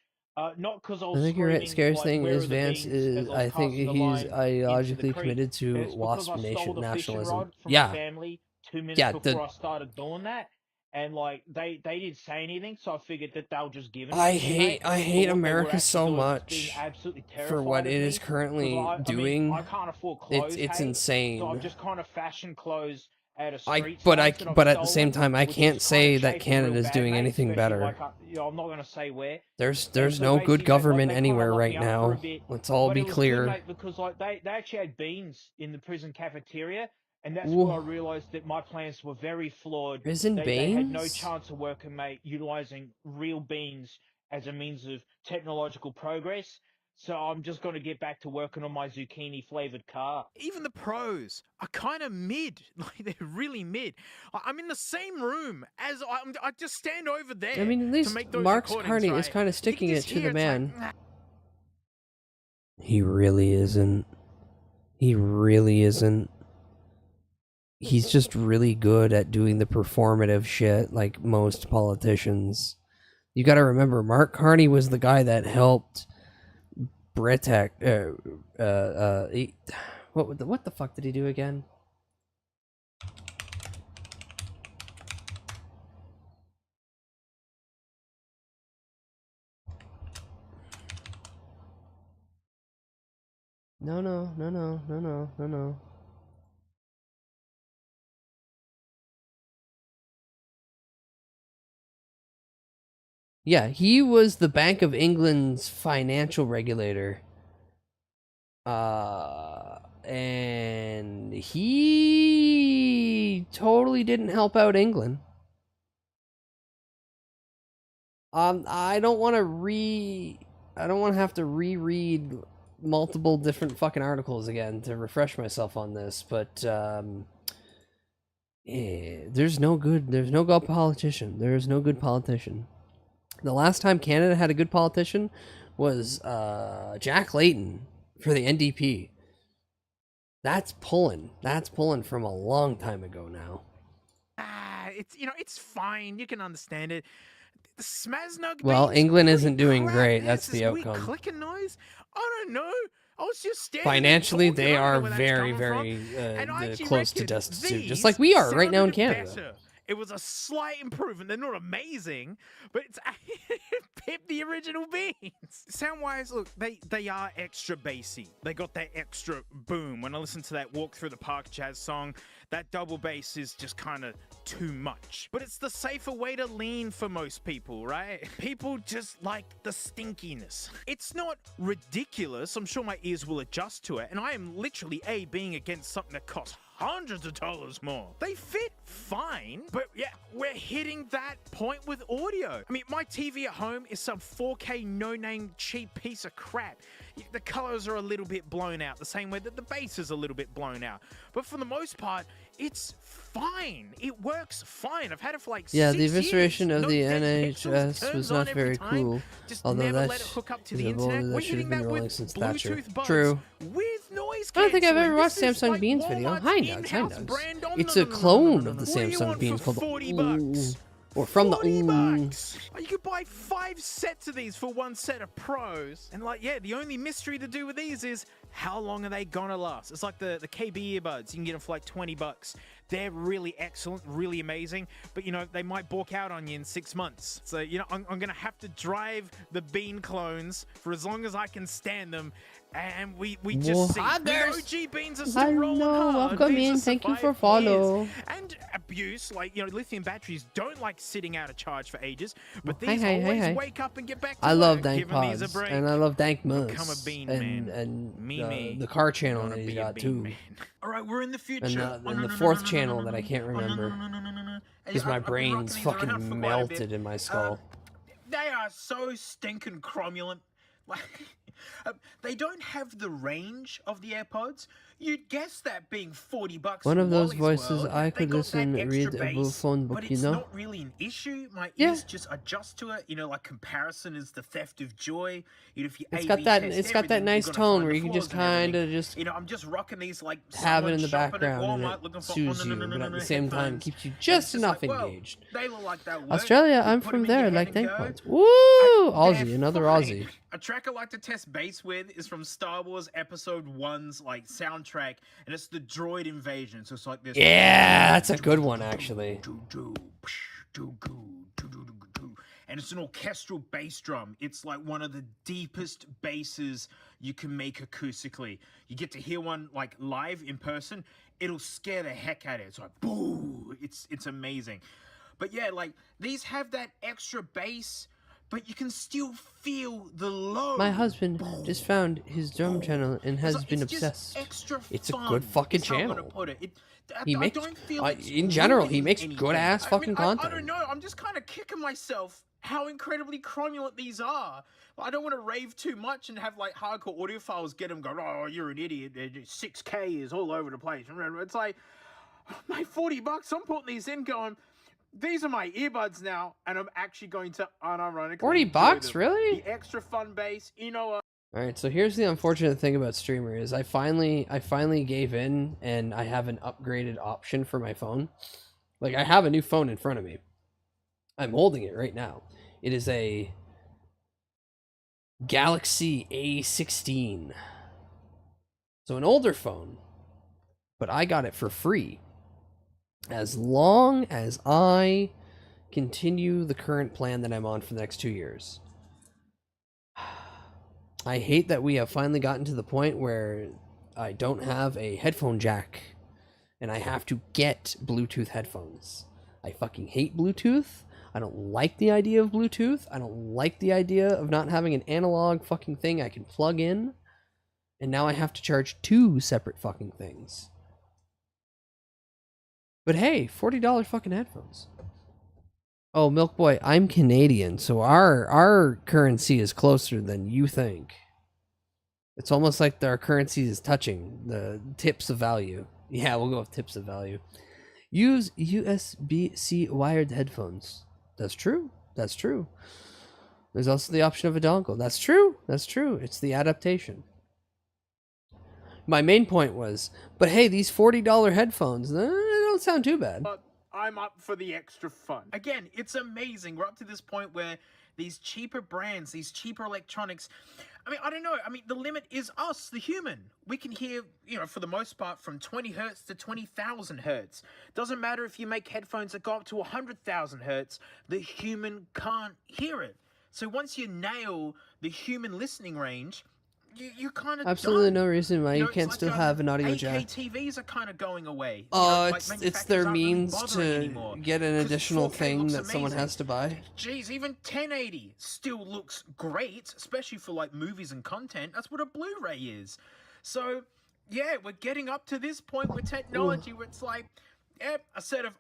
Not because I think you're right. Scariest thing is Vance is. I think he's ideologically committed to WASP nation nationalism. Yeah, family 2 minutes before I started doing that, and like they didn't say anything, so I figured that they'll just give it. I hate America so much for what it is currently doing. I can't afford clothes. It's insane. So I've just kind of fashion clothes. But at the same time, I can't say that Canada's doing anything better. I'm not gonna say where. There's no good government anywhere right now. Let's all be clear. Because like they actually had beans in the prison cafeteria, and that's when I realized that my plans were very flawed. Prison beans? They had no chance of working, mate, utilizing real beans as a means of technological progress. So I'm just going to get back to working on my zucchini-flavored car. Even the pros are kind of mid. Like, they're really mid. I'm in the same room as... I just stand over there. I mean, at least to make those Mark recordings, Carney right? is kind of sticking it to the man. He really isn't. He really isn't. He's just really good at doing the performative shit like most politicians. You got to remember, Mark Carney was the guy that helped Britek. What the fuck did he do again? No. Yeah, he was the Bank of England's financial regulator. And he totally didn't help out England. I don't want to have to reread multiple different fucking articles again to refresh myself on this, but there's no good politician. There's no good politician. The last time Canada had a good politician was Jack Layton for the NDP. That's pulling from a long time ago now. It's fine. You can understand it. The Smaznug. Well, England isn't doing great. That's the outcome. Clicking noise. I don't know. I was just standing financially, they are very, very close to destitute, just like we are right now in Canada. Better. It was a slight improvement. They're not amazing, but it's Pip the original beans. Sound-wise, look, they are extra bassy. They got that extra boom. When I listen to that Walk Through the Park jazz song, that double bass is just kind of too much. But it's the safer way to lean for most people, right? People just like the stinkiness. It's not ridiculous. I'm sure my ears will adjust to it, and I am literally being against something that costs hundreds of dollars more. They fit fine, but yeah, we're hitting that point with audio. I mean, my TV at home is some 4K no-name cheap piece of crap. The colors are a little bit blown out, the same way that the bass is a little bit blown out. But for the most part, it's fine. It works fine. I've had it for like 6 years. The evisceration of the NHS was not very cool. Although that should have been rolling since Thatcher. True. I don't think I've ever watched Samsung Beans video. Hi Nugs. It's a clone of the Samsung Beans called the or from the You could buy 5 sets of these for 1 set of Pros. And the only mystery to do with these is how long are they gonna last? It's like the KB earbuds. You can get them for like $20. They're really excellent, really amazing, but they might balk out on you in 6 months. So I'm gonna have to drive the Bean clones for as long as I can stand them. And we just see the OG Beans are still rolling hard. Welcome in. Thank you for follow. And abuse, lithium batteries don't like sitting out of charge for ages, but these always wake up and get back to I work, love Dank giving these a Pods, break. and I love Dank Mugs, Become a bean and the car channel that he's got too. All right, we're in the future. And the fourth channel that I can't remember because my brain's fucking melted in my skull. They are so stinking cromulent. They don't have the range of the AirPods. You'd guess that being $40. One of those voices I could listen, read a book phone book, but it's not really an issue. My ears just adjust to it. Like comparison is the theft of joy. If you it's got that nice tone where you can just kind of just I'm just rocking these have it in the background and it soothes you, but at the same time keeps you just enough engaged. They look like that. Australia, I'm from there. Like Dank Pods. Woo! Aussie, another Aussie. A track I like to test bass with is from Star Wars Episode 1's soundtrack, and it's the Droid Invasion. So it's like this. Yeah, that's a good one actually. And it's an orchestral bass drum. It's like one of the deepest basses you can make acoustically. You get to hear one live in person. It'll scare the heck out of it. It's like boo. It's amazing. But yeah, these have that extra bass, but you can still feel the low. My husband just found his drum channel and has been obsessed. It's a good fucking channel. He makes, in general, he makes good ass fucking content. I don't know. I'm just kind of kicking myself how incredibly cromulent these are. I don't want to rave too much and have hardcore audiophiles get them go, oh, you're an idiot. 6K is all over the place. It's like, my $40, I'm putting these in going, these are my earbuds now, and I'm actually going to unironically $40, really? The extra fun bass, All right, so here's the unfortunate thing about Streamer is I finally gave in, and I have an upgraded option for my phone. Like, I have a new phone in front of me. I'm holding it right now. It is a Galaxy A16. So an older phone, but I got it for free. As long as I continue the current plan that I'm on for the next 2 years. I hate that we have finally gotten to the point where I don't have a headphone jack and I have to get Bluetooth headphones. I fucking hate Bluetooth. I don't like the idea of Bluetooth. I don't like the idea of not having an analog fucking thing I can plug in. And now I have to charge 2 separate fucking things. But hey, $40 fucking headphones. Oh, Milk Boy, I'm Canadian, so our currency is closer than you think. It's almost like our currency is touching the tips of value. Yeah, we'll go with tips of value. Use USB-C wired headphones. That's true. That's true. There's also the option of a dongle. That's true. That's true. It's the adaptation. My main point was, but hey, these $40 headphones, they don't sound too bad. But I'm up for the extra fun. Again, it's amazing. We're up to this point where these cheaper brands, these cheaper electronics, I mean, I don't know. I mean, the limit is us, the human. We can hear, you know, for the most part, from 20 hertz to 20,000 hertz. Doesn't matter if you make headphones that go up to 100,000 hertz, the human can't hear it. So once you nail the human listening range, you kind of absolutely no reason why you can't still have an audio jack. TVs are kind of going away. Oh, it's their means to get an additional thing that someone has to buy. Jeez, even 1080 still looks great, especially for like movies and content. That's what a Blu-ray is. So yeah, we're getting up to this point with technology where it's like, yep, a set of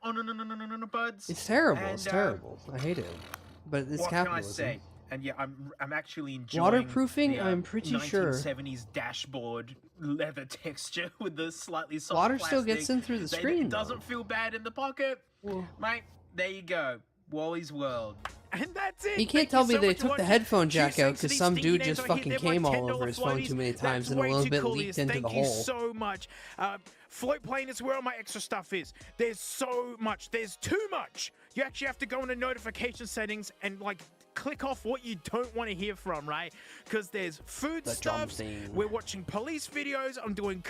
buds. It's terrible. It's terrible. I hate it, but it's capitalism. What can I say? And yeah, I'm actually enjoying waterproofing. I'm pretty sure 1970s dashboard leather texture with the slightly soft water plastic. Still gets in through the screen. It doesn't feel bad in the pocket, mate. There you go, Wally's World. And that's it. You can't tell me they took the headphone jack out because some dude just fucking came all over his phone too many times and a little bit leaked into the hole. Thank you so much. Float plane is where all my extra stuff is. There's so much. There's too much. You actually have to go into notification settings and like click off what you don't want to hear from, right? Because there's food stuff. We're watching police videos. I'm doing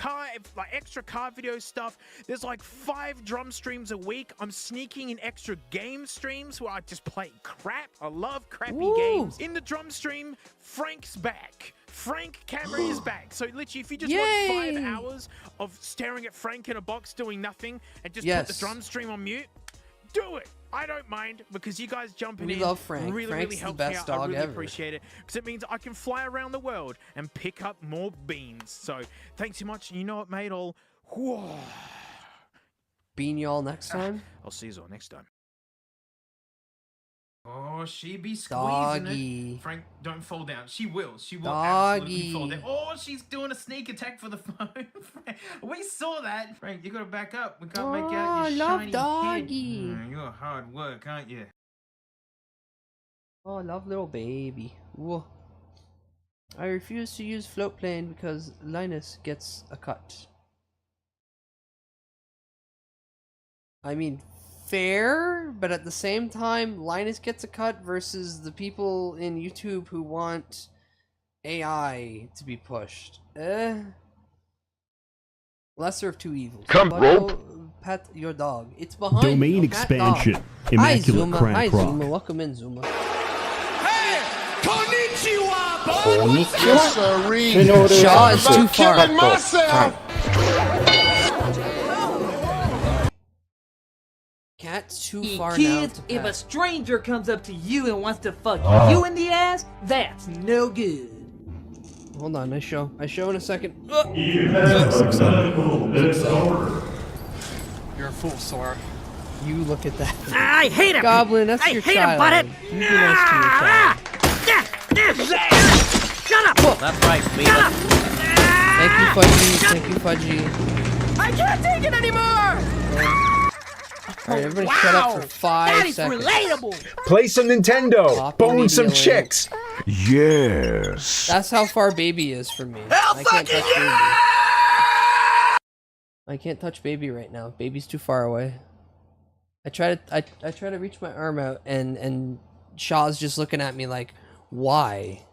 extra car video stuff. There's like 5 drum streams a week. I'm sneaking in extra game streams where I just play crap. I love crappy games. In the drum stream, Frank's back. Frank Camry is back. So literally, if you just want 5 hours of staring at Frank in a box doing nothing and just put the drum stream on mute, do it. I don't mind because you guys jumping in. We love Frank. Really helps the best me out. dog I really ever. appreciate it because it means I can fly around the world and pick up more beans. So thanks so much. And you know what, mate? I'll bean y'all next time. I'll see you all next time. Oh, she be squeezing Doggy. it. Frank, don't fall down. She will. She will Doggy. absolutely fall down. Oh, she's doing a sneak attack for the phone. We saw that. Frank, you gotta back up. We can't make out your love shiny doggy. head. You're hard work, aren't you? Oh, love little baby. Whoa. I refuse to use float plane because Linus gets a cut. I mean, fair, but at the same time, Linus gets a cut versus the people in YouTube who want AI to be pushed. Lesser of two evils. Come, rope. Pet your dog. It's behind Domain you. expansion. Hi, Immaculate Zuma. crack Hi, rock. Zuma. Welcome in, Zuma. Konnichiwa, Yes, sirree. Shaw is too far. Killing myself. Cat's too Hey, far kids, now. if a stranger comes up to you and wants to fuck you in the ass, that's no good. Hold on, I show in a second. You're a fool, Sora. You look at that. I hate him. Goblin, that's I your hate child. him, butthead. You be nice to your child. Shut up. That's right, Leela. Thank you, Fudgy. Thank you, Fudgy. I can't take it anymore. Alright, everybody shut up for 5 That is seconds. relatable. Play some Nintendo. Pop Bone some immediately. chicks. Yes. That's how far baby is from me. I can't touch baby. I can't touch baby right now. Baby's too far away. I try to reach my arm out, and Shaw's just looking at me like, why?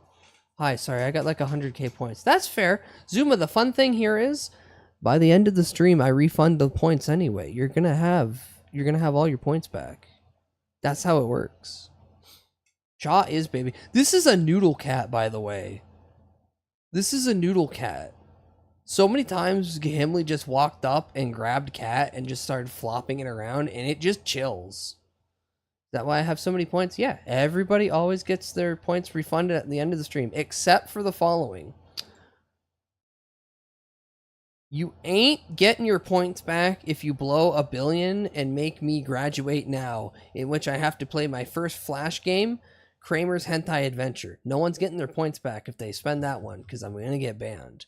Hi, sorry, I got like 100k points. That's fair. Zuma, the fun thing here is, by the end of the stream, I refund the points anyway. You're gonna have all your points back. That's how it works. Shaw is baby. This is a noodle cat, by the way. This is a noodle cat. So many times Gimli just walked up and grabbed cat and just started flopping it around, and it just chills. Is that why I have so many points? Yeah, everybody always gets their points refunded at the end of the stream, except for the following. You ain't getting your points back if you blow 1 billion and make me graduate now, in which I have to play my first Flash game, Kramer's Hentai Adventure. No one's getting their points back if they spend that one, because I'm going to get banned.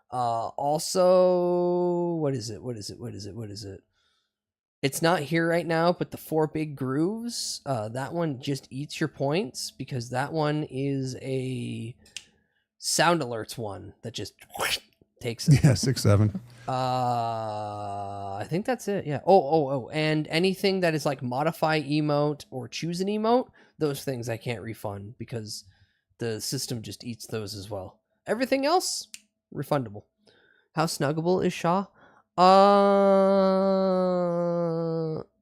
Also, what is it? It's not here right now, but the 4 Big Grooves, that one just eats your points, because that one is a sound alerts one that just takes it. Yeah, 6, 7. I think that's it. Yeah. Oh, and anything that is like modify emote or choose an emote, those things I can't refund because the system just eats those as well. Everything else, refundable. How snuggable is Shaw?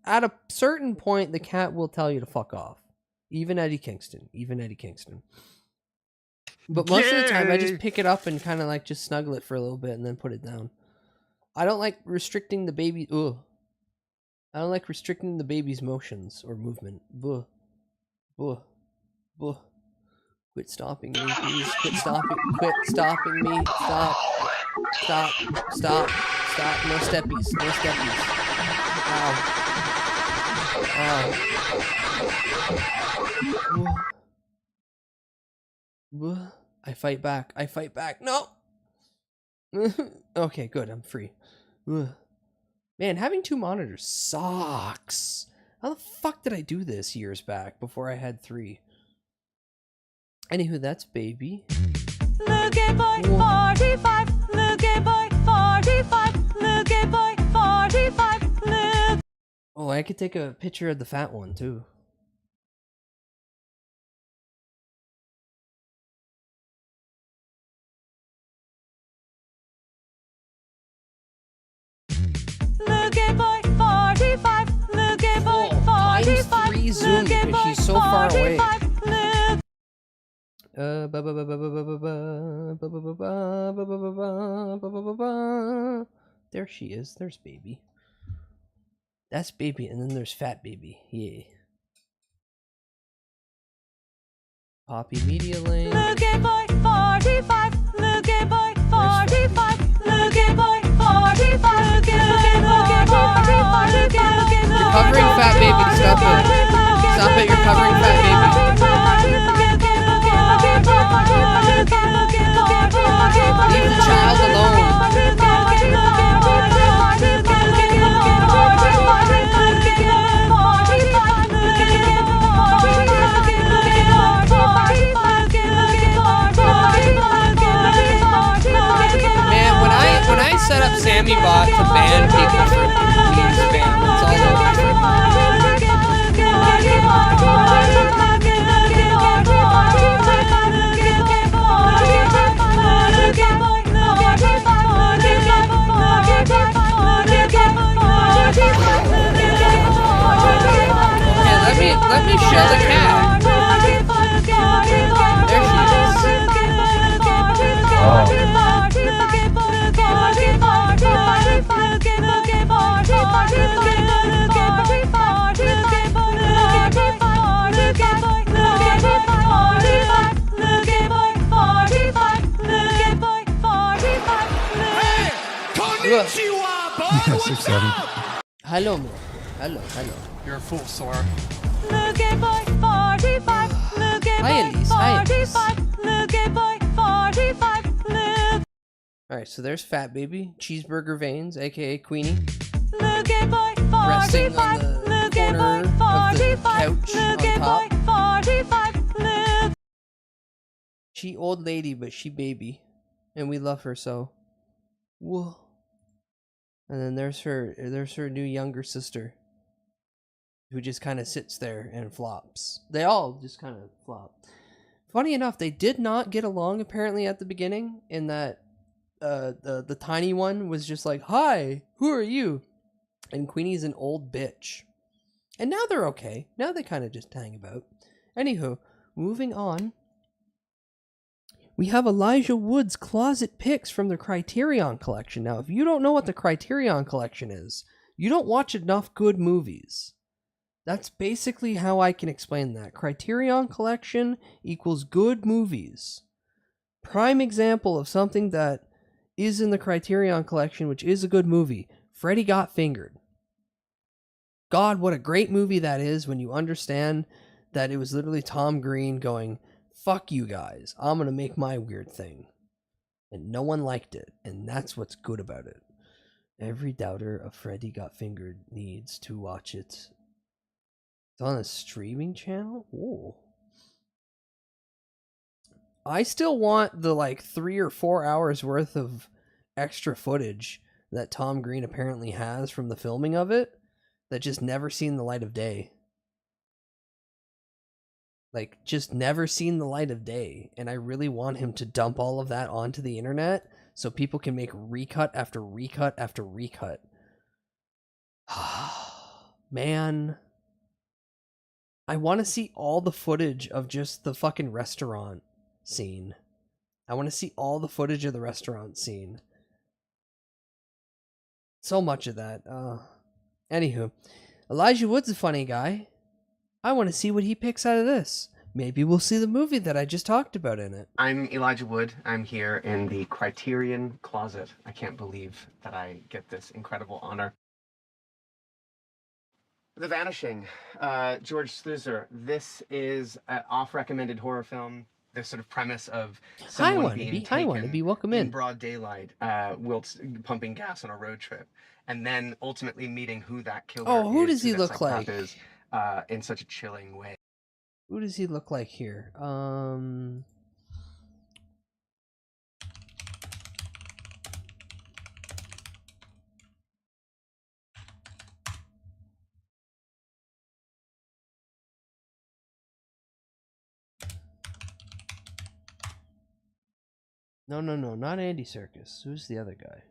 At a certain point, the cat will tell you to fuck off. Even Eddie Kingston. But most of the time, I just pick it up and kind of like just snuggle it for a little bit and then put it down. I don't like restricting the baby. Ugh. I don't like restricting the baby's motions or movement. Buh. Buh. Buh. Quit stopping me, please. Quit stopping me. Stop. No steppies. Ow. I fight back. No. Okay, good. I'm free. Man, having 2 monitors sucks. How the fuck did I do this years back before I had 3? Anywho, that's baby. Look at boy 45. Look at boy 45. Look at boy 45. Look. Oh, I could take a picture of the fat one too. Look at boy 45. Look at boy 45. 3 zoom because she's so far away. There she is. There's baby. That's baby, and then there's fat baby. Yeah. Poppy Media Link. Look at boy 45. Look at boy 45. Look at boy 45. Look at 45. You're covering fat baby. Stop it. Stop it. You're covering fat baby. Leave the child alone. Man, when I set up Sammy Bot to ban people for being spam, it's all over. Okay, let me show the cat. There she is. Yeah, 6, 7. Hello, man. Hello. You're a fool, Sora. Look at boy 45. Look at Hi, Elise. Hi, Elise. Look at boy 45. Look. Alright, so there's fat baby. Cheeseburger veins, aka Queenie. Look at boy 45. Resting on the Look at corner boy 45. of the couch Look on at top. boy 45. Look. She old lady, but she baby. And we love her so. Whoa. And then there's her new younger sister. Who just kind of sits there and flops. They all just kind of flop. Funny enough, they did not get along apparently at the beginning, in that the tiny one was just like, "Hi, who are you?" And Queenie's an old bitch. And now they're okay. Now they kind of just hang about. Anywho, moving on. We have Elijah Wood's closet picks from the Criterion Collection. Now, if you don't know what the Criterion Collection is, you don't watch enough good movies. That's basically how I can explain that. Criterion Collection equals good movies. Prime example of something that is in the Criterion Collection, which is a good movie. Freddy Got Fingered. God, what a great movie that is when you understand that it was literally Tom Green going, "Fuck you guys, I'm gonna make my weird thing." And no one liked it, and that's what's good about it. Every doubter of Freddy Got Fingered needs to watch it. It's on a streaming channel? Ooh. I still want the 3 or 4 hours worth of extra footage that Tom Green apparently has from the filming of it that just never seen the light of day. Just never seen the light of day. And I really want him to dump all of that onto the internet so people can make recut after recut after recut. Man. I want to see all the footage of just the fucking restaurant scene. I want to see all the footage of the restaurant scene. So much of that. Anywho, Elijah Wood's a funny guy. I want to see what he picks out of this. Maybe we'll see the movie that I just talked about in it. I'm Elijah Wood. I'm here in the Criterion Closet. I can't believe that I get this incredible honor. The Vanishing, George Sluizer. This is an off-recommended horror film. The sort of premise of someone being taken welcome in broad daylight, whilst pumping gas on a road trip, and then ultimately meeting who that killer is. Oh, who does he look like? Is, in such a chilling way. Who does he look like here? No, not Andy Serkis. Who's the other guy?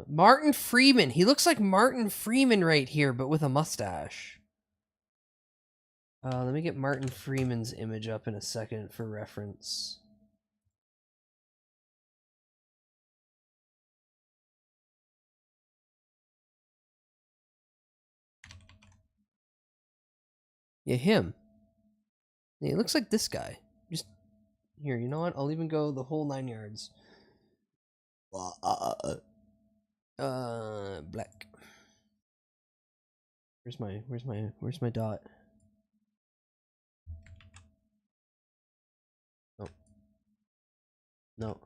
Martin Freeman. He looks like Martin Freeman right here, but with a mustache. Let me get Martin Freeman's image up in a second for reference. Yeah, him. Yeah, he looks like this guy. Just here, you know what? I'll even go the whole 9 yards. Black. Where's my dot? No.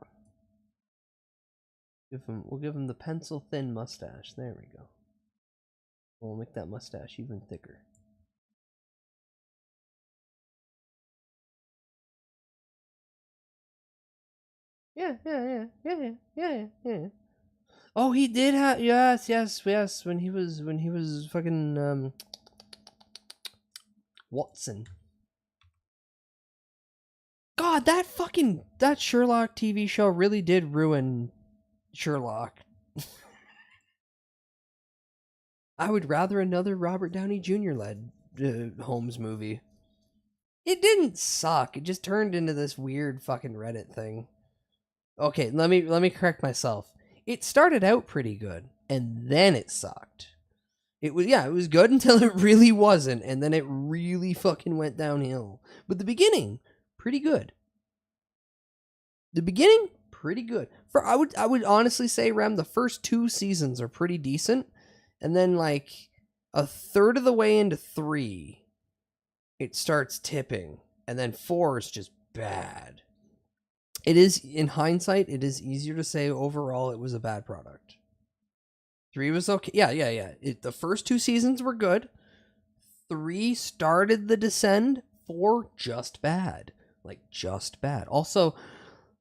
We'll give him the pencil thin mustache. There we go. We'll make that mustache even thicker. Yeah. Oh, he did have yes. When he was fucking Watson. God, that Sherlock TV show really did ruin Sherlock. I would rather another Robert Downey Jr. led Holmes movie. It didn't suck. It just turned into this weird fucking Reddit thing. Okay, let me correct myself. It started out pretty good, and then it sucked. It was good until it really wasn't, and then it really fucking went downhill. But the beginning, pretty good. I would honestly say, Rem, the first 2 seasons are pretty decent, and then like a third of the way into 3, it starts tipping, and then 4 is just bad. It is, in hindsight, it is easier to say overall it was a bad product. 3 was okay. Yeah. The first 2 seasons were good. 3 started the descend. 4 just bad. Like, just bad. Also,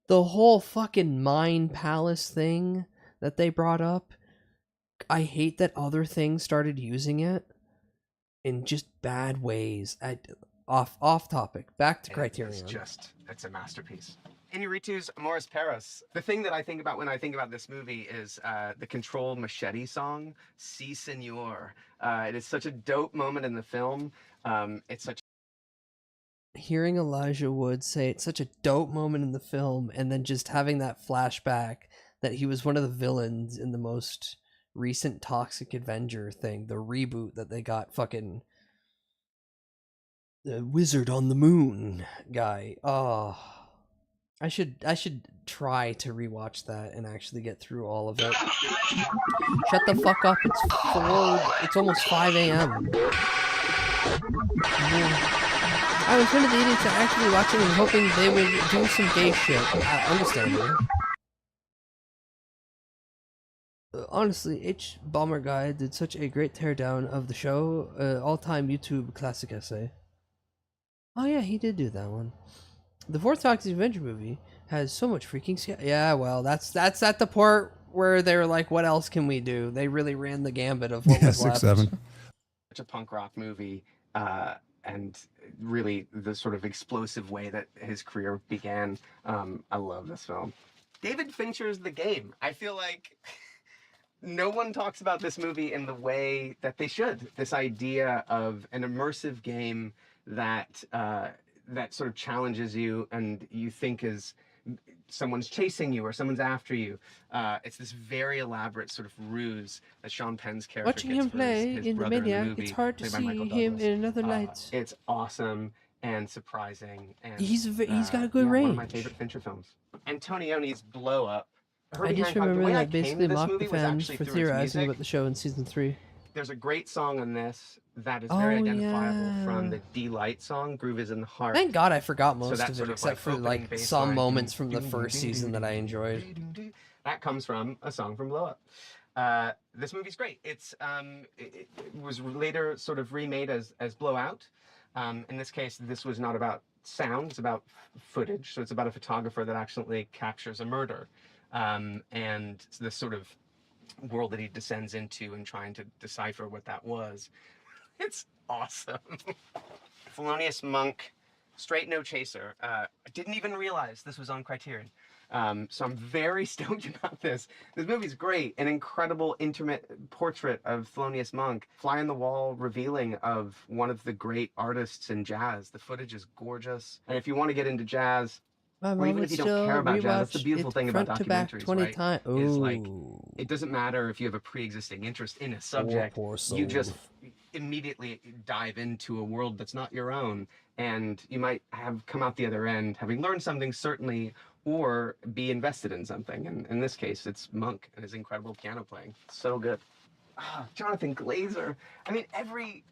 the whole fucking Mind Palace thing that they brought up, I hate that other things started using it in just bad ways. Off topic. Back to Criterion. It's a masterpiece. Inarritu's Amores Perros. The thing that I think about when I think about this movie is the Control Machete song, Si Senor. It is such a dope moment in the film. It's such Hearing Elijah Wood say it's such a dope moment in the film, and then just having that flashback that he was one of the villains in the most recent Toxic Avenger thing, the reboot that they got fucking the Wizard on the Moon guy. Oh, I should try to rewatch that and actually get through all of it. Shut the fuck up. It's almost 5 a.m. I was one of the idiots that actually watching and hoping they would do some gay shit. Understandable. Honestly, H. Bomber Guy did such a great teardown of the show. All-time YouTube classic essay. Oh yeah, he did do that one. The 4th Toxic Avenger movie has so much freaking scale. Yeah, well, that's at the part where they were like, what else can we do? They really ran the gambit of what was left. 6-7. Such a punk rock movie. And really the sort of explosive way that his career began. I love this film. David Fincher's The Game. I feel like no one talks about this movie in the way that they should. This idea of an immersive game that that sort of challenges you and you think is someone's chasing you or someone's after you. It's this very elaborate sort of ruse that Sean Penn's character Watching gets him for play his in the brother in Maniac, movie, it's hard to played by see Michael him Douglas. in another light. It's awesome and surprising, and He's got a good range. One of my favorite Fincher films. Antonioni's Blow Up. I just remember that basically mocked the fans for theorizing about the show in season 3. There's a great song on this that is very identifiable from the D-Light song, Groove is in the Heart. Thank God I forgot most that of it, sort of, except for like some moments from the first season that I enjoyed. That comes from a song from Blow Up. This movie's great. It was later sort of remade as Blowout. In this case, this was not about sound, it's about footage. So it's about a photographer that accidentally captures a murder. And this sort of world that he descends into and trying to decipher what that was. It's awesome. Thelonious Monk, Straight No Chaser. I didn't even realize this was on Criterion. So I'm very stoked about this. This movie's great. An incredible intimate portrait of Thelonious Monk. Fly on the wall revealing of one of the great artists in jazz. The footage is gorgeous. And if you want to get into jazz, or even if you don't care about jazz, that's the beautiful thing about documentaries, 20 right? times. Is like, it doesn't matter if you have a pre-existing interest in a subject. Poor soul. You just immediately dive into a world that's not your own, and you might have come out the other end having learned something, certainly, or be invested in something. And in this case, it's Monk and his incredible piano playing. So good. Jonathan Glazer. I mean,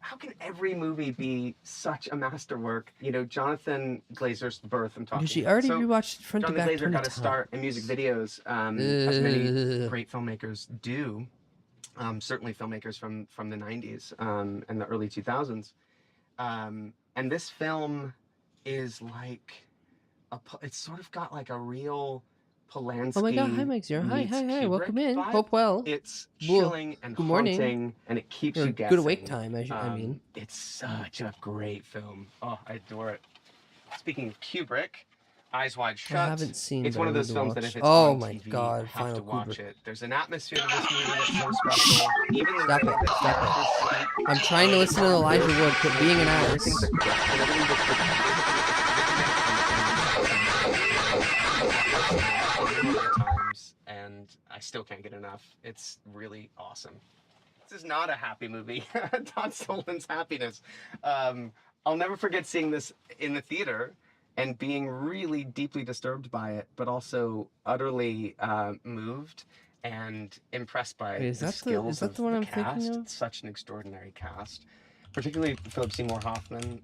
how can every movie be such a masterwork? You know, Jonathan Glazer's birth, I'm talking. Because she already rewatched front to back Jonathan Glazer 20 got to start in music videos, as many great filmmakers do. Certainly filmmakers from the 90s and the early 2000s. And this film is like, it's sort of got like a real Polanski. Oh my God! Hi, Mike Zero. Hi, Kubrick welcome in. vibe. Hope well. It's chilling and good morning. haunting, and it keeps Or you guessing. good awake time, I mean. It's such a great film. Oh, I adore it. Speaking of Kubrick, Eyes Wide Shut. I haven't seen. It's but one of I those need to films that watch. if it's oh on my TV, God! you have Final to watch Kubrick. it. There's an atmosphere to this movie that's so special. Even the Stop way it! that Stop it. it! I'm trying to listen to Elijah Wood, but being an ass. Everything's a craft, and everything times, and I still can't get enough. It's really awesome. This is not a happy movie. Todd Solondz Happiness. I'll never forget seeing this in the theater and being really deeply disturbed by it, but also utterly moved and impressed by Wait, is the that skills of the one I'm cast. thinking of? It's such an extraordinary cast. Particularly Philip Seymour Hoffman.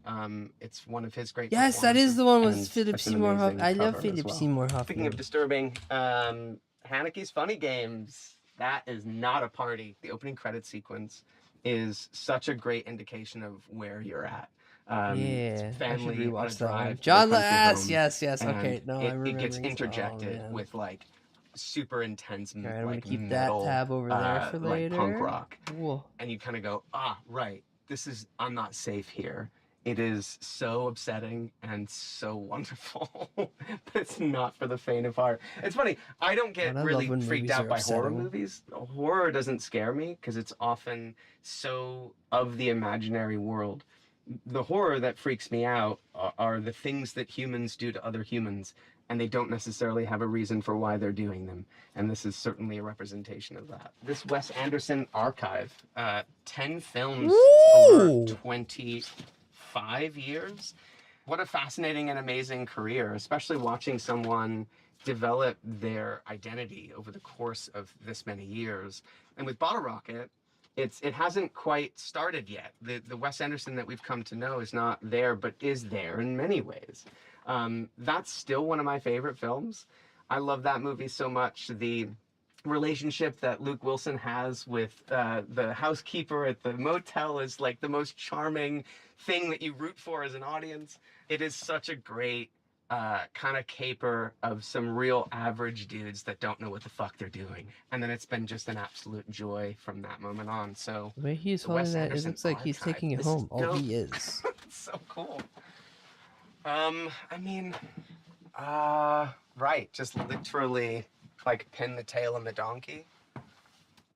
It's one of his great Yes, that is the one with and Philip it's an Seymour Hoffman. amazing I love cover as Philip well. Seymour Hoffman. Speaking of disturbing, Haneke's Funny Games. That is not a party. The opening credit sequence is such a great indication of where you're at. Yeah, It's I should family on a rewatch that one. drive to John, their country yes, home, yes. and Okay, no, I'm it gets remembering. Oh, interjected man. with like super intense, All right, I'm like gonna keep metal, that tab over there for like later. punk rock, Whoa. and you kind of go, right, I'm not safe here. It is so upsetting and so wonderful, but it's not for the faint of heart. It's funny, I don't get Man, I really love when freaked movies out are by horror upsetting. movies. Horror doesn't scare me because it's often so of the imaginary world. The horror that freaks me out are the things that humans do to other humans, and they don't necessarily have a reason for why they're doing them. And this is certainly a representation of that. This Wes Anderson archive, 10 films over 25 years. What a fascinating and amazing career, especially watching someone develop their identity over the course of this many years. And with Bottle Rocket, it hasn't quite started yet. The Wes Anderson that we've come to know is not there, but is there in many ways. That's still one of my favorite films. I love that movie so much. The relationship that Luke Wilson has with the housekeeper at the motel is like the most charming thing that you root for as an audience. It is such a great kind of caper of some real average dudes that don't know what the fuck they're doing. And then it's been just an absolute joy from that moment on. So The way he's the Wes holding that, it Anderson looks like he's archive, taking it this home. All dope. he is. It's so cool. I mean, right, just literally like pin the tail on the donkey.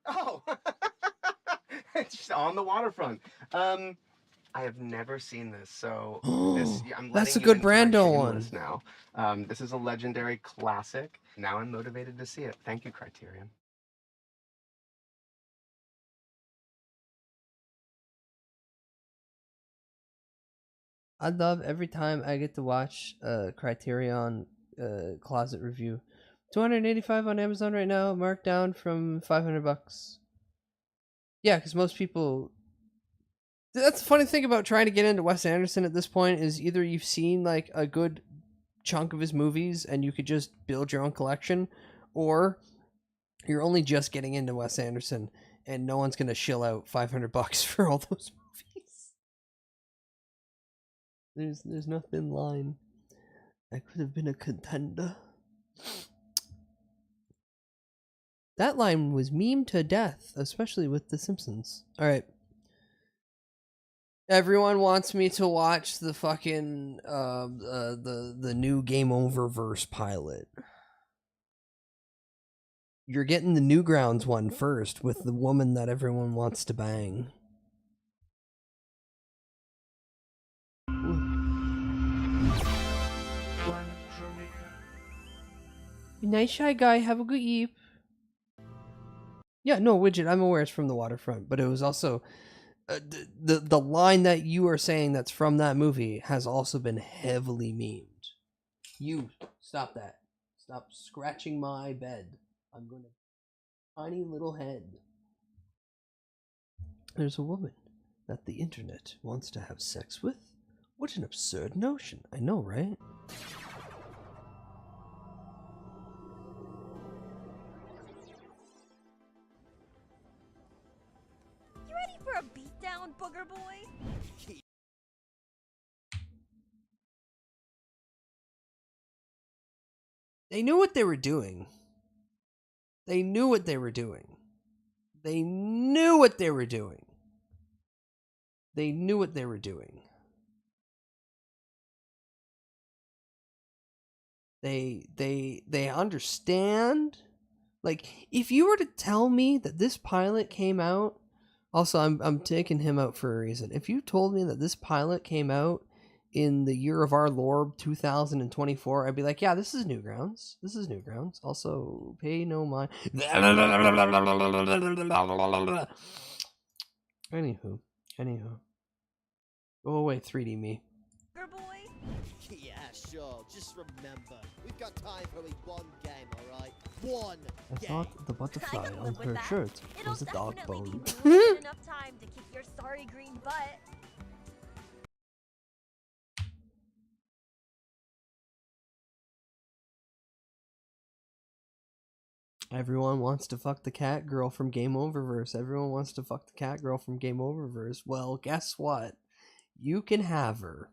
Oh, it's just on the waterfront. I have never seen this, so I'm That's a letting you good into my Brando shameless one. now. This is a legendary classic. Now I'm motivated to see it. Thank you, Criterion. I love every time I get to watch Criterion closet review. $285 on Amazon right now, marked down from $500. Yeah, because most people. That's the funny thing about trying to get into Wes Anderson at this point is either you've seen like a good chunk of his movies and you could just build your own collection, or you're only just getting into Wes Anderson and no one's gonna shill out $500 for all those movies. There's no thin line. I could have been a contender. That line was memed to death, especially with The Simpsons. All right. Everyone wants me to watch the fucking the new Game Over verse pilot. You're getting the Newgrounds one first with the woman that everyone wants to bang. Nice shy guy, have a good eep. Yeah, no, Widget, I'm aware it's from the waterfront, but it was also the line that you are saying that's from that movie has also been heavily memed. You stop that. Stop scratching my bed. I'm gonna tiny little head. There's a woman that the internet wants to have sex with? What an absurd notion. I know, right? You ready for a beatdown, booger boy? They knew what they were doing. They knew what they were doing. They knew what they were doing. They knew what they were doing. They understand. Like, if you were to tell me that this pilot came out, also I'm taking him out for a reason. If you told me that this pilot came out in the year of our Lord 2024, I'd be like, yeah, this is Newgrounds. This is Newgrounds. Also, pay no mind. Anywho. Go away, 3D me. Booger boy? Yeah, sure. Just remember, we've got time for only one game, alright? One I game. thought the butterfly on her shirt was a dog bone. Enough time to kick your sorry green butt. Everyone wants to fuck the cat girl from Game Oververse. Everyone wants to fuck the cat girl from Game Oververse. Well, guess what? You can have her.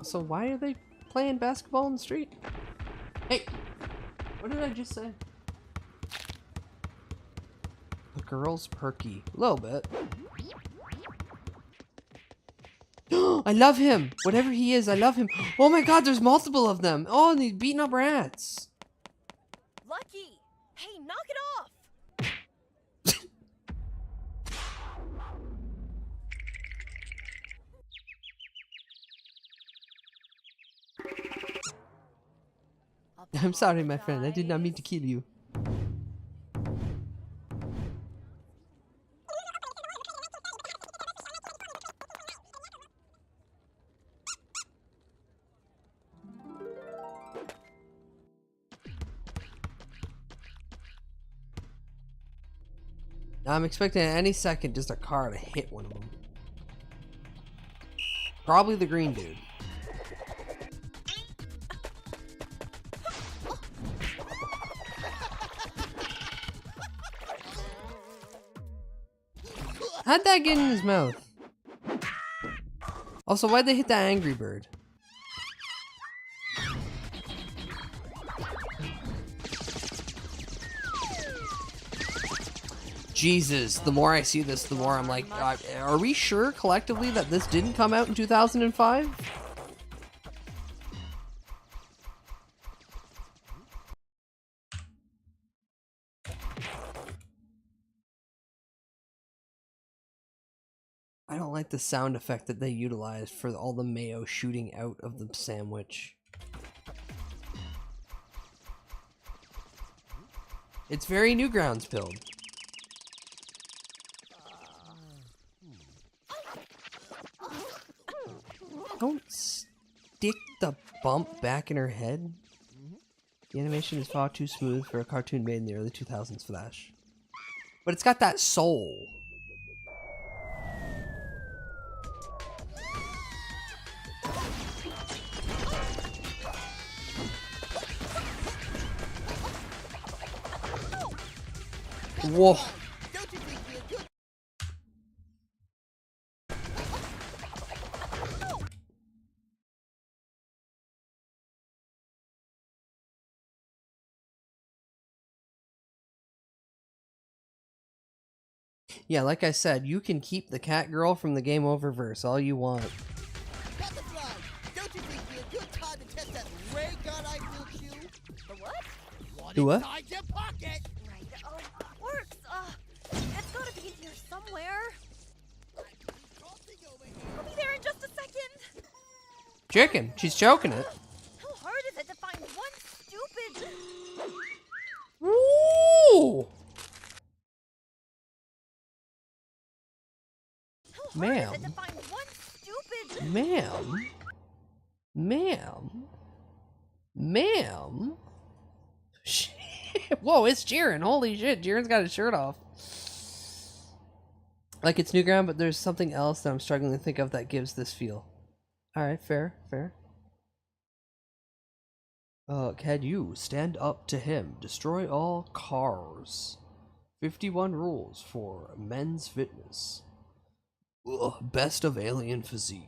So why are they playing basketball in the street? Hey, what did I just say? The girl's perky. A little bit. I love him! Whatever he is, I love him. Oh my god, there's multiple of them! Oh, and he's beating up rats! Lucky! Hey, knock it off! I'm sorry, my friend. I did not mean to kill you. Now I'm expecting at any second just a car to hit one of them. Probably the green dude. How'd that get in his mouth? Also, why'd they hit that Angry Bird? Jesus, the more I see this, the more I'm like, are we sure collectively that this didn't come out in 2005? I don't like the sound effect that they utilized for all the mayo shooting out of the sandwich. It's very Newgrounds pilled. Don't stick the bump back in her head. The animation is far too smooth for a cartoon made in the early 2000s Flash. But it's got that soul. Whoa. Yeah, like I said, you can keep the cat girl from the Game Over verse all you want. Butterfly, don't you think it'd be a good time to test that ray gun I built you? The what? One The what? inside your pocket. Right. Oh, it works. It's gotta be in here somewhere. I'll be there in just a second. Chicken, she's choking it. How hard is it to find one stupid... Ooh! Ma'am. Ma'am. Ma'am. Ma'am. Whoa, it's Jiren. Holy shit, Jiren's got his shirt off. Like it's Newground, but there's something else that I'm struggling to think of that gives this feel. Alright, fair, fair. Can you stand up to him? Destroy all cars. 51 rules for men's fitness. Ugh, best of alien physique.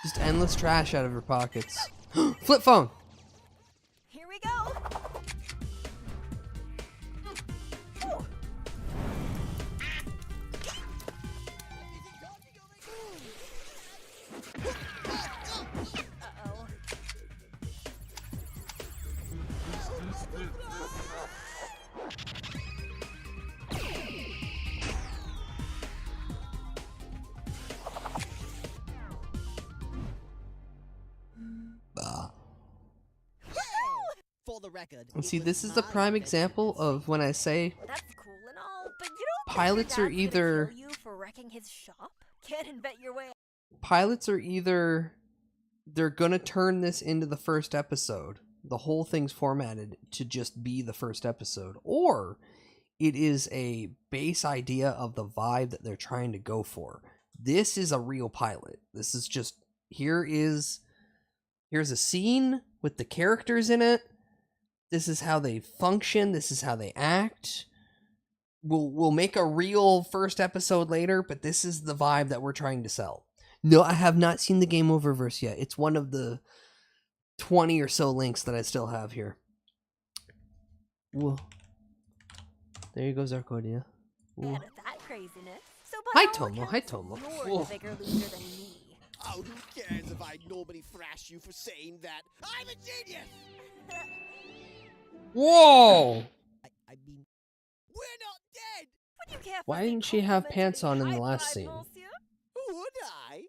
Just endless trash out of her pockets. Flip phone! Here we go. the record, And see, this is the prime example of when I say That's cool and all, but you don't pilots are think your dad's either gonna kill you for wrecking his shop? Can't invent your way. they're gonna turn this into the first episode. The whole thing's formatted to just be the first episode, or it is a base idea of the vibe that they're trying to go for. This is a real pilot. This is just here's a scene with the characters in it. This is how they function. This is how they act. We'll make a real first episode later, but this is the vibe that we're trying to sell. No, I have not seen the Game Over verse yet. It's one of the 20 or so links that I still have here. Whoa. There you go, Zarkodia. Man, with that craziness. So Hi, Tomo. Hi, Tomo. You're the bigger loser than me. Oh, who cares if I normally thrash you for saying that? I'm a genius! Whoa! I mean, we're not dead! But you can't Why didn't she have pants on in the last scene? Would I?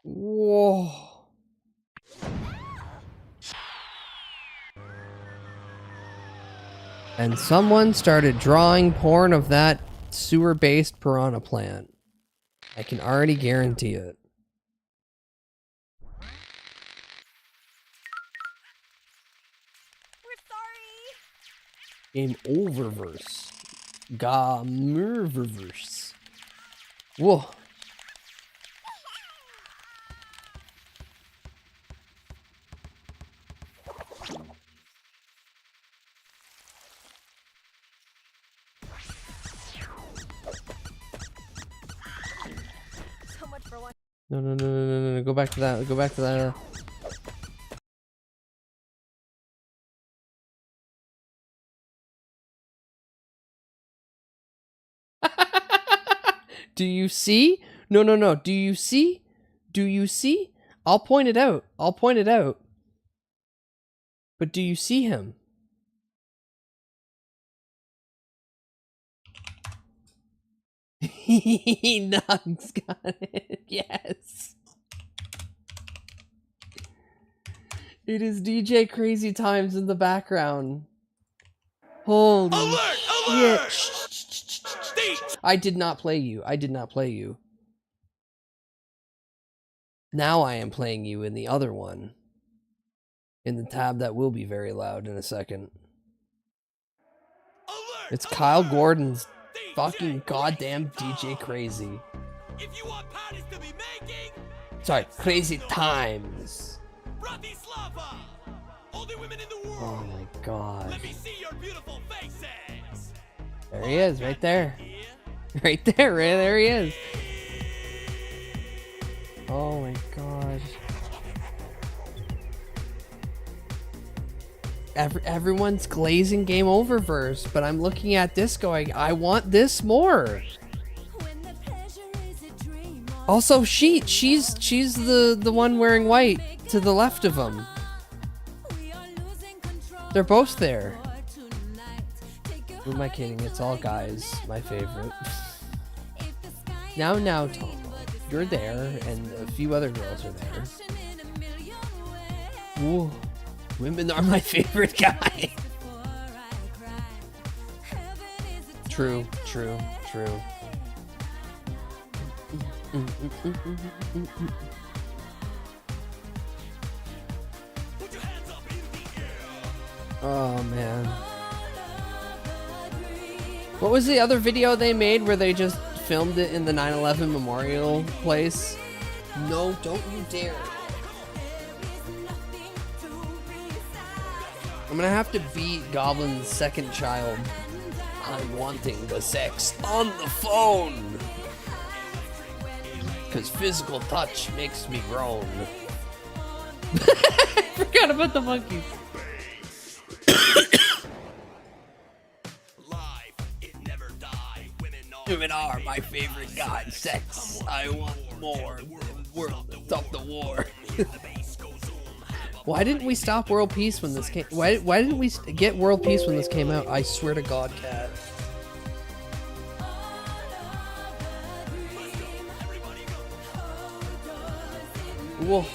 Whoa. And someone started drawing porn of that sewer-based piranha plant. I can already guarantee it. Game Oververse. Gamerverse. Whoa. So much for one. No. Go back to that. Go back to that. Do you see? No. Do you see? Do you see? I'll point it out. I'll point it out. But do you see him? Nugs got it. Yes. It is DJ Crazy Times in the background. Holy shit. I did not play you. I did not play you. Now I am playing you in the other one. In the tab that will be very loud in a second. It's Kyle Gordon's fucking goddamn DJ Crazy. Sorry, Crazy Times. Oh my god. There he is, right there. Right there he is. Oh my god. Everyone's glazing Game Over verse, but I'm looking at this going, I want this more. Also, she's the one wearing white to the left of him. They're both there. Who am I kidding? It's all guys. My favorite. Now, Tomo. You're there, and a few other girls are there. Ooh. Women are my favorite guy. True. Oh man. What was the other video they made where they just filmed it in the 9/11 memorial place? No, don't you dare. I'm gonna have to beat Goblin's second child. I'm wanting the sex on the phone. Cause physical touch makes me groan. I forgot about the monkeys. Women are my favorite god. Sex. I want more. The world to stop the war. Why didn't we stop world peace when this came? Why didn't we get world peace when this came out? I swear to God, Cat. Whoa.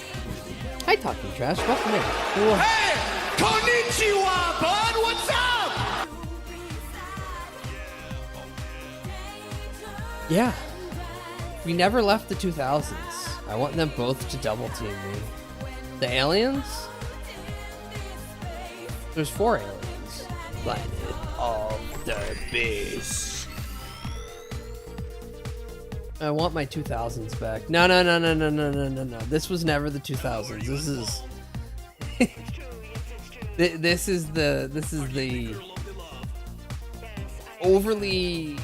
Hi, Talking Trash. Welcome in. Whoa. Hey! Konnichiwa, bud! What's up? Yeah. We never left the 2000s. I want them both to double team me. The aliens? There's 4 aliens. Planet of the Beast. I want my 2000s back. No. This was never the 2000s. This is this is the overly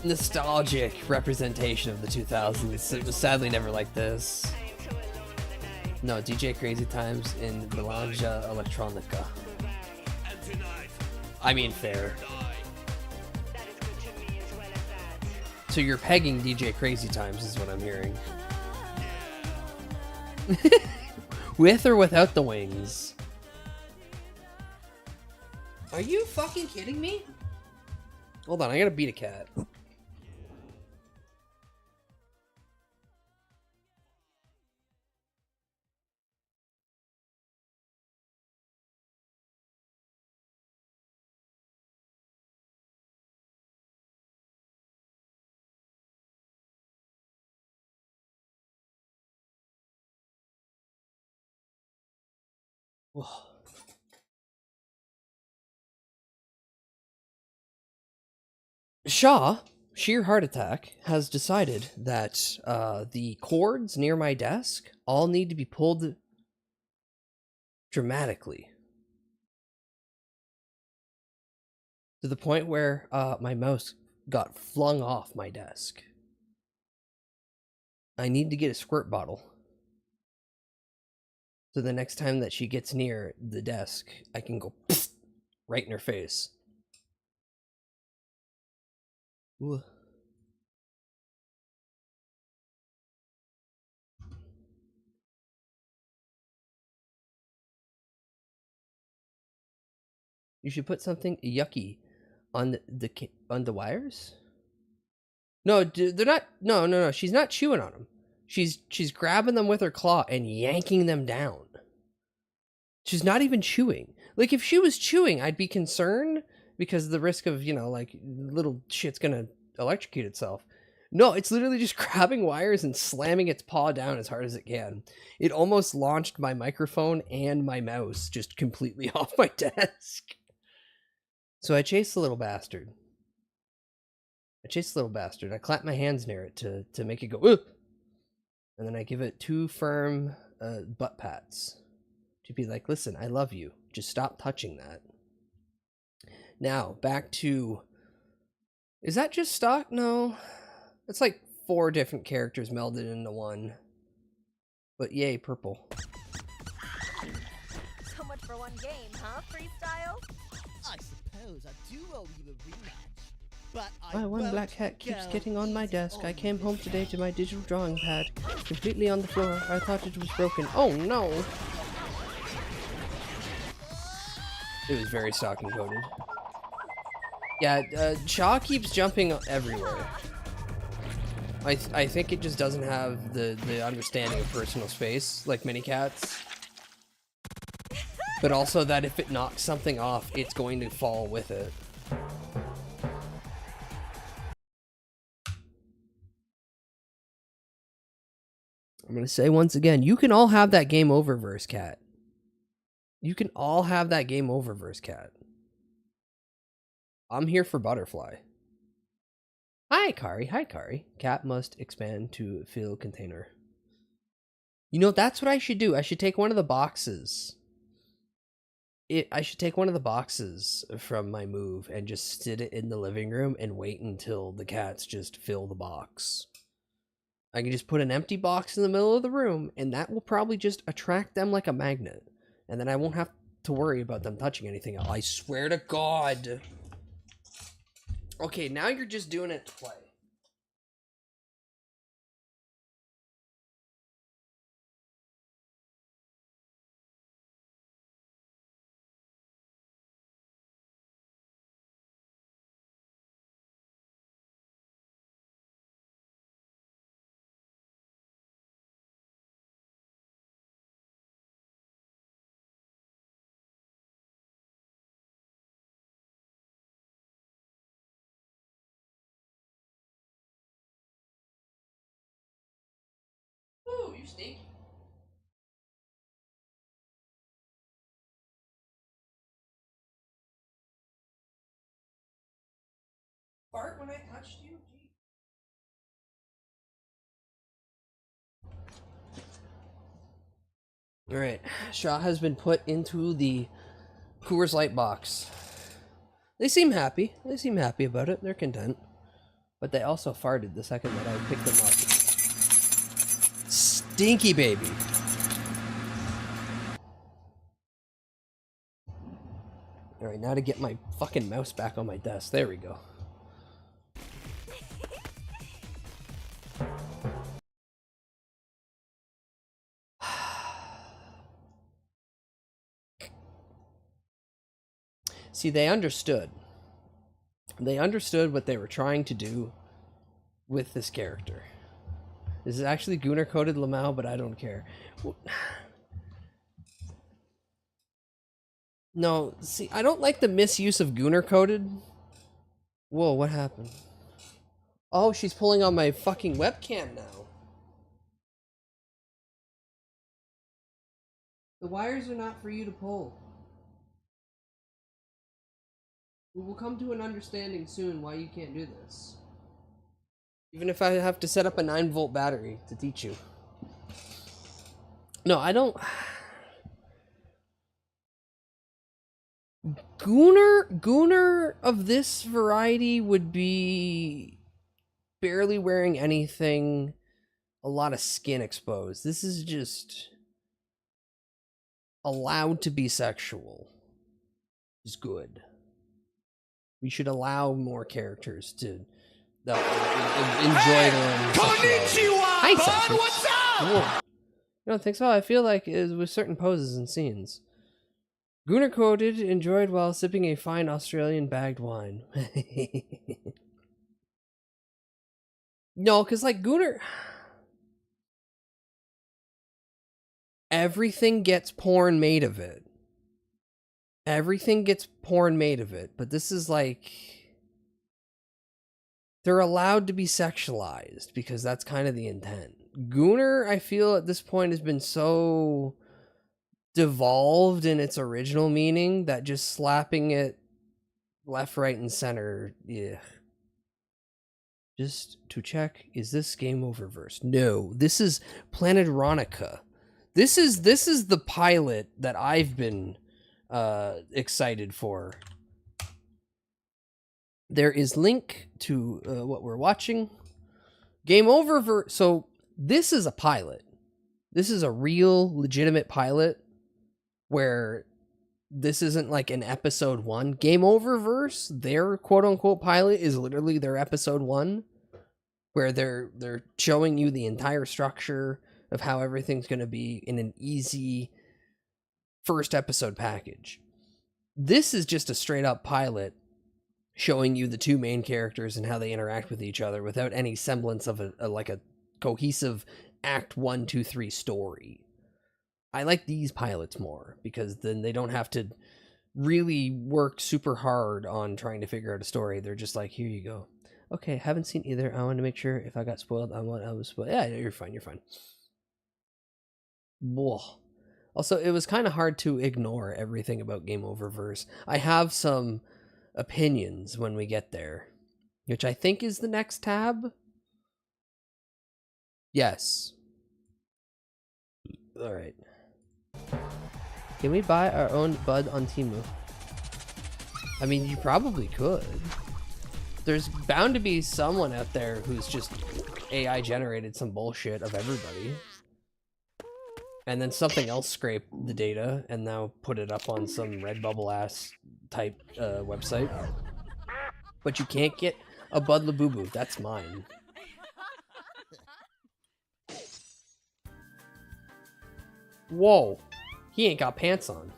nostalgic representation of the 2000s. It was sadly never like this. No, DJ Crazy Times in Melange Electronica. I mean, fair. So you're pegging DJ Crazy Times is what I'm hearing. With or without the wings? Are you fucking kidding me? Hold on, I gotta beat a cat. Whoa. Shaw, sheer heart attack, has decided that the cords near my desk all need to be pulled dramatically. To the point where my mouse got flung off my desk. I need to get a squirt bottle. So the next time that she gets near the desk, I can go right in her face. Ooh. You should put something yucky on the wires. No, they're not. No. She's not chewing on them. She's grabbing them with her claw and yanking them down. She's not even chewing. Like, if she was chewing, I'd be concerned because of the risk of, you know, like, little shit's gonna electrocute itself. No, it's literally just grabbing wires and slamming its paw down as hard as it can. It almost launched my microphone and my mouse just completely off my desk. So I chased the little bastard. I clap my hands near it to make it go, ugh! And then I give it 2 firm butt pats. To be like, listen, I love you. Just stop touching that. Now, back to... Is that just stock? No. It's like 4 different characters melded into one. But yay, purple. So much for one game, huh, Freestyle? I suppose I do owe you a rematch. But My one black cat keeps getting on my desk. I came home today to my digital drawing pad. Completely on the floor. I thought it was broken. Oh no! It was very stock encoded. Yeah, Shaw keeps jumping everywhere. I think it just doesn't have the understanding of personal space, like many cats. But also that if it knocks something off, it's going to fall with it. I'm going to say once again, you can all have that game over verse, cat. You can all have that game over verse, cat. I'm here for Butterfly. Hi, Kari. Hi, Kari. Cat must expand to fill container. You know, that's what I should do. I should take one of the boxes. I should take one of the boxes from my move and just sit it in the living room and wait until the cats just fill the box. I can just put an empty box in the middle of the room, and that will probably just attract them like a magnet. And then I won't have to worry about them touching anything else. I swear to God. Okay, now you're just doing it to play. stinky. Fart when I touched you? Alright, Shaw has been put into the Coors Light box. They seem happy. They seem happy about it. They're content. But they also farted the second that I picked them up. Stinky baby. Alright, now to get my fucking mouse back on my desk. There we go. See, they understood. They understood what they were trying to do with this character. This is actually Gunnar-coded Lamau, but I don't care. No, see, I don't like the misuse of Gunnar-coded. Whoa, what happened? Oh, she's pulling on my fucking webcam now. The wires are not for you to pull. We will come to an understanding soon why you can't do this. Even if I have to set up a 9-volt battery to teach you. No, I don't... Gunnar of this variety would be barely wearing anything, a lot of skin exposed. This is just allowed to be sexual. Is good. We should allow more characters to enjoy their own Konnichiwa, Hi, bud, Sasha. what's up? Whoa. You don't think so? I feel like it is with certain poses and scenes. Gunnar quoted, enjoyed while sipping a fine Australian bagged wine. No, because like Gunnar... Everything gets porn made of it. Everything gets porn made of it, but this is like... They're allowed to be sexualized, because that's kind of the intent. Gunnar, I feel at this point, has been so devolved in its original meaning that just slapping it left, right, and center, yeah. Just to check, is this Game Over verse? No, this is Planet Ronica. This is the pilot that I've been excited for. There is link to what we're watching. Game Over so this is a pilot. This is a real legitimate pilot where this isn't like an episode 1. Game Over verse, their quote unquote pilot is literally their episode 1, where they're showing you the entire structure of how everything's going to be in an easy first episode package. This is just a straight up pilot showing you the two main characters and how they interact with each other without any semblance of a cohesive act 1, 2, 3 story. I like these pilots more because then they don't have to really work super hard on trying to figure out a story. They're just like, here you go. Okay, haven't seen either. I want to make sure if I got spoiled, I was spoiled. Yeah, you're fine. You're fine. Whoa. Also, it was kind of hard to ignore everything about Game Over verse. I have some opinions when we get there, which I think is the next tab. Yes. All right. Can we buy our own bud on Temu? I mean, you probably could. There's bound to be someone out there who's just AI generated some bullshit of everybody. And then something else scraped the data and now put it up on some Redbubble ass type website. But you can't get a Bud Labubu. That's mine. Whoa. He ain't got pants on.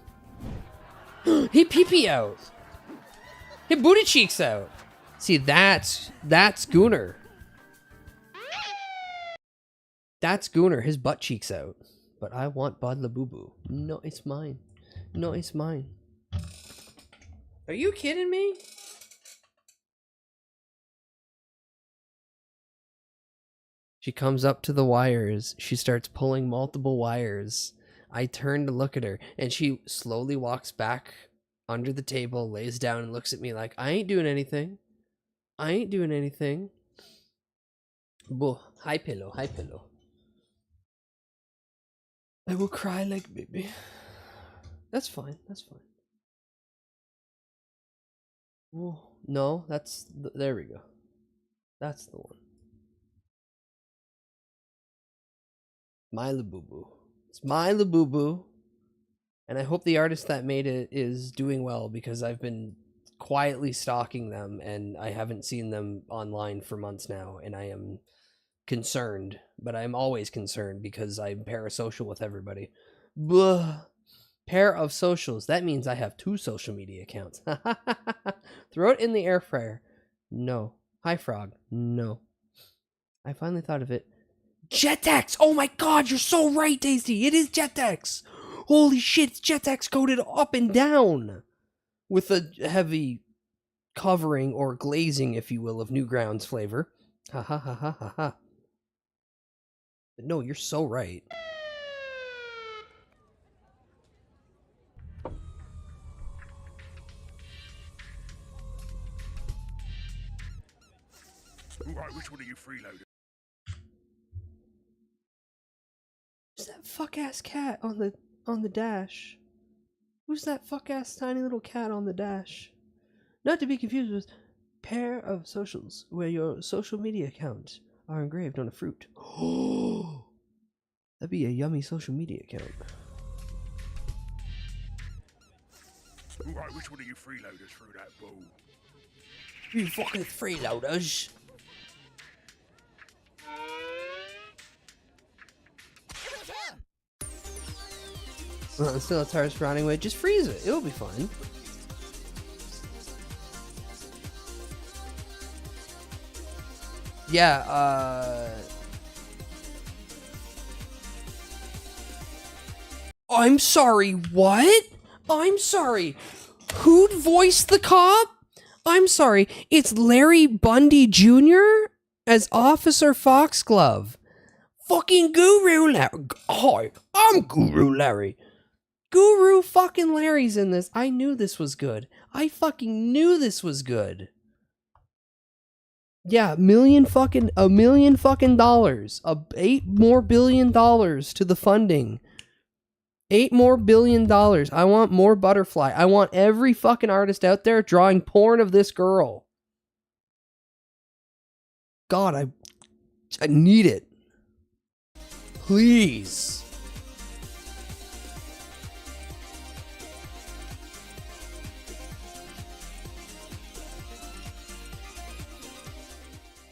He pee-pee out. He booty cheeks out. See, that's Gunnar. That's Gunnar. His butt cheeks out. But I want Bud Labubu. No, it's mine. No, it's mine. Are you kidding me? She comes up to the wires. She starts pulling multiple wires. I turn to look at her, and she slowly walks back under the table, lays down, and looks at me like, I ain't doing anything. I ain't doing anything. Boo. Hi, pillow. Hi, pillow. I will cry like baby. That's fine. That's fine. Ooh, no, there we go. That's the one. My Labubu. It's my Labubu. And I hope the artist that made it is doing well, because I've been quietly stalking them and I haven't seen them online for months now, and I am concerned, but I'm always concerned because I'm parasocial with everybody. Blah. Pair of socials. That means I have 2 social media accounts. Throw it in the air fryer. No. Hi, Frog. No. I finally thought of it. Jetex! Oh my god, you're so right, Daisy! It is Jetex! Holy shit, it's Jetex coated up and down! With a heavy covering, or glazing, if you will, of Newgrounds flavor. Ha ha ha ha ha ha. But no, you're so right. Alright, which one are you freeloaders? Who's that fuck-ass cat on the dash? Who's that fuck-ass tiny little cat on the dash? Not to be confused with pair of socials, where your social media accounts are engraved on a fruit. Oh, that'd be a yummy social media account. Alright, which one are you freeloaders through that ball? You fucking freeloaders! Well, still it's hard running away. Just freeze it. It'll be fine. Yeah, I'm sorry, what? I'm sorry. Who'd voice the cop? I'm sorry. It's Larry Bundy Jr. as Officer Foxglove. Fucking Guru Larry. Hi, I'm Guru Larry. Guru fucking Larry's in this. I knew this was good. I fucking knew this was good. Yeah, $1 million fucking dollars. $8 more billion to the funding. $8 more billion. I want more Butterfly. I want every fucking artist out there drawing porn of this girl. God, I need it. Please.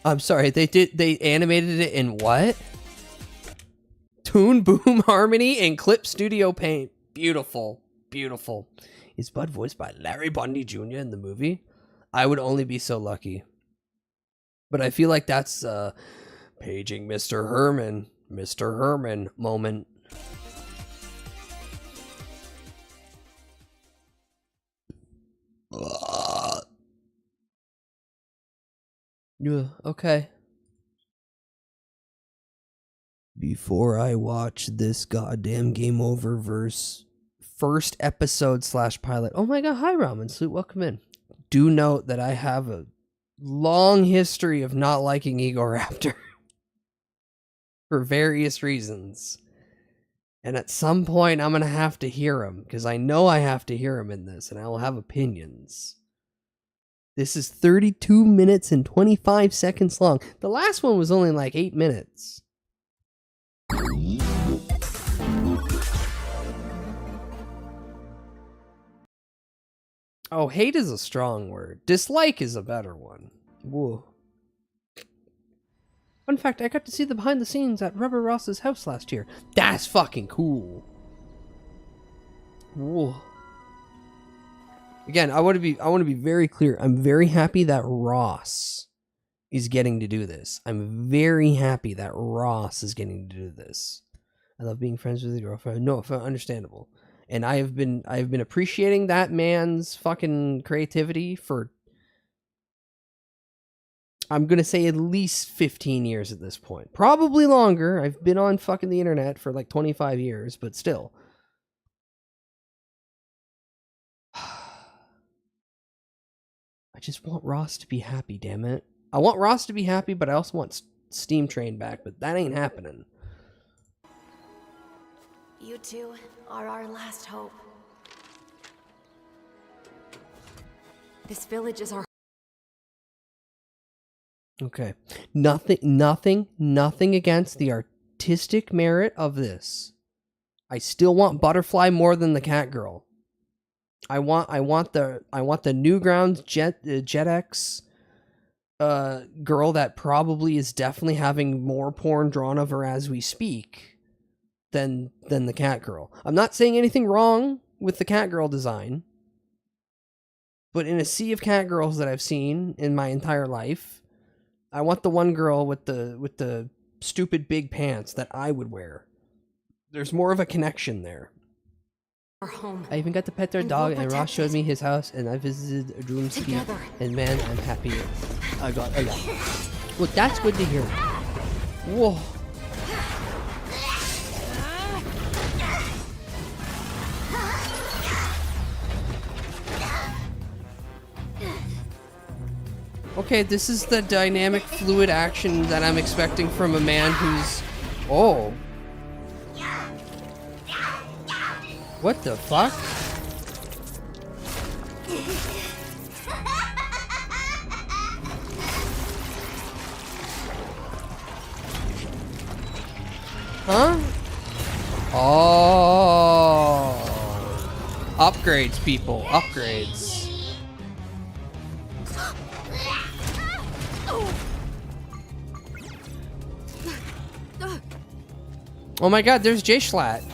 I'm sorry, they animated it in what? Toon Boom Harmony and Clip Studio Paint. Beautiful. Beautiful. Is Bud voiced by Larry Bundy Jr. in the movie? I would only be so lucky. But I feel like that's paging Mr. Herman moment. Yeah, okay. Before I watch this goddamn Game Over verse first episode / pilot. Oh my god, hi Ramen Salute, welcome in. Do note that I have a long history of not liking Egoraptor. For various reasons. And at some point I'm going to have to hear him, because I know I have to hear him in this, and I will have opinions. This is 32 minutes and 25 seconds long. The last one was only like 8 minutes. Oh, hate is a strong word. Dislike is a better one. Whoa. Fun fact, I got to see the behind the scenes at Rubber Ross's house last year. That's fucking cool. Whoa. Again, I want to be very clear. I'm very happy that Ross is getting to do this. I'm very happy that Ross is getting to do this. I love being friends with a girlfriend. No, understandable. And I have been appreciating that man's fucking creativity for I'm gonna say at least 15 years at this point. Probably longer. I've been on fucking the internet for like 25 years, but still. I just want Ross to be happy, damn it. I want Ross to be happy, but I also want Steam Train back, but that ain't happening. You two are our last hope. This village is our... Okay. Nothing against the artistic merit of this. I still want Butterfly more than the Cat Girl. I want the Newgrounds JetX girl that probably is definitely having more porn drawn of her as we speak than the Cat Girl. I'm not saying anything wrong with the Cat Girl design, but in a sea of cat girls that I've seen in my entire life, I want the one girl with the stupid big pants that I would wear. There's more of a connection there. Our home. I even got to pet their dog, and Ross showed me his house, and I visited a Droomsky, and man, I'm happy. I got. Well, that's good to hear. Whoa. Okay, this is the dynamic, fluid action that I'm expecting from a man who's... Oh. What the fuck? Huh? Oh. Upgrades, people. Upgrades. Oh my god, there's Jay Schlatt.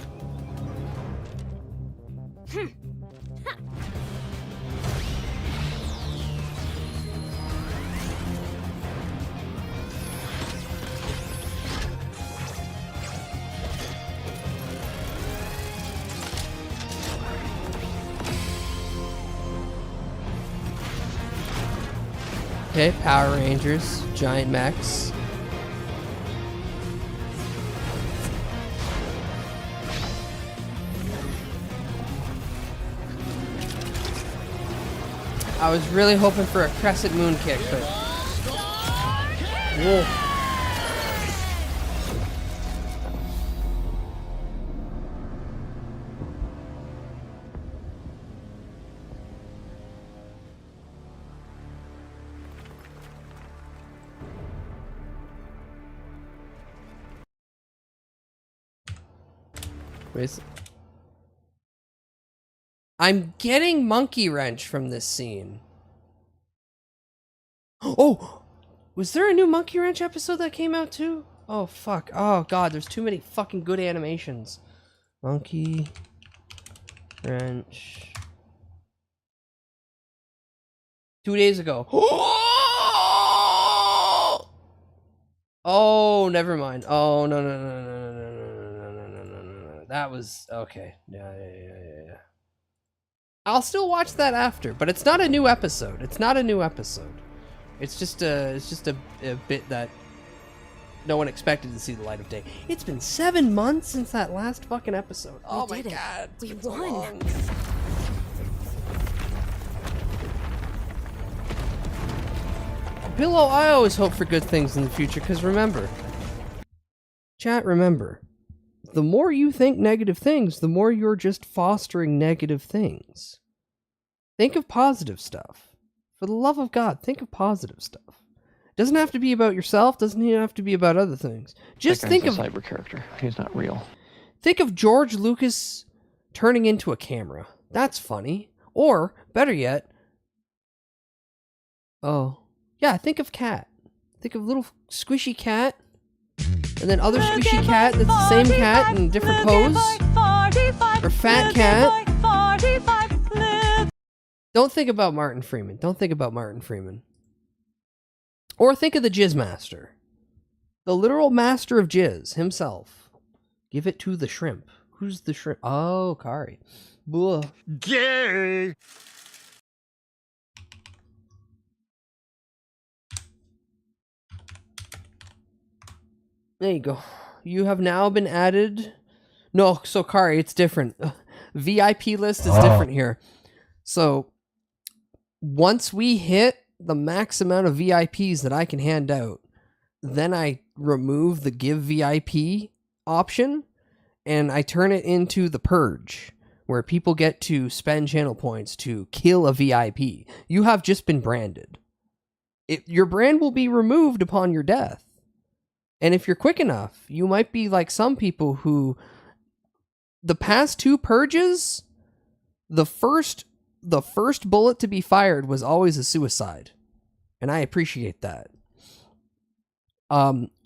Okay, Power Rangers, giant mechs. I was really hoping for a crescent moon kick, but... Whoa. Wait. I'm getting Monkey Wrench from this scene. Oh! Was there a new Monkey Wrench episode that came out too? Oh, fuck. Oh, God, there's too many fucking good animations. Monkey Wrench. 2 days ago. Oh, never mind. Oh, no. That was... Okay. Yeah. I'll still watch that after, but it's not a new episode. It's just a bit that no one expected to see the light of day. It's been 7 months since that last fucking episode. Oh my god. We won. Pillow, I always hope for good things in the future, because remember, chat, remember, the more you think negative things, the more you're just fostering negative things. Think of positive stuff. For the love of God, think of positive stuff. Doesn't have to be about yourself, doesn't even have to be about other things. Just think of... a cyber character. He's not real. Think of George Lucas turning into a camera. That's funny. Or, better yet... Oh. Yeah, think of Cat. Think of little squishy cat. And then other squishy cat that's the same cat in a different pose. Or fat cat. Don't think about Martin Freeman. Or think of the Jizz Master. The literal master of Jizz himself. Give it to the shrimp. Who's the shrimp? Oh, Kari. Blah. Gay! There you go. You have now been added. No, so Kari, it's different. VIP list is different here. So once we hit the max amount of VIPs that I can hand out, then I remove the give VIP option and I turn it into the purge, where people get to spend channel points to kill a VIP. You have just been branded. Your brand will be removed upon your death. And if you're quick enough, you might be like some people who, the past 2 purges, the first bullet to be fired was always a suicide. And I appreciate that.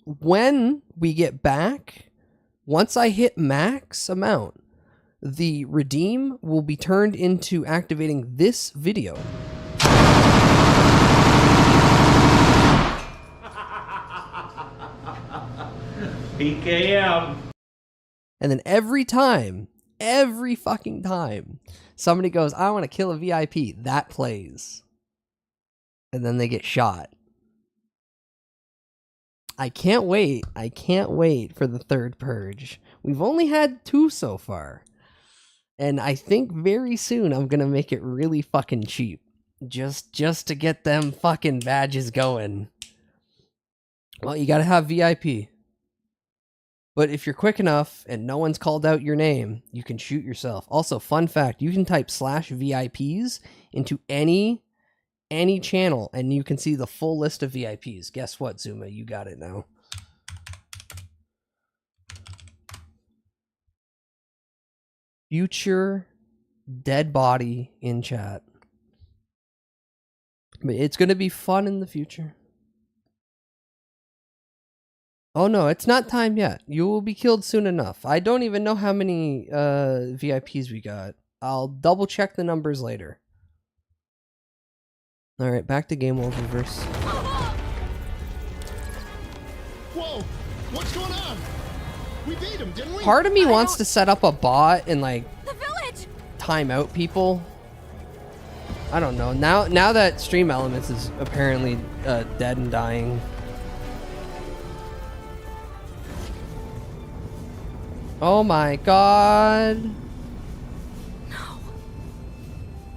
When we get back, once I hit max amount, the redeem will be turned into activating this video. PKM. And then every fucking time, somebody goes, I want to kill a VIP, that plays. And then they get shot. I can't wait. I can't wait for the 3rd purge. We've only had 2 so far. And I think very soon I'm going to make it really fucking cheap. Just to get them fucking badges going. Well, you got to have VIP. But if you're quick enough and no one's called out your name, you can shoot yourself. Also, fun fact, you can type /VIPs into any channel and you can see the full list of VIPs. Guess what, Zuma? You got it now. Future dead body in chat. But it's going to be fun in the future. Oh no, it's not time yet. You will be killed soon enough. I don't even know how many VIPs we got. I'll double check the numbers later. Alright, back to Game Oververse. Whoa! What's going on? We beat him, didn't we? Part of me wants to set up a bot and like time out people. I don't know. Now that Stream Elements is apparently dead and dying. Oh my god. No.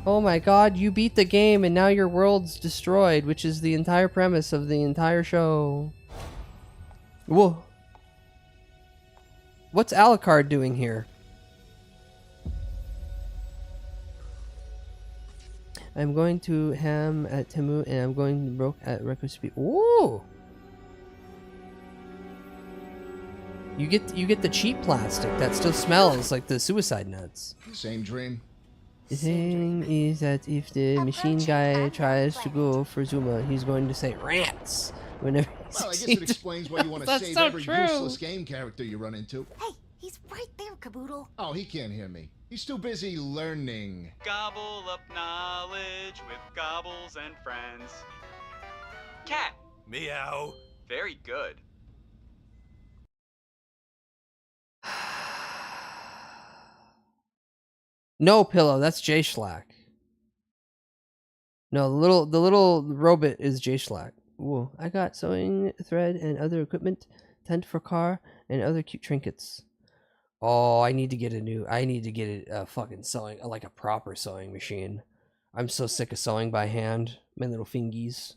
Oh my god, you beat the game and now your world's destroyed, which is the entire premise of the entire show. Whoa. What's Alucard doing here? I'm going to ham at Temu and I'm going to broke at record speed. Ooh. You get the cheap plastic that still smells like the suicide nuts. Same dream. The thing is that if the machine guy tries to go for Zuma, he's going to say rants whenever he Well, I guess succeeds. it explains why you want to save every useless game character you run into. Hey, he's right there, Caboodle. Oh, he can't hear me. He's too busy learning. Gobble up knowledge with Gobbles and friends. Cat. Meow. Very good. No, Pillow, that's J Schlack. No, the little robot is J Schlack. Ooh, I got sewing thread and other equipment, tent for car, and other cute trinkets. Oh, I need to get a fucking sewing, like a proper sewing machine. I'm so sick of sewing by hand, my little fingies.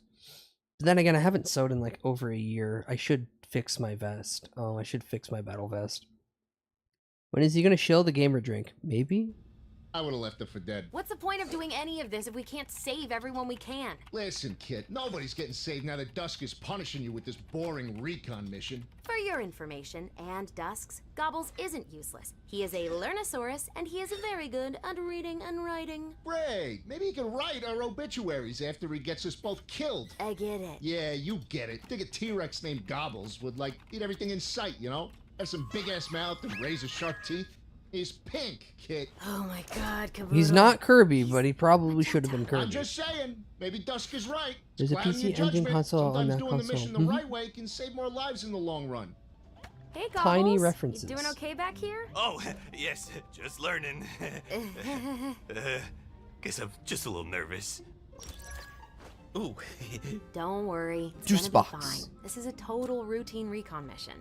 But then again, I haven't sewed in like over a year. I should fix my vest. Oh, I should fix my battle vest. When is he gonna shill the gamer drink? Maybe? I would have left it for dead. What's the point of doing any of this if we can't save everyone we can? Listen, kid, nobody's getting saved now that Dusk is punishing you with this boring recon mission. For your information, and Dusk's, Gobbles isn't useless. He is a Learnosaurus, and he is very good at reading and writing. Great! Maybe he can write our obituaries after he gets us both killed. I get it. Yeah, you get it. Think a T-Rex named Gobbles would, like, eat everything in sight, you know? Have some big-ass mouth and razor-sharp teeth. He's pink, kid. Oh my god, Caboodle. He's not Kirby, but he probably should have been Kirby. I'm just saying. Maybe Dusk is right. There's a Clouding your PC engine judgment. console on Sometimes that doing console. the mission the right way can save more lives in the long run. Hey, Gobbles. Tiny references. You doing okay back here? Oh, yes, just learning. Guess I'm just a little nervous. Ooh. Don't worry. It's Juice gonna be box. fine. This is a total routine recon mission.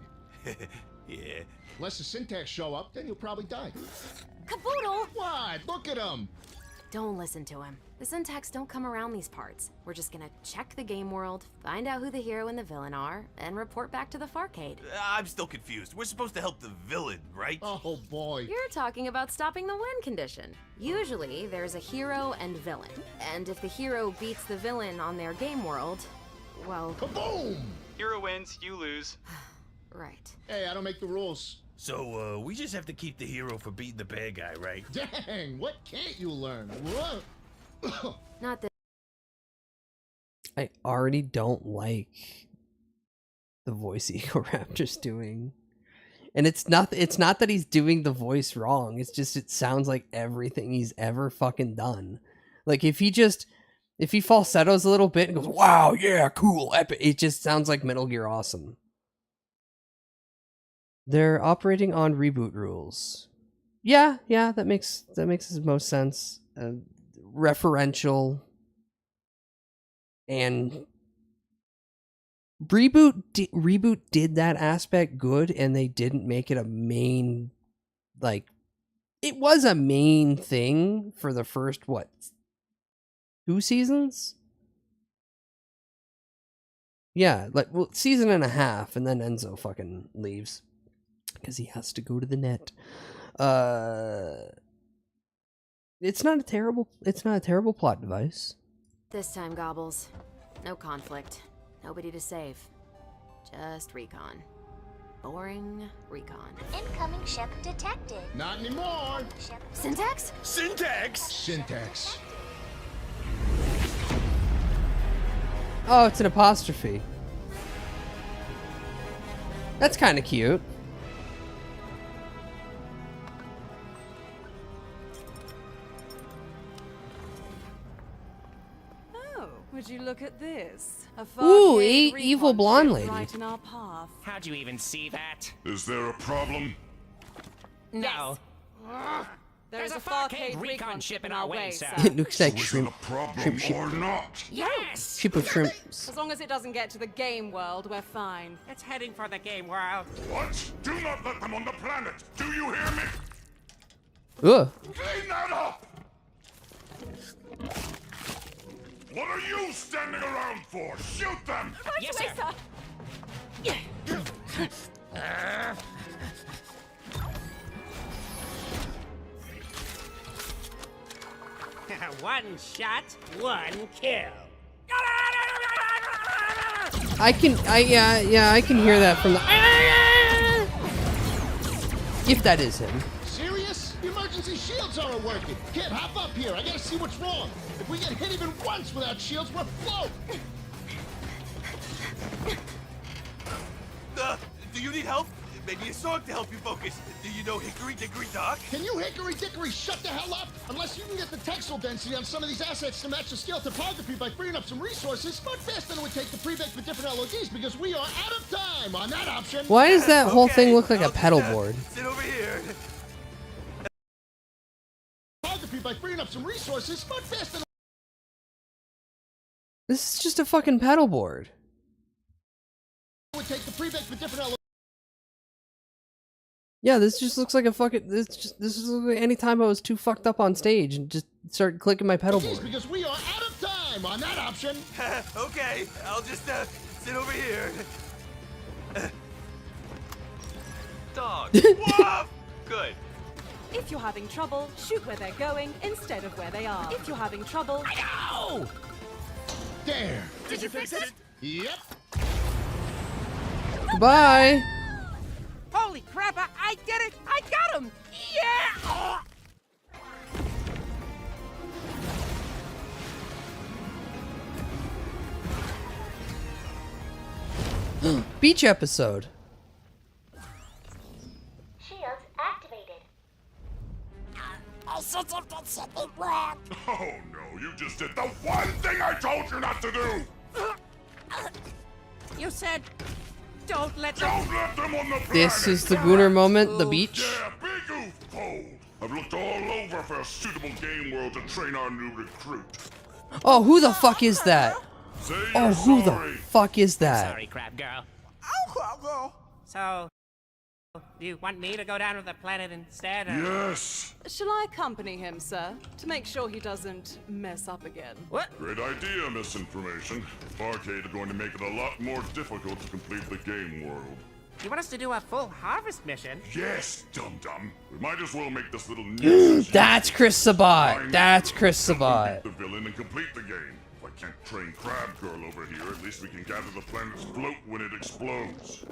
Yeah. Unless the Syntax show up, then you'll probably die. Caboodle! What? Look at him! Don't listen to him. The Syntax don't come around these parts. We're just gonna check the game world, find out who the hero and the villain are, and report back to the Farcade. I'm still confused. We're supposed to help the villain, right? Oh boy. You're talking about stopping the win condition. Usually, there's a hero and villain. And if the hero beats the villain on their game world, well... Kaboom! Hero wins, you lose. Right. Hey, I don't make the rules. So, we just have to keep the hero for beating the bad guy, right? Dang, what can't you learn? Whoa. Not that. I already don't like the voice Eco Raptor's doing. And it's not that he's doing the voice wrong. It's just it sounds like everything he's ever fucking done. Like if he falsettos a little bit and goes, "Wow, yeah, cool, epic," it just sounds like Metal Gear Awesome. They're operating on reboot rules. Yeah, that makes the most sense. Referential and reboot did that aspect good, and they didn't make it a main, like, it was a main thing for the first 2 seasons. Yeah, like, well, season and a half, and then Enzo fucking leaves because he has to go to the net. It's not a terrible plot device. This time, Gobbles. No conflict. Nobody to save. Just recon. Boring recon. Incoming ship detected. Not anymore. Syntax? Syntax. Oh, it's an apostrophe. That's kind of cute. Would you look at this? Ooh, evil blonde lady. Right in our path. How'd you even see that? Is there a problem? No. There's a Farcade recon ship in our way, sir. It looks like So is shrimp. it a problem Shrimp. or not? Yes! Ship of shrimps. As long as it doesn't get to the game world, we're fine. It's heading for the game world. What? Do not let them on the planet. Do you hear me? Ugh. Clean that up! What are you standing around for? Shoot them! Yes, sir. One shot, one kill. I can hear that from the. If that is him. Serious? The emergency shields aren't working. Kid, hop up here. I gotta see what's wrong. If we get hit even once without shields, we're float. Do you need help? Maybe a song to help you focus. Do you know Hickory Dickory Dock? Can you Hickory Dickory shut the hell up? Unless you can get the textile density on some of these assets to match the scale topography by freeing up some resources, much faster than it would take to pre-bake for different LODs because we are out of time on that option. Why does that whole thing look like a pedal board? Sit over here. Topography by freeing up some resources, much faster than This is just a fucking pedal board. it would take to pre-bake for different LODs. Yeah, this just looks like a fucking. This is like any time I was too fucked up on stage and just start clicking my pedal board. Because we are out of time on that option. Okay, I'll just sit over here. Dog. Woof! Good. If you're having trouble, shoot where they're going instead of where they are. If you're having trouble... Ow! There. Did you fix it? Yep. Goodbye. Holy crap, I did it! I got him! Yeah! Beach episode. Shields activated. I said something wrong. Oh no, you just did the one thing I told you not to do! You said, don't let them on the planet! This is the Gooner moment, the beach. Yeah, big oof pole. I've looked all over for a suitable game world to train our new recruit. Oh, who the fuck is that? Say Oh, you're who sorry. the fuck is that? Sorry, crab girl. So, Do you want me to go down to the planet instead? Yes! Shall I accompany him, sir, to make sure he doesn't mess up again? What? Great idea, Misinformation. Barcade are going to make it a lot more difficult to complete the game world. You want us to do a full harvest mission? Yes, dum-dum. We might as well make this little That's Chris Sabat. That's Chris Sabat. the villain and complete the game. If I can't train Crab Girl over here, at least we can gather the planet's float when it explodes.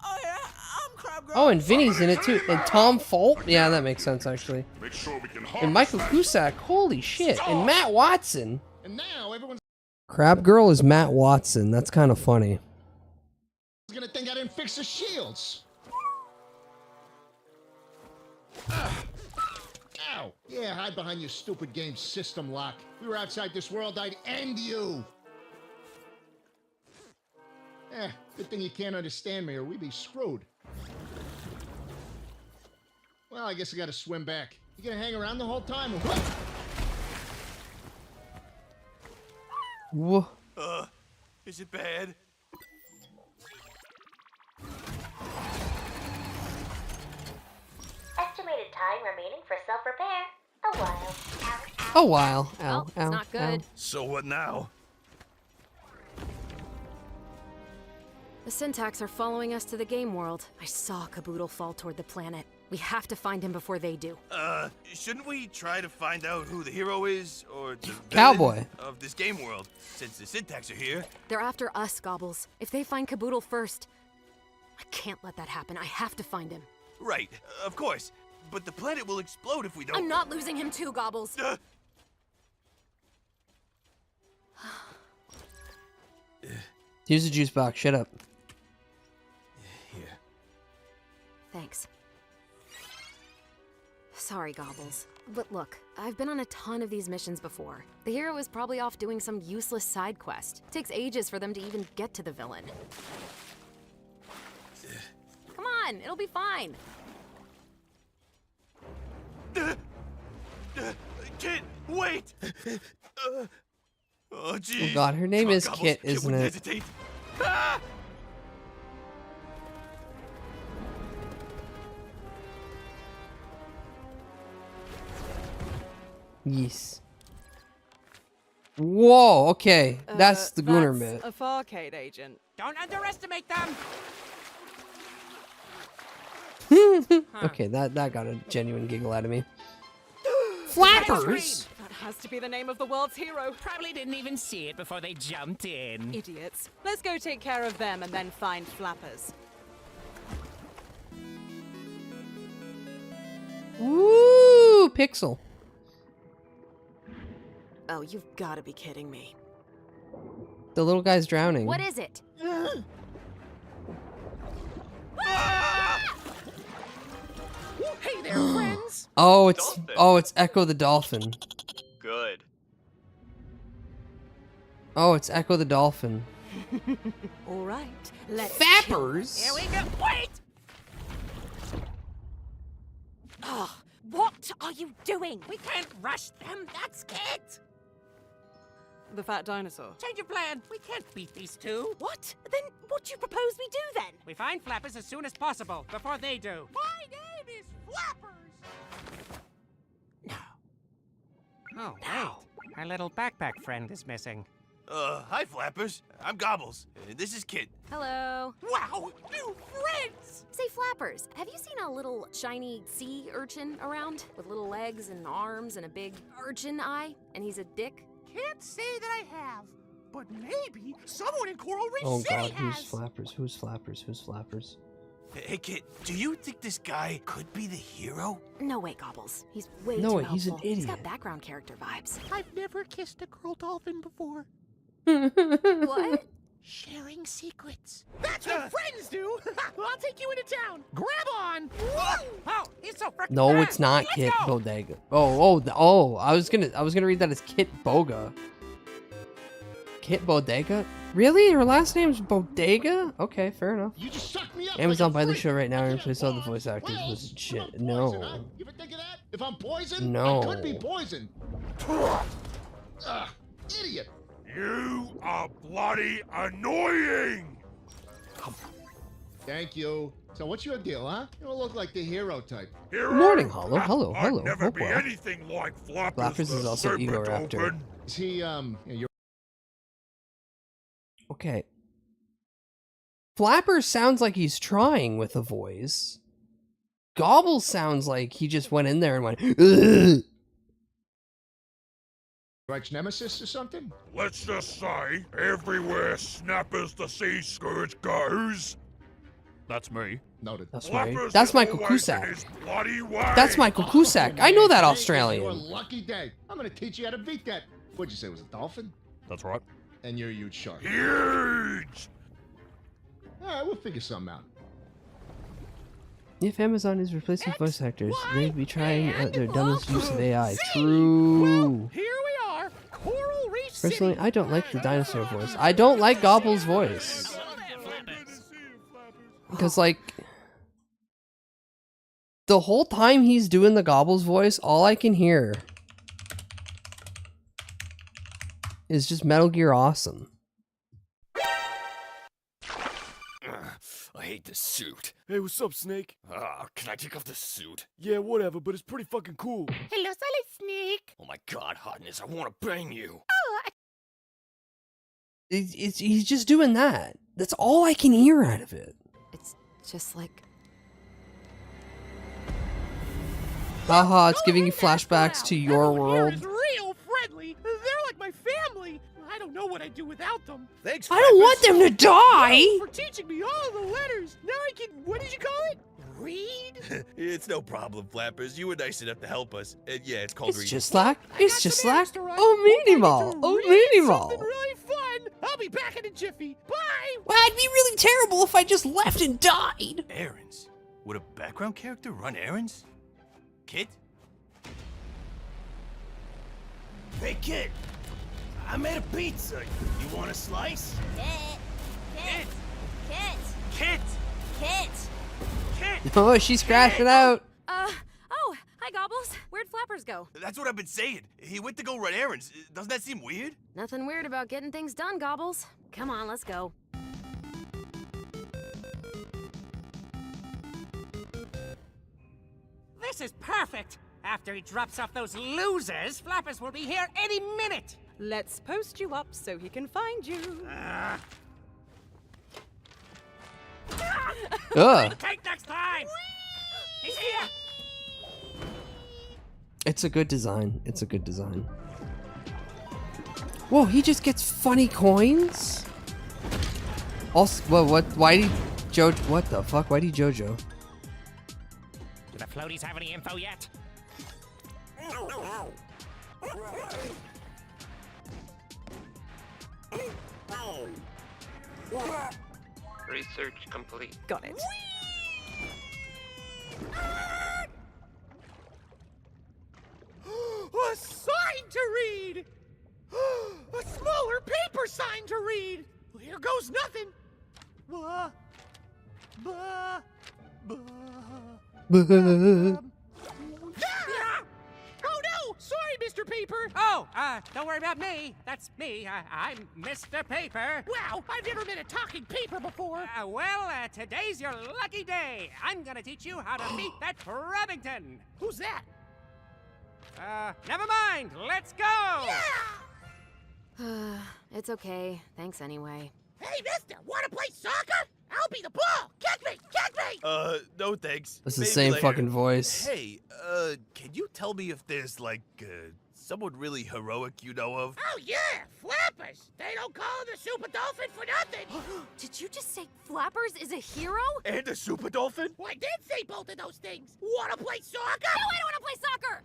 Oh yeah, I'm Crab Girl. Oh, and Vinny's in it too. And Tom Folt? Yeah, that makes sense actually. Make sure we can And Michael Cusack. Holy shit. And Matt Watson. And now everyone's Crab Girl is Matt Watson. That's kind of funny. gonna think I didn't fix the shields. Ow! Yeah, hide behind your stupid game system lock. If we were outside this world, I'd end you. Good thing you can't understand me or we'd be screwed. Well, I guess I gotta swim back. You gonna hang around the whole time? Or what? Whoa. Is it bad? Estimated time remaining for self-repair. A while. A while. Ow, Well, it's ow, not good. ow. So what now? The Syntax are following us to the game world. I saw Caboodle fall toward the planet. We have to find him before they do. Shouldn't we try to find out who the hero is, or the Cowboy villain of this game world, since the Syntax are here? They're after us, Gobbles. If they find Caboodle first, I can't let that happen. I have to find him. Right, of course. But the planet will explode if we don't. I'm not losing him too, Gobbles. Here's the juice box. Shut up. Here. Thanks. Sorry, Gobbles. But look, I've been on a ton of these missions before. The hero is probably off doing some useless side quest. It takes ages for them to even get to the villain. Come on, it'll be fine. Kit, wait! Oh, geez. Oh god, her name Come on, is Gobbles, Kit, Kit isn't wouldn't it? hesitate. Ah! Yes. Whoa, okay. That's the Gunnar That's bit. a Farcade agent. Don't underestimate them. Okay, that got a genuine giggle out of me. Flappers! That has to be the name of the world's hero. Probably didn't even see it before they jumped in. Idiots. Let's go take care of them and then find Flappers. Woo! Pixel. Oh, you've got to be kidding me. The little guy's drowning. What is it? Hey there, friends. Oh, it's Echo the Dolphin. Good. Oh, it's Echo the Dolphin. All right, let's. Fappers. Here we go. Wait. Oh, what are you doing? We can't rush them. That's Kit. The fat dinosaur. Change your plan. We can't beat these two. What? Then what do you propose we do then? We find Flappers as soon as possible, before they do. My name is Flappers! Oh, wait. Our little backpack friend is missing. Hi, Flappers. I'm Gobbles. This is Kit. Hello. Wow, new friends! Say, Flappers, have you seen a little shiny sea urchin around? With little legs and arms and a big urchin eye? And he's a dick? Can't say that I have, but maybe someone in Coral Reef Oh City god, has. who's Flappers? Who's Flappers? Who's Flappers? Hey, Kit, do you think this guy could be the hero? No way, Gobbles. He's way No too way, he's an helpful. He's idiot. got background character vibes. I've never kissed a girl dolphin before. What? Sharing secrets. That's what friends do. I'll take you into town. Grab on. Oh, he's so freaking No, fast. it's not Let's Kit go. Bodega. Oh! I was gonna read that as Kit Boga. Kit Bodega? Really? Her last name's Bodega? Okay, fair enough. You just sucked me up. Amazon like buy a the freak. show right now I and can't replace all the walk. voice actors Well, with I'm shit. poison, No. huh? You ever think of that? If I'm poison, No. I could be poison. Thank you. So what's your deal, huh? You don't look like the hero type. Good morning, Hollow. Hello, I'd hello. never Hope be well. anything like Flappers. Flappers is the also Serpent Egoraptor. Open. Is he, you're... Okay. Flapper sounds like he's trying with a voice. Gobble sounds like he just went in there and went, ugh. Arch nemesis or something? Let's just say, everywhere Snappers the Sea Scourge goes. That's me. Noted. That's right. Flappers That's is Michael always in Cusack. his bloody way. That's Michael Cusack. I know that Your Australian. lucky day. I'm gonna teach you how to beat that. What'd you say, it was a dolphin? That's right. And you're a huge shark. Huge! Alright, we'll figure something out. If Amazon is replacing voice actors, they'd be trying their dumbest use of AI. True. Here we are, Coral Reef Personally, I don't like the dinosaur voice. I don't like Gobble's voice. Because, like, the whole time he's doing the Gobble's voice, all I can hear is just Metal Gear Awesome. I hate this suit. Hey, what's up, Snake? Can I take off this suit? Yeah, whatever, but it's pretty fucking cool. Hello, Solid Snake. Oh my god, hotness, I want to bang you. He's just doing that. That's all I can hear out of it. It's just like... Haha, it's giving you flashbacks to your world. Here is real friendly. They're like my family. I don't know what I'd do without them. Thanks, I don't want them to die! For teaching me all the letters. Now I can, what did you call it? Read? It's no problem, Flappers. You were nice enough to help us. And yeah, it's called It's reading. just like, oh, Minimal. Oh, Minimal. Something really fun. I'll be back in a jiffy. Bye. Well, it'd be really terrible if I just left and died. Errands? Would a background character run errands? Kit? Hey, Kit! I made a pizza. You want a slice? Kit! Kit! Oh, she's crashing out. Oh, hi Gobbles. Where'd Flappers go? That's what I've been saying. He went to go run errands. Doesn't that seem weird? Nothing weird about getting things done, Gobbles. Come on, let's go. This is perfect. After he drops off those losers, Flappers will be here any minute. Let's post you up so he can find you. Ugh. Take next time. He's here. It's a good design. It's a good design. Whoa, he just gets funny coins? Also, well, what? Why did Jojo? What the fuck? Why did Jojo? Do the floaties have any info yet? Research complete. Got it. A sign to read! A smaller paper sign to read! Here goes nothing! Bah, bah, bah. Ah! Oh no! Sorry, Mr. Paper! Oh, don't worry about me. That's me. I'm Mr. Paper. Wow, I've never met a talking paper before. Today's your lucky day. I'm gonna teach you how to meet that Crabbington. Who's that? Never mind. Let's go! Yeah! It's okay. Thanks anyway. Hey, mister, wanna play soccer? I'll be the ball! Kick me! Kick me! No thanks. It's the Maybe same later. fucking voice. Hey, can you tell me if there's, like, someone really heroic you know of? Oh, yeah! Flappers! They don't call him the Super Dolphin for nothing! Did you just say Flappers is a hero? And a super dolphin? Well, I did say both of those things! Wanna play soccer? No, I don't wanna play soccer!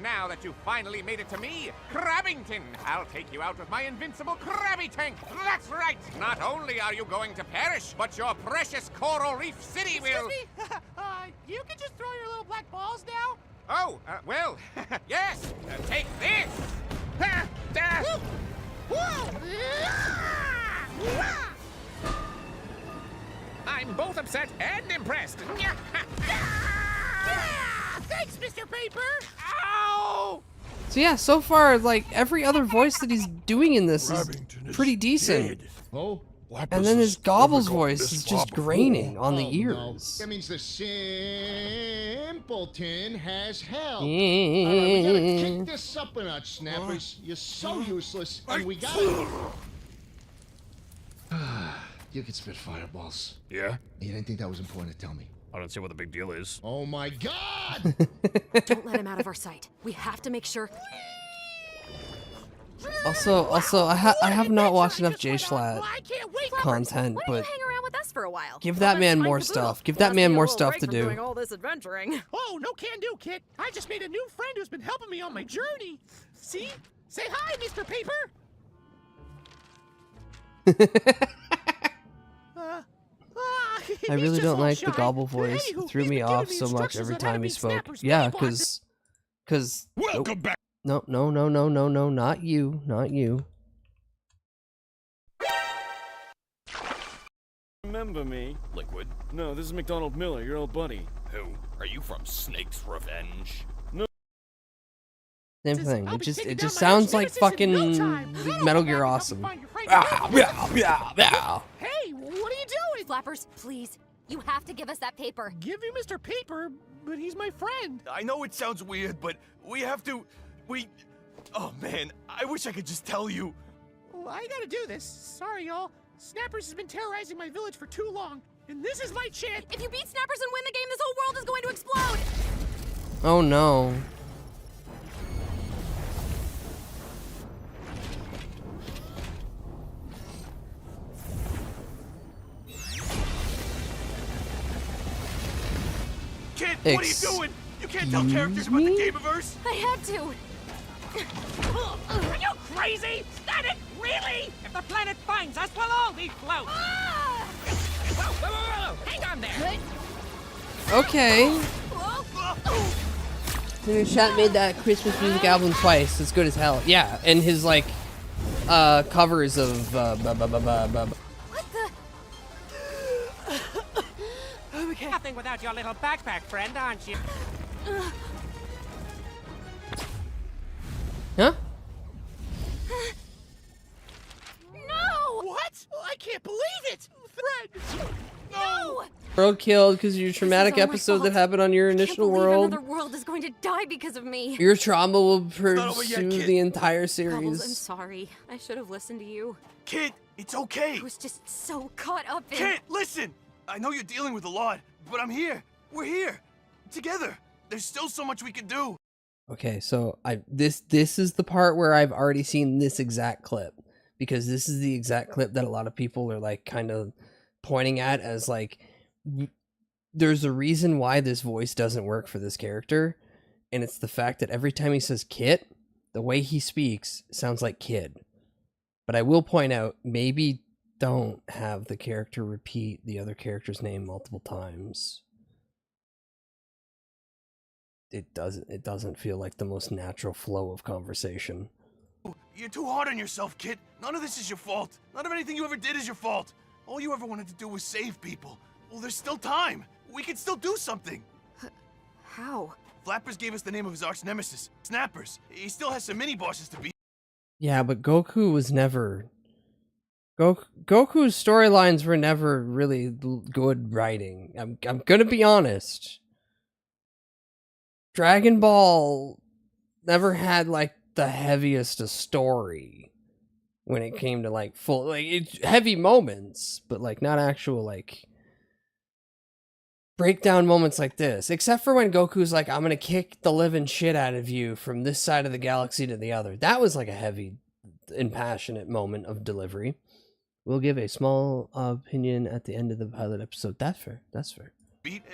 Now that you finally made it to me, Crabbington, I'll take you out with my invincible Krabby Tank. That's right. Not only are you going to perish, but your precious Coral Reef City will... Excuse me? You can just throw your little black balls now? Oh, well, yes. Take this. I'm both upset and impressed. Thanks, Mr. Paper! Ow! So yeah, so far, like, every other voice that he's doing in this is pretty decent. Oh, And then his Gobble's voice is just graining on the ears. That means the simpleton has help. We gotta kick this up a notch, Snappers. You're so useless, and we gotta... You can spit fireballs. Yeah? You didn't think that was important to tell me. I don't see what the big deal is. Oh my god! Don't let him out of our sight. We have to make sure. Also, I have not watched enough J Schlatt content, Why don't but you hang around with us for a while? give that man more stuff. Give that man more stuff to do. Doing all this adventuring. Oh, no can do, kid. I just made a new friend who's been helping me on my journey. See? Say hi, Mr. Paper. I really don't like the Gobble voice. It threw me off so much every time he spoke. Yeah, cause Welcome back. No, not you, not you. Remember me? Liquid. No, this is McDonald Miller, your old buddy. Who? Are you from Snake's Revenge? No. Same thing. It just sounds like fucking Metal Gear Awesome. Hey, what are you doing? Flappers, please. You have to give us that paper. Give you Mr. Paper, but he's my friend. I know it sounds weird, but we have to... Oh, man, I wish I could just tell you. Well, I gotta do this. Sorry, y'all. Snappers has been terrorizing my village for too long, and this is my chance. If you beat Snappers and win the game, this whole world is going to explode. Oh no. Kid, what are you doing? You can't tell characters about the Gameverse. I had to. Are you crazy? That it? Really? If the planet finds us, we'll all be float. Whoa. Hang on there. Okay. Chat made that Christmas music album twice. It's good as hell. Yeah, and his like covers of What the? Okay. Nothing without your little backpack friend, aren't you? Huh? No! What? I can't believe it! Fred! No! World killed because of your traumatic episode that happened on your initial world. Another world is going to die because of me. Your trauma will not over yet, pursue kid. the entire Bubbles, I'm series. sorry. I should have listened to you. Kid, it's okay. I was just so caught up in... Kid, listen! I know you're dealing with a lot, but I'm here. We're here. Together. There's still so much we can do. Okay, so this is the part where I've already seen this exact clip, because this is the exact clip that a lot of people are like kind of pointing at as like there's a reason why this voice doesn't work for this character, and it's the fact that every time he says Kit, the way he speaks sounds like Kid. But I will point out, maybe don't have the character repeat the other character's name multiple times. It doesn't feel like the most natural flow of conversation. You're too hard on yourself, kid. None of this is your fault. None of anything you ever did is your fault. All you ever wanted to do was save people. Well, there's still time. We can still do something. How? Flappers gave us the name of his arch nemesis, Snappers. He still has some mini-bosses to beat. Yeah, but Goku was never... Goku's storylines were never really good writing. I'm gonna be honest. Dragon Ball never had like the heaviest of story when it came to like full heavy moments, but like not actual like breakdown moments like this. Except for when Goku's like, I'm gonna kick the living shit out of you from this side of the galaxy to the other. That was like a heavy and passionate moment of delivery. We'll give a small opinion at the end of the pilot episode. That's fair. That's fair.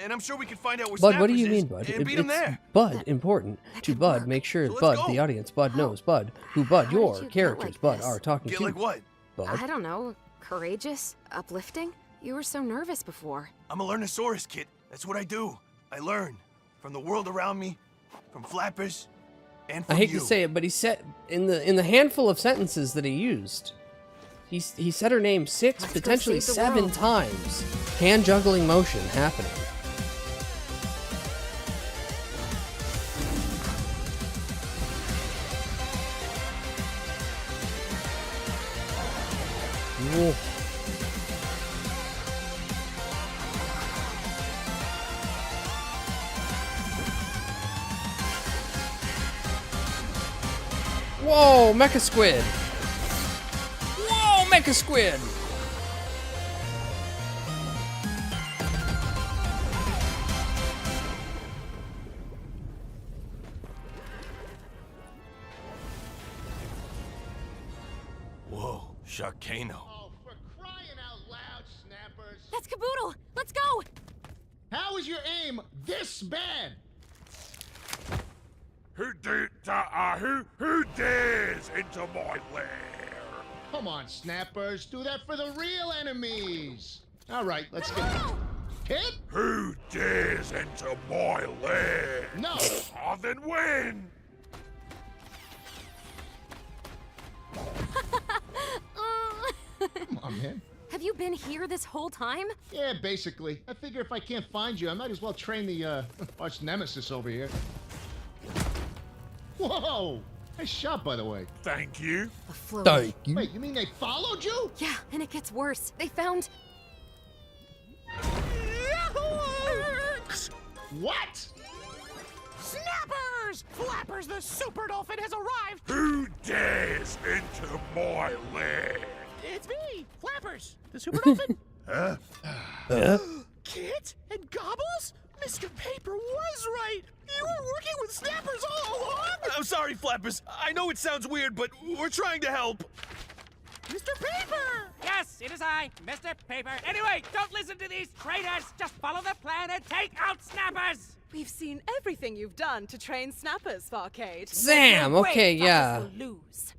And I'm sure we can find out where Bud, Snappers what do you is mean, Bud? and beat him there. Bud, important. To Bud, make sure Bud, the audience, Bud knows Bud, who Bud, your characters, Bud, are talking Get to. like what? Bud. I don't know. Courageous? Uplifting? You were so nervous before. I'm a Learnosaurus, kid. That's what I do. I learn from the world around me, from Flappers, and from I hate you. to say it, but he said in the handful of sentences that he used, he said her name 6, potentially save the 7 world. times. Hand juggling motion happening. Whoa. Whoa, Mecha Squid! Whoa, Mecha Squid! Whoa, Sharkano. Oh, for crying out loud, Snappers! That's Caboodle! Let's go! How is your aim this bad? Who dares into my lair? Come on, Snappers. Do that for the real enemies. All right, let's get... Kid? Who dares enter my lair? No. Oh, then win. Come on, man. Have you been here this whole time? Yeah, basically. I figure if I can't find you, I might as well train the, arch nemesis over here. Whoa! Nice shot, by the way. Thank you. A float. Thank you. Wait, you mean they followed you? Yeah, and it gets worse. They found... What? Snappers! Flappers the Super Dolphin has arrived! Who dares enter my lair? It's me, Flappers, the Super Dolphin. Huh? Kit and Gobbles? Mr. Paper was right. You were working with Snappers all along. I'm sorry, Flappers. I know it sounds weird, but we're trying to help. Mr. Paper! Yes, it is I, Mr. Paper. Anyway, don't listen to these traitors. Just follow the plan and take out Snappers. We've seen everything you've done to train Snappers, Farcade. Sam, okay, yeah. Lose.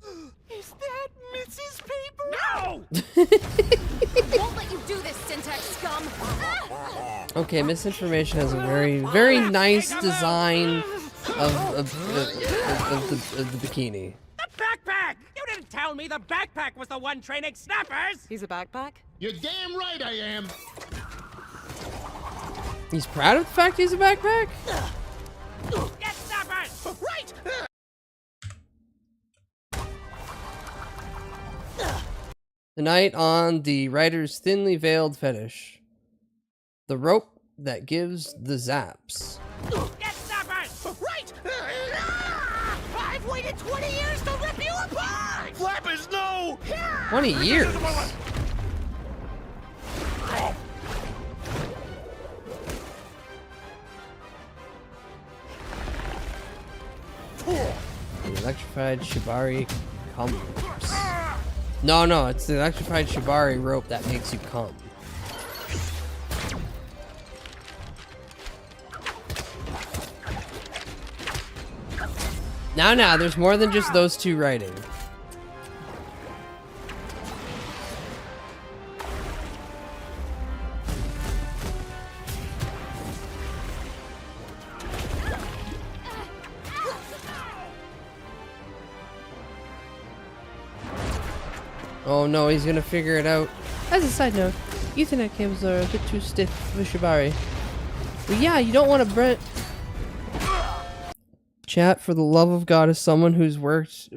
Is that Mrs. Paper? No! I won't let you do this, Syntax scum! Okay, Misinformation has a very nice design of the bikini. The backpack! You didn't tell me the backpack was the one training Snappers! He's a backpack? You're damn right I am. He's proud of the fact he's a backpack? Get Snappers! Right! Tonight on the writer's thinly veiled fetish. The rope that gives the zaps. Get Snappers! Right! I've waited 20 years to rip you apart! Flappers, no! 20 years? The electrified Shibari comes. No, it's the electrified Shibari rope that makes you come. Now, there's more than just those two writing. Oh no, he's gonna figure it out. As a side note, Ethernet cables are a bit too stiff for Shibari. But yeah, you don't want to Chat, for the love of God, as someone who's worked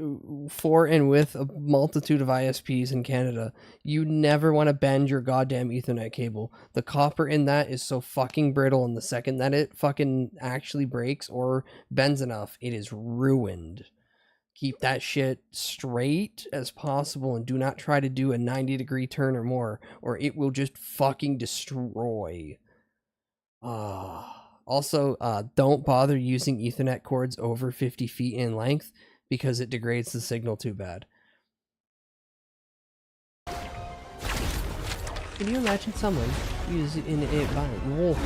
for and with a multitude of ISPs in Canada, you never want to bend your goddamn Ethernet cable. The copper in that is so fucking brittle, and the second that it fucking actually breaks or bends enough, it is ruined. Keep that shit straight as possible and do not try to do a 90-degree turn or more, or it will just fucking destroy. Also, don't bother using Ethernet cords over 50 feet in length because it degrades the signal too bad. Can you imagine someone using it by wolf?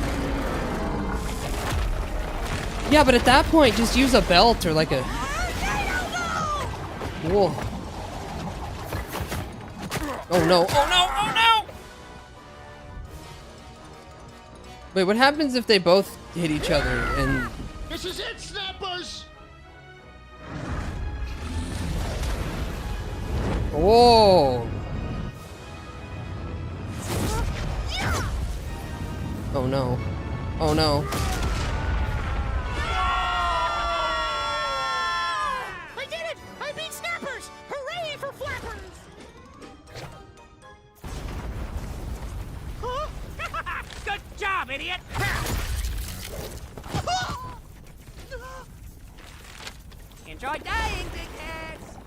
Yeah, but at that point, just use a belt or like a... Whoa. Oh no, oh no, oh no! Wait, what happens if they both hit each other and... This is it, Snappers! Whoa! Oh no. Oh no. I did it! I beat Snappers! Hooray for Flappers! Huh? Good job, idiot! Enjoy dying, big heads!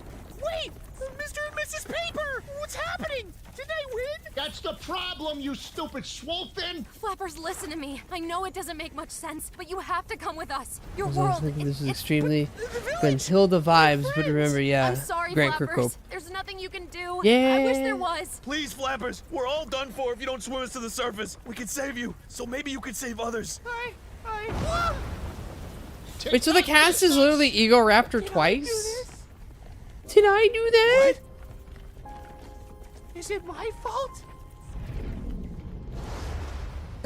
Wait! Mr. and Mrs. Paper! What's happening? Did I win? That's the problem, you stupid swolefin! Flappers, listen to me. I know it doesn't make much sense, but you have to come with us. Your I was world. thinking this is extremely Glentilda vibes, but remember, yeah, I'm sorry, Grant Flappers. Kirkhope. There's nothing you can do. Yeah. I wish there was. Please, Flappers, we're all done for if you don't swim us to the surface. We can save you, so maybe you could save others. Wait, so the cast is literally Ego Raptor twice? Did I do that? Is it my fault?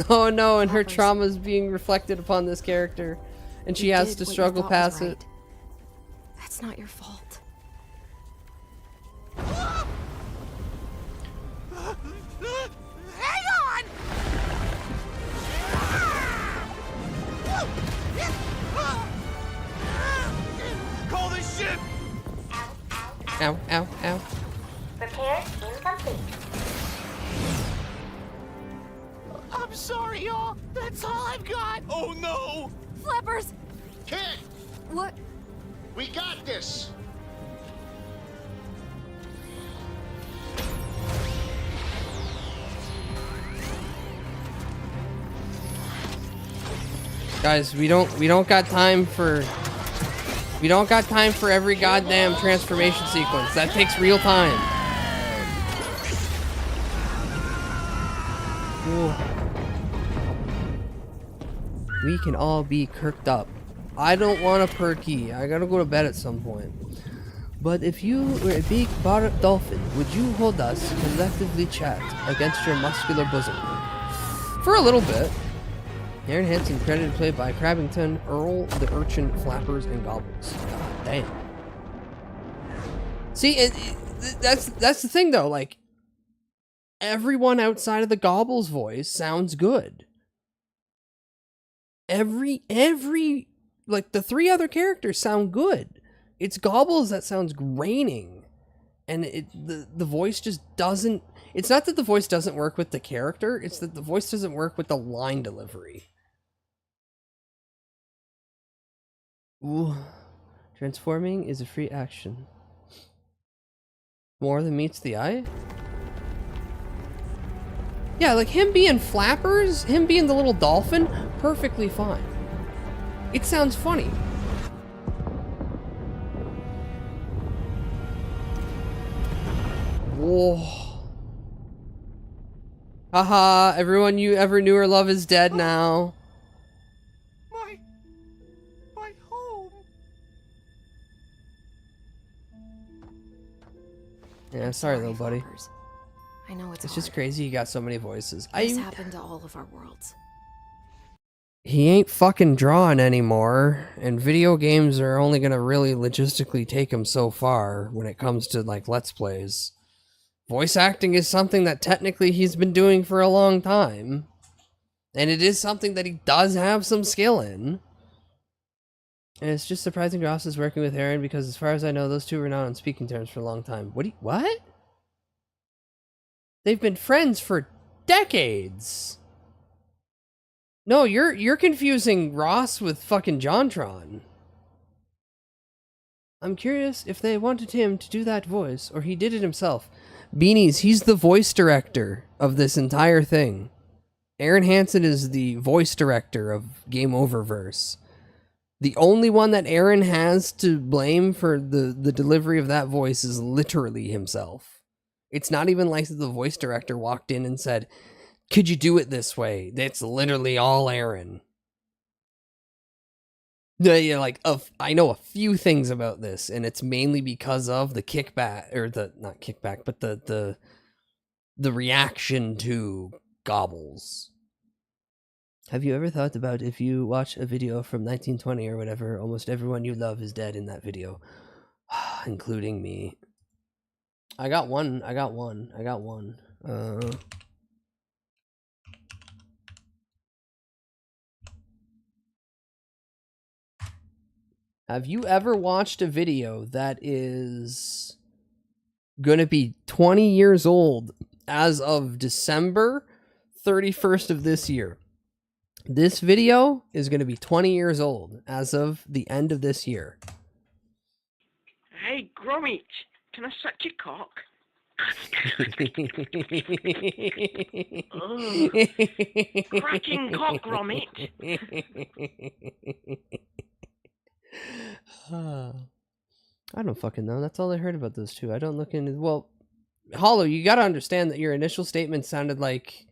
Oh no, and her trauma is being reflected upon this character, and she has to struggle past it. That's not your fault. Hang on! Call this ship! Ow, ow, ow. Repair incomplete. I'm sorry, y'all. That's all I've got. Oh no! Flappers! Kid! What? We got this! Guys, we don't got time for every goddamn transformation sequence. That takes real time. Ooh. We can all be kirked up. I don't want a perky. I gotta go to bed at some point. But if you were a big bar dolphin, would you hold us collectively chat against your muscular bosom? For a little bit. Aaron Hansen credited play by Crabbington, Earl, the Urchin, Flappers, and Gobbles. God damn. See, that's the thing though. Like, everyone outside of the Gobbles voice sounds good. Every like the three other characters sound good. It's Gobbles that sounds graining, and the voice just doesn't. It's not that the voice doesn't work with the character. It's that the voice doesn't work with the line delivery. Ooh. Transforming is a free action. More than meets the eye? Yeah, like him being Flappers, him being the little dolphin, perfectly fine. It sounds funny. Whoa. Haha, everyone you ever knew or love is dead now. My home. Yeah, sorry little buddy. I know it's just crazy you got so many voices. This happened to all of our worlds. He ain't fucking drawing anymore, and video games are only gonna really logistically take him so far when it comes to like Let's Plays. Voice acting is something that technically he's been doing for a long time, and it is something that he does have some skill in. And it's just surprising Ross is working with Aaron because as far as I know, those two were not on speaking terms for a long time. What? They've been friends for decades. No, you're confusing Ross with fucking JonTron. I'm curious if they wanted him to do that voice, or he did it himself. Beanies, he's the voice director of this entire thing. Aaron Hansen is the voice director of Game Oververse. The only one that Aaron has to blame for the delivery of that voice is literally himself. It's not even like the voice director walked in and said, "Could you do it this way?" That's literally all Aaron. Yeah, like I know a few things about this, and it's mainly because of the kickback, or the not kickback, but the reaction to Gobbles. Have you ever thought about if you watch a video from 1920 or whatever, almost everyone you love is dead in that video, including me. I got one. Have you ever watched a video that is gonna be 20 years old as of December 31st of this year? This video is gonna be 20 years old as of the end of this year. Hey, Gromit, Can I suck your cock? Cracking cock, Gromit. I don't fucking know. That's all I heard about those two. I don't look into... Well, Hollow, you gotta understand that your initial statement sounded like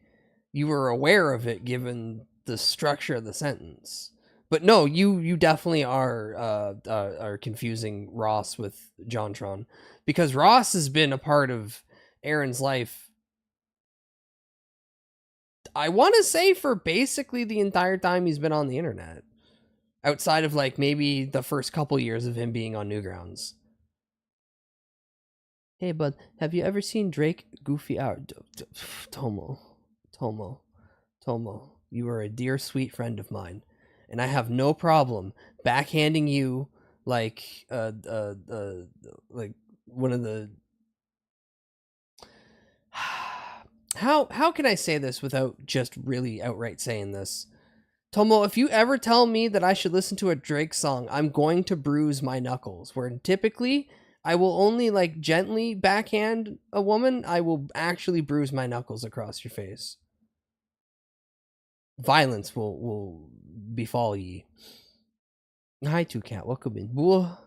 you were aware of it given the structure of the sentence. But no, you definitely are confusing Ross with JonTron. Because Ross has been a part of Aaron's life, I want to say, for basically the entire time he's been on the internet. Outside of, like, maybe the first couple years of him being on Newgrounds. Hey, bud, have you ever seen Drake goofy out? Tomo, you are a dear, sweet friend of mine. And I have no problem backhanding you like one of the... How can I say this without just really outright saying this? Tomo, if you ever tell me that I should listen to a Drake song, I'm going to bruise my knuckles. Where typically I will only like gently backhand a woman, I will actually bruise my knuckles across your face. Violence will befall ye. Hi, Toucat. Welcome in. Whoa.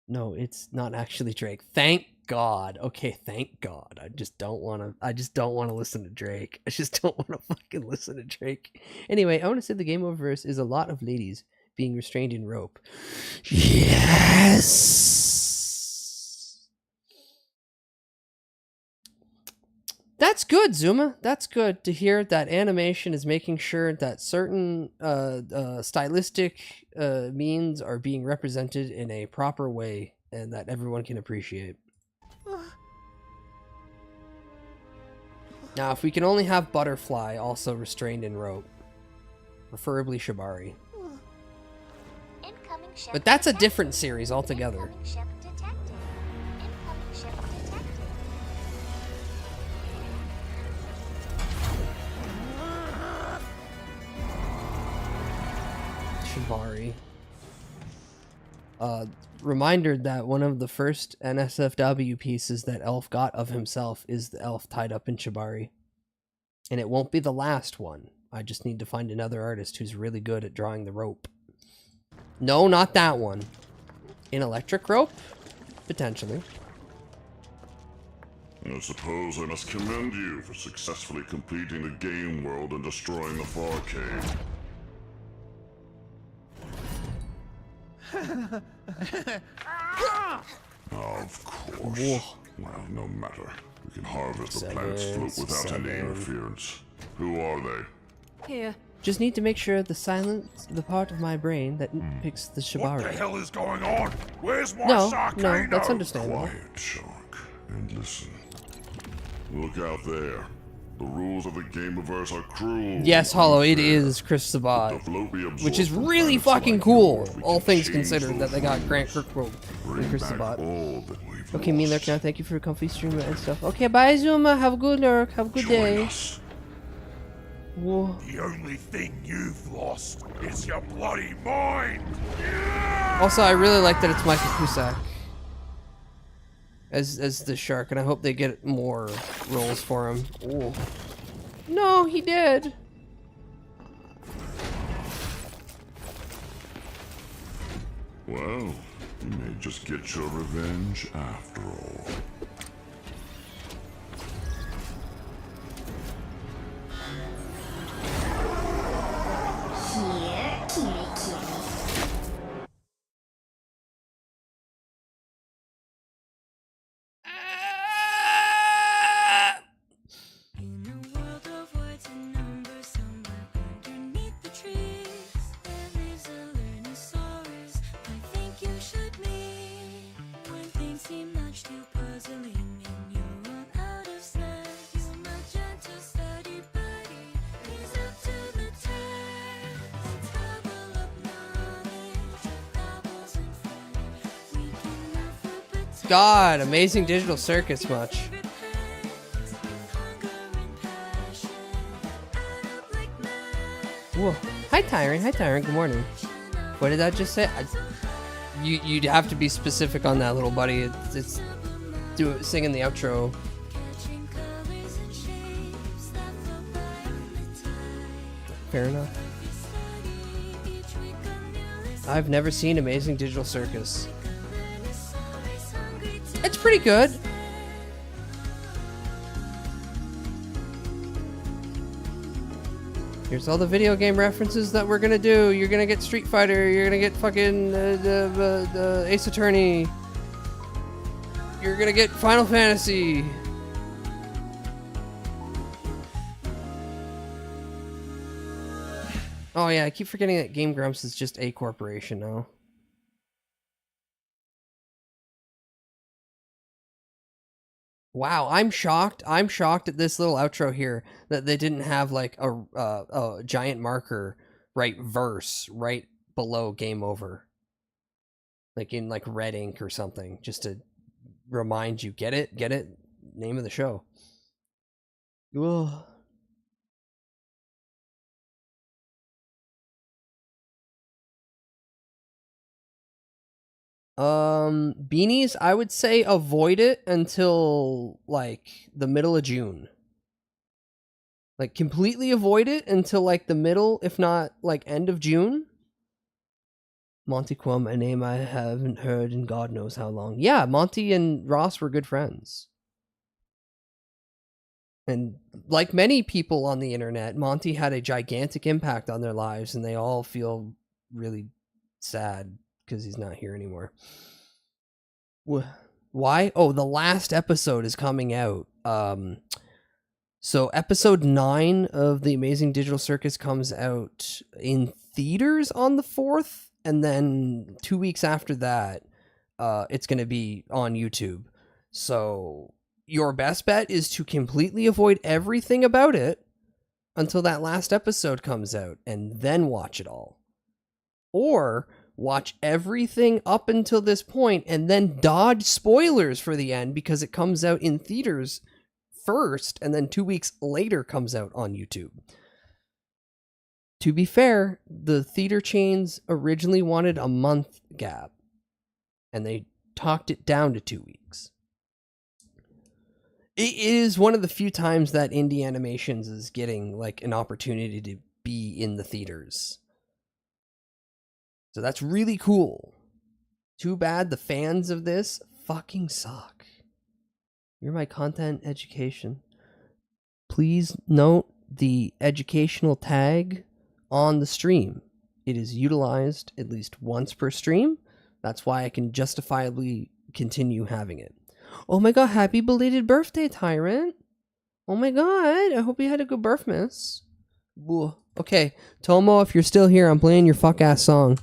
No, it's not actually Drake. Thank God. Okay, thank God. I just don't want to listen to Drake. I just don't want to fucking listen to Drake. Anyway, I want to say the Game Oververse is a lot of ladies being restrained in rope. Yes. That's good, Zuma. That's good to hear that animation is making sure that certain stylistic means are being represented in a proper way and that everyone can appreciate. Now, if we can only have Butterfly also restrained in rope, preferably Shibari. But that's a different series altogether. Shibari. Reminder that one of the first NSFW pieces that Elf got of himself is the elf tied up in Shibari. And it won't be the last one. I just need to find another artist who's really good at drawing the rope. No, not that one. In electric rope? Potentially. I suppose I must commend you for successfully completing the game world and destroying the Farcade. Of course. Whoa. Well, no matter. We can harvest the planet's float without any interference. Who are they? Here. Just need to make sure the silence the part of my brain that picks the Shibari. What the hell is going on? Where's my No, that's understandable. Quiet, Shark, and listen. Look out there. The rules of the Gameverse are cruel. Yes, Hollow, it is Chris Sabat, which is really fucking cool, all things considered, that they got Grant Kirkwood and Chris Sabat. Okay, me Lurk now, thank you for your comfy stream and stuff. Okay, bye Zuma, have a good Lurk, have a good day. Whoa. The only thing you've lost is your bloody mind. Also, I really like that it's Michael Cusack as the shark, and I hope they get more roles for him. Ooh. No, he did. Well, you may just get your revenge after all. Here, kitty kitty. God, Amazing Digital Circus much. Whoa. Hi, Tyrant. Hi, Tyrant. Good morning. What did that just say? You'd have to be specific on that, little buddy. It's singing the outro. Fair enough. I've never seen Amazing Digital Circus. It's pretty good. Here's all the video game references that we're gonna do. You're gonna get Street Fighter. You're gonna get fucking the Ace Attorney. You're gonna get Final Fantasy. Oh yeah, I keep forgetting that Game Grumps is just a corporation now. Wow, I'm shocked. I'm shocked at this little outro here that they didn't have like a giant marker right verse right below game over. Like in like red ink or something, just to remind you. Get it? Get it? Name of the show. Ugh. Beanies, I would say avoid it until like the middle of June. Like completely avoid it until like the middle, if not like end of June. Monty Quum, a name I haven't heard in God knows how long. Yeah, Monty and Ross were good friends. And like many people on the internet, Monty had a gigantic impact on their lives, and they all feel really sad because he's not here anymore. Why? Oh, the last episode is coming out. So episode 9 of The Amazing Digital Circus comes out in theaters on the 4th, and then 2 weeks after that, it's going to be on YouTube. So your best bet is to completely avoid everything about it until that last episode comes out, and then watch it all. Or watch everything up until this point and then dodge spoilers for the end because it comes out in theaters first and then 2 weeks later comes out on YouTube. To be fair, the theater chains originally wanted a month gap and they talked it down to 2 weeks. It is one of the few times that indie animations is getting like an opportunity to be in the theaters. So that's really cool. Too bad the fans of this fucking suck. You're my content education. Please note the educational tag on the stream. It is utilized at least once per stream. That's why I can justifiably continue having it. Oh my god, happy belated birthday, Tyrant. Oh my god, I hope you had a good birthmas. Okay, Tomo, if you're still here, I'm playing your fuck-ass song.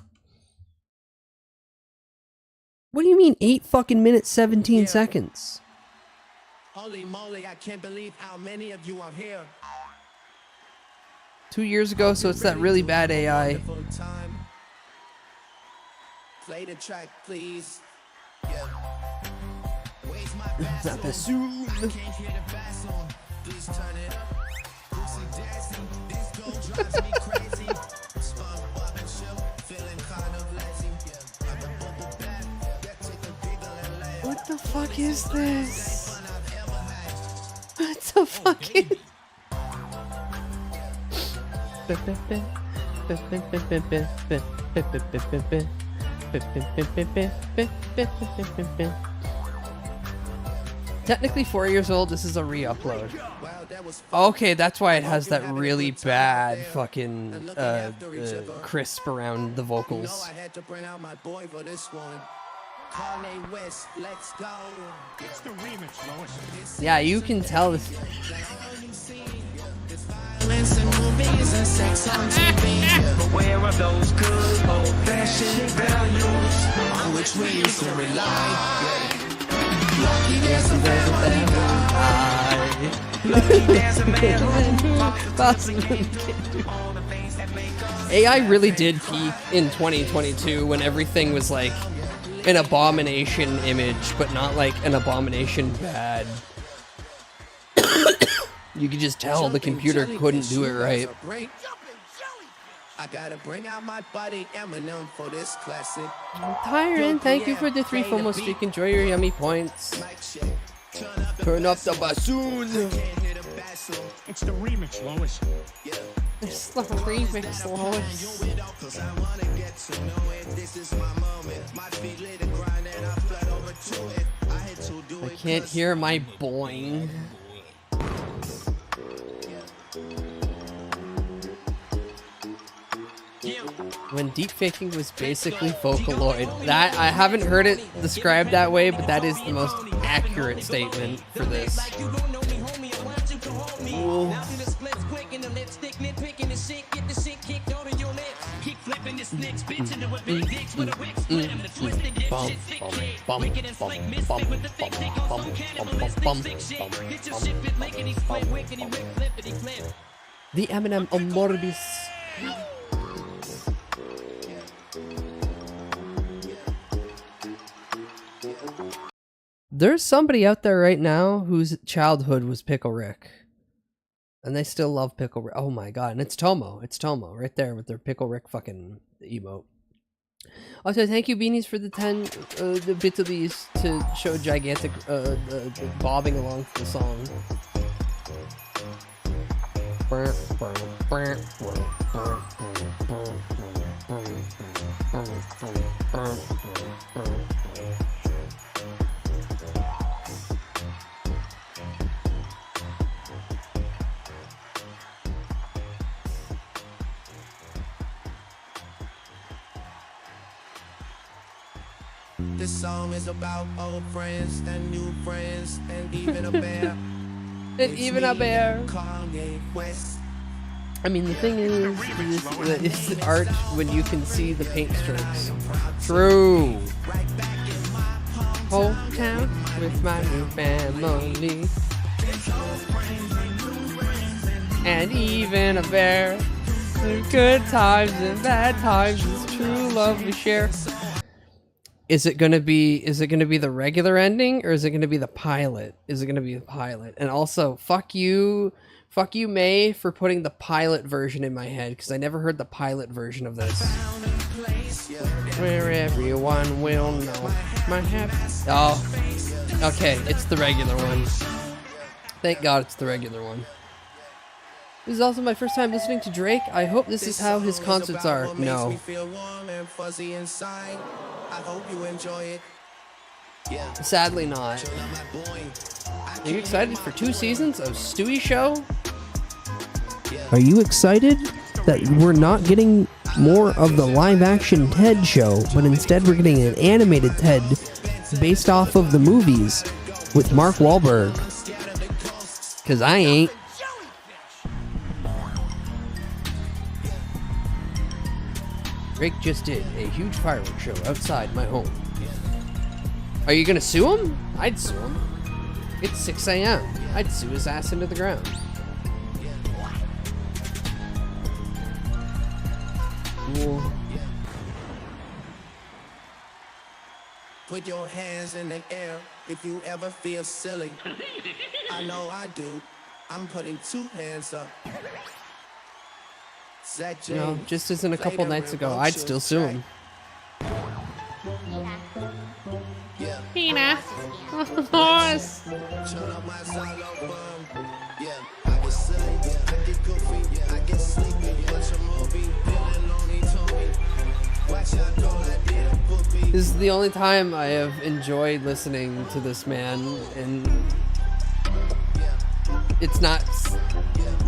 What do you mean 8 fucking minutes, 17 seconds? Holy moly, I can't believe how many of you are here. 2 years ago, so it's that really bad AI. Play the track, please. Not the suit. Please turn it up. Dancing, this drives me crazy. Feeling kind of lazy. What the fuck is this? What the fuck is... Technically 4 years old, this is a re-upload. Okay, that's why it has that really bad fucking crisp around the vocals. Yeah, you can tell this. Where are those good old-fashioned values on which we used to rely? Lucky there's a AI really did peak in 2022 when everything was like an abomination image, but not like an abomination bad. You could just tell the computer couldn't do it right. I gotta bring out my buddy Eminem for this classic. Tyron, thank you for the 3 FOMO streak. Enjoy your yummy points. Turn up the bassoon. It's the remix, Lois. It's the remix, Lois. I can't hear my boing. When deepfaking was basically Vocaloid. That, I haven't heard it described that way, but that is the most accurate statement for this. Ooh. The Eminem Amorbis. There's somebody out there right now whose childhood was Pickle Rick. And they still love Pickle Rick. Oh my god. And it's Tomo. It's Tomo right there with their Pickle Rick fucking emote. Also, thank you, Beanies, for the 10 the bits of these to show gigantic bobbing along for the song. This song is about old friends and new friends and even a bear. And even a bear. Kanye West. I mean, the thing is it's art when you can see the paint strokes. True. Hometown with my new family. And even a bear. Good times and bad times, it's true love we share. Is it gonna be the regular ending, or is it gonna be the pilot? Is it gonna be the pilot? And also, fuck you, May, for putting the pilot version in my head, because I never heard the pilot version of this. Where everyone will know my happy. Oh, okay, it's the regular one. Thank God it's the regular one. This is also my first time listening to Drake. I hope this is how his concerts are. No. I hope you enjoy it. Yeah. Sadly not. Are you excited for 2 seasons of Stewie Show? Are you excited that we're not getting more of the live-action Ted show, but instead we're getting an animated Ted based off of the movies with Mark Wahlberg? Because I ain't. Drake just did a huge fireworks show outside my home. Are you gonna sue him? I'd sue him. It's 6 a.m. I'd sue his ass into the ground. Cool. Put your hands in the air if you ever feel silly. I know I do. I'm putting 2 hands up. You know, just as in a couple nights ago, I'd still sue him. Pina. Horse. This is the only time I have enjoyed listening to this man, and it's not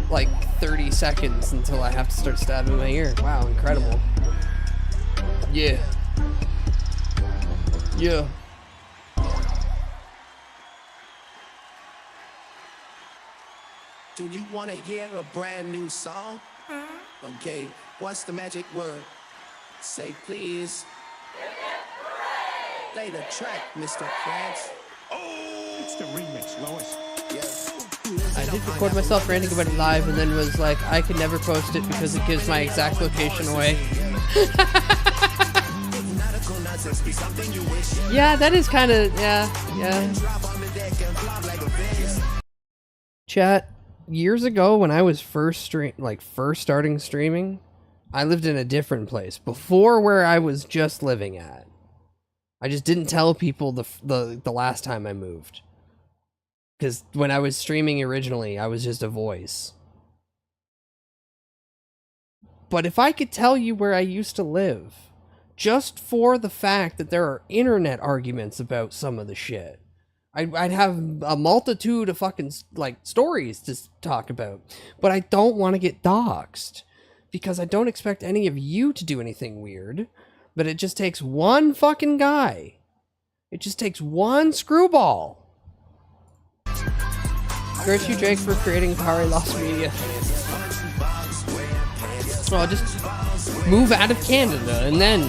like 30 seconds until I have to start stabbing my ear. Wow, incredible. Yeah. Yeah. Do you want to hear a brand new song? Okay, what's the magic word? Say please. Play the track, Mr. Krabs. Oh! It's the remix, Lois. I did record myself ranting about it live and then was like, I could never post it because it gives my exact location away. Yeah, that is kind of, yeah. Chat, years ago when I was first starting streaming, I lived in a different place before where I was just living at. I just didn't tell people the last time I moved. Because when I was streaming originally, I was just a voice. But if I could tell you where I used to live, just for the fact that there are internet arguments about some of the shit, I'd have a multitude of fucking, like, stories to talk about. But I don't want to get doxxed. Because I don't expect any of you to do anything weird. But it just takes one fucking guy. It just takes one screwball. Curse you, Jake, for creating Atari Lost Media. So I'll just move out of Canada and then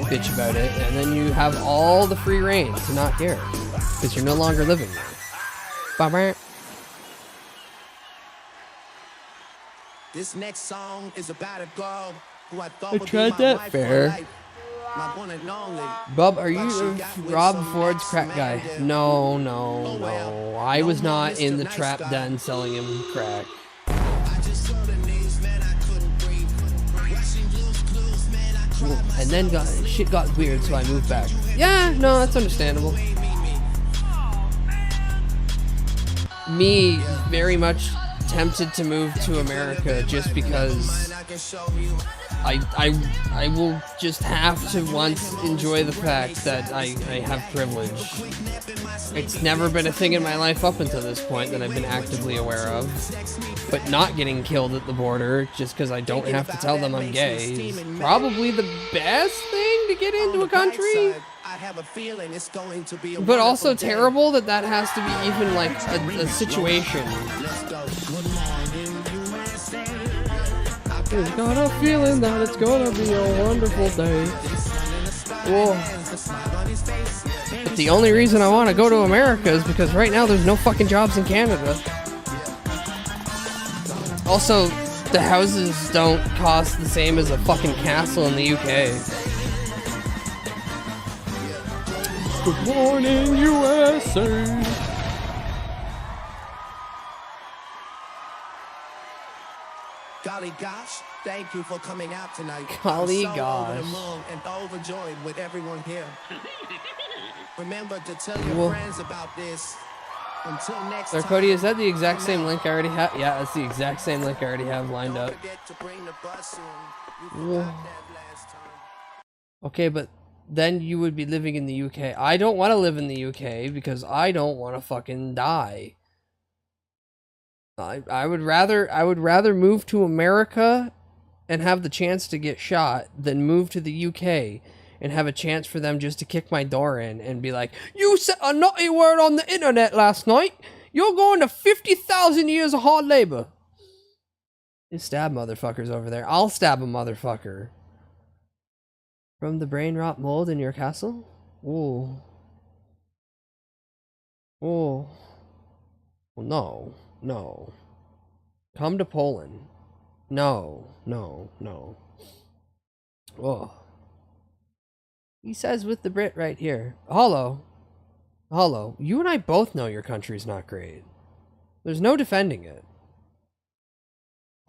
bitch about it, and then you have all the free reign to not care. Because you're no longer living there. Bye-bye. This next song is about a girl who I thought I would tried be my that wife fair. for life. My one and only. Bob, are But she you got with Rob some Ford's crack guy? ex-commander. No, no, no. I was not in the trap den selling him crack. And then shit got weird, so I moved back. Yeah, no, that's understandable. Me very much tempted to move to America just because I will just have to once enjoy the fact that I have privilege. It's never been a thing in my life up until this point that I've been actively aware of. But not getting killed at the border just because I don't have to tell them I'm gay is probably the best thing to get into a country. But also terrible that that has to be even like a situation. I've got a feeling that it's gonna be a wonderful day. Whoa. But the only reason I want to go to America is because right now there's no fucking jobs in Canada. Also, the houses don't cost the same as a fucking castle in the UK. Good morning, USA! Golly gosh, thank you for coming out tonight. Golly I'm so gosh. over the moon and overjoyed with everyone here. Remember to tell your Whoa. friends about this. Until next So time. Cody, is that the exact same link I already have? Yeah, that's the exact same link I already have lined up. Whoa. Okay, but then you would be living in the UK. I don't want to live in the UK because I don't want to fucking die. I would rather move to America and have the chance to get shot than move to the UK and have a chance for them just to kick my door in and be like, "You said a naughty word on the internet last night. You're going to 50,000 years of hard labor." You stab motherfuckers over there. I'll stab a motherfucker. From the brain rot mold in your castle? Ooh. Ooh. Well, no. No. Come to Poland. No. No. No. Oh. He says with the Brit right here. Hollow. Hollow. You and I both know your country's not great. There's no defending it.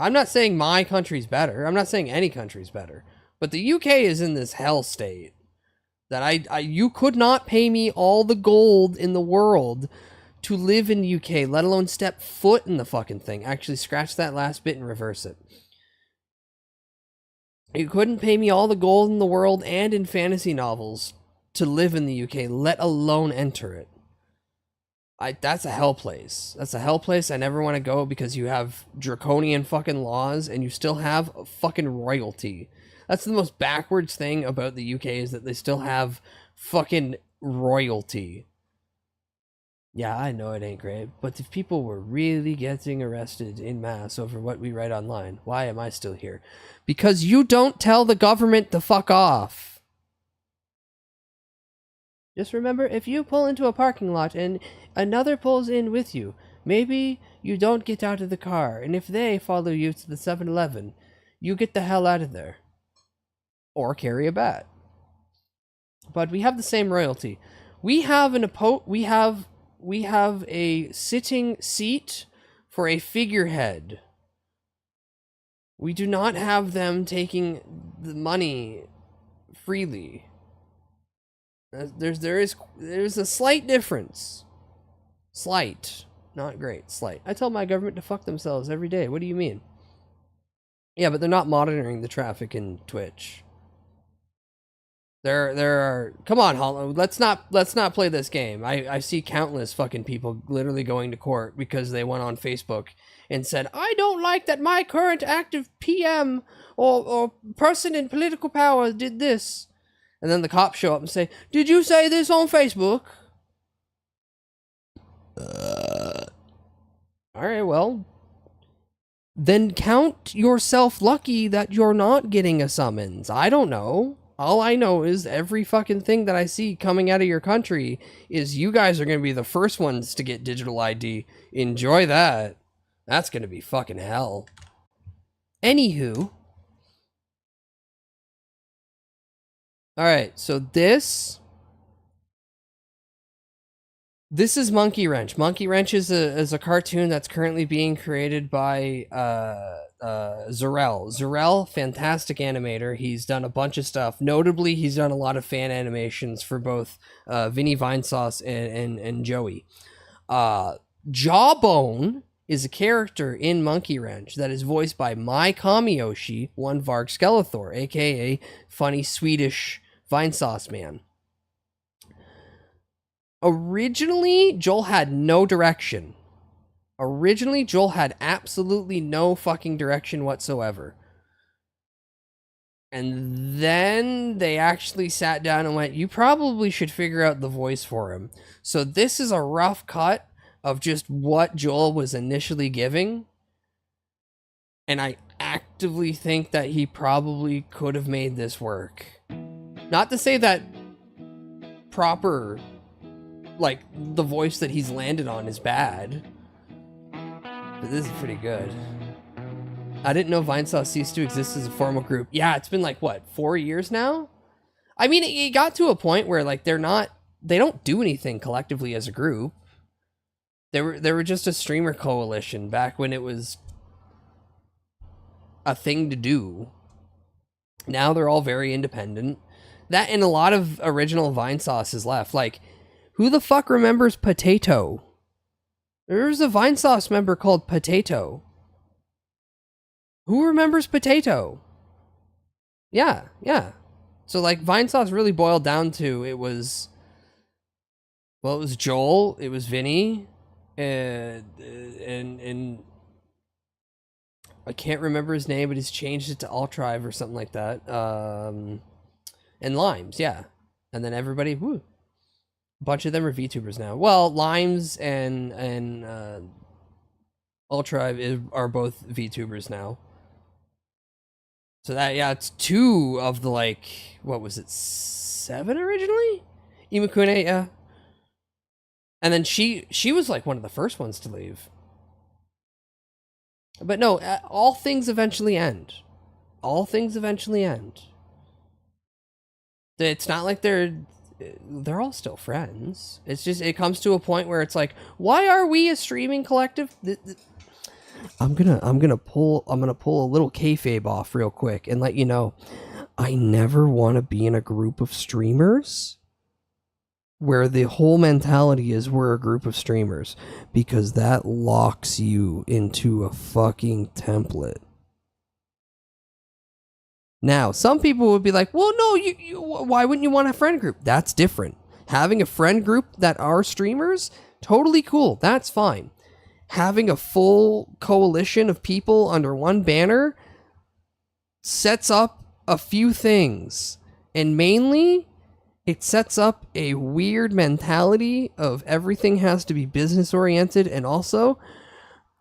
I'm not saying my country's better. I'm not saying any country's better. But the UK is in this hell state that you could not pay me all the gold in the world to live in the UK, let alone step foot in the fucking thing. Actually, scratch that last bit and reverse it. You couldn't pay me all the gold in the world and in fantasy novels to live in the UK, let alone enter it. That's a hell place. That's a hell place I never want to go because you have draconian fucking laws and you still have fucking royalty. That's the most backwards thing about the UK is that they still have fucking royalty. Yeah, I know it ain't great, but if people were really getting arrested en masse over what we write online, why am I still here? Because you don't tell the government to fuck off. Just remember, if you pull into a parking lot and another pulls in with you, maybe you don't get out of the car, and if they follow you to the 7-Eleven, you get the hell out of there. Or carry a bat. But we have the same royalty. We have a sitting seat for a figurehead. We do not have them taking the money freely. There's a slight difference. Slight. Not great. Slight. I tell my government to fuck themselves every day. What do you mean? Yeah, but they're not monitoring the traffic in Twitch. There are... Come on, Hollow. Let's not play this game. I see countless fucking people literally going to court because they went on Facebook and said, I don't like that my current active PM or person in political power did this. And then the cops show up and say, did you say this on Facebook? Alright, well... Then count yourself lucky that you're not getting a summons. I don't know. All I know is every fucking thing that I see coming out of your country is you guys are going to be the first ones to get digital ID. Enjoy that. That's going to be fucking hell. Anywho. Alright, so this is Monkey Wrench. Monkey Wrench is a cartoon that's currently being created by Zarel. Zarel, fantastic animator. He's done a bunch of stuff. Notably, he's done a lot of fan animations for both Vinny Vinesauce and Joey. Jawbone is a character in Monkey Wrench that is voiced by Mai Kamiyoshi, one Varg Skeletor, aka funny Swedish Vinesauce man. Originally, Joel had no direction. Originally, Joel had absolutely no fucking direction whatsoever. And then they actually sat down and went, you probably should figure out the voice for him. So this is a rough cut of just what Joel was initially giving. And I actively think that he probably could have made this work. Not to say that proper... like, the voice that he's landed on is bad. But this is pretty good. I didn't know Vinesauce ceased to exist as a formal group. Yeah, it's been like, what, 4 years now? I mean, it got to a point where, like, they don't do anything collectively as a group. They were just a streamer coalition back when it was a thing to do. Now they're all very independent. That and a lot of original Vinesauce is left. Like, who the fuck remembers Potato? There's a Vinesauce member called Potato. Who remembers Potato? Yeah. So, like, Vinesauce really boiled down to, it was Joel, it was Vinny, and I can't remember his name, but he's changed it to Altrive or something like that. And Limes, yeah. And then everybody, woo. A bunch of them are VTubers now. Well, Limes and Altrive are both VTubers now. So that, yeah, it's 2 of the, like, what was it, 7 originally? Imakune, yeah. And then she was, like, one of the first ones to leave. But no, all things eventually end. All things eventually end. It's not like they're all still friends. It's just, it comes to a point where it's like, why are we a streaming collective? I'm gonna pull a little kayfabe off real quick and let you know, I never want to be in a group of streamers where the whole mentality is we're a group of streamers, because that locks you into a fucking template. Now, some people would be like, well, no, you why wouldn't you want a friend group? That's different. Having a friend group that are streamers, totally cool. That's fine. Having a full coalition of people under one banner sets up a few things. And mainly, it sets up a weird mentality of everything has to be business oriented, and also,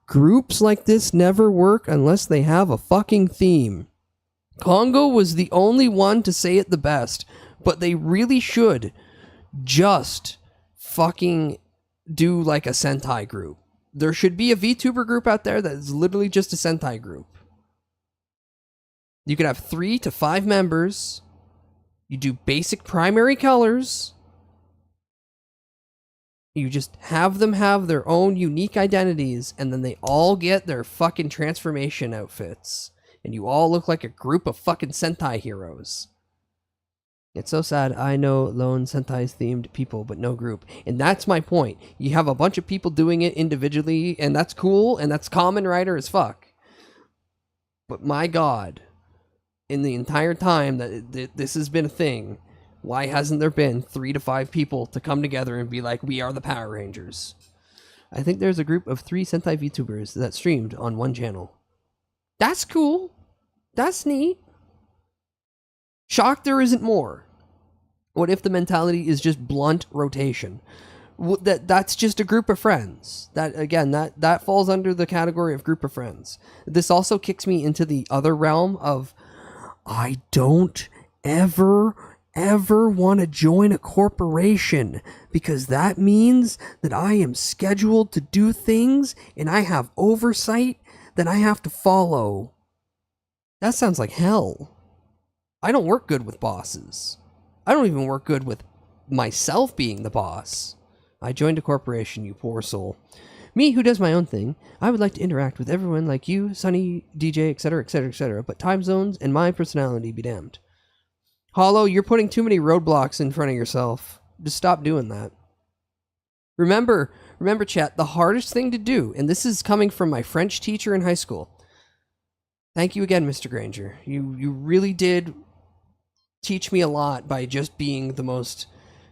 groups like this never work unless they have a fucking theme. Congo was the only one to say it the best, but they really should just fucking do like a Sentai group. There should be a VTuber group out there that is literally just a Sentai group. You could have 3 to 5 members. You do basic primary colors. You just have them have their own unique identities, and then they all get their fucking transformation outfits. and you all look like a group of fucking Sentai heroes. It's so sad. I know lone Sentai's themed people, but no group. And that's my point. You have a bunch of people doing it individually, and that's cool, and that's Kamen Rider as fuck. But my god, in the entire time that this has been a thing, why hasn't there been 3 to 5 people to come together and be like, we are the Power Rangers? I think there's a group of 3 Sentai VTubers that streamed on one channel. That's cool. That's neat. Shocked there isn't more. What if the mentality is just blunt rotation? That's just a group of friends. That again, that falls under the category of group of friends. This also kicks me into the other realm of I don't ever want to join a corporation, because that means that I am scheduled to do things and I have oversight that I have to follow. That sounds like hell. I don't work good with bosses. I don't even work good with myself being the boss. I joined a corporation, you poor soul. Me, who does my own thing, I would like to interact with everyone like you, Sunny, DJ, etc., etc., etc., but time zones and my personality be damned. Hollow, you're putting too many roadblocks in front of yourself. Just stop doing that. Remember, chat, the hardest thing to do, and this is coming from my French teacher in high school. Thank you again, Mr. Granger. You really did teach me a lot by just being the most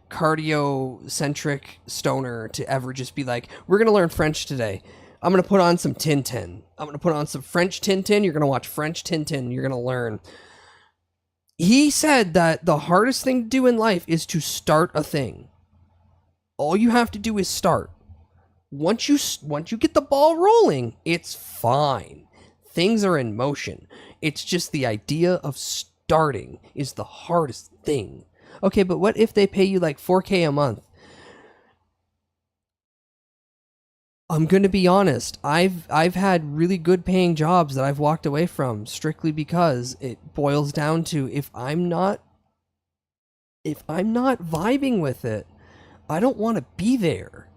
cardio-centric stoner to ever just be like, we're going to learn French today. I'm going to put on some Tintin. I'm going to put on some French Tintin. You're going to watch French Tintin. You're going to learn. He said that the hardest thing to do in life is to start a thing. All you have to do is start. Once you get the ball rolling, it's fine. Things are in motion. It's just the idea of starting is the hardest thing. Okay, but what if they pay you like $4K a month? I'm going to be honest. I've had really good paying jobs that I've walked away from strictly because it boils down to if I'm not vibing with it, I don't want to be there.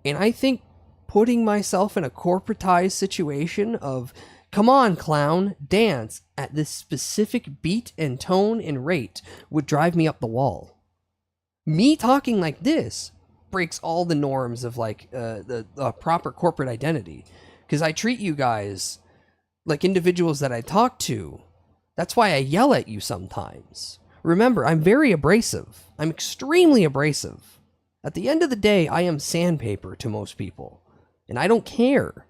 And I think putting myself in a corporatized situation of, come on, clown, dance at this specific beat and tone and rate would drive me up the wall. Me talking like this breaks all the norms of like the proper corporate identity, because I treat you guys like individuals that I talk to. That's why I yell at you sometimes. Remember, I'm very abrasive. I'm extremely abrasive. At the end of the day, I am sandpaper to most people, and I don't care.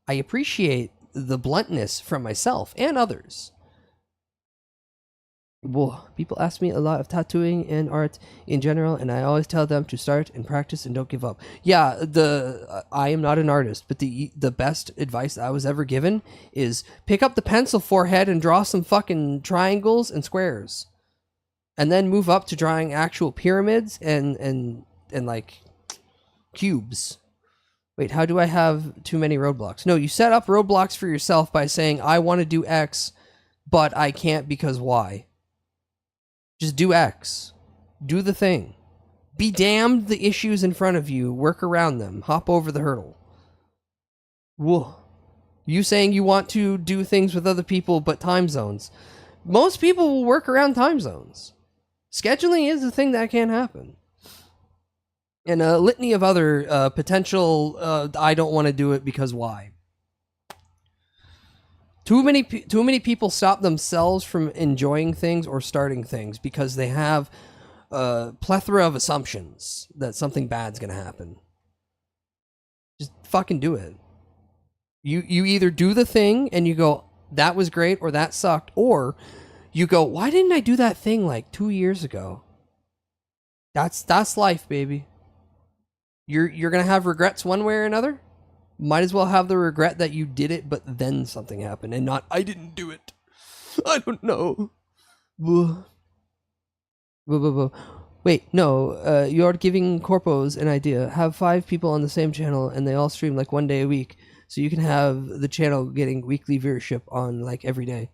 I appreciate the bluntness from myself and others. Well, people ask me a lot of tattooing and art in general, and I always tell them to start and practice and don't give up. Yeah, I am not an artist, but the best advice I was ever given is pick up the pencil forehead and draw some fucking triangles and squares, and then move up to drawing actual pyramids and like cubes. Wait, how do I have too many roadblocks? No, you set up roadblocks for yourself by saying, I want to do X, but I can't because Y. Just do X. Do the thing. Be damned the issues in front of you. Work around them. Hop over the hurdle. Whoa. You saying you want to do things with other people, but time zones. Most people will work around time zones. Scheduling is a thing that can happen. And a litany of other potential, I don't want to do it because why. Too many people stop themselves from enjoying things or starting things because they have a plethora of assumptions that something bad's going to happen. Just fucking do it. You either do the thing and you go, that was great, or that sucked, or you go, why didn't I do that thing like 2 years ago? That's life, baby. You're gonna have regrets one way or another. Might as well have the regret that you did it, but then something happened, and not I didn't do it. I don't know. Wait, no. You're giving corpos an idea. Have 5 people on the same channel, and they all stream like 1 day a week, so you can have the channel getting weekly viewership on like every day.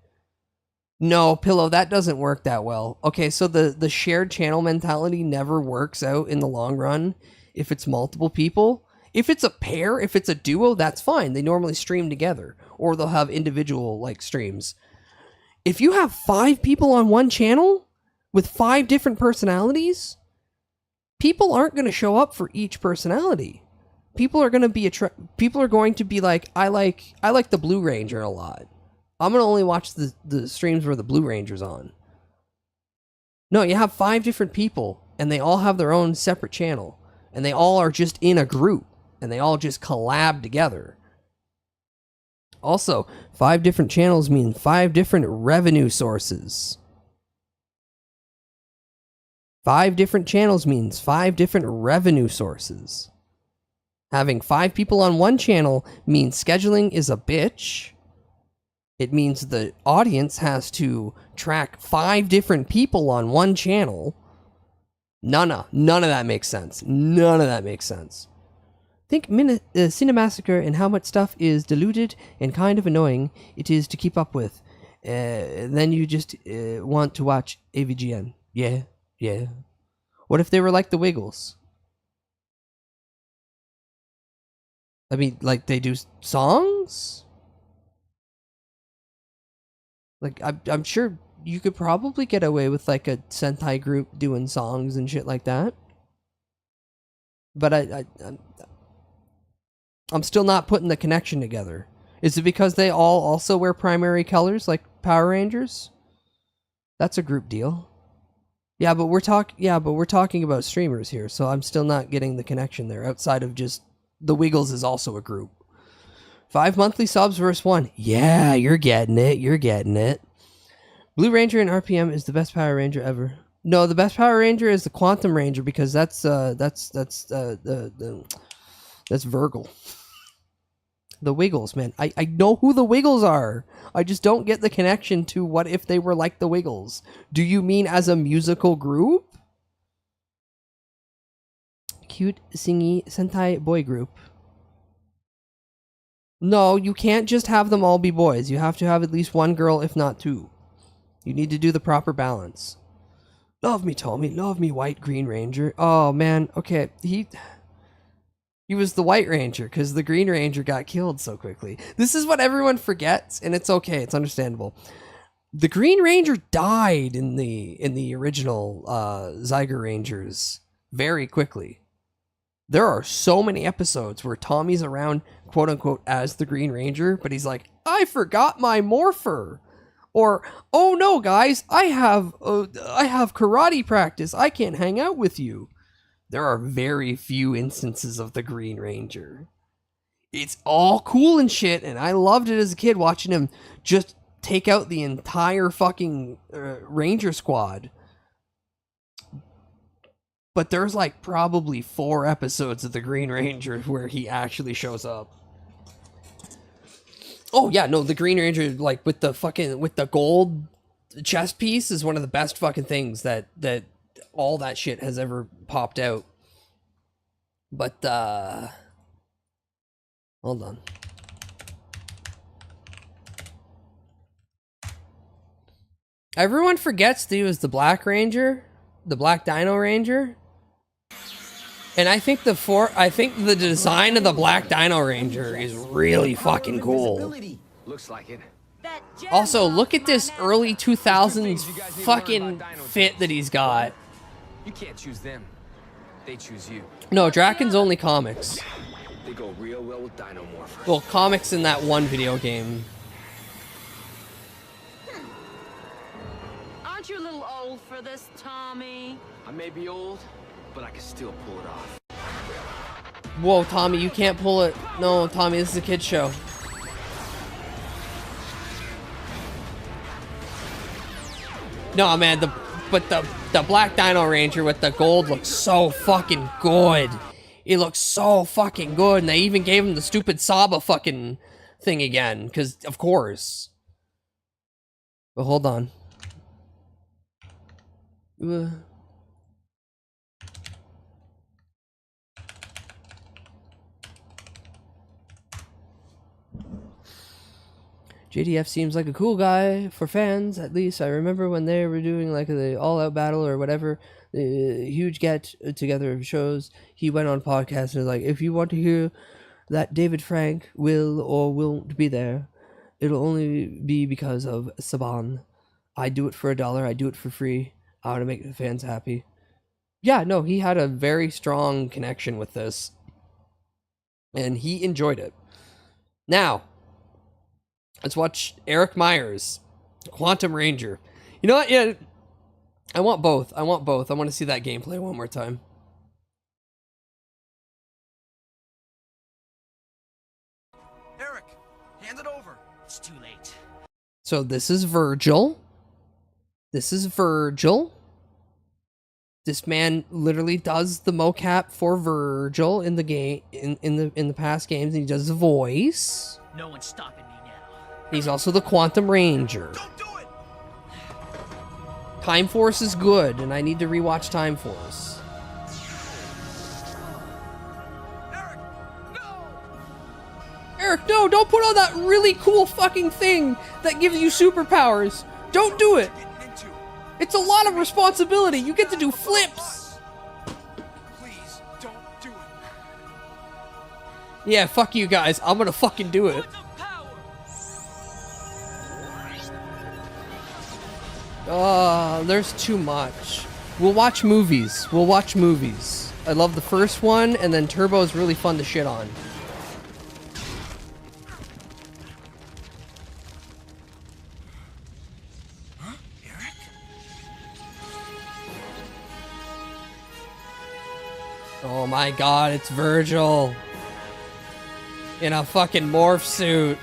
No, Pillow, that doesn't work that well. Okay, so the shared channel mentality never works out in the long run if it's multiple people. If it's a pair, if it's a duo, that's fine. They normally stream together, or they'll have individual like streams. if you have 5 people on one channel with 5 different personalities, people aren't going to show up for each personality. People are going to be like, I like the Blue Ranger a lot. I'm going to only watch the streams where the Blue Ranger's on. No, you have 5 different people, and they all have their own separate channel, and they all are just in a group, and they all just collab together. Also, 5 different channels mean 5 different revenue sources. 5 different channels means 5 different revenue sources. Having 5 people on one channel means scheduling is a bitch. It means the audience has to track 5 different people on one channel. None of that makes sense. None of that makes sense. Think Cinemassacre and how much stuff is diluted and kind of annoying it is to keep up with. Then you just want to watch AVGN. Yeah. What if they were like the Wiggles? I mean, like, they do songs? Like, I'm sure you could probably get away with, like, a Sentai group doing songs and shit like that. But I'm still not putting the connection together. Is it because they all also wear primary colors, like Power Rangers? That's a group deal. Yeah, but we're talking about streamers here, so I'm still not getting the connection there, outside of just the Wiggles is also a group. 5 monthly subs versus 1. Yeah, you're getting it. Blue Ranger and RPM is the best Power Ranger ever. No, the best Power Ranger is the Quantum Ranger, because that's Virgil. The Wiggles, man. I know who the Wiggles are. I just don't get the connection to what if they were like the Wiggles. Do you mean as a musical group? Cute, singy, Sentai boy group. No, you can't just have them all be boys. You have to have at least one girl, if not 2. You need to do the proper balance. Love me, Tommy. Love me, White Green Ranger. Oh, man. Okay, he was the White Ranger because the Green Ranger got killed so quickly. This is what everyone forgets, and it's okay. It's understandable. The Green Ranger died in the original Zyger Rangers very quickly. There are so many episodes where Tommy's around, quote unquote, as the Green Ranger, but he's like, I forgot my morpher. Or, oh no, guys, I have karate practice. I can't hang out with you. There are very few instances of the Green Ranger. It's all cool and shit, and I loved it as a kid watching him just take out the entire fucking Ranger squad. But there's like probably 4 episodes of the Green Ranger where he actually shows up. Oh yeah, no, the Green Ranger, like with the gold chest piece, is one of the best fucking things that all that shit has ever popped out. But hold on. Everyone forgets that he was the Black Ranger, the Black Dino Ranger. And I think the design of the Black Dino Ranger is really fucking cool. Looks like it. Also, look at this early 2000s fucking fit that he's got. You can't choose them. They choose you. No, Draken's only comics. They go real well with Dino Morpher. Well, comics in that one video game. Aren't you a little old for this, Tommy? I may be old, but I can still pull it off. Whoa, Tommy, you can't pull it. No, Tommy, this is a kid's show. No, man, the Black Dino Ranger with the gold looks so fucking good. It looks so fucking good, and they even gave him the stupid Saba fucking thing again, because, of course. But hold on. JDF seems like a cool guy for fans, at least. I remember when they were doing like the all-out battle or whatever, the huge get-together of shows, he went on podcast and was like, if you want to hear that David Frank will or won't be there, it'll only be because of Saban. I do it for $1. I do it for free. I want to make the fans happy. Yeah, no, he had a very strong connection with this. And he enjoyed it. Now, let's watch Eric Myers, Quantum Ranger. You know what? Yeah, I want both. I want both. I want to see that gameplay one more time. Eric, hand it over. It's too late. So this is Virgil. This is Virgil. This man literally does the mocap for Virgil in the game in the past games, and he does the voice. No one's stopping me now. He's also the Quantum Ranger. Don't do it. Time Force is good, and I need to rewatch Time Force. Eric, no, don't put on that really cool fucking thing that gives you superpowers. Don't do it. It's a lot of responsibility. You get to do flips. Please, don't do it. Yeah, fuck you guys. I'm gonna fucking do it. There's too much. We'll watch movies. We'll watch movies. I love the first one, and then Turbo is really fun to shit on. Oh my god, it's Virgil. In a fucking morph suit.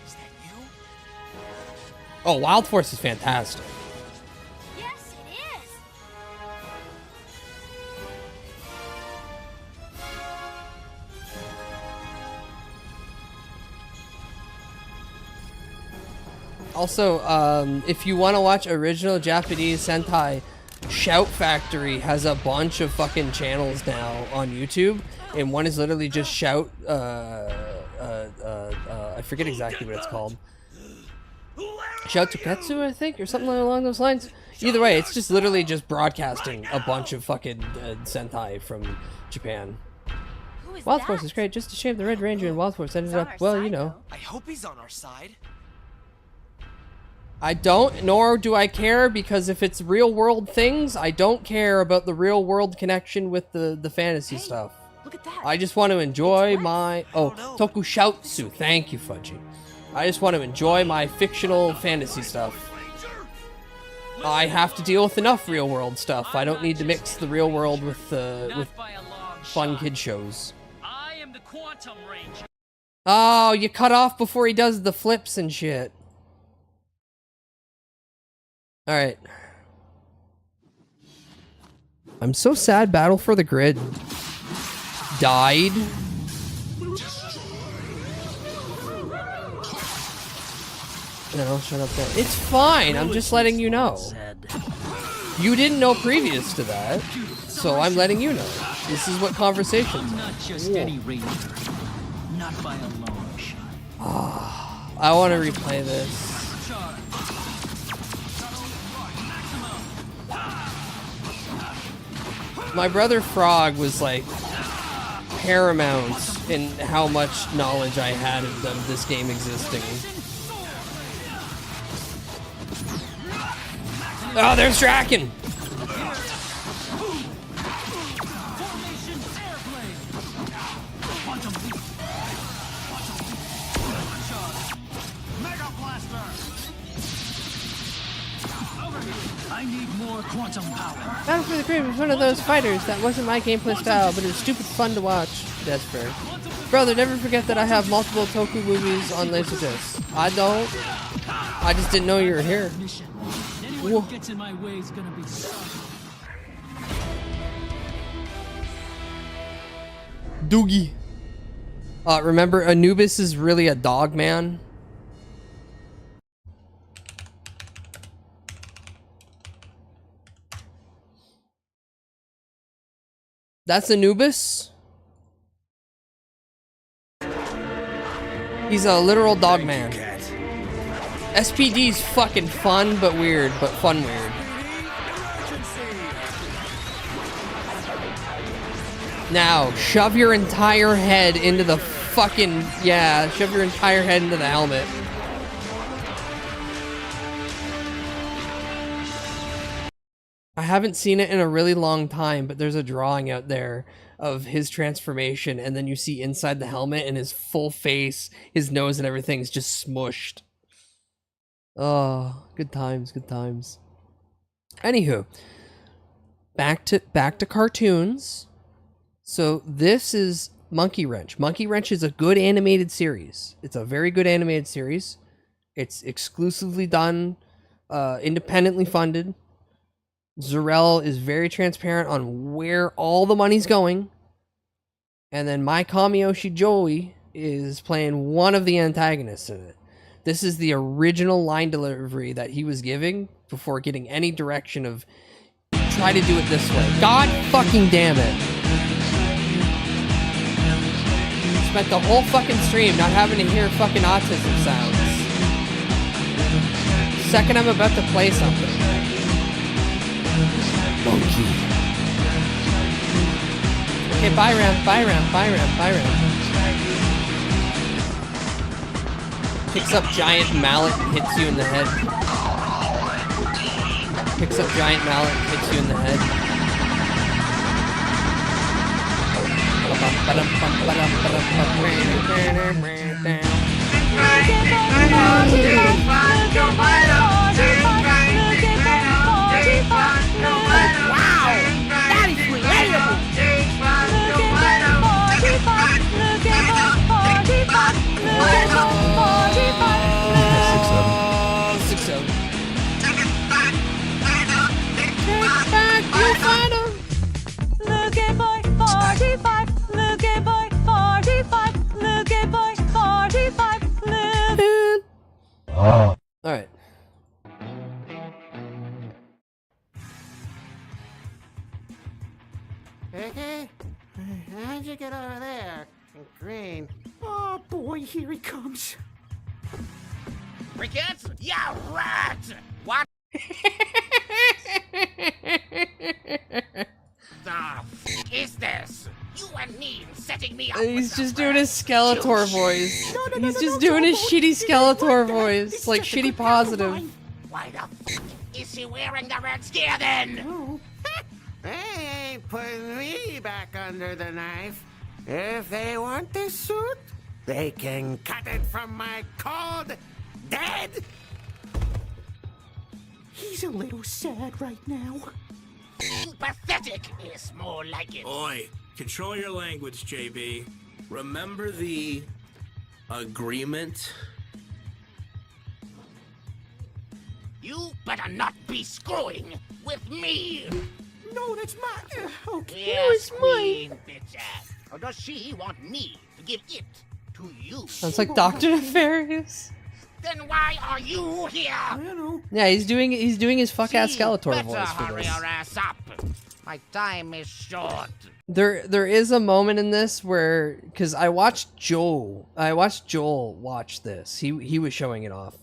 Is that you? Oh, Wild Force is fantastic. Yes, it is. Also, if you want to watch original Japanese Sentai, Shout Factory has a bunch of fucking channels now on YouTube, and one is literally just Shout, I forget exactly what it's called. Shout Toketsu, I think, or something along those lines. Either way, it's just literally just broadcasting a bunch of fucking Sentai from Japan. Wild Force is great, just a shame the Red Ranger and Wild Force ended up, well, you know. I hope he's on our side. I don't, nor do I care, because if it's real world things, I don't care about the real world connection with the fantasy stuff. Look at that. I just want to enjoy my... Oh, Tokushoutsu. Thank you, Fudgy. I just want to enjoy my fictional fantasy stuff. I have to deal with enough real world stuff. I don't need to mix the real world with fun kid shows. I am the Quantum Ranger. Oh, you cut off before he does the flips and shit. Alright. I'm so sad Battle for the Grid died. No, shut up there. It's fine, I'm just letting you know. You didn't know previous to that, so I'm letting you know. This is what conversations are. Not just any ranger. Not by a long shot. I want to replay this. My brother Frog was like paramount in how much knowledge I had of this game existing. Oh, there's Draken! I need more quantum power. Battle for the Grid was one of those fighters that wasn't my gameplay style, but it was stupid fun to watch. That's fair. Brother, never forget that I have multiple Toku movies on Laserdisc. I don't. I just didn't know you were here. Anyone who gets in my way is gonna be stuck. Doogie. Remember, Anubis is really a dog man. That's Anubis. He's a literal dog man. SPD's fucking fun, but weird, but fun weird. Now, shove your entire head into the fucking... Yeah, shove your entire head into the helmet. I haven't seen it in a really long time, but there's a drawing out there of his transformation, and then you see inside the helmet and his full face, his nose and everything is just smushed. Oh, good times, good times. Anywho, back to cartoons. So this is Monkey Wrench. Monkey Wrench is a good animated series. It's a very good animated series. It's exclusively done, independently funded. Zarel is very transparent on where all the money's going. And then Mai Kamiyoshi Joey is playing one of the antagonists in it. This is the original line delivery that he was giving before getting any direction of try to do it this way. God fucking damn it. Spent the whole fucking stream not having to hear fucking autism sounds. Second I'm about to play something. Monkey. Okay, bye Ram, bye Ram, bye Ram, bye Ram. Picks up giant mallet and hits you in the head. Picks up giant mallet and hits you in the head. Alright. Okay. How'd you get over there? Green. Oh boy, here he comes. Crickets? Yeah, rat! What? The f is this? You and me setting me up. He's just doing his Skeletor voice. He's just doing his shitty Skeletor voice. Like shitty positive. Why the f is he wearing the red scare then? They ain't putting me back under the knife. If they want this suit, they can cut it from my cold dead. He's a little sad right now. Pathetic is more like it. Oi, control your language, JB. Remember the agreement? You better not be screwing with me. No, that's mine. Okay. Yes, Queen bitch. Or does she want me to give it to you? Sounds like Dr. Nefarious. Then why are you here? I don't know. Yeah, he's doing his fuck ass Skeletor voice for hurry this. your ass up. My time is short. There is a moment in this where, because I watched Joel watch this. He was showing it off.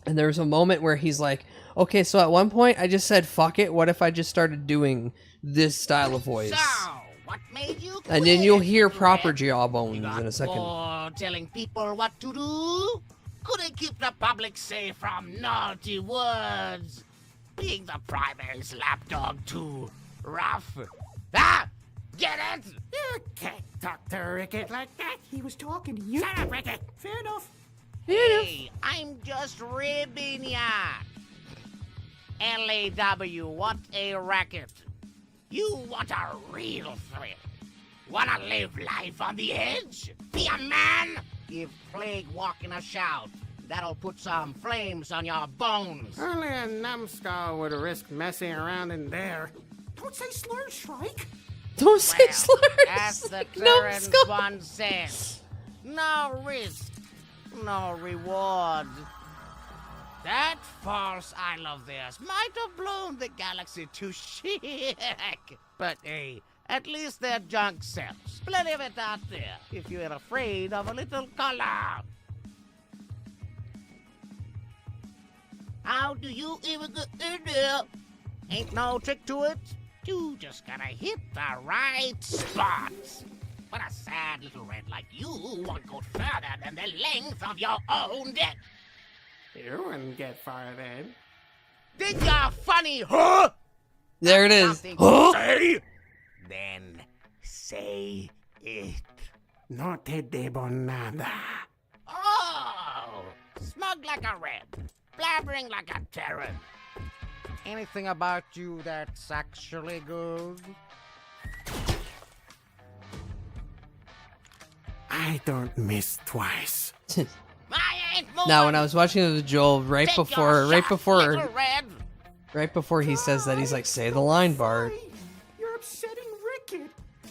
And there was a moment where he's like, okay, so at one point I just said, fuck it, what if I just started doing this style of voice? So, what made you quit? And then you'll hear proper jawbones in a second. Bored telling people what to do? Couldn't keep the public safe from naughty words. Being the primary's lapdog too rough. Ah! Get it? You can't talk to Rickett like that. He was talking to you. Shut up, Rickett. Fair enough. Hey, I'm just ribbing ya. LAW, what a racket. You want a real thrill. Wanna live life on the edge? Be a man? Give Plague Walking a shout. That'll put some flames on your bones. Only a numbskull would risk messing around in there. Don't say slurs, Shrike. Don't say slurs. As the current one says, no risk, no reward. That false idol of theirs might have blown the galaxy to shit. But hey, at least their junk sells. Plenty of it out there if you're afraid of a little color. How do you even get in there? Ain't no trick to it. You just gotta hit the right spots. But a sad little red like you won't go further than the length of your own dick. You wouldn't get far then. Think you're funny, huh? There it is. Something Huh? to say? Then say it. No te debo nada. Oh! Smug like a red, blabbering like a Terran. Anything about you that's actually good? I don't miss twice. I ain't moving. Now, when I was watching it with Joel, right Take before, your shot, little red. right before he says that, he's like, "Say the line, Bart." You're upsetting Rickett,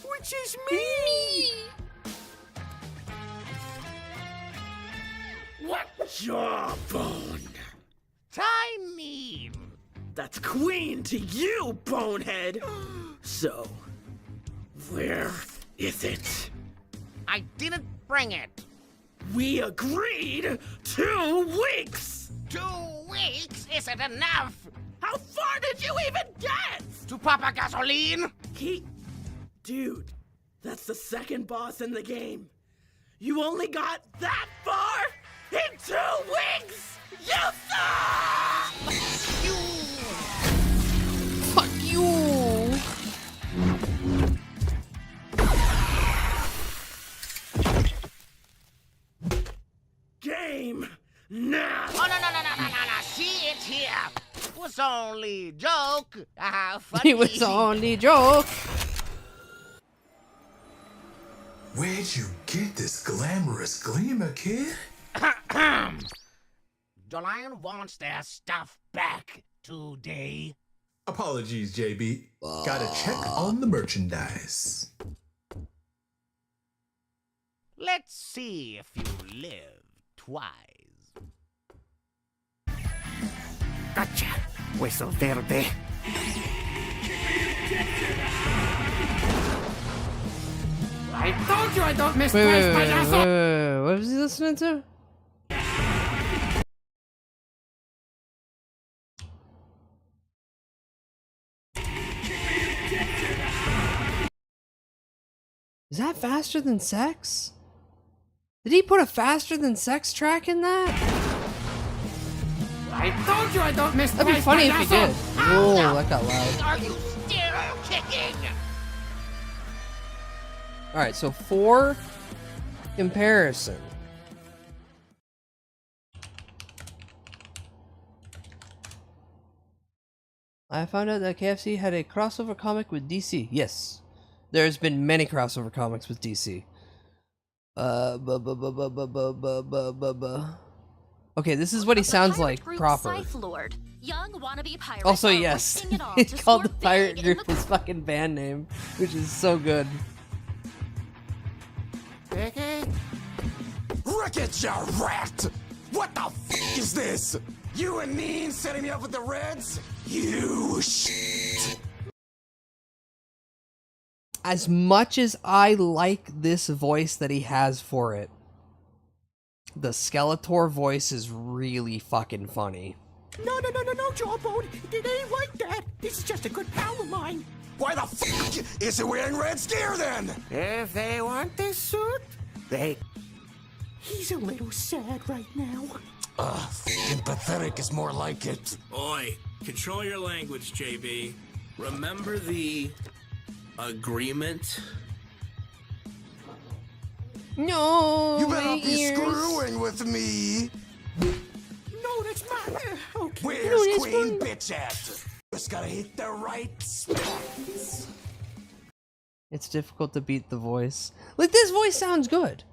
which is me. What jawbone? Tiny. That's queen to you, bonehead. So, where is it? I didn't bring it. We agreed 2 weeks. 2 weeks isn't enough. How far did you even get? To Papa Gasoline? Dude, that's the second boss in the game. You only got that far in 2 weeks. You suck! You. Fuck you. Game now. Oh, no. See it here. It was only joke. Funny. It was only joke. Where'd you get this glamorous gleamer, kid? The Lion wants their stuff back today. Apologies, JB. Gotta check on the merchandise. Let's see if you live twice. Gotcha. Whistle verde. I told you I don't miss Wait, twice, wait, wait, payaso. wait. What was he listening to? Is that faster than sex? Did he put a faster than sex track in that? I told you I don't miss That'd be twice, funny if he payaso. did. Whoa, that got loud. Are you still kicking? Alright, so 4 comparison. I found out that KFC had a crossover comic with DC. Yes. There's been many crossover comics with DC. Okay, this is what he sounds like proper. Lord, young wannabe pirate Also, are yes, risking it all he to called the score pirate big in group his fucking band name, which is so good. Rickett, you rat! What the f is this? You and Neen setting me up with the Reds? You shit! As much as I like this voice that he has for it, the Skeletor voice is really fucking funny. No, Jawbone. It ain't like that. This is just a good pal of mine. Why the f is he wearing Red's gear then? If they want this suit, they... He's a little sad right now. F***ing pathetic is more like it. Oi, control your language, JB. Remember the agreement? No, You better my not be ears. screwing with me. No, that's my... okay. Where's Queen Bitch at? Just gotta hit the right spots. It's difficult to beat the voice. Like, this voice sounds good.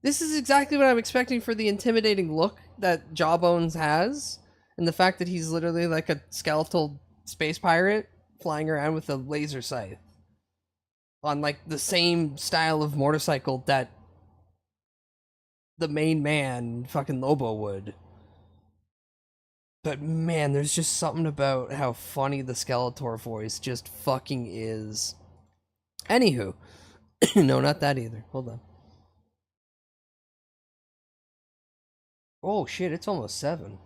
This is exactly what I'm expecting for the intimidating look that Jawbones has. And the fact that he's literally like a skeletal space pirate flying around with a laser scythe. On like the same style of motorcycle that the main man, fucking Lobo, would. But man, there's just something about how funny the Skeletor voice just fucking is. Anywho. No, not that either. Hold on. Oh shit, it's almost 7.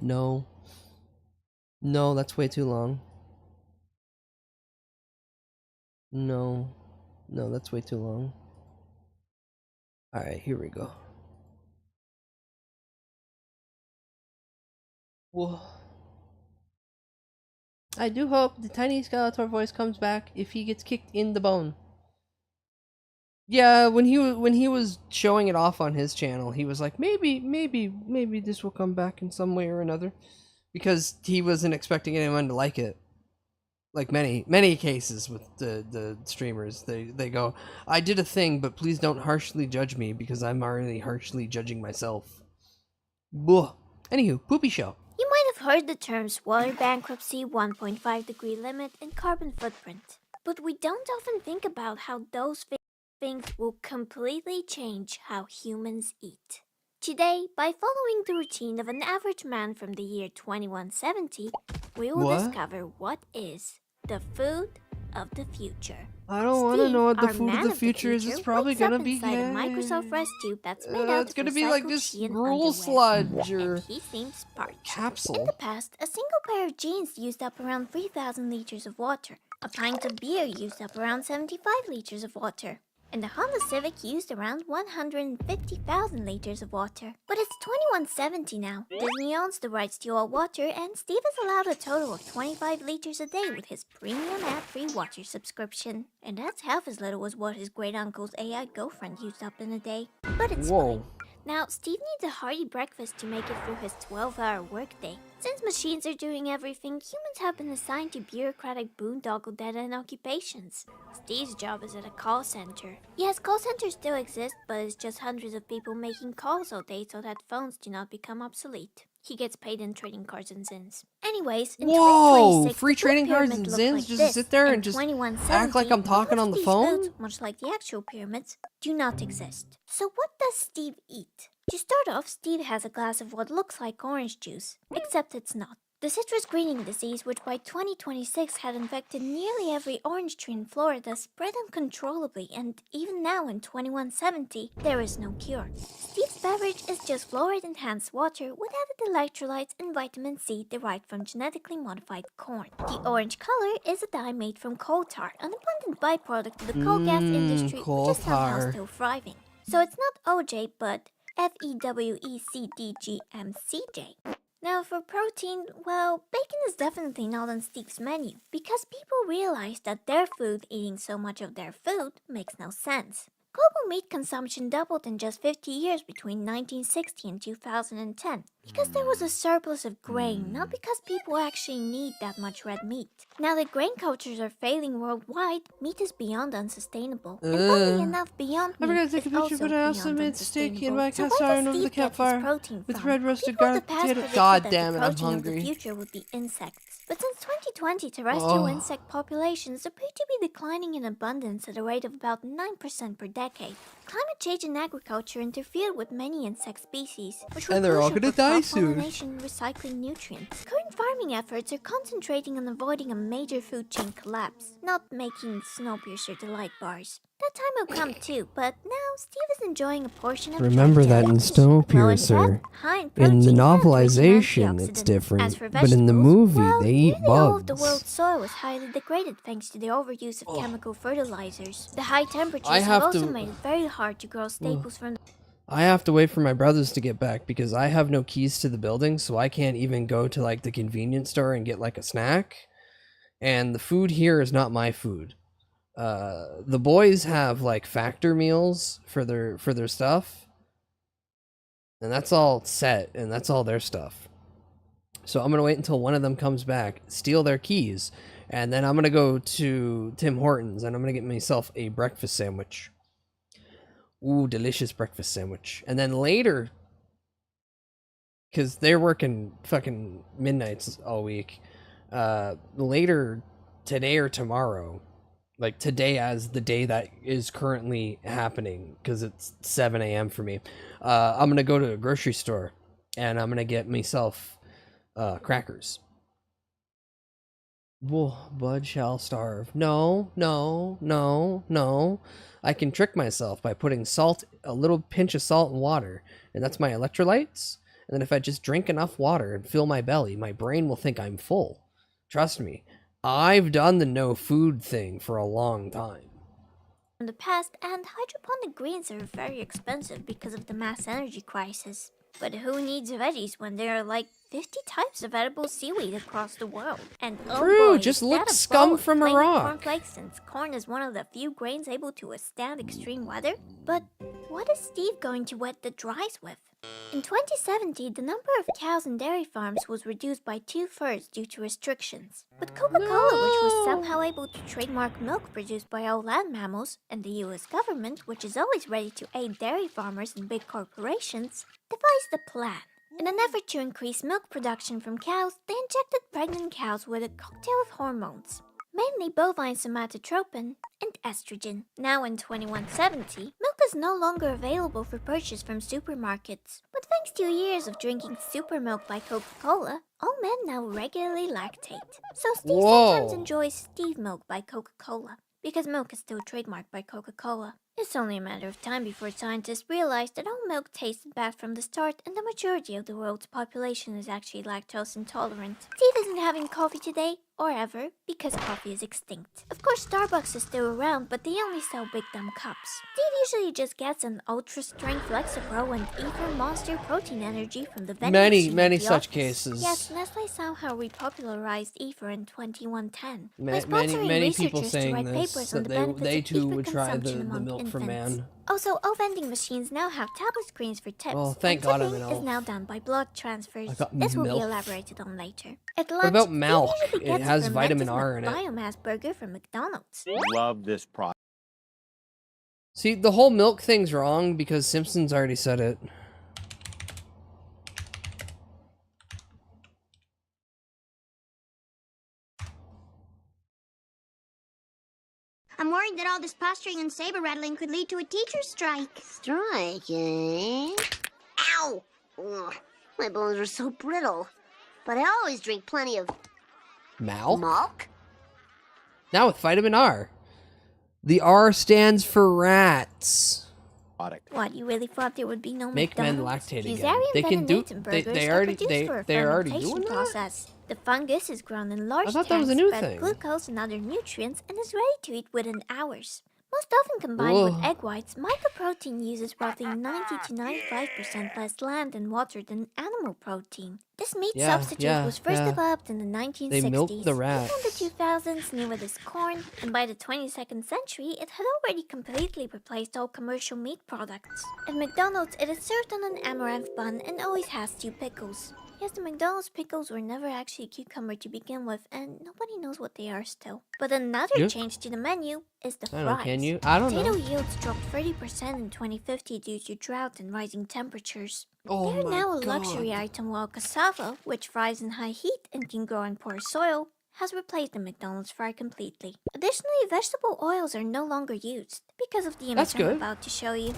No. No, that's way too long. No. No, that's way too long. Alright, here we go. Well, I do hope the tiny Skeletor voice comes back if he gets kicked in the bone. Yeah, when he was showing it off on his channel, he was like, maybe this will come back in some way or another, because he wasn't expecting anyone to like it. Like many cases with the streamers, they go, I did a thing, but please don't harshly judge me because I'm already harshly judging myself. Blah. Anywho, Poopy Show. You might have heard the terms water bankruptcy, 1.5 degree limit, and carbon footprint. But we don't often think about how those things will completely change how humans eat. Today, by following the routine of an average man from the year 2170, we will discover what is the food of the future. I don't want to know what the our food man of the future is. It's probably wakes up gonna be inside a Microsoft rest tube that's made out it's of gonna be like recycled this Shein gruel underwear. sludge or And he seems parched. capsule. In the past, a single pair of jeans used up around 3,000 liters of water. A pint of beer used up around 75 liters of water. And the Honda Civic used around 150,000 liters of water. But it's 2170 now. Disney owns the rights to all water, and Steve is allowed a total of 25 liters a day with his premium ad-free water subscription. And that's half as little as what his great-uncle's AI girlfriend used up in a day. But it's fine. Now, Steve needs a hearty breakfast to make it through his 12-hour workday. Since machines are doing everything, humans have been assigned to bureaucratic boondoggle dead-end occupations. Steve's job is at a call center. Yes, call centers still exist, but it's just hundreds of people making calls all day so that phones do not become obsolete. He gets paid in trading cards and zins. Anyways, in 2026, free the trading cards pyramid and looked zins? like Just this. sit there In and just 2170, act like I'm talking on the Steve's phone? foods, much like the actual pyramids, do not exist. So what does Steve eat? To start off, Steve has a glass of what looks like orange juice, except it's not. The citrus greening disease, which by 2026 had infected nearly every orange tree in Florida, spread uncontrollably, and even now in 2170, there is no cure. Steve's beverage is just fluoride-enhanced water with added electrolytes and vitamin C derived from genetically modified corn. The orange color is a dye made from coal tar, an abundant byproduct of the coal gas industry, coal which is somehow tar. still thriving. So it's not OJ, but FEWECDGMCJ. Now for protein, well, bacon is definitely not on Steve's menu because people realize that their food eating so much of their food makes no sense. Global meat consumption doubled in just 50 years between 1960 and 2010 because there was a surplus of grain, not because people actually need that much red meat. Now that grain cultures are failing worldwide, meat is beyond unsustainable. And funny enough, beyond I meat forgot to take a is picture, also but I also beyond made steak in unsustainable. my So cast where iron does over the Steve get his campfire protein with from? red roasted People of the garlic past potato. predicted God that damn the it, I'm protein of the hungry. future would be insects. But since 2020, terrestrial Oh. insect populations appear to be declining in abundance at a rate of about 9% per decade. Climate change and agriculture interfered with many insect species, which were And they're all crucial gonna for die soon. cross-pollination and recycling nutrients. Current farming efforts are concentrating on avoiding a major food chain collapse, not making Snowpiercer delight bars. That time will come too, but now Steve is enjoying a portion of Remember that in Snowpiercer, in the novelization it's different, but in the movie they eat all of the bugs. world's soil was highly degraded thanks to the overuse of chemical fertilizers. The high temperatures I have have to- also made it very hard to grow staples from the I have to wait for my brothers to get back because I have no keys to the building, so I can't even go to like the convenience store and get like a snack. And the food here is not my food. The boys have like factor meals for their stuff, and that's all set, and that's all their stuff. So I'm gonna wait until one of them comes back, steal their keys, and then I'm gonna go to Tim Hortons and I'm gonna get myself a breakfast sandwich. Ooh, delicious breakfast sandwich. And then later, because they're working fucking midnights all week, later today or tomorrow, like today as the day that is currently happening, because it's 7 a.m. for me, I'm going to go to a grocery store and I'm going to get myself crackers. Whoa, Bud shall starve. No, no, no, no. I can trick myself by putting salt, a little pinch of salt in water, and that's my electrolytes. And then if I just drink enough water and fill my belly, my brain will think I'm full. Trust me, I've done the no food thing for a long time. past, and hydroponic greens are very expensive because of the mass energy crisis. But who needs veggies when there are like 50 types of edible seaweed across the world. And oh True, boy, just is look that a scum bowl of from a flaming rock. cornflakes, since corn is one of the few grains able to withstand extreme weather. But what is Steve going to wet the dries with? In 2017, the number of cows in dairy farms was reduced by 2/3 due to restrictions. But Coca-Cola, which was somehow able to trademark milk produced by all land mammals, and the US government, which is always ready to aid dairy farmers and big corporations, devised a plan. In an effort to increase milk production from cows, they injected pregnant cows with a cocktail of hormones, mainly bovine somatotropin and estrogen. Now in 2170, milk is no longer available for purchase from supermarkets. But thanks to years of drinking super milk by Coca-Cola, all men now regularly lactate. So Steve sometimes enjoys Steve Milk by Coca-Cola, because milk is still trademarked by Coca-Cola. It's only a matter of time before scientists realize that all milk tasted bad from the start, and the majority of the world's population is actually lactose intolerant. Steve isn't having coffee today, or ever, because coffee is extinct. Of course, Starbucks is still around, but they only sell big dumb cups. Steve usually just gets an ultra-strength Lexapro and Ether Monster protein energy from the vending machine Many at the such office. cases. Yes, Nestle somehow repopularized Ether in 2110. Many people researchers to saying write this, papers on that the benefits they of too ether would try the consumption among milk from infants. man. Also, all vending machines now have tablet screens for tips. Well, thank and God I'm tipping an is elf. now done by blood transfers. I got This will be milk. elaborated on later. At What lunch, about Steve milk? usually It gets a has vitamin fermented R in it. biomass burger from McDonald's. Love this product. See, the whole milk thing's wrong because Simpsons already said it. I'm worried that all this posturing and saber rattling could lead to a teacher's strike. Strike, eh? Ow! Ugh, my bones are so brittle. But I always drink plenty of Milk? milk. Now with vitamin R. The R stands for rats. What, you really thought there would be no Make men McDonald's? lactate again. Fusarium They can do- venenatum they- burgers they are already- produced for a they're already fermentation doing that? process. The fungus is grown in large I thought tanks, that was a new fed thing. glucose and other nutrients, and is ready to eat within hours. Most often combined with Ugh. egg whites, mycoprotein uses roughly 90 to 95% less land and water than animal protein. This meat Yeah, substitute yeah, was first yeah. developed in the 1960s. milked the rat. People in the 2000s knew it as corn, and by the 22nd century, it had already completely replaced all commercial meat products. At McDonald's, it is served on an amaranth bun and always has 2 pickles. Yes, the McDonald's pickles were never actually cucumber to begin with, and nobody knows what they are still. But another Yeah. change to the menu is the I fries. don't know, can you? I don't Potato know. yields dropped 30% in 2050 due to drought and rising temperatures. Oh They're my now a luxury God. item, while cassava, which thrives in high heat and can grow in poor soil, has replaced the McDonald's fry completely. Additionally, vegetable oils are no longer used because of the image That's I'm good. about to show you.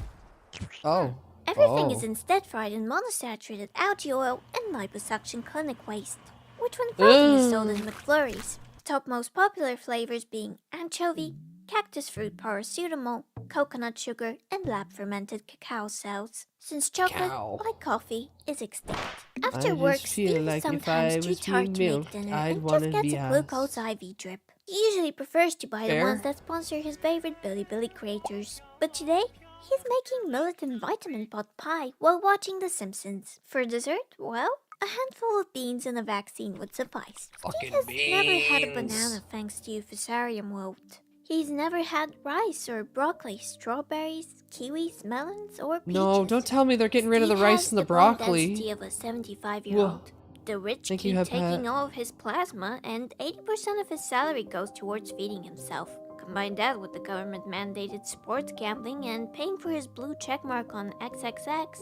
Oh. Everything Oh. is instead fried in monosaturated algae oil and liposuction clinic waste, which when frozen is sold in McFlurries. The top most popular flavors being anchovy, cactus fruit paracetamol, coconut sugar, and lab fermented cacao cells. Since chocolate, Cow. like coffee, is extinct. I After just work, feel Steve like is if sometimes I too was tired to being make milked, dinner I'd and wanna just gets be a asked. glucose IV drip. He usually prefers to buy the Fair. ones that sponsor his favorite Billy creators. But today, he's making militant vitamin pot pie while watching The Simpsons. For dessert, well, a handful of beans and a vaccine would suffice. Steve has never had a banana thanks to Fusarium wilt. He's never had rice or broccoli, strawberries, kiwis, melons, or peaches. No, don't tell me they're getting rid of the Steve rice has and the bone broccoli. density of a 75-year-old. The rich Thank you, keep Hep taking Hat. all of his plasma, and 80% of his salary goes towards feeding himself. Combine that with the government-mandated sports gambling and paying for his blue checkmark on XXX,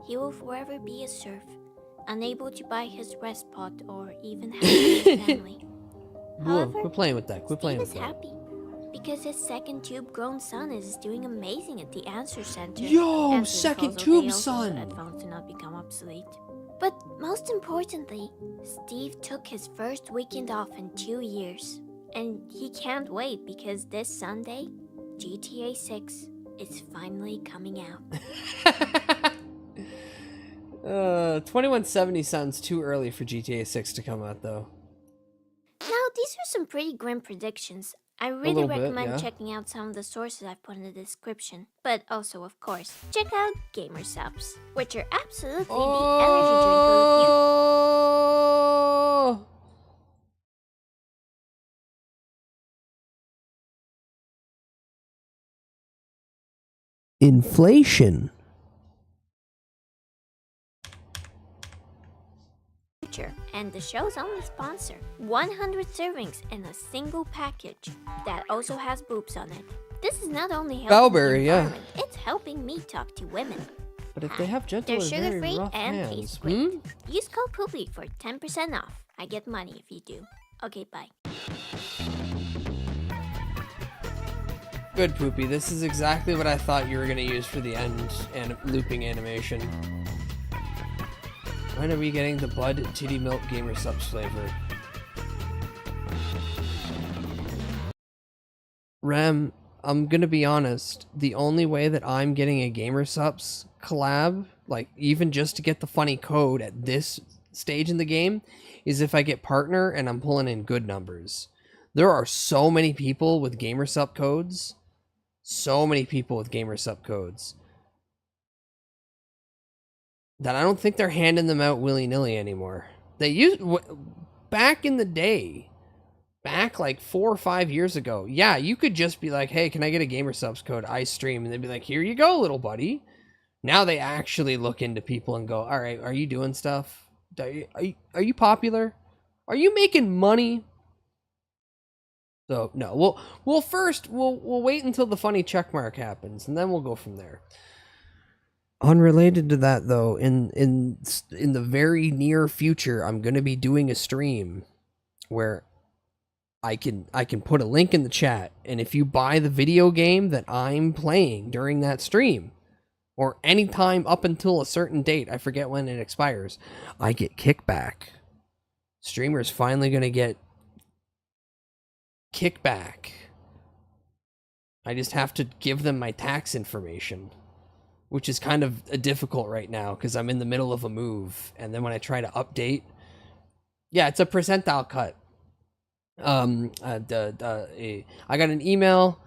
he will forever be a serf, unable to buy his rest pot or even have his family. Whoa, However, quit playing with that. Quit playing Steve with is that. happy because his second tube-grown son is doing amazing at the Answer Center. Yo, Answer second calls tube okay also so son. that phones do not become obsolete. But most importantly, Steve took his first weekend off in 2 years. And he can't wait because this Sunday, GTA 6 is finally coming out. 2170 sounds too early for GTA 6 to come out, though. Now, these are some pretty grim predictions. I really little bit, recommend yeah. checking out some of the sources I've put in the description. But also, of course, check out Gamer Subs, which are absolutely the energy drink of the future. Inflation. And the show's only sponsor. 100 servings in a single package that also has boobs on it. This is not only helping Bowberry, the yeah. environment, it's helping me talk to women. But if they have gentle They're or very sugar-free rough and hands, taste great. Use code Poopy for 10% off. I get money if you do. Okay, bye. Good, Poopy. This is exactly what I thought you were going to use for the end and looping animation. When are we getting the Bud Titty Milk Gamer Subs flavor? Rem, I'm gonna be honest. The only way that I'm getting a Gamer Subs collab, like even just to get the funny code at this stage in the game, is if I get partner and I'm pulling in good numbers. There are so many people with Gamer Sub codes. So many people with Gamer Sub codes. That I don't think they're handing them out willy-nilly anymore. They used back in the day, back like 4 or 5 years ago. Yeah, you could just be like, "Hey, can I get a Gamer Subs code? I stream," and they'd be like, "Here you go, little buddy." Now they actually look into people and go, "All right, are you doing stuff? Are you popular? Are you making money?" So no, we'll first wait until the funny checkmark happens, and then we'll go from there. Unrelated to that, though, in the very near future, I'm gonna be doing a stream where I can put a link in the chat, and if you buy the video game that I'm playing during that stream, or any time up until a certain date, I forget when it expires, I get kickback. Streamers finally gonna get kickback. I just have to give them my tax information, which is kind of difficult right now because I'm in the middle of a move, and then when I try to update, yeah, it's a percentile cut. I got an email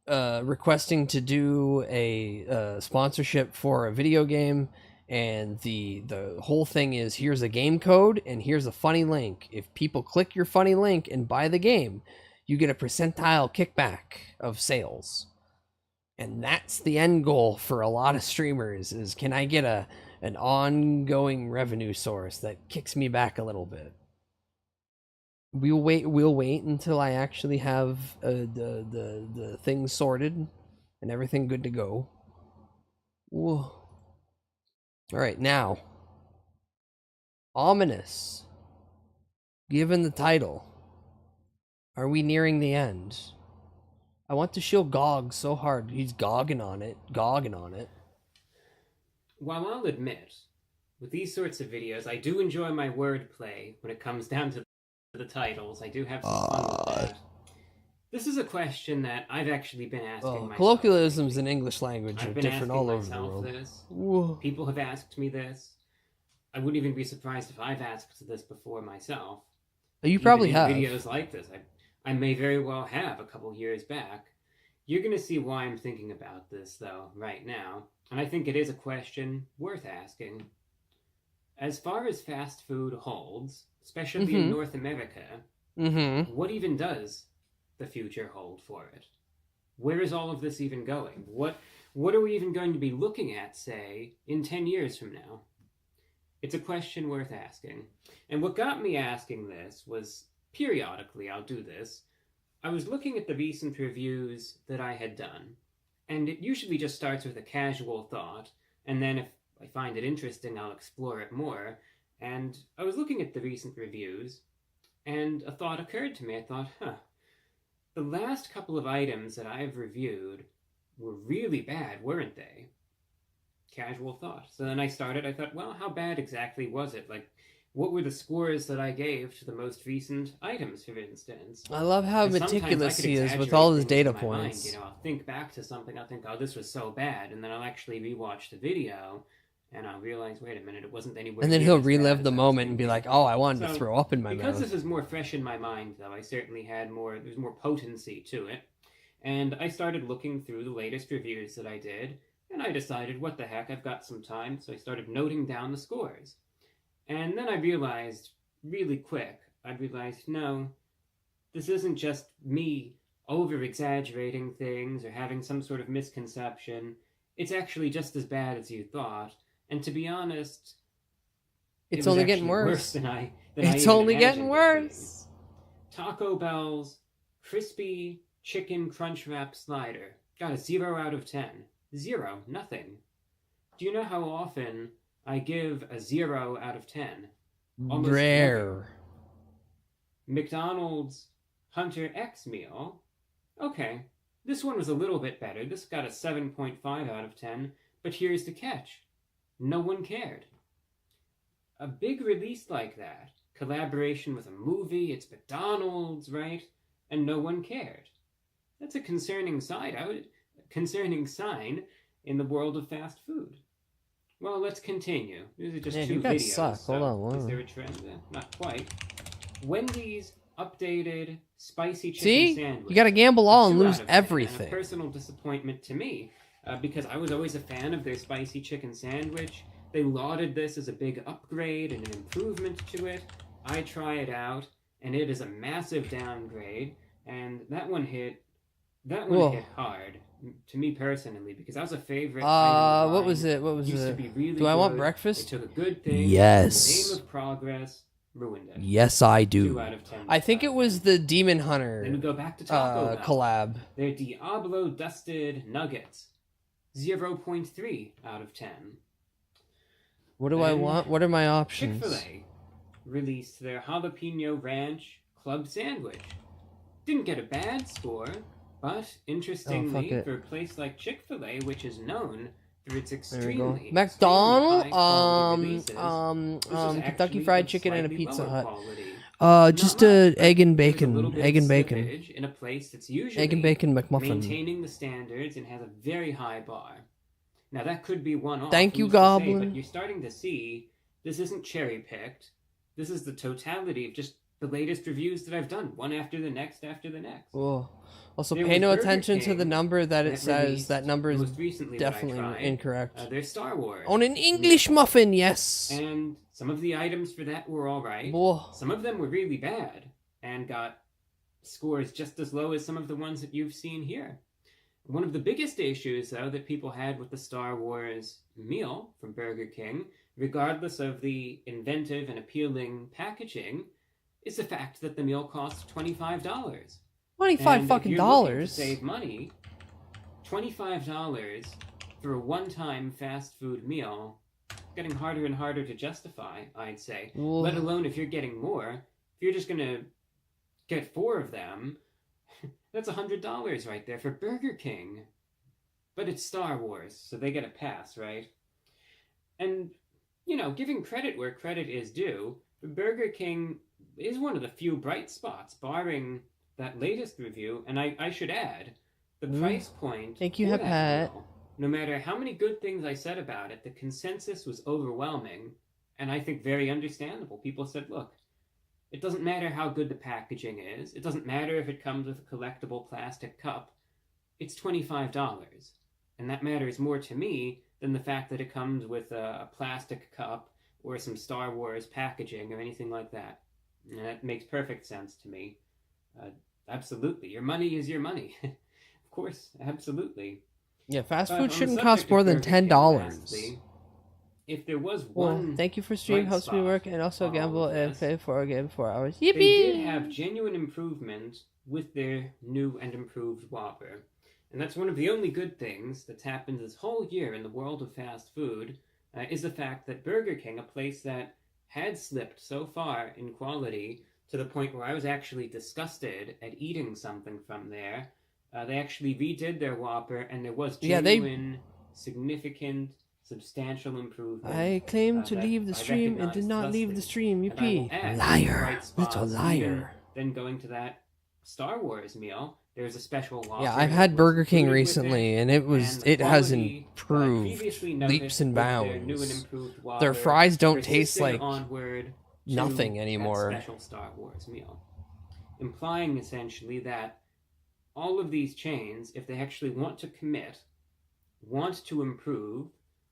requesting to do a sponsorship for a video game, and the whole thing is, here's a game code and here's a funny link. If people click your funny link and buy the game, you get a percentile kickback of sales. And that's the end goal for a lot of streamers, is can I get an ongoing revenue source that kicks me back a little bit. We'll wait until I actually have the things sorted and everything good to go. Whoa. All right, now, ominous. Given the title, are we nearing the end? I want to show Gog so hard. He's gogging on it. While I'll admit, with these sorts of videos, I do enjoy my wordplay when it comes down to the titles. I do have some fun with that. This is a question that I've actually been asking myself. Colloquialisms in English language are I've been different asking all over the myself world. this. Whoa. People have asked me this. I wouldn't even be surprised if I've asked this before myself. You probably Even have. in videos like this. I may very well have a couple years back. You're going to see why I'm thinking about this, though, right now. And I think it is a question worth asking. As far as fast food holds, especially in North America, what even does the future hold for it? Where is all of this even going? What are we even going to be looking at, say, in 10 years from now? It's a question worth asking. And what got me asking this was, periodically I'll do this, I was looking at the recent reviews that I had done, and it usually just starts with a casual thought, and then if I find it interesting, I'll explore it more. And I was looking at the recent reviews, and a thought occurred to me. I thought, the last couple of items that I've reviewed were really bad, weren't they? Casual thought. So then I thought, well, how bad exactly was it? Like, what were the scores that I gave to the most recent items, for instance? I love how meticulous he is with all his data points. Mind. I'll think back to something, I'll think, oh, this was so bad, and then I'll actually rewatch the video, and I'll realize, wait a minute, it wasn't anywhere. And then he'll relive the moment and be like, oh, I wanted to throw up in my mouth. Because this is more fresh in my mind, though, I certainly had there's more potency to it. And I started looking through the latest reviews that I did, and I decided, what the heck, I've got some time, so I started noting down the scores. And then I realized, really quick, no, this isn't just me over-exaggerating things or having some sort of misconception. it's actually just as bad as you thought. And to be honest, It's it was only getting actually worse. than I It's even only getting imagined it worse. being. Taco Bell's crispy chicken crunch wrap slider got a 0 out of 10. 0, nothing. Do you know how often I give a 0 out of 10? Almost Rare. never. McDonald's Hunter X meal. Okay, this one was a little bit better. This got a 7.5 out of 10, but here's the catch. No one cared. A big release like that, collaboration with a movie, it's McDonald's, right? And no one cared. That's a concerning sign. Concerning sign in the world of fast food. Well, let's continue. These are just Man, 2 you guys videos. suck. Hold on, Is wow. there a trend? Not quite. Wendy's updated spicy chicken See? sandwich. You gotta gamble all and 2 lose out of 10, and everything. a personal disappointment to me, because I was always a fan of their spicy chicken sandwich. They lauded this as a big upgrade and an improvement to it. I try it out, and it is a massive downgrade. And that one hit Whoa. hit hard to me personally, because I was a favorite. What was it? What was Used to it? be really Do I want good. breakfast? They took a good thing. Yes. In the name of progress, ruined it. Yes, I 2 do. out of 10. I think it was the Demon Hunter Then we go back to Taco Bell. collab. Their Diablo Dusted Nuggets. 0.3 out of 10. What do I Then want? What are my options? Chick-fil-A released their Jalapeno Ranch Club Sandwich. Didn't get a bad score, but interestingly, it. for a place like Chick-fil-A, which is known for its There we go. extremely McDonald, high-quality releases, this is Kentucky actually Fried of Chicken and a slightly Pizza lower Hut. quality. Just a egg and There's a little bacon, bit egg of and bacon, slippage in a place that's usually egg and bacon McMuffin. maintaining the standards and has a very high bar. Now that could be one-off. Thank you, who's to say, Goblin. but you're starting to see this isn't cherry-picked. This is the totality of just the latest reviews that I've done, one after the next after the next. Whoa. Also, There pay was no Burger attention to the King number that it that says. released That number is most recently that I definitely tried. incorrect. There's Star Wars. On an English muffin, yes. And some of the items for that were alright. Whoa. Some of them were really bad and got scores just as low as some of the ones that you've seen here. One of the biggest issues, though, that people had with the Star Wars meal from Burger King, regardless of the inventive and appealing packaging, is the fact that the meal costs $25. $25 And fucking if you're looking to dollars. save money, $25 for a one-time fast food meal, getting harder and harder to justify, I'd say. Whoa. Let alone if you're getting more. If you're just gonna get 4 of them, that's $100 right there for Burger King. But it's Star Wars, so they get a pass, right? And, you know, giving credit where credit is due, Burger King is one of the few bright spots, barring that latest review, and I should add, the price point Thank you, for Hep that Hat. meal, no matter how many good things I said about it, the consensus was overwhelming, and I think very understandable. People said, look, it doesn't matter how good the packaging is, it doesn't matter if it comes with a collectible plastic cup, it's $25. And that matters more to me than the fact that it comes with a plastic cup or some Star Wars packaging or anything like that. And that makes perfect sense to me. Absolutely. Your money is your money. Of course, absolutely. Yeah, fast On food the shouldn't subject cost of more than Burger King, $10. lastly, if there was Well, one thank you for stream. bright Helps me spot work and also on all gamble of and this, play for a game 4 hours. They did Yippee! have genuine improvement with their new and improved Whopper. And that's one of the only good things that's happened this whole year in the world of fast food, is the fact that Burger King, a place that had slipped so far in quality to the point where I was actually disgusted at eating something from there, they actually redid their Whopper, and there was genuine, significant, substantial improvement. I claim to that leave the I stream and did recognized not leave the thusly. stream. And I will Yippee! add Liar! bright Little spots here. liar. Then going to that Star Wars meal, there's a special Whopper. Yeah, I've that had was Burger King included with recently, it, and it has quality, improved previously leaps noticed and with their new and bounds. improved Whopper Their fries don't taste persisted like onward to nothing that anymore. special Star Wars meal, implying essentially that all of these chains, if they actually want to commit, want to improve,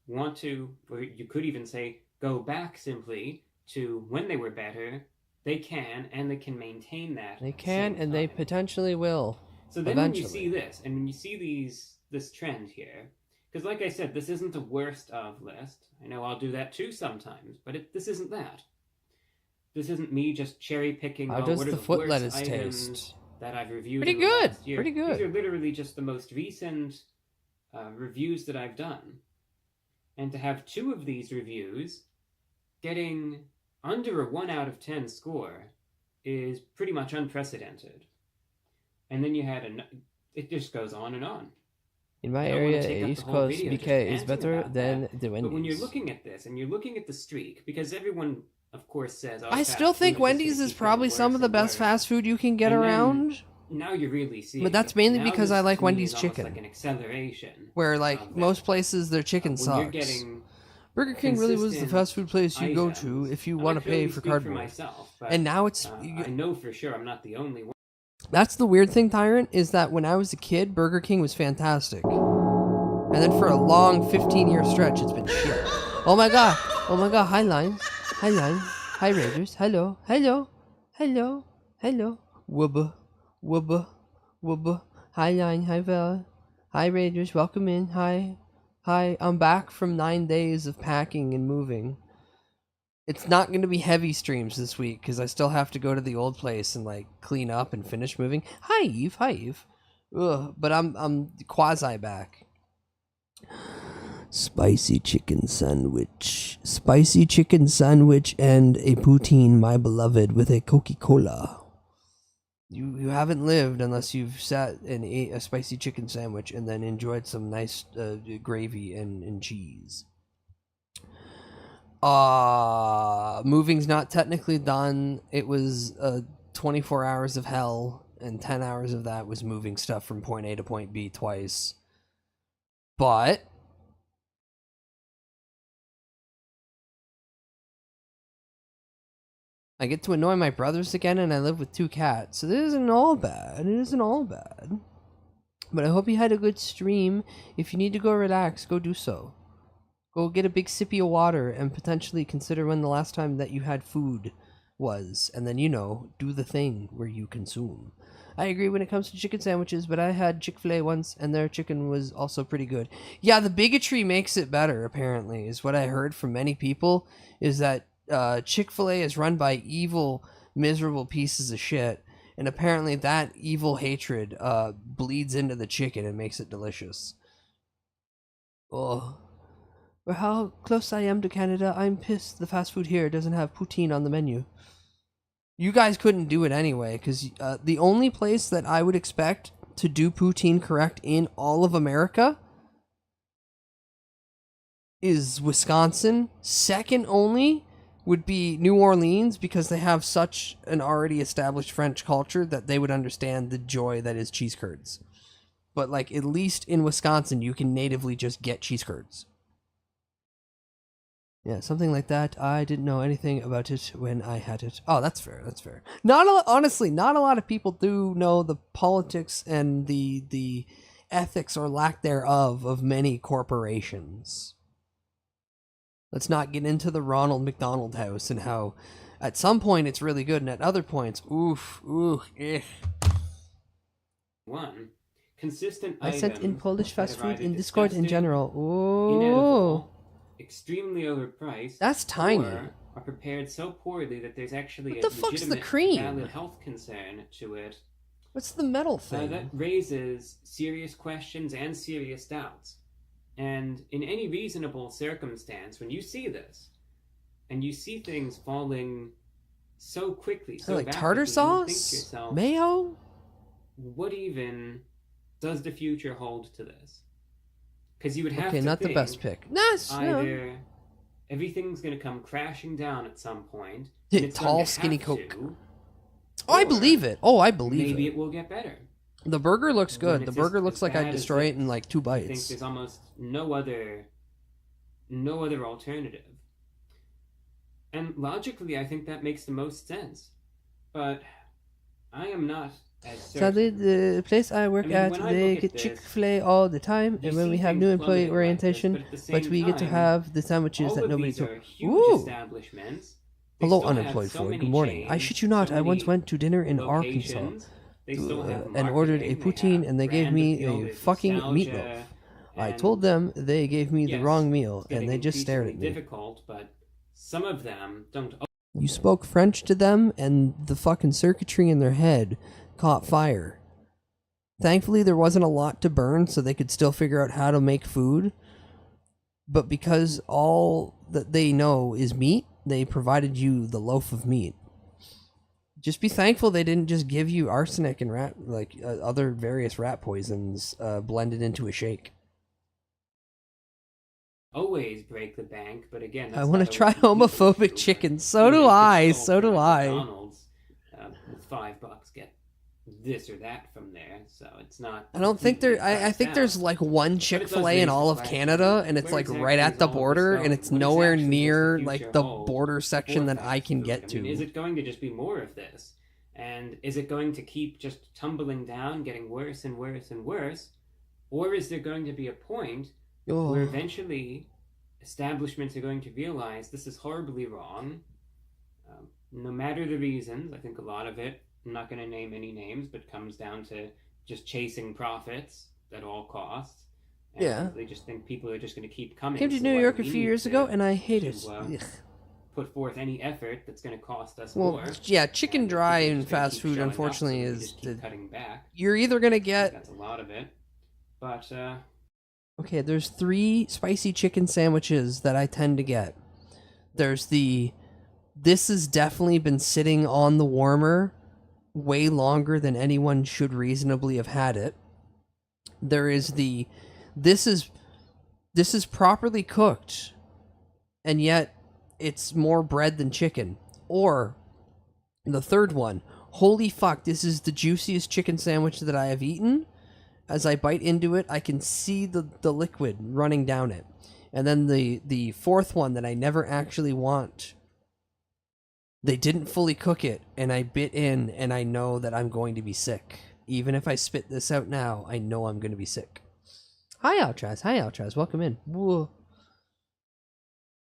want to, or you could even say, go back simply to when they were better, they can, and they can maintain that. They at the can, same and they time. potentially will. So then eventually. when you see this, and when you see this trend here, Because like I said, this isn't a worst of list. I know I'll do that too sometimes, but this isn't that. This isn't me just cherry picking. How does what are the the foot worst lettuce items taste? that I've reviewed. Pretty in the good. last year. Pretty good. These are literally just the most recent reviews that I've done, and to have 2 of these reviews getting under a 1 out of 10 score is pretty much unprecedented. And then you had it just goes on and on. In my I don't wanna area, take up the East whole Coast video just BK is ranting better about than that. the But when you're Wendy's. looking at this and you're looking at the streak, because everyone, of course, says, oh, I fast still think food Wendy's just gonna is keep probably getting some worse of the and best worse. fast food you can get And then around. Now you're really seeing But that's it. mainly Now because this I like to me Wendy's is almost chicken. like an acceleration. Where like most places their chicken when sucks. you're getting Burger King really was the consistent fast food place you go to items, if you and want I to can pay only for speak cardboard. myself, but, And now it's I know for sure I'm not the only one. that's the weird thing, Tyrant, is that when I was a kid, Burger King was fantastic. And then for a long 15-year stretch, it's been shit. Oh my god. Oh my god. Hi, Lines. Hi, Lines. Hi, Raiders. Hello. Hello. Hello. Hello. Wubba. Wubba. Wubba. Hi, Line. Hi, Val. Hi, Raiders. Welcome in. Hi. Hi. I'm back from 9 days of packing and moving. It's not going to be heavy streams this week because I still have to go to the old place and like clean up and finish moving. Hi, Eve. Hi, Eve. Ugh, but I'm quasi back. Spicy chicken sandwich. Spicy chicken sandwich and a poutine, my beloved, with a Coca-Cola. You haven't lived unless you've sat and ate a spicy chicken sandwich and then enjoyed some nice gravy and cheese. Moving's not technically done. It was 24 hours of hell, and 10 hours of that was moving stuff from point A to point B twice. But I get to annoy my brothers again, and I live with 2 cats, so this isn't all bad. It isn't all bad. But I hope you had a good stream. If you need to go relax, go do so. Go get a big sippy of water and potentially consider when the last time that you had food was. And then, do the thing where you consume. I agree when it comes to chicken sandwiches, but I had Chick-fil-A once, and their chicken was also pretty good. Yeah, the bigotry makes it better, apparently, is what I heard from many people, is that Chick-fil-A is run by evil, miserable pieces of shit, and apparently that evil hatred bleeds into the chicken and makes it delicious. Oh. Well, how close I am to Canada, I'm pissed the fast food here doesn't have poutine on the menu. You guys couldn't do it anyway, because the only place that I would expect to do poutine correct in all of America is Wisconsin. Second only would be New Orleans, because they have such an already established French culture that they would understand the joy that is cheese curds. But like, at least in Wisconsin, you can natively just get cheese curds. Yeah, something like that. I didn't know anything about it when I had it. Oh, that's fair. That's fair. Honestly, not a lot of people do know the politics and the ethics or lack thereof of many corporations. Let's not get into the Ronald McDonald House and how at some point it's really good and at other points, eh. One, consistent I sent in items Polish that fast are food either in Discord in disgusting, general. inedible, Oh. extremely overpriced. That's tiny. Or are prepared so poorly that there's actually What a the fuck's the legitimate cream? valid health concern to it. What's the metal thing? That raises serious questions and serious doubts. And in any reasonable circumstance, when you see this, and you see things falling so quickly, so like rapidly, tartar you think to sauce? yourself, Mayo? what even does the future hold to this? Because you would have Okay, to not the think best pick. Nice. either everything's going to come crashing down at some point. and it's going Tall, to skinny have Coke. to, Oh, I or believe it. Oh, I believe maybe it. it will get better. The burger looks When good. it's The burger just looks as like I'd bad as destroy it this, in like 2 I think bites. there's almost no other alternative. And logically, I think that makes the most sense. But I am not as certain. Sadly, the place I work at, when I they look get at this, Chick-fil-A all the time, you and when see we have things new employee plummeting like this, orientation, but at the but same we get to time, have the sandwiches all that of nobody these took. are huge Ooh! establishments. They Hello, still have unemployed so Floyd. many Good morning. I chains, shit you not. so I once many went to dinner in Arkansas locations. They still have and ordered a marketing, they poutine, have and they gave brand me appeal, a there's fucking nostalgia. meatloaf. I And told them they gave me the yes, wrong meal, it's and getting they just stared at increasingly me. difficult, but some of them don't. You spoke French to them, and the fucking circuitry in their head caught fire. Thankfully, there wasn't a lot to burn, so they could still figure out how to make food. But because all that they know is meat, they provided you the loaf of meat. Just be thankful they didn't just give you arsenic and other various rat poisons blended into a shake. Always break the bank, but again, I want to try homophobic chicken. So do I. So do I. McDonald's with $5 get this or that from there, so it's not. I don't think there. I think there's like one Chick-fil-A in all of Canada, and it's like right at the border, and it's nowhere near like the border section that I can get to. Is it going to just be more of this? And is it going to keep just tumbling down, getting worse and worse and worse? Or is there going to be a point where eventually establishments are going to realize this is horribly wrong? No matter the reasons, I think a lot of it, I'm not going to name any names, but comes down to just chasing profits at all costs. And Yeah. they just think people are just going to keep coming. Came to so New why York do a we few need years ago, and I hate to, it. Ugh. put forth any effort that's going to cost us Well, more? yeah, chicken dry People are and just gonna fast keep food, showing up, unfortunately, so we is just keep cutting back. you're either gonna get. That's a lot of it, but Okay, there's 3 spicy chicken sandwiches that I tend to get. There's this has definitely been sitting on the warmer way longer than anyone should reasonably have had it. There is this is properly cooked, and yet it's more bread than chicken. Or the third one, holy fuck, this is the juiciest chicken sandwich that I have eaten. As I bite into it, I can see the liquid running down it. And then the fourth one that I never actually want, they didn't fully cook it, and I bit in, and I know that I'm going to be sick. Even if I spit this out now, I know I'm going to be sick. Hi, Outraz. Hi, Outraz. Welcome in. Whoa.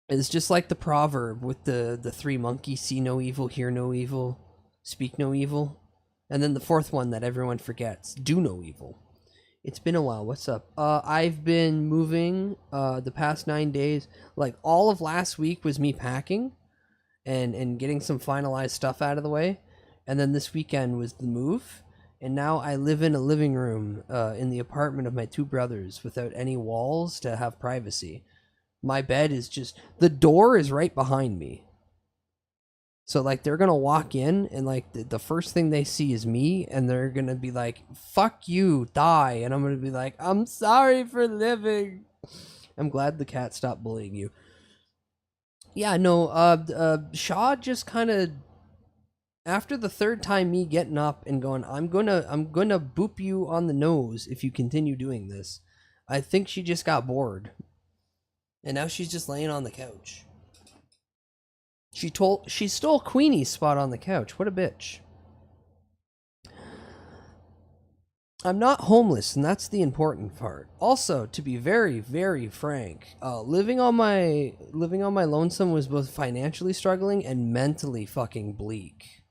It's just like the proverb with the 3 monkeys: see no evil, hear no evil, speak no evil. And then the fourth one that everyone forgets: do no evil. It's been a while. What's up? I've been moving the past 9 days. Like, all of last week was me packing and getting some finalized stuff out of the way. And then this weekend was the move. And now I live in a living room in the apartment of my 2 brothers without any walls to have privacy. My bed is just... the door is right behind me. So, like, they're gonna walk in, and, like, the first thing they see is me, and they're gonna be like, fuck you, die. And I'm gonna be like, I'm sorry for living. I'm glad the cat stopped bullying you. Yeah, no, Shaw just kind of... after the third time me getting up and going, I'm gonna boop you on the nose if you continue doing this, I think she just got bored. And now she's just laying on the couch. She stole Queenie's spot on the couch. What a bitch. I'm not homeless, and that's the important part. Also, to be very, very frank, living on my lonesome was both financially struggling and mentally fucking bleak.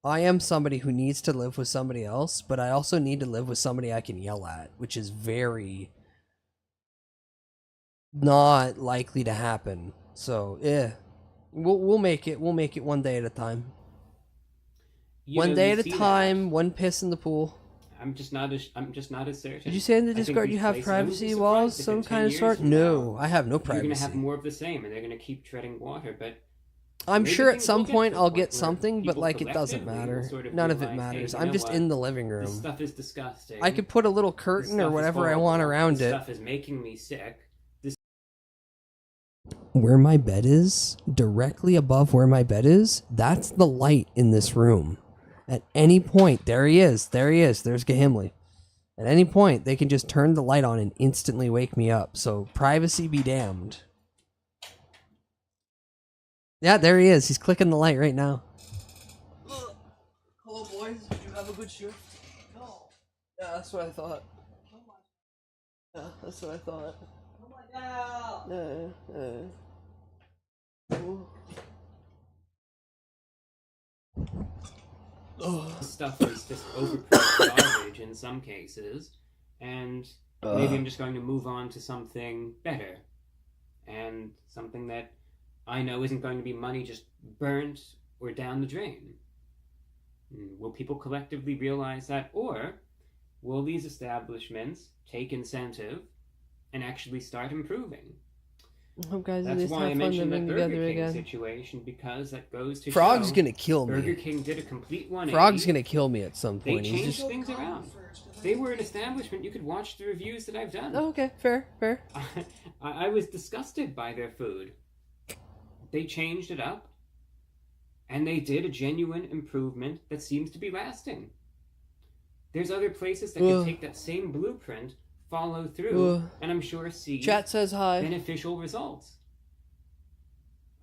I am somebody who needs to live with somebody else, but I also need to live with somebody I can yell at, which is very not likely to happen. So, we'll make it. We'll make it one day at a time. One day at a time. One piss in the pool. I'm just not as certain. Did you say in the Discord you have privacy walls, some kind of sort? No, I have no privacy. You're gonna have more of the same, and they're gonna keep treading water. But I'm maybe sure at things some will get point to a I'll point get where something, but people like it doesn't collectively will matter. sort of None of it realize, matters. hey, I'm you know just what? in the living room. This stuff is disgusting. I could put a little curtain or whatever I want around this it. Stuff is making me sick. Where my bed is, directly above where my bed is, that's the light in this room. At any point, there he is, there's Gahimli. At any point, they can just turn the light on and instantly wake me up, so privacy be damned. Yeah, there he is, he's clicking the light right now. Hello boys, did you have a good shift? No. Yeah, that's what I thought. Yeah, that's what I thought. Stuff is just overpriced garbage in some cases, and Maybe I'm just going to move on to something better. And something that I know isn't going to be money just burnt or down the drain. Will people collectively realize that? Or will these establishments take incentive and actually start improving? I hope guys That's at least why I have fun mentioned the living Burger together King again. situation, because that goes to Frog's show gonna kill me. Burger King did a complete 180. Frog's gonna kill me at some They point. He's changed just... things around. They were an establishment. You could watch the reviews that I've done. Oh, okay, fair. I was disgusted by their food. They changed it up, and they did a genuine improvement that seems to be lasting. There's other places that can take that same blueprint, follow through, and I'm sure see Chat says hi. beneficial results.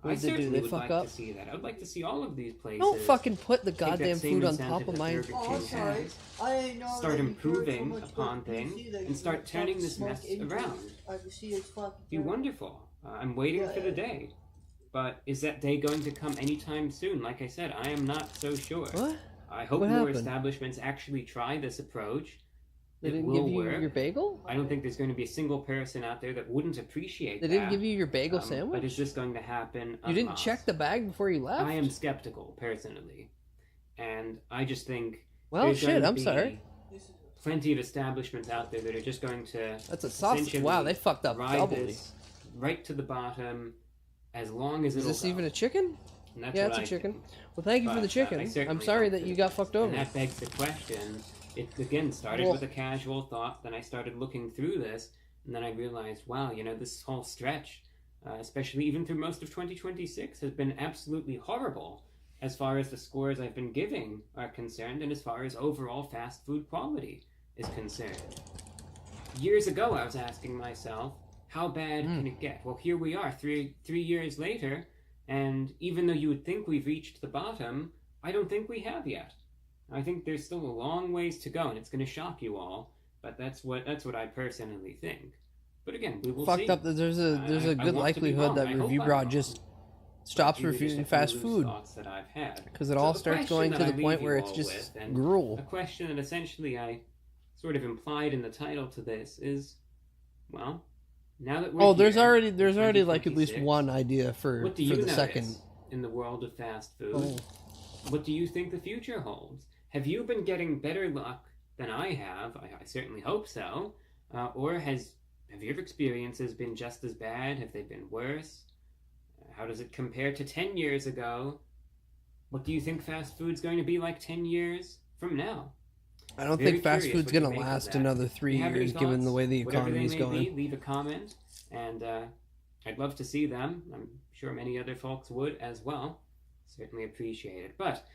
What I did they do? certainly They would fuck like up? to see that. I would like to see all of these places. Don't fucking put the take that goddamn same food on incentive top of that my... Burger King has, I didn't know start that you improving cared so much upon about things PC that and you start would turning fucking this smoke mess into around. it. I can see it's fucking Be wonderful. I'm waiting for the day. But is that day going to come anytime soon? Like I said, I am not so sure. What? I hope What more happened? establishments actually try this approach. They It didn't will give you work. your bagel? I don't think there's going to be a single person out there that wouldn't appreciate They that. didn't give you your bagel sandwich? But is this going to happen? You didn't check the bag before you left? I am skeptical, personally. And I just think Well, there's shit, going to I'm be sorry. plenty of establishments out there that are just going to... That's a sausage. Wow, they fucked up ride doubly. this right to the bottom as long as Is it'll this go. even a chicken? And that's Yeah, what it's a I chicken. think. Well, thank you for But, the chicken. I I'm certainly sorry hope that you got fucked over. And that begs the question. It again started Well- with a casual thought, then I started looking through this, and then I realized, wow, this whole stretch, especially even through most of 2026, has been absolutely horrible as far as the scores I've been giving are concerned, and as far as overall fast food quality is concerned. Years ago, I was asking myself, how bad can it get? Well, here we are, three years later, and even though you would think we've reached the bottom, I don't think we have yet. I think there's still a long ways to go, and it's going to shock you all. But that's what I personally think. But again, we will see. Fucked up that there's a I good want to be likelihood wrong. that I hope Review I'm Broad wrong. just stops These are just reviewing a few fast loose food. thoughts that I've had. Because it So all the starts question going that to I the leave point you where it's all just with, and gruel. A question that essentially I sort of implied in the title to this is, well, now that we're Oh, there's here already in like at least 2026, one idea for what do you the notice second. in the world of fast food? Oh. What do you think the future holds? Have you been getting better luck than I have? I certainly hope so. Or have your experiences been just as bad? Have they been worse? How does it compare to 10 years ago? What do you think fast food's going to be like 10 years from now? I don't Very think fast curious food's what you gonna make of last that. another If 3 you have any years, given the thoughts, way the whatever economy is they may going. be, leave a comment, and I'd love to see them. I'm sure many other folks would as well. Certainly appreciate it. But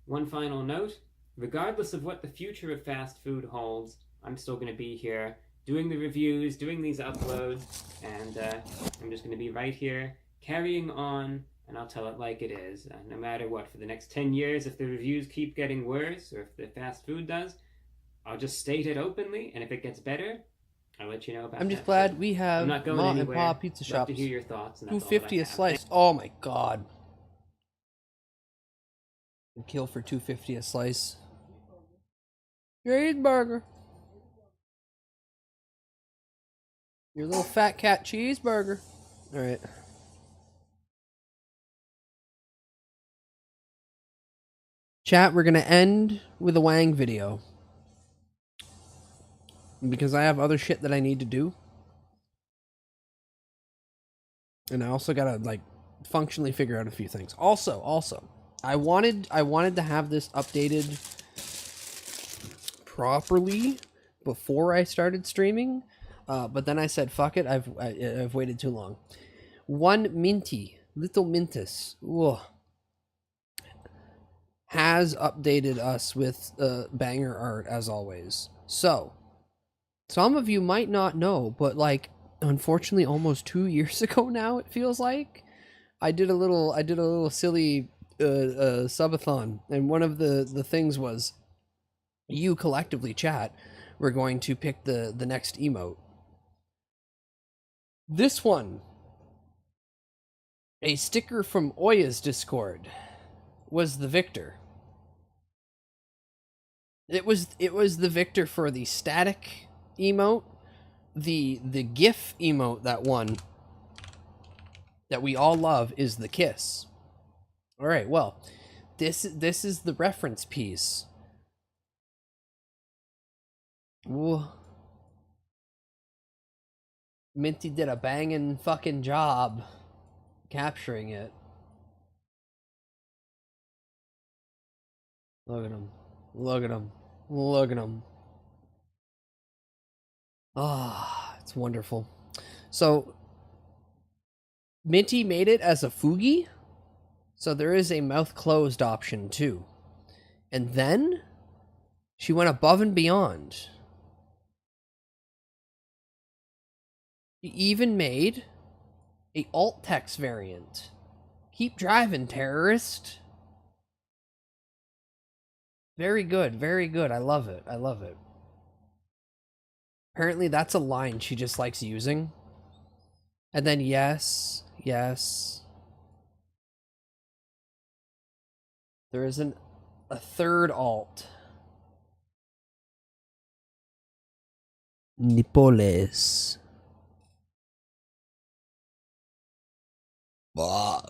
one final note, regardless of what the future of fast food holds, I'm still going to be here doing the reviews, doing these uploads, and I'm just going to be right here carrying on, and I'll tell it like it is. No matter what, for the next 10 years, if the reviews keep getting worse, or if the fast food does, I'll just state it openly, and if it gets better, I'll let you know about it. I'm just glad we have I'm not going Ma and anywhere. Pa pizza Love shops. to hear your thoughts, and that's all that I $2.50 a have. slice. Oh my god. I'd kill for $2.50 a slice. Your cheeseburger. Your little fat cat cheeseburger. Alright. Chat, we're gonna end with a Wang video. Because I have other shit that I need to do. And I also gotta, like, functionally figure out a few things. Also, I wanted to have this updated properly before I started streaming, but then I said, fuck it, I've waited too long. One Minty, Little Mintus, ugh, has updated us with banger art as always. So, some of you might not know, but like, unfortunately, almost 2 years ago now, it feels like, I did a little silly subathon, and one of the things was, you collectively, chat, we're going to pick the next emote. This one, a sticker from Oya's Discord, was the victor. It was the victor for the static emote, the GIF emote that won, that we all love, is the kiss. All right, well, this is the reference piece. Ooh. Minty did a banging fucking job capturing it. Look at him. Look at him. Look at him. Ah, it's wonderful. So, Minty made it as a Fugi, so there is a mouth closed option too. And then she went above and beyond. She even made a alt text variant. Keep driving, terrorist. Very good, very good. I love it. I love it. Apparently that's a line she just likes using. And then yes, yes. There is a third alt. Nipoles. Bah.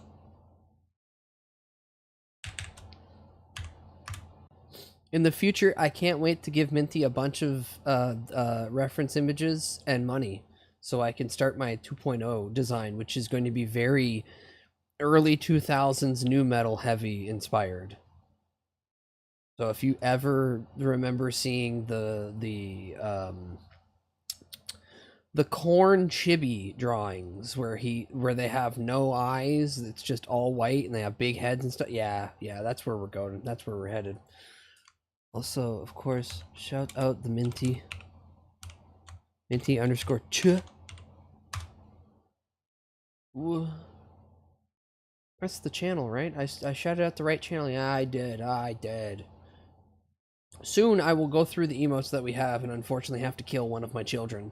In the future, I can't wait to give Minty a bunch of reference images and money so I can start my 2.0 design, which is going to be very early 2000s new metal heavy inspired. So if you ever remember seeing the Korn Chibi drawings where they have no eyes, it's just all white and they have big heads and stuff. Yeah, that's where we're going. That's where we're headed. Also, of course, shout out the Minty. Minty underscore ch. Ooh. Press the channel, right? I shouted out the right channel. Yeah, I did. Soon I will go through the emotes that we have and unfortunately have to kill one of my children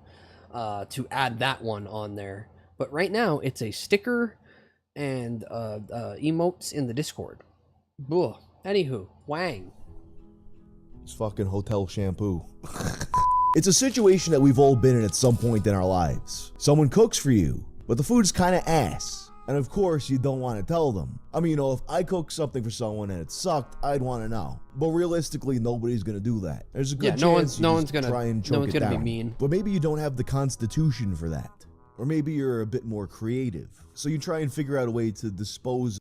to add that one on there. But right now, it's a sticker and emotes in the Discord. Buh. Anywho, Wang. It's fucking hotel shampoo. It's a situation that we've all been in at some point in our lives. Someone cooks for you, but the food's kind of ass. And of course, you don't want to tell them. I mean, if I cook something for someone and it sucked, I'd want to know. But realistically, nobody's gonna do that. There's a good chance no one's gonna try and choke it down. be mean. But maybe you don't have the constitution for that. Or maybe you're a bit more creative. So you try and figure out a way to dispose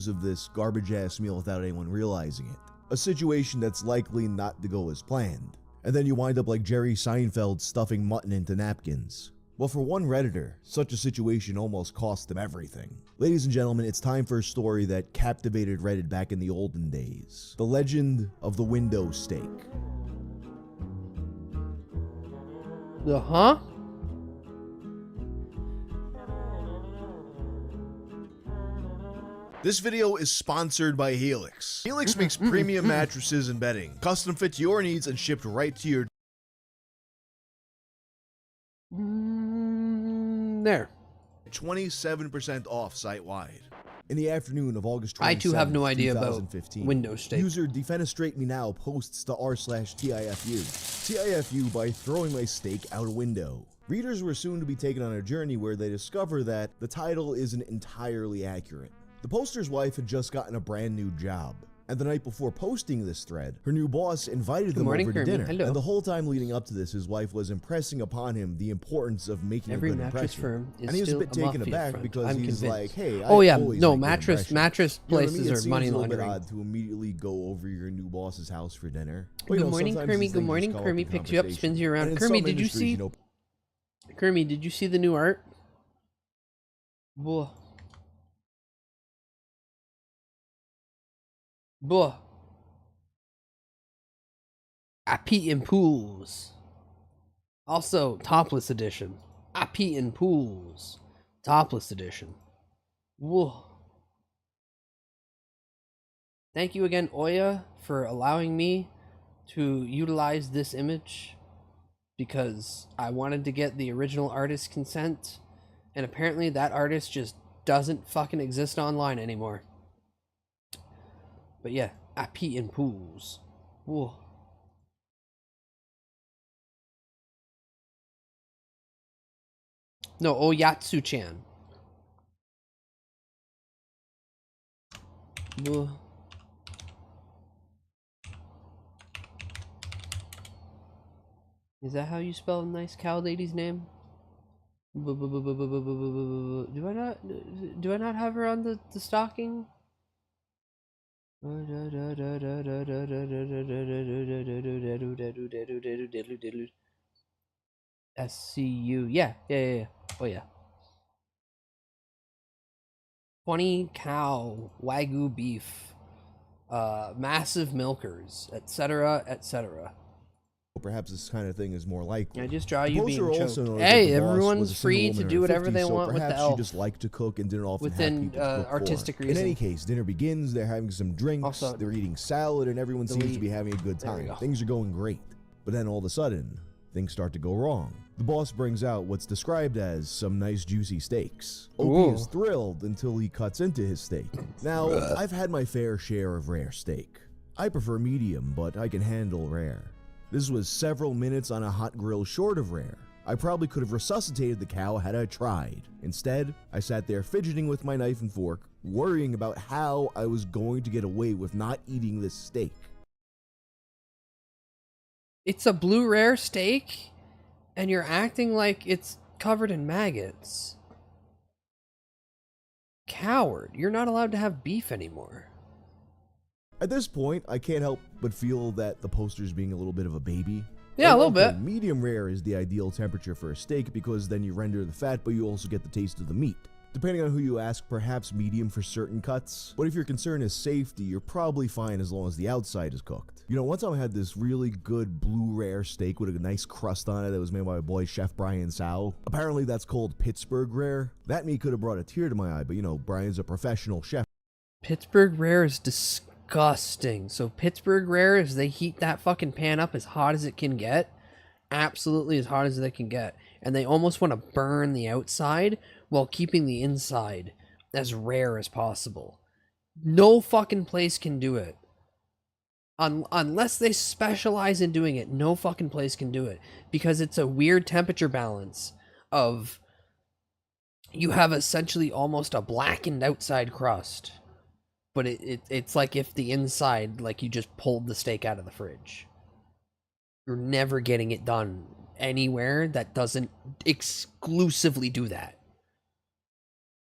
of this garbage-ass meal without anyone realizing it. A situation that's likely not to go as planned. And then you wind up like Jerry Seinfeld stuffing mutton into napkins. Well, for one Redditor, such a situation almost cost them everything. Ladies and gentlemen, it's time for a story that captivated Reddit back in the olden days. The legend of the window steak. Huh? This video is sponsored by Helix. Helix makes premium mattresses and bedding, custom fit to your needs and shipped right to your there. 27% off site-wide. In the afternoon of August 27th, I too have no idea about 2015, window steak. User Defenestrate Me Now posts to r/TIFU. TIFU by throwing my steak out a window. Readers were soon to be taken on a journey where they discover that the title isn't entirely accurate. The poster's wife had just gotten a brand new job, and the night before posting this thread, her new boss invited them over to dinner. Hello. And the whole time leading up to this, his wife was impressing upon him the importance of making Every a good mattress impression. firm is And he was a still bit a taken mafia aback front. because I'm he's convinced. like, "Hey, oh I yeah, always no make good mattress impressions." places You know what I mean? It are seems money a little bit laundering. odd to immediately go over your new boss's house for dinner. But, you Good know, morning, sometimes Kermie. these Good things morning, just come up Kermie. in Picks you up, conversation. spins you around. And in Kermie, some did you industries, see? know, Kermie, did you see the new art? Buh. Buh. I pee in pools. Also, topless edition. I pee in pools. Topless edition. Whoa. Thank you again, Oya, for allowing me to utilize this image because I wanted to get the original artist's consent, and apparently that artist just doesn't fucking exist online anymore. But yeah, I pee in pools. Whoa. No, Oyatsu-chan. Ugh. Is that how you spell a nice cow lady's name? Do I not have her on the stocking? SCU. Yeah. Oh yeah. 20 cow Wagyu beef, massive milkers, etc., etc. Perhaps this kind of thing is more likely. I just draw The you being poster also choked. noted that Hey, the boss was everyone's a single free woman to in do her whatever 50s, they so want with the perhaps elf. she just liked to cook and didn't often Within, have people to cook artistic for. In reason. any case, dinner begins. They're having some drinks. Also, they're eating salad, and everyone seems to delete. be having a good There we time. go. Things are going great. But then all of a sudden, things start to go wrong. The boss brings out what's described as some nice juicy steaks. OP is thrilled until he cuts into his steak. Now, I've had my fair share of rare steak. I prefer medium, but I can handle rare. This was several minutes on a hot grill short of rare. I probably could have resuscitated the cow had I tried. Instead, I sat there fidgeting with my knife and fork, worrying about how I was going to get away with not eating this steak. It's a blue rare steak, and you're acting like it's covered in maggots. Coward, you're not allowed to have beef anymore. At this point, I can't help but feel that the poster's being a little bit of a baby. Yeah, a little Okay, bit. Medium rare is the ideal temperature for a steak because then you render the fat, but you also get the taste of the meat. Depending on who you ask, perhaps medium for certain cuts. But if your concern is safety, you're probably fine as long as the outside is cooked. You know, one time I had this really good blue rare steak with a nice crust on it that was made by my boy Chef Brian Sow. Apparently that's called Pittsburgh rare. That meat could have brought a tear to my eye, but you know, Brian's a professional chef. Pittsburgh rare is disgusting. So Pittsburgh rare is they heat that fucking pan up as hot as it can get. Absolutely as hot as they can get. And they almost want to burn the outside while keeping the inside as rare as possible. No fucking place can do it. Unless they specialize in doing it, no fucking place can do it. Because it's a weird temperature balance of you have essentially almost a blackened outside crust. But it's like if the inside, like you just pulled the steak out of the fridge. You're never getting it done anywhere that doesn't exclusively do that.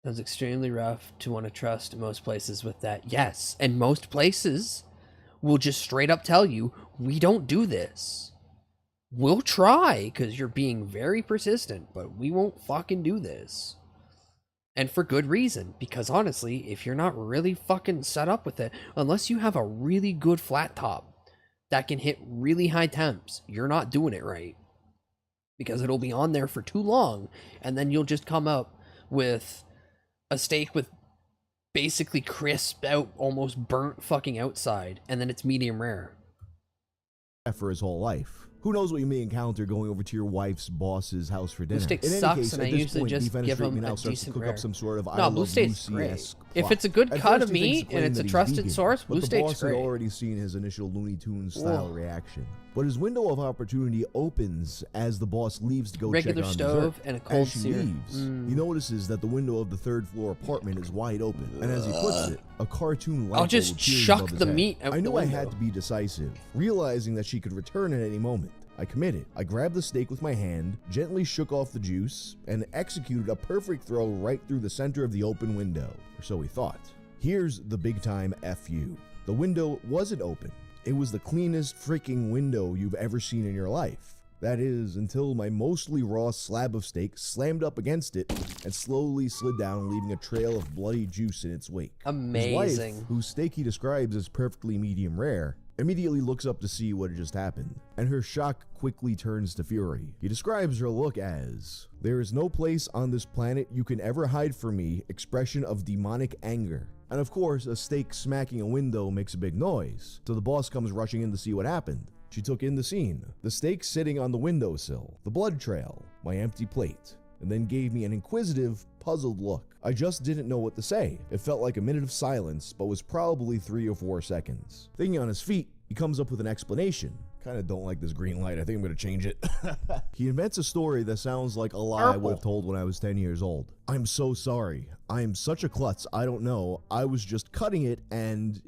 It was extremely rough to want to trust most places with that. Yes, and most places will just straight up tell you, we don't do this. We'll try, because you're being very persistent, but we won't fucking do this. And for good reason, because honestly, if you're not really fucking set up with it, unless you have a really good flat top that can hit really high temps, you're not doing it right. Because it'll be on there for too long, and then you'll just come up with a steak with basically crisped out, almost burnt fucking outside, and then it's medium rare. For his whole life. Who knows what you may encounter going over to your wife's boss's house for dinner. Blue steak In any sucks, case, and at I this usually point, just Beef Ennis give Street them now a starts to decent cook rare. up some sort of I No, Love blue steak's great. Lucy-esque If plot. it's a good At cut first, of he thinks meat to claim and it's a that he's trusted vegan, source, but blue the steak's boss had great. already seen his initial Looney Tunes style Whoa. reaction. But his window of opportunity opens as the boss leaves to go Regular check on stove dessert. and a cold As she sear. leaves, he notices that the window of the third floor apartment is wide open, and as he puts it, a cartoon light I'll just bulb appears chuck above his the head. meat out I knew the I had window. to be decisive, realizing that she could return at any moment. I committed. I grabbed the steak with my hand, gently shook off the juice, and executed a perfect throw right through the center of the open window, or so we thought. Here's the big time FU. The window wasn't open. It was the cleanest freaking window you've ever seen in your life. That is, until my mostly raw slab of steak slammed up against it and slowly slid down, leaving a trail of bloody juice in its wake. Amazing. His wife, whose steak he describes as perfectly medium rare, immediately looks up to see what had just happened, and her shock quickly turns to fury. He describes her look as, "There is no place on this planet you can ever hide from me," expression of demonic anger. And of course, a steak smacking a window makes a big noise, so the boss comes rushing in to see what happened. She took in the scene, the steak sitting on the windowsill, the blood trail, my empty plate, and then gave me an inquisitive, puzzled look. I just didn't know what to say. It felt like a minute of silence, but was probably 3 or 4 seconds. Thinking on his feet, he comes up with an explanation. kind of don't like this green light. I think I'm going to change it. He invents a story that sounds like a lie I would have told when I was 10 years old. I'm so sorry. I am such a klutz. I don't know. I was just cutting it and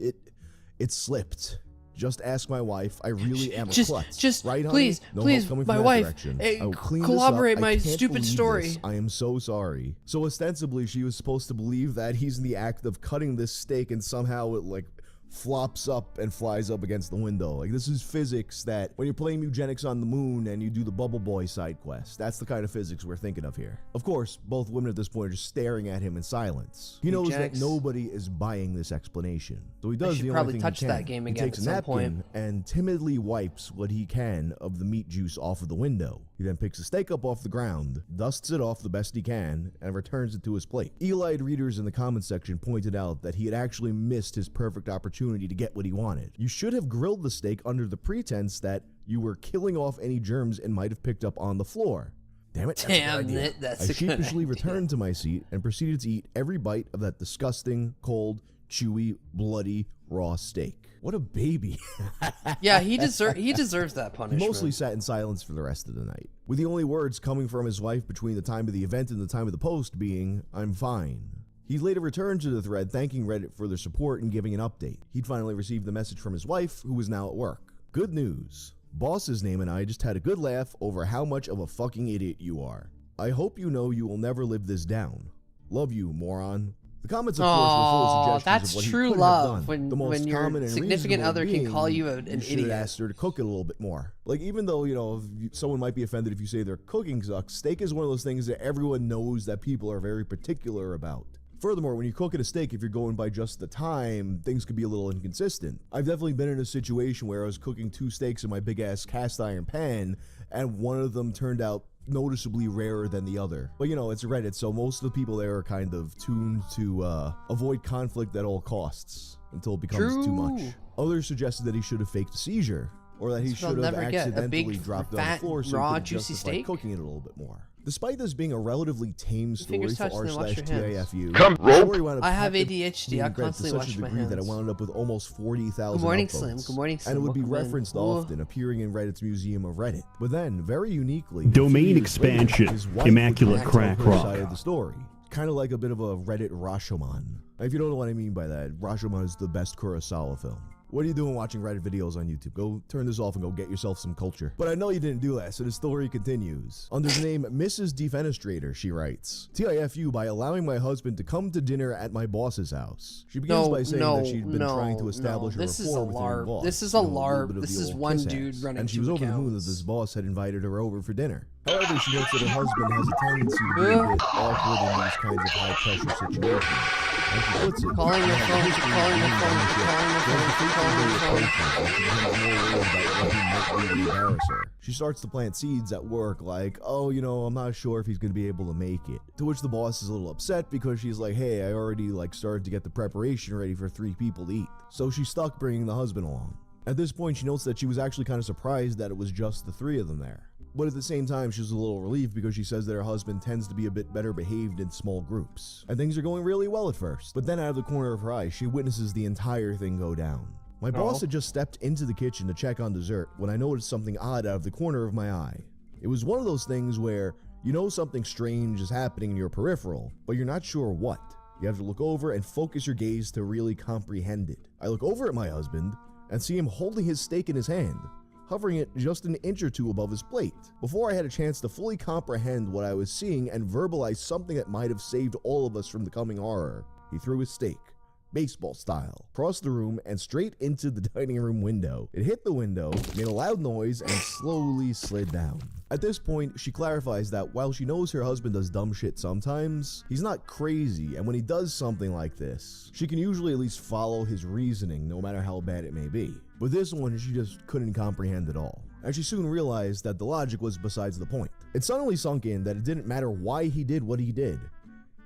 it slipped. Just ask my wife. I really am a klutz. Just right, honey? please, No please, help coming my from that wife, direction. I will clean this corroborate up. my I can't stupid believe story. this. I am so sorry. So ostensibly, she was supposed to believe that he's in the act of cutting this steak and somehow it like flops up and flies up against the window. Like, this is physics that when you're playing eugenics on the moon and you do the Bubble Boy side quest, that's the kind of physics we're thinking of here. Of course, both women at this point are just staring at him in silence. He knows Eugenics. that nobody is buying this explanation. So he does should the probably only thing touch he that can. game He again takes at a some napkin point. and timidly wipes what he can of the meat juice off of the window. He then picks the steak up off the ground, dusts it off the best he can, and returns it to his plate. Eagle-eyed readers in the comments section pointed out that he had actually missed his perfect opportunity to get what he wanted. You should have grilled the steak under the pretense that you were killing off any germs it might have picked up on the floor. Damn it, that's a good Damn idea. it, that's I a good sheepishly idea. returned to my seat and proceeded to eat every bite of that disgusting, cold, chewy, bloody, raw steak. What a baby. Yeah, he deserves that He punishment. mostly sat in silence for the rest of the night, with the only words coming from his wife between the time of the event and the time of the post being, "I'm fine." He later returned to the thread thanking Reddit for their support and giving an update. He'd finally received the message from his wife, who was now at work. Good news. Boss's name and I just had a good laugh over how much of a fucking idiot you are. I hope you know you will never live this down. Love you, moron. The comments, of course, were full of suggestions that's of what he true could love, have done. when- The most when your common and significant reasonable other can being, call you an you should idiot. have asked her to cook it a little bit more. Like, even though, you know, someone might be offended if you say their cooking sucks, steak is one of those things that everyone knows that people are very particular about. Furthermore, when you're cooking a steak, if you're going by just the time, things could be a little inconsistent. I've definitely been in a situation where I was cooking 2 steaks in my big-ass cast iron pan, and one of them turned out noticeably rarer than the other. But you know, it's Reddit, so most of the people there are kind of tuned to avoid conflict at all costs until it becomes too much. True. Others suggested that he should have faked a seizure, or that he That's what should I'll have never get, a accidentally big, dropped it on the fat, floor so raw, he could juicy justify steak? cooking it a little bit more. Despite this being a relatively tame story fingers for touched, then wash your hands. r/TIFU, Come, the story wound up I have happening ADHD, I to constantly such wash a my degree that I hands. wound up with almost 40,000 Good morning, upvotes. Slim. Good morning, Slim. And it would be Welcome in. referenced Whoa. often, appearing in Reddit's Museum of Reddit. But then, very uniquely, Domain a few years expansion. later, his wife Immaculate would tell crack her rock. side of the story. Kind of like a bit of a Reddit Rashomon. If you don't know what I mean by that, Rashomon is the best Kurosawa film. What are you doing watching Reddit videos on YouTube? Go turn this off and go get yourself some culture. But I know you didn't do that, so the story continues. Under the name Mrs. Defenestrator, she writes, TIFU by allowing my husband to come to dinner at my boss's house. She begins by saying that she'd been trying to establish a This is rapport a with her LARP. boss. This is a You know, little LARP. bit of This the is old one kiss dude ass. running And she two was over the moon that accounts. this boss had invited her over for dinner. However, she notes that her husband has a tendency to be a bit awkward in these kinds of high-pressure situations. And she puts it, Calling your "I have a phone, history of calling your phone, relationship. calling your There's phone, the frequent calling your way phone. approaches, and she becomes more worried about what he might do to embarrass her. She starts to plant seeds at work like, oh, you know, I'm not sure if he's going to be able to make it. To which the boss is a little upset because she's like, hey, I already started to get the preparation ready for 3 people to eat. So she's stuck bringing the husband along. At this point, she notes that she was actually kind of surprised that it was just the 3 of them there. But at the same time, she's a little relieved because she says that her husband tends to be a bit better behaved in small groups. And things are going really well at first. But then out of the corner of her eye, she witnesses the entire thing go down. My boss had just stepped into the kitchen to check on dessert when I noticed something odd out of the corner of my eye. It was one of those things where you know something strange is happening in your peripheral, but you're not sure what. You have to look over and focus your gaze to really comprehend it. I look over at my husband and see him holding his steak in his hand, hovering it just an inch or 2 above his plate. Before I had a chance to fully comprehend what I was seeing and verbalize something that might have saved all of us from the coming horror, he threw his steak, baseball style, across the room and straight into the dining room window. It hit the window, made a loud noise, and slowly slid down. At this point, she clarifies that while she knows her husband does dumb shit sometimes, he's not crazy, and when he does something like this, she can usually at least follow his reasoning, no matter how bad it may be. But this one, she just couldn't comprehend at all. And she soon realized that the logic was besides the point. It suddenly sunk in that it didn't matter why he did what he did.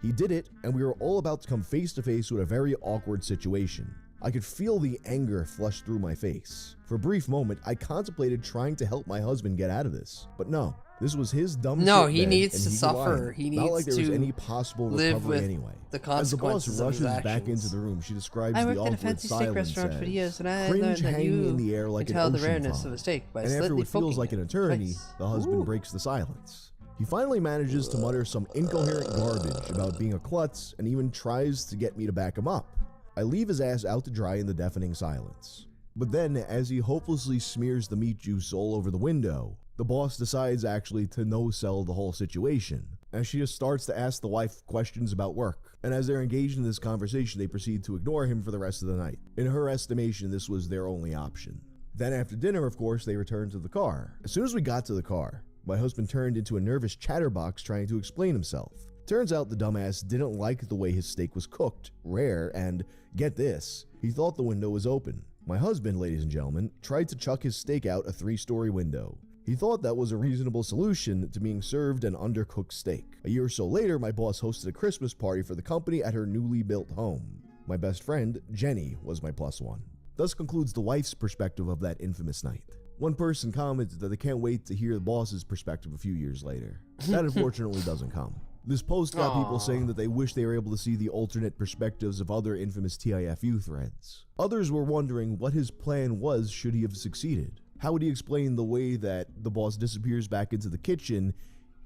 He did it, and we were all about to come face to face with a very awkward situation. I could feel the anger flush through my face. For a brief moment, I contemplated trying to help my husband get out of this. But no, This was his dumb No, shit he bed, needs and to he suffer. lied. He Not like needs there was to any possible live recovery with anyway. the As the boss consequences of his rushes back actions. into the room, she describes I the worked at a awkward fancy steak silence restaurant for as years, and I cringe learned that hanging you in the air like can an tell the ocean rareness pond. of a steak by And after slightly what feels poking like it an eternity, twice. the husband Ooh. breaks the silence. He finally manages to mutter some incoherent garbage about being a klutz and even tries to get me to back him up. I leave his ass out to dry in the deafening silence. But then, as he hopelessly smears the meat juice all over the window, the boss decides actually to no-sell the whole situation, as she just starts to ask the wife questions about work. And as they're engaged in this conversation, they proceed to ignore him for the rest of the night. In her estimation, this was their only option. Then after dinner, of course, they returned to the car. As soon as we got to the car, my husband turned into a nervous chatterbox trying to explain himself. Turns out the dumbass didn't like the way his steak was cooked, rare, and, get this, he thought the window was open. My husband, ladies and gentlemen, tried to chuck his steak out a 3-story window. He thought that was a reasonable solution to being served an undercooked steak. A year or so later, my boss hosted a Christmas party for the company at her newly built home. My best friend, Jenny, was my plus one. Thus concludes the wife's perspective of that infamous night. One person commented that they can't wait to hear the boss's perspective a few years later. That unfortunately doesn't come. This post got people saying that they wish they were able to see the alternate perspectives of other infamous TIFU threads. Others were wondering what his plan was should he have succeeded. How would he explain the way that the boss disappears back into the kitchen,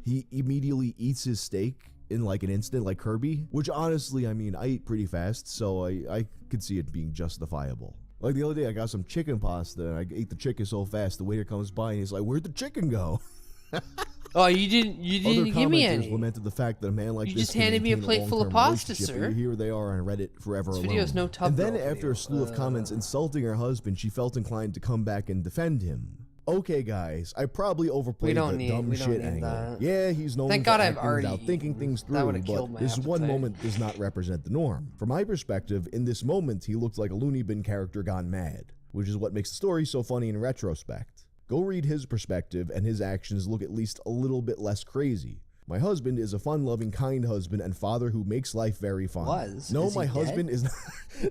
he immediately eats his steak in like an instant, like Kirby? Which honestly, I mean, I eat pretty fast, so I could see it being justifiable. Like the other day, I got some chicken pasta, and I ate the chicken so fast, the waiter comes by and he's like, "Where'd the chicken go?" Oh, you didn't Other give me commenters any. lamented the fact that a man like You this just can handed me a maintain plate full of long-term pasta, relationship, sir. but Here they are on Reddit forever This alone. video is no tub and then girl after video. a slew of comments insulting her husband, she felt inclined to come back and defend him. Okay, guys, I probably overplayed the dumb shit angle. that. Yeah, he's known Thank for God I've acting without already thinking things that through, would've killed but my this one appetite. moment does not represent the norm. From my perspective, in this moment, he looked like a Looney Bin character gone mad, which is what makes the story so funny in retrospect. Go read his perspective, and his actions look at least a little bit less crazy. My husband is a fun-loving, kind husband and father who makes life very fun. No, my husband is not.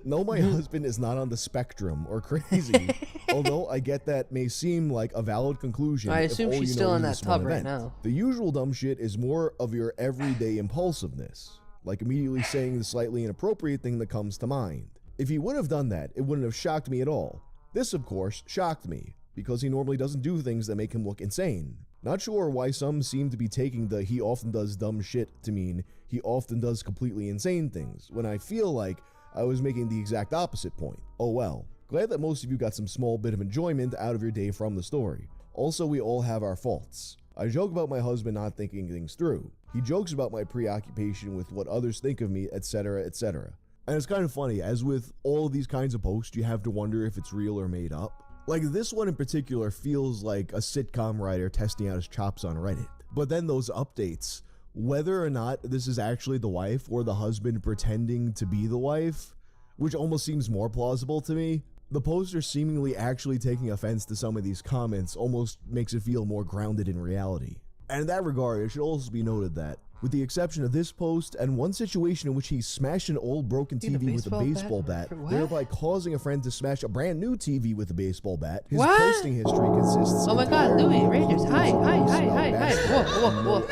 No, my husband is not on the spectrum or crazy. Although I get that may seem like a valid conclusion. I if assume all she's you still know in is that this one tub right event. now. The usual dumb shit is more of your everyday impulsiveness, like immediately saying the slightly inappropriate thing that comes to mind. If he would have done that, it wouldn't have shocked me at all. This, of course, shocked me, because he normally doesn't do things that make him look insane. Not sure why some seem to be taking the "he often does dumb shit" to mean he often does completely insane things, when I feel like I was making the exact opposite point. Oh well. Glad that most of you got some small bit of enjoyment out of your day from the story. Also, we all have our faults. I joke about my husband not thinking things through. He jokes about my preoccupation with what others think of me, etc., etc. And it's kind of funny, as with all of these kinds of posts, you have to wonder if it's real or made up. Like, this one in particular feels like a sitcom writer testing out his chops on Reddit. But then those updates, whether or not this is actually the wife or the husband pretending to be the wife, which almost seems more plausible to me, the poster seemingly actually taking offense to some of these comments almost makes it feel more grounded in reality. And in that regard, it should also be noted that, with the exception of this post and one situation in which he smashed an old broken TV with a baseball bat, thereby causing a friend to smash a brand new TV with a baseball bat, his posting history consists Oh my God, Louis, Rangers, hi. Whoa.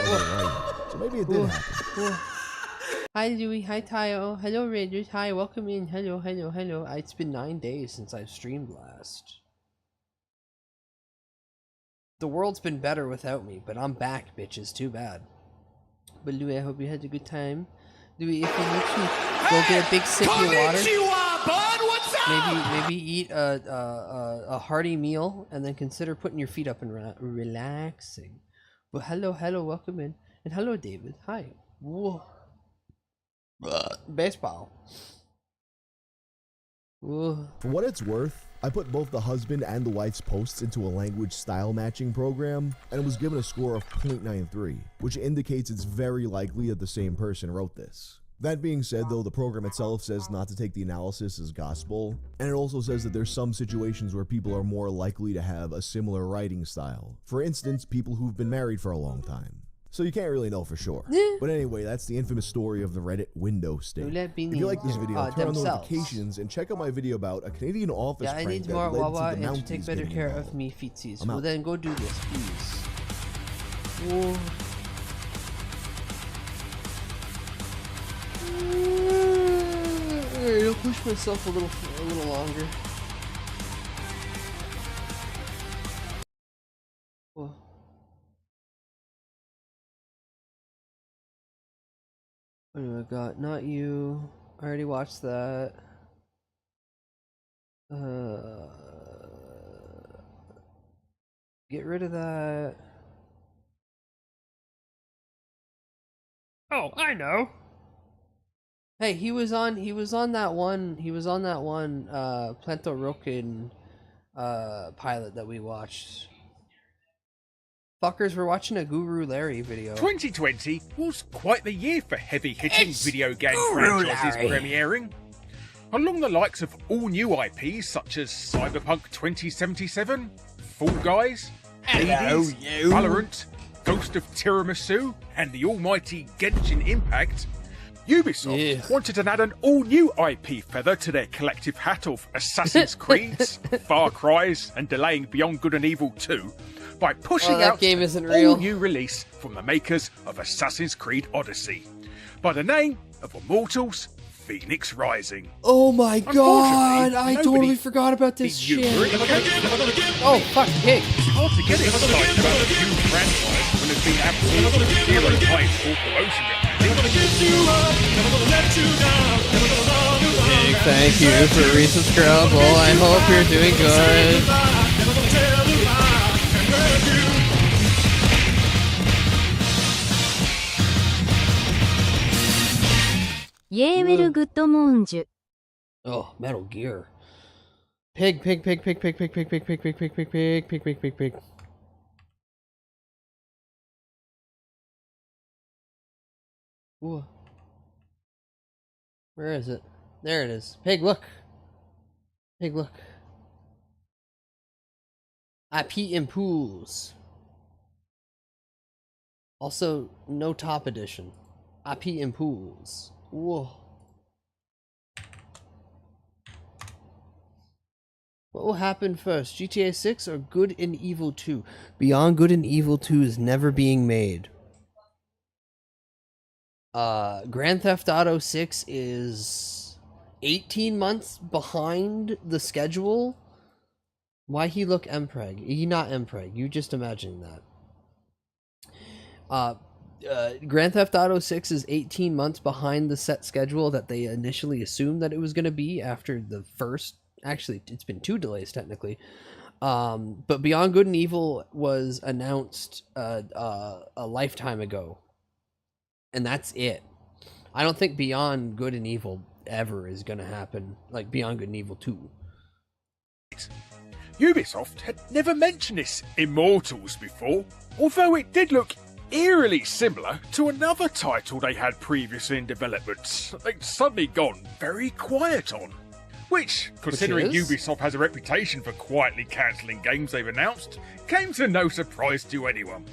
So maybe it did happen. Hi, Louis, hi, Tayo. Hello, Rangers, hi, welcome in. Hello. It's been 9 days since I've streamed last. The world's been better without me, but I'm back, bitches. Too bad. But Louis, I hope you had a good time. Louis, if you need to go get a big sip of water, maybe eat a hearty meal, and then consider putting your feet up and relaxing. But hello, welcome in, and hello, David. Hi. Whoa. Baseball. Whoa. For what it's worth, I put both the husband and the wife's posts into a language style matching program, and was given a score of 0.93, which indicates it's very likely that the same person wrote this. That being said, though, the program itself says not to take the analysis as gospel, and it also says that there's some situations where people are more likely to have a similar writing style. For instance, people who've been married for a long time. So you can't really know for sure. But anyway, that's the infamous story of the Reddit window steak. If you like this video, turn on notifications and check out my video about a Canadian office I prank need that more led Wawa to the and to take Mounties better getting care involved. of me feetsies. I'm Well out. then go do this, please. Whoa. Alright, I'll push myself a little longer. Whoa. What do I got? Not you. I already watched that. Get rid of that. Oh, I know. Hey, he was on that one Planto Rokin pilot that we watched. Fuckers, we're watching a Guru Larry video. 2020 was quite the year for heavy-hitting video game Guru franchises Larry. premiering. Along the likes of all new IPs such as Cyberpunk 2077, Fall Guys, Hello, Hades, you. Valorant, Ghost of Tiramisu, and the almighty Genshin Impact, Ubisoft wanted to add an all-new IP feather to their collective hat of Assassin's Creeds, Far Cry's, and delaying Beyond Good and Evil 2 by pushing that out game isn't an real. all-new release from the makers of Assassin's Creed Odyssey by the name of Immortals Phoenix Rising. Oh my god, I nobody totally forgot about this you shit. really Oh, fuck, pig. It's hard to get excited about a new franchise when there's been absolutely zero hype or promotion behind it. Big thank you for resubscribing. I hope you're doing good. Oh, Metal Gear. Pig. Ooh. Where is it? There it is. Pig, look. Pig, look. IP Impulse. Also, no top edition. IP Impulse. Whoa. What will happen first? GTA 6 or Good and Evil 2? Beyond Good and Evil 2 is never being made. Grand Theft Auto 6 is 18 months behind the schedule. Why he look Mpreg? He not Mpreg. You just imagine that. Grand Theft Auto 6 is 18 months behind the set schedule that they initially assumed that it was going to be after the first. Actually, it's been 2 delays technically. But Beyond Good and Evil was announced a lifetime ago. And that's it. I don't think Beyond Good and Evil ever is going to happen. Like Beyond Good and Evil 2. Ubisoft had never mentioned this Immortals before, although it did look eerily similar to another title they had previously in development they'd suddenly gone very quiet on. Which, considering is? Ubisoft has a reputation for quietly cancelling games they've announced, came to no surprise to anyone.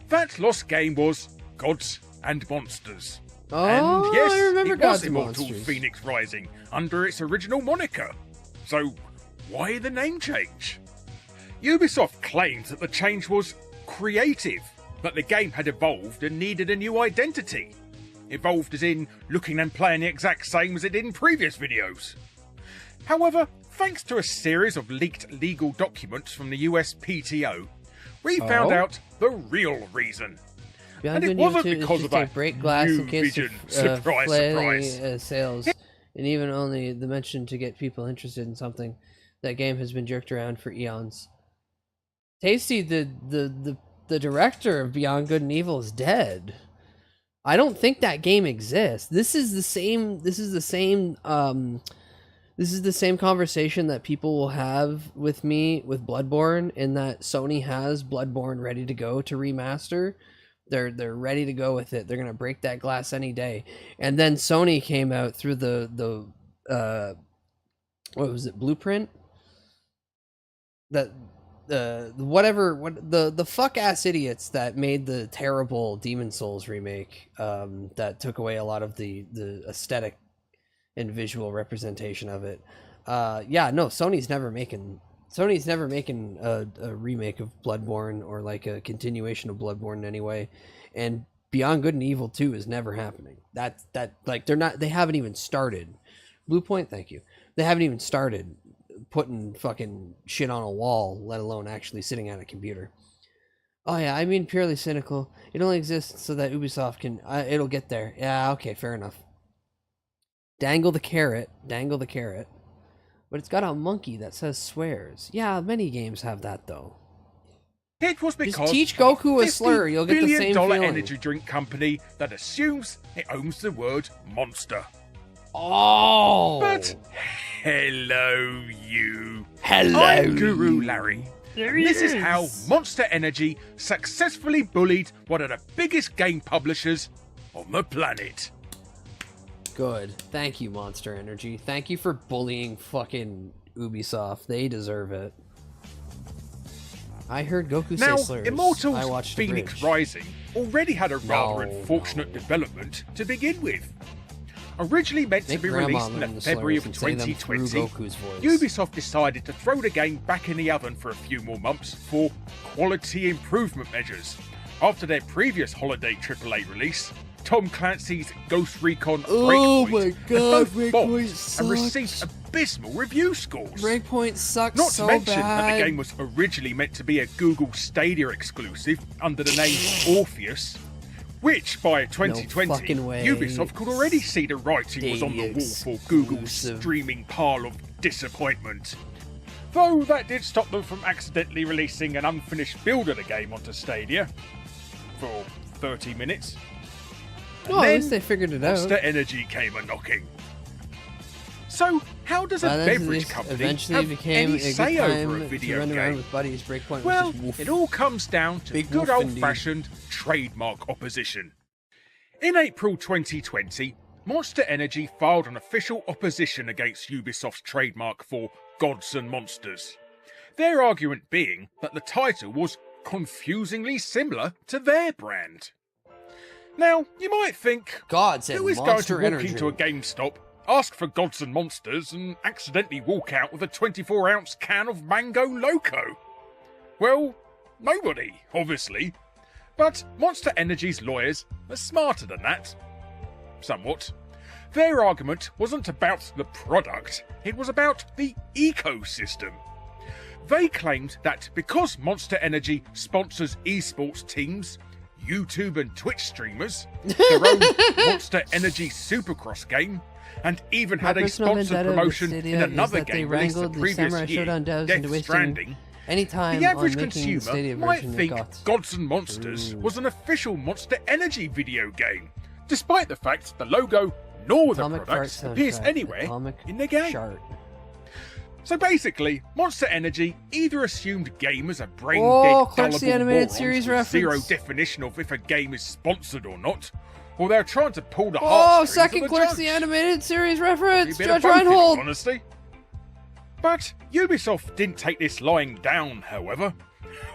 That lost game was Gods and Monsters. Oh, and yes, I remember it Gods was and Immortal Monsters. Phoenix Rising under its original moniker. So, why the name change? Ubisoft claims that the change was creative, that the game had evolved and needed a new identity. Evolved as in looking and playing the exact same as it did in previous videos. However, thanks to a series of leaked legal documents from the USPTO, we found out the real reason. Beyond And it Good and Evil wasn't 2 is because just of a that break glass new in case vision. of Surprise, flailing, surprise. sales, and even only the mention to get people interested in something. That game has been jerked around for eons. Tasty, the director of Beyond Good and Evil, is dead. I don't think that game exists. This is the same conversation that people will have with me with Bloodborne, in that Sony has Bloodborne ready to go to remaster. They're ready to go with it. They're gonna break that glass any day. And then Sony came out through the what was it, Blueprint? That the fuck ass idiots that made the terrible Demon Souls remake that took away a lot of the aesthetic and visual representation of it. Yeah, no, Sony's never making Sony's never making a remake of Bloodborne or like a continuation of Bloodborne anyway, and Beyond Good and Evil 2 is never happening. That like they haven't even started. Blue Point, thank you. They haven't even started putting fucking shit on a wall, let alone actually sitting at a computer. Oh yeah, I mean purely cynical. It only exists so that Ubisoft can. It'll get there. Yeah, okay, fair enough. Dangle the carrot. But it's got a monkey that says swears. Yeah, many games have that though. It was because just teach Goku a slur, you'll get the same $50 billion feeling. energy drink company that assumes it owns the word monster. Oh! But hello, you. Hello, I'm Guru you. Larry. There And this he is how Monster Energy successfully bullied one of the biggest game publishers on the planet. Good. Thank you, Monster Energy. Thank you for bullying fucking Ubisoft. They deserve it. I heard Goku Now, say slurs. I Immortals watched the Phoenix bridge. Rising already had a rather unfortunate development to begin with. Originally meant Make to be Grandma released in learn the February of slurs and say them through 2020, Goku's voice. Ubisoft decided to throw the game back in the oven for a few more months for quality improvement measures. After their previous holiday AAA release, Tom Clancy's Ghost Recon Oh Breakpoint my had God, both Breakpoint bombed sucks. and received abysmal review scores. Breakpoint sucks Not so to mention that bad. the game was originally meant to be a Google Stadia exclusive under the name Orpheus, which by 2020, fucking way. Ubisoft could already see the writing was on the wall for Google's streaming pile of disappointment. Though that did stop them from accidentally releasing an unfinished build of the game onto Stadia for 30 minutes. Well, at least they figured it out. Monster Energy came a-knocking. So, how does a Well, beverage this company eventually have became any a good say time over a to video run around game? with buddies. Breakpoint was Well, just woof. it all comes down to Big good woof indeed. old-fashioned trademark opposition. In April 2020, Monster Energy filed an official opposition against Ubisoft's trademark for Gods and Monsters. Their argument being that the title was confusingly similar to their brand. Now, you might think, Gods and who is Monster going to walk Energy? into a GameStop, ask for Gods and Monsters, and accidentally walk out with a 24-ounce can of Mango Loco? Well, nobody, obviously. But Monster Energy's lawyers are smarter than that. Somewhat. Their argument wasn't about the product, it was about the ecosystem. They claimed that because Monster Energy sponsors esports teams, YouTube and Twitch streamers, their own Monster Energy Supercross game, and even had My a personal sponsored vendetta with promotion Stadia in is another that they game released the wrangled the previous Samurai year, Showdown devs into Death wasting Stranding. any time The average on making consumer Stadia might version think of GOT. Gods and Monsters was an official Monster Energy video game, despite the fact the logo nor the Atomic product Fart appears soundtrack, anywhere Atomic in the game. Shart. So basically, Monster Energy either assumed gamers are brain-dead, Oh, Clerks the gullible Animated morons Series with zero reference. definition of if a game is sponsored or not, or they're trying to pull the Oh, heartstrings second of the Clerks judge. the Animated Series reference! Maybe a bit of Judge both, in all Reinhold! honesty. But Ubisoft didn't take this lying down, however.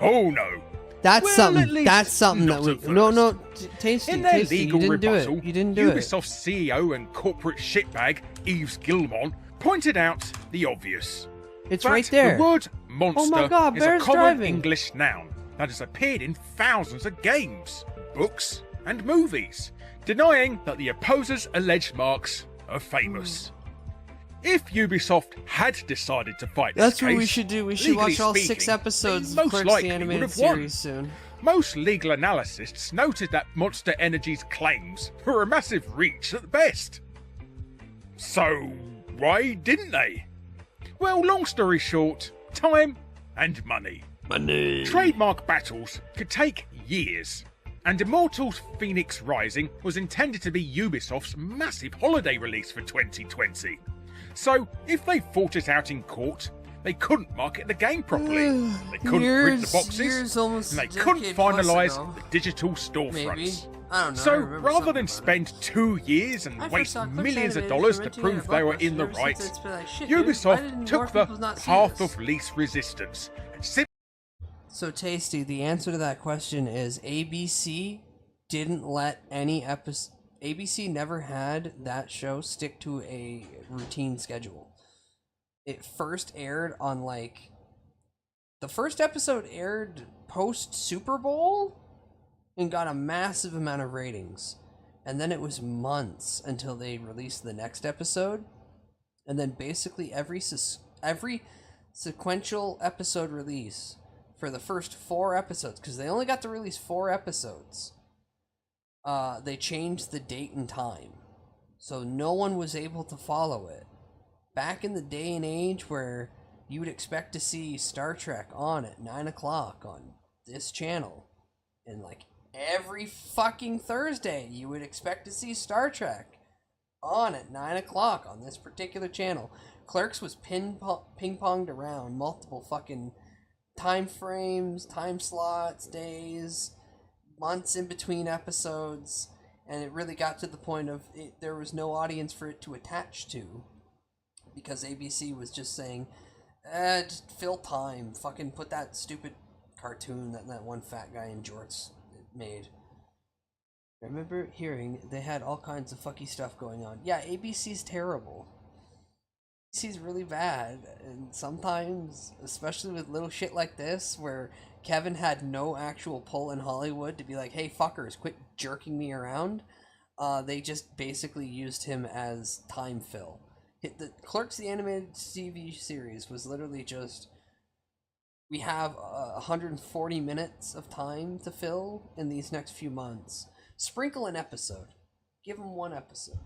Oh no. That's Well, at something. least That's something not that at we. No, no, first. Tasty. In their Tasty, legal you didn't do rebuttal, it. You didn't do it. Ubisoft's CEO and corporate shitbag, Yves Guillemot, pointed out the obvious. It's that right there. The word monster Oh my God, is a Bear's common driving. English noun that has appeared in thousands of games, books, and movies, denying that the opposers' alleged marks are famous. If Ubisoft had decided to fight this That's what we case, should do. We should legally watch all speaking, 6 episodes they of most Clerks the likely would Animated have won. Series soon. Most legal analysts noted that Monster Energy's claims were a massive reach at best. So, why didn't they? Well, long story short, time and money. Money. Trademark battles could take years, and Immortals Phoenix Rising was intended to be Ubisoft's massive holiday release for 2020. So, if they fought it out in court, they couldn't market the game properly, they couldn't print the boxes, almost and they a couldn't decade plus finalise ago. the digital Maybe. storefronts. I don't know. I So, remember rather something than about spend 2 years and I first waste saw Clerks millions of Animated dollars for to renting prove it at they were Blockbuster, in the ever since right, it's been like, shit, dude, why Ubisoft didn't more took the people not see path this? of least resistance. So, Tasty, the answer to that question is ABC didn't let any episode. ABC never had that show stick to a routine schedule. It first aired on like The first episode aired post Super Bowl and got a massive amount of ratings. And then it was months until they released the next episode. And then basically every sequential episode release for the first 4 episodes, because they only got to release 4 episodes, they changed the date and time. So no one was able to follow it. Back in the day and age where you would expect to see Star Trek on at 9 o'clock on this channel, and like every fucking Thursday you would expect to see Star Trek on at 9 o'clock on this particular channel. Clerks was ping-ponged around multiple fucking time frames, time slots, days, months in between episodes, and it really got to the point of there was no audience for it to attach to, because ABC was just saying, just fill time, fucking put that stupid cartoon that one fat guy in jorts made. I remember hearing they had all kinds of fucky stuff going on. Yeah, ABC's terrible. ABC's really bad, and sometimes, especially with little shit like this, where Kevin had no actual pull in Hollywood to be like, hey fuckers, quit jerking me around, they just basically used him as time fill. The Clerks, the animated TV series, was literally just, we have 140 minutes of time to fill in these next few months. Sprinkle an episode. Give them 1 episode.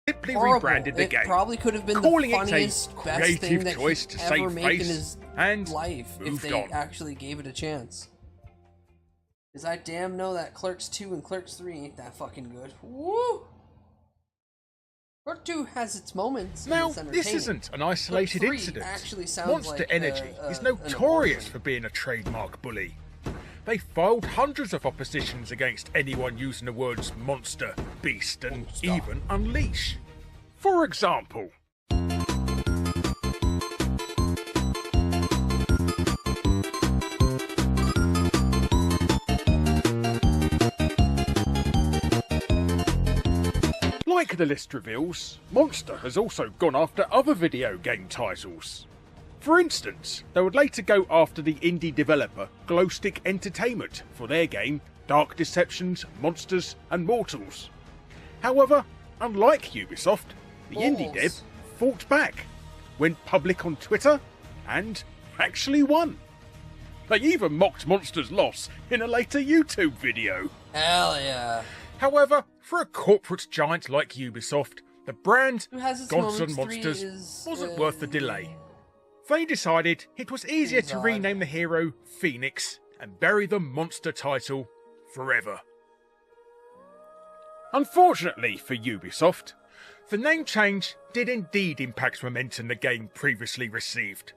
Simply Horrible. rebranded the It game, probably could have been calling the it a funniest, best thing creative that choice he'd to ever save made in face, his and life if moved they on. actually gave it a chance. Because I damn know that Clerks 2 and Clerks 3 ain't that fucking good. Woo! Clerks 2 has its moments. Now, and it's this entertaining. isn't an isolated Clerks 3 incident. actually sounds Monster like Energy is an notorious abortion. for being a trademark bully. They filed hundreds of oppositions against anyone using the words monster, beast, and even unleash. For example, like the list reveals, Monster has also gone after other video game titles. For instance, they would later go after the indie developer Glowstick Entertainment for their game Dark Deceptions, Monsters and Mortals. However, unlike Ubisoft, the indie dev fought back, went public on Twitter, and actually won. They even mocked Monster's loss in a later YouTube video. Hell yeah. However, for a corporate giant like Ubisoft, the brand Who has its Gods and moments, 3 Monsters is, wasn't worth the delay. They decided it was easier to odd. rename the hero Phoenix and bury the Monster title forever. Unfortunately for Ubisoft, the name change did indeed impact momentum the game previously received.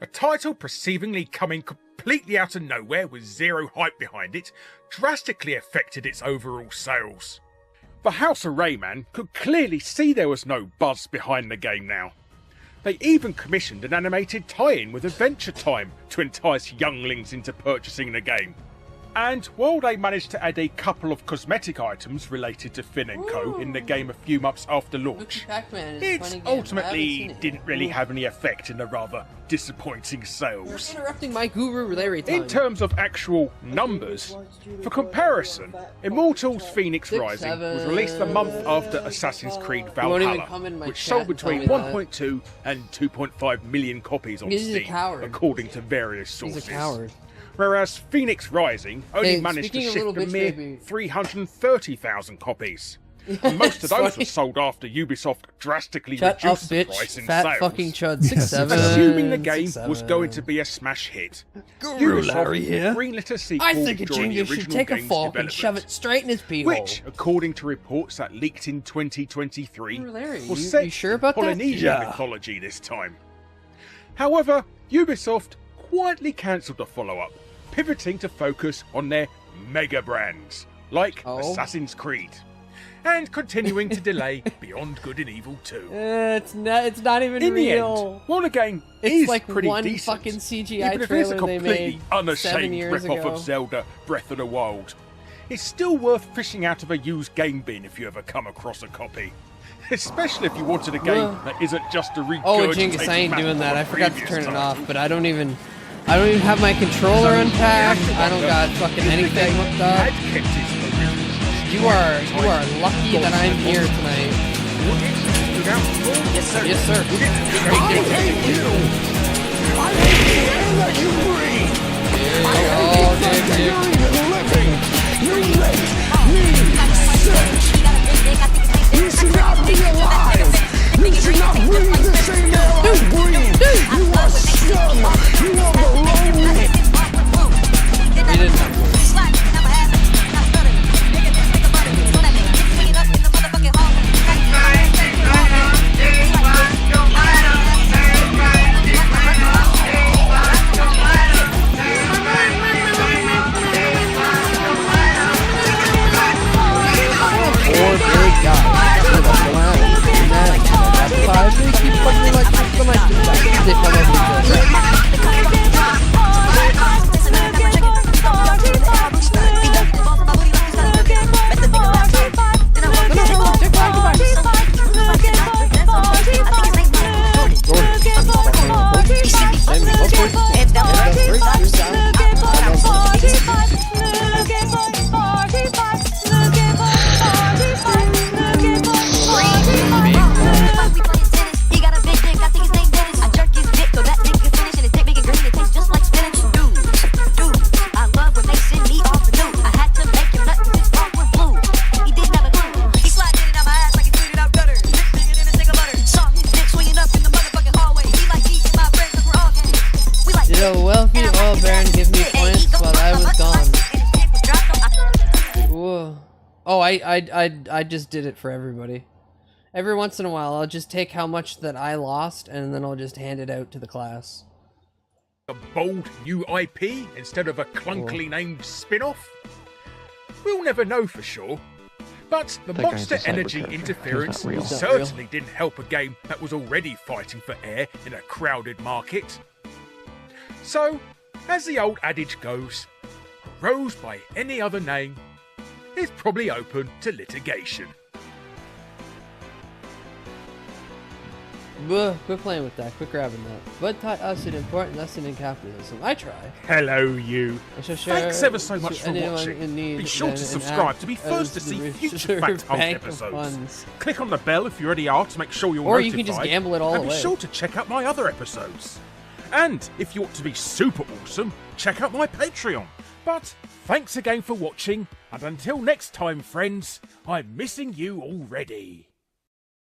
A title perceivingly coming completely out of nowhere with zero hype behind it drastically affected its overall sales. The House of Rayman could clearly see there was no buzz behind the game now. They even commissioned an animated tie-in with Adventure Time to entice younglings into purchasing the game. And while they managed to add a couple of cosmetic items related to Finn and Co. in the game a few months after launch, Pac-Man is a it funny game. I haven't ultimately seen it didn't yet. really have any effect in the rather disappointing You're sales. interrupting my guru Larry time. In terms of actual numbers, for comparison, Immortals Phoenix 6, Rising was 7. released a month after Assassin's Creed won't even Valhalla, come in my which chat sold and tell between me that. 1.2 and 2.5 million copies on He's a Steam, coward. according to various He's sources. a coward. Whereas Phoenix Rising only Hey, managed to speaking of ship Little a Bitch mere Baby- 330,000 copies. And most of It's those funny. were sold after Ubisoft drastically Shut up, reduced the bitch. price in Fat sales. fucking chud. 6'7". Assuming the game 6'7". was going to be a smash hit, Guru Larry here. greenlit a sequel I think a during the genius should original take a game's fork and development, shove it straight in his pee hole. which, according to reports that leaked in 2023, Guru Larry, was you set sure about that? Polynesian Yeah. mythology this time. However, Ubisoft quietly cancelled the follow-up, pivoting to focus on their mega brands, like Assassin's Creed, and continuing to delay Beyond Good and Evil 2. It's not even In the real. end, while the game It's is like pretty one decent, fucking CGI even if it's a trailer they completely made 7 unashamed years rip-off ago. of Zelda Breath of the Wild, it's still worth fishing out of a used game bin if you ever come across a copy. Especially if you wanted a game that isn't just a regurgitated Oh, Jinx, I ain't map doing of that. a I forgot to previous turn it title. off, but I don't even have my controller unpacked. I don't got fucking anything hooked up. You are lucky that I'm here tonight. Yes, sir. Yes, sir. You should not be alive! You should not breathe the same air I breathe! You are scum! You are below me! Did a wealthy oil baron give me points while I was gone? Whoa. Oh, I just did it for everybody. Every once in a while, I'll just take how much that I lost, and then I'll just hand it out to the class. A bold new IP instead of a clunkily named spin-off? We'll never know for sure. But the That guy's monster a cyber energy character. interference He's not real. He's not real. certainly didn't help a game that was already fighting for air in a crowded market. So, as the old adage goes, a rose by any other name is probably open to litigation. Quit playing with that. Quit grabbing that. Bud taught us an important lesson in capitalism. I try. Hello, you. I shall share Thanks ever so much to for anyone watching. in need Be sure and to an subscribe act to be first to as see the future reserve Fact Hulk bank of episodes. funds. Click on the bell if you already are to make sure you're Or notified. you can just gamble it all and away. be sure to check out my other episodes. And if you want to be super awesome, check out my Patreon. But thanks again for watching, and until next time, friends, I'm missing you already.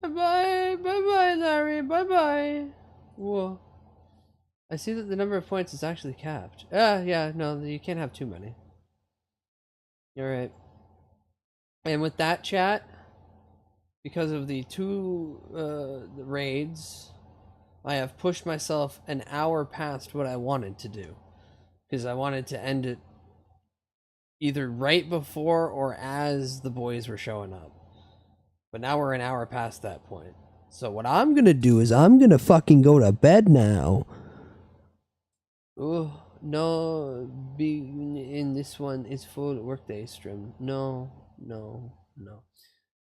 Bye bye, Larry. Bye bye. Whoa. I see that the number of points is actually capped. Yeah, no, you can't have too many. You're right. And with that, chat, because of the two raids, I have pushed myself an hour past what I wanted to do. Because I wanted to end it either right before or as the boys were showing up. But now we're an hour past that point. So what I'm gonna do is I'm gonna fucking go to bed now. Oh, no, being in this one is full workday stream. No.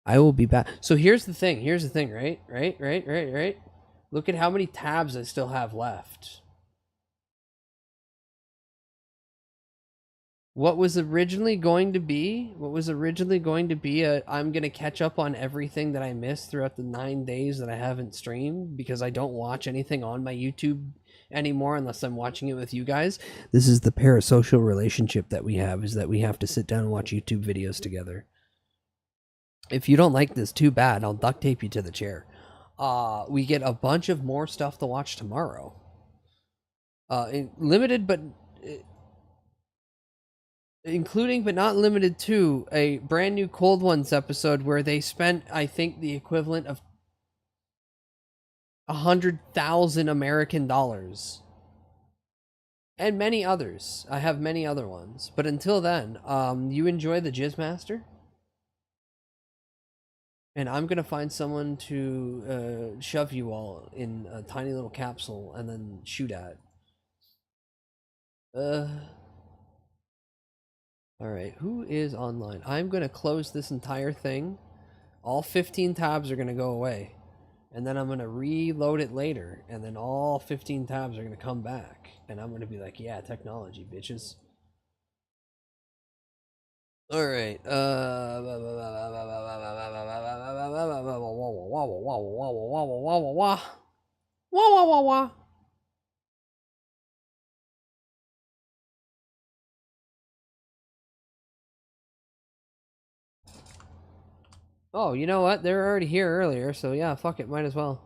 I will be back. So here's the thing, right? Look at how many tabs I still have left. What was originally going to be I'm going to catch up on everything that I missed throughout the 9 days that I haven't streamed because I don't watch anything on my YouTube anymore unless I'm watching it with you guys. This is the parasocial relationship that we have, is that we have to sit down and watch YouTube videos together. If you don't like this, too bad. I'll duct tape you to the chair. We get a bunch of more stuff to watch tomorrow. Limited, but... including but not limited to a brand new Cold Ones episode where they spent, I think, the equivalent of 100,000 American dollars. And many others. I have many other ones. But until then, you enjoy the Jizzmaster. And I'm going to find someone to shove you all in a tiny little capsule and then shoot at. Alright, who is online? I'm going to close this entire thing. All 15 tabs are going to go away. And then I'm going to reload it later. And then all 15 tabs are going to come back. And I'm going to be like, yeah, technology, bitches. Alright. Oh, you know what? They were already here earlier, so yeah, fuck it, might as well.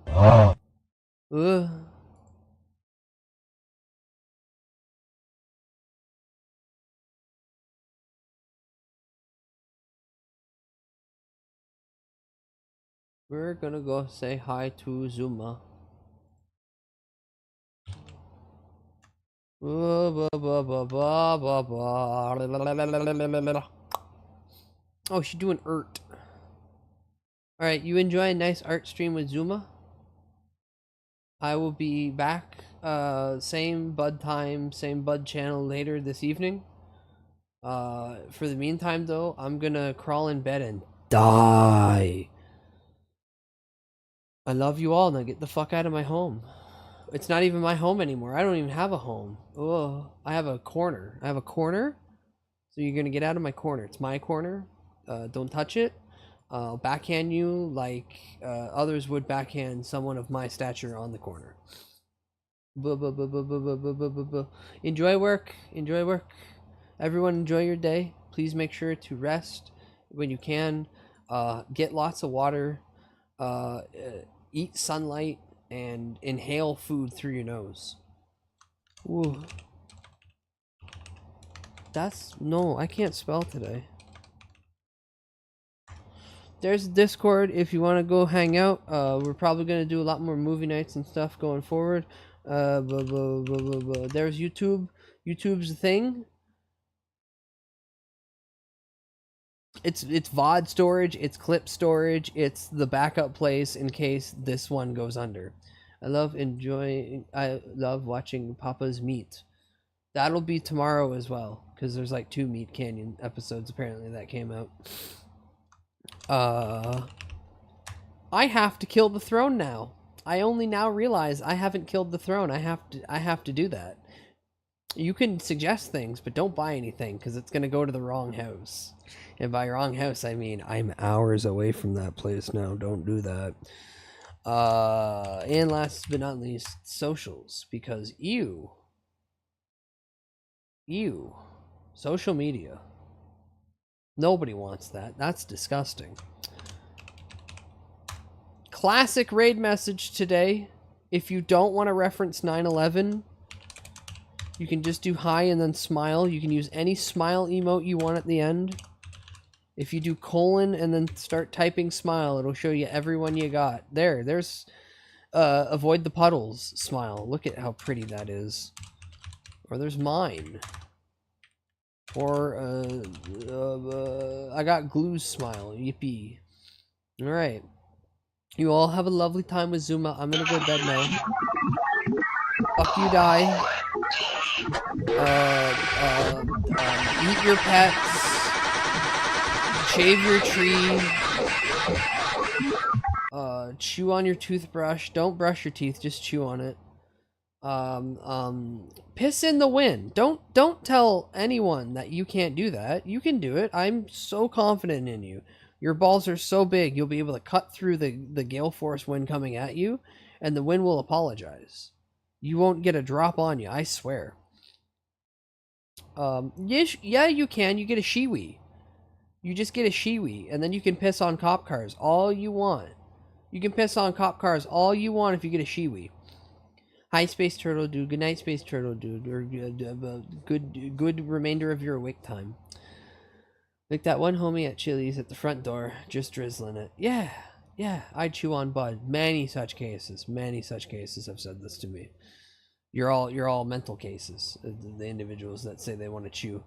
We're gonna go say hi to Zuma. Oh, she's doing art. Alright, you enjoy a nice art stream with Zuma? I will be back, same bud time, same bud channel later this evening. For the meantime, though, I'm gonna crawl in bed and die. I love you all, now get the fuck out of my home. It's not even my home anymore. I don't even have a home. Oh, I have a corner. I have a corner? So you're gonna get out of my corner. It's my corner. Don't touch it. I'll backhand you like others would backhand someone of my stature on the corner. Enjoy work. Enjoy work. Everyone enjoy your day. Please make sure to rest when you can. Get lots of water. Eat sunlight and inhale food through your nose. Ooh. No, I can't spell today. There's Discord if you want to go hang out. We're probably going to do a lot more movie nights and stuff going forward. There's YouTube. YouTube's a thing. It's VOD storage, it's clip storage, it's the backup place in case this one goes under. I love watching Papa's Meat. That'll be tomorrow as well, because there's like 2 Meat Canyon episodes apparently that came out. I have to kill the throne now. I only now realize I haven't killed the throne. I have to do that. You can suggest things, but don't buy anything, because it's going to go to the wrong house. And by wrong house, I mean I'm hours away from that place now. Don't do that. And last but not least, socials, because social media. Nobody wants that. That's disgusting. Classic raid message today. If you don't want to reference 9/11, you can just do hi and then smile. You can use any smile emote you want at the end. If you do colon and then start typing smile, it'll show you everyone you got. There's avoid the puddles smile. Look at how pretty that is. Or there's mine. Or I got Glue's smile. Yippee. Alright. You all have a lovely time with Zuma. I'm gonna go to bed now. Fuck you, die. Eat your pets. Shave your tree. Chew on your toothbrush. Don't brush your teeth, just chew on it. Piss in the wind. Don't tell anyone that you can't do that. You can do it. I'm so confident in you. Your balls are so big, you'll be able to cut through the gale force wind coming at you, and the wind will apologize. You won't get a drop on you, I swear. Yeah, you can. You get a shiwi. You just get a shiwi, and then you can piss on cop cars all you want. You can piss on cop cars all you want if you get a shiwi. Hi, Space Turtle Dude. Good night, Space Turtle Dude. Or good remainder of your awake time. Like that one homie at Chili's at the front door, just drizzling it. Yeah, I chew on bud. Many such cases have said this to me. You're all mental cases. The individuals that say they want to chew.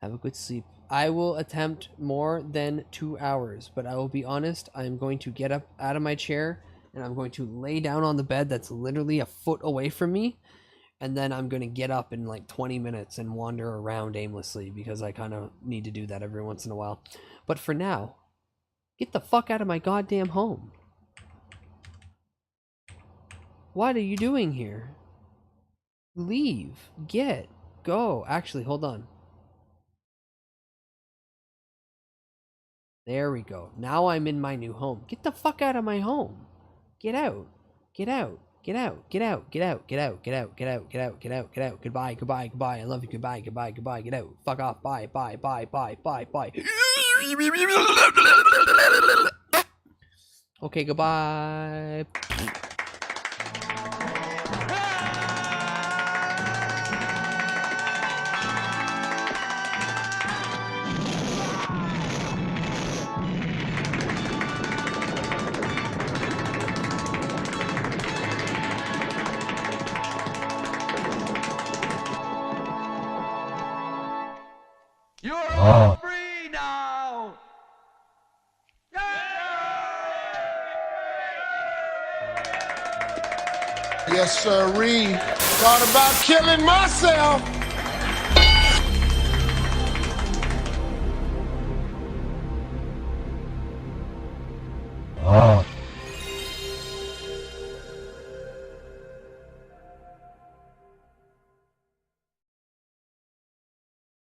Have a good sleep. I will attempt more than 2 hours, but I will be honest, I'm going to get up out of my chair and I'm going to lay down on the bed that's literally a foot away from me, and then I'm going to get up in like 20 minutes and wander around aimlessly because I kind of need to do that every once in a while. But for now, Get the fuck out of my goddamn home. What are you doing here? Leave. Get. Go. Actually, hold on. There we go. Now I'm in my new home. Get the fuck out of my home. Get out. Get out. Get out. Get out. Get out. Get out. Get out. Get out. Get out. Get out. Get out. Goodbye. Goodbye. Goodbye. I love you. Goodbye. Goodbye. Goodbye. Get out. Fuck off. Bye. Bye. Bye. Bye. Bye. Bye. Okay. Goodbye. You're free now! Yes, sirree. Thought about killing myself. Oh.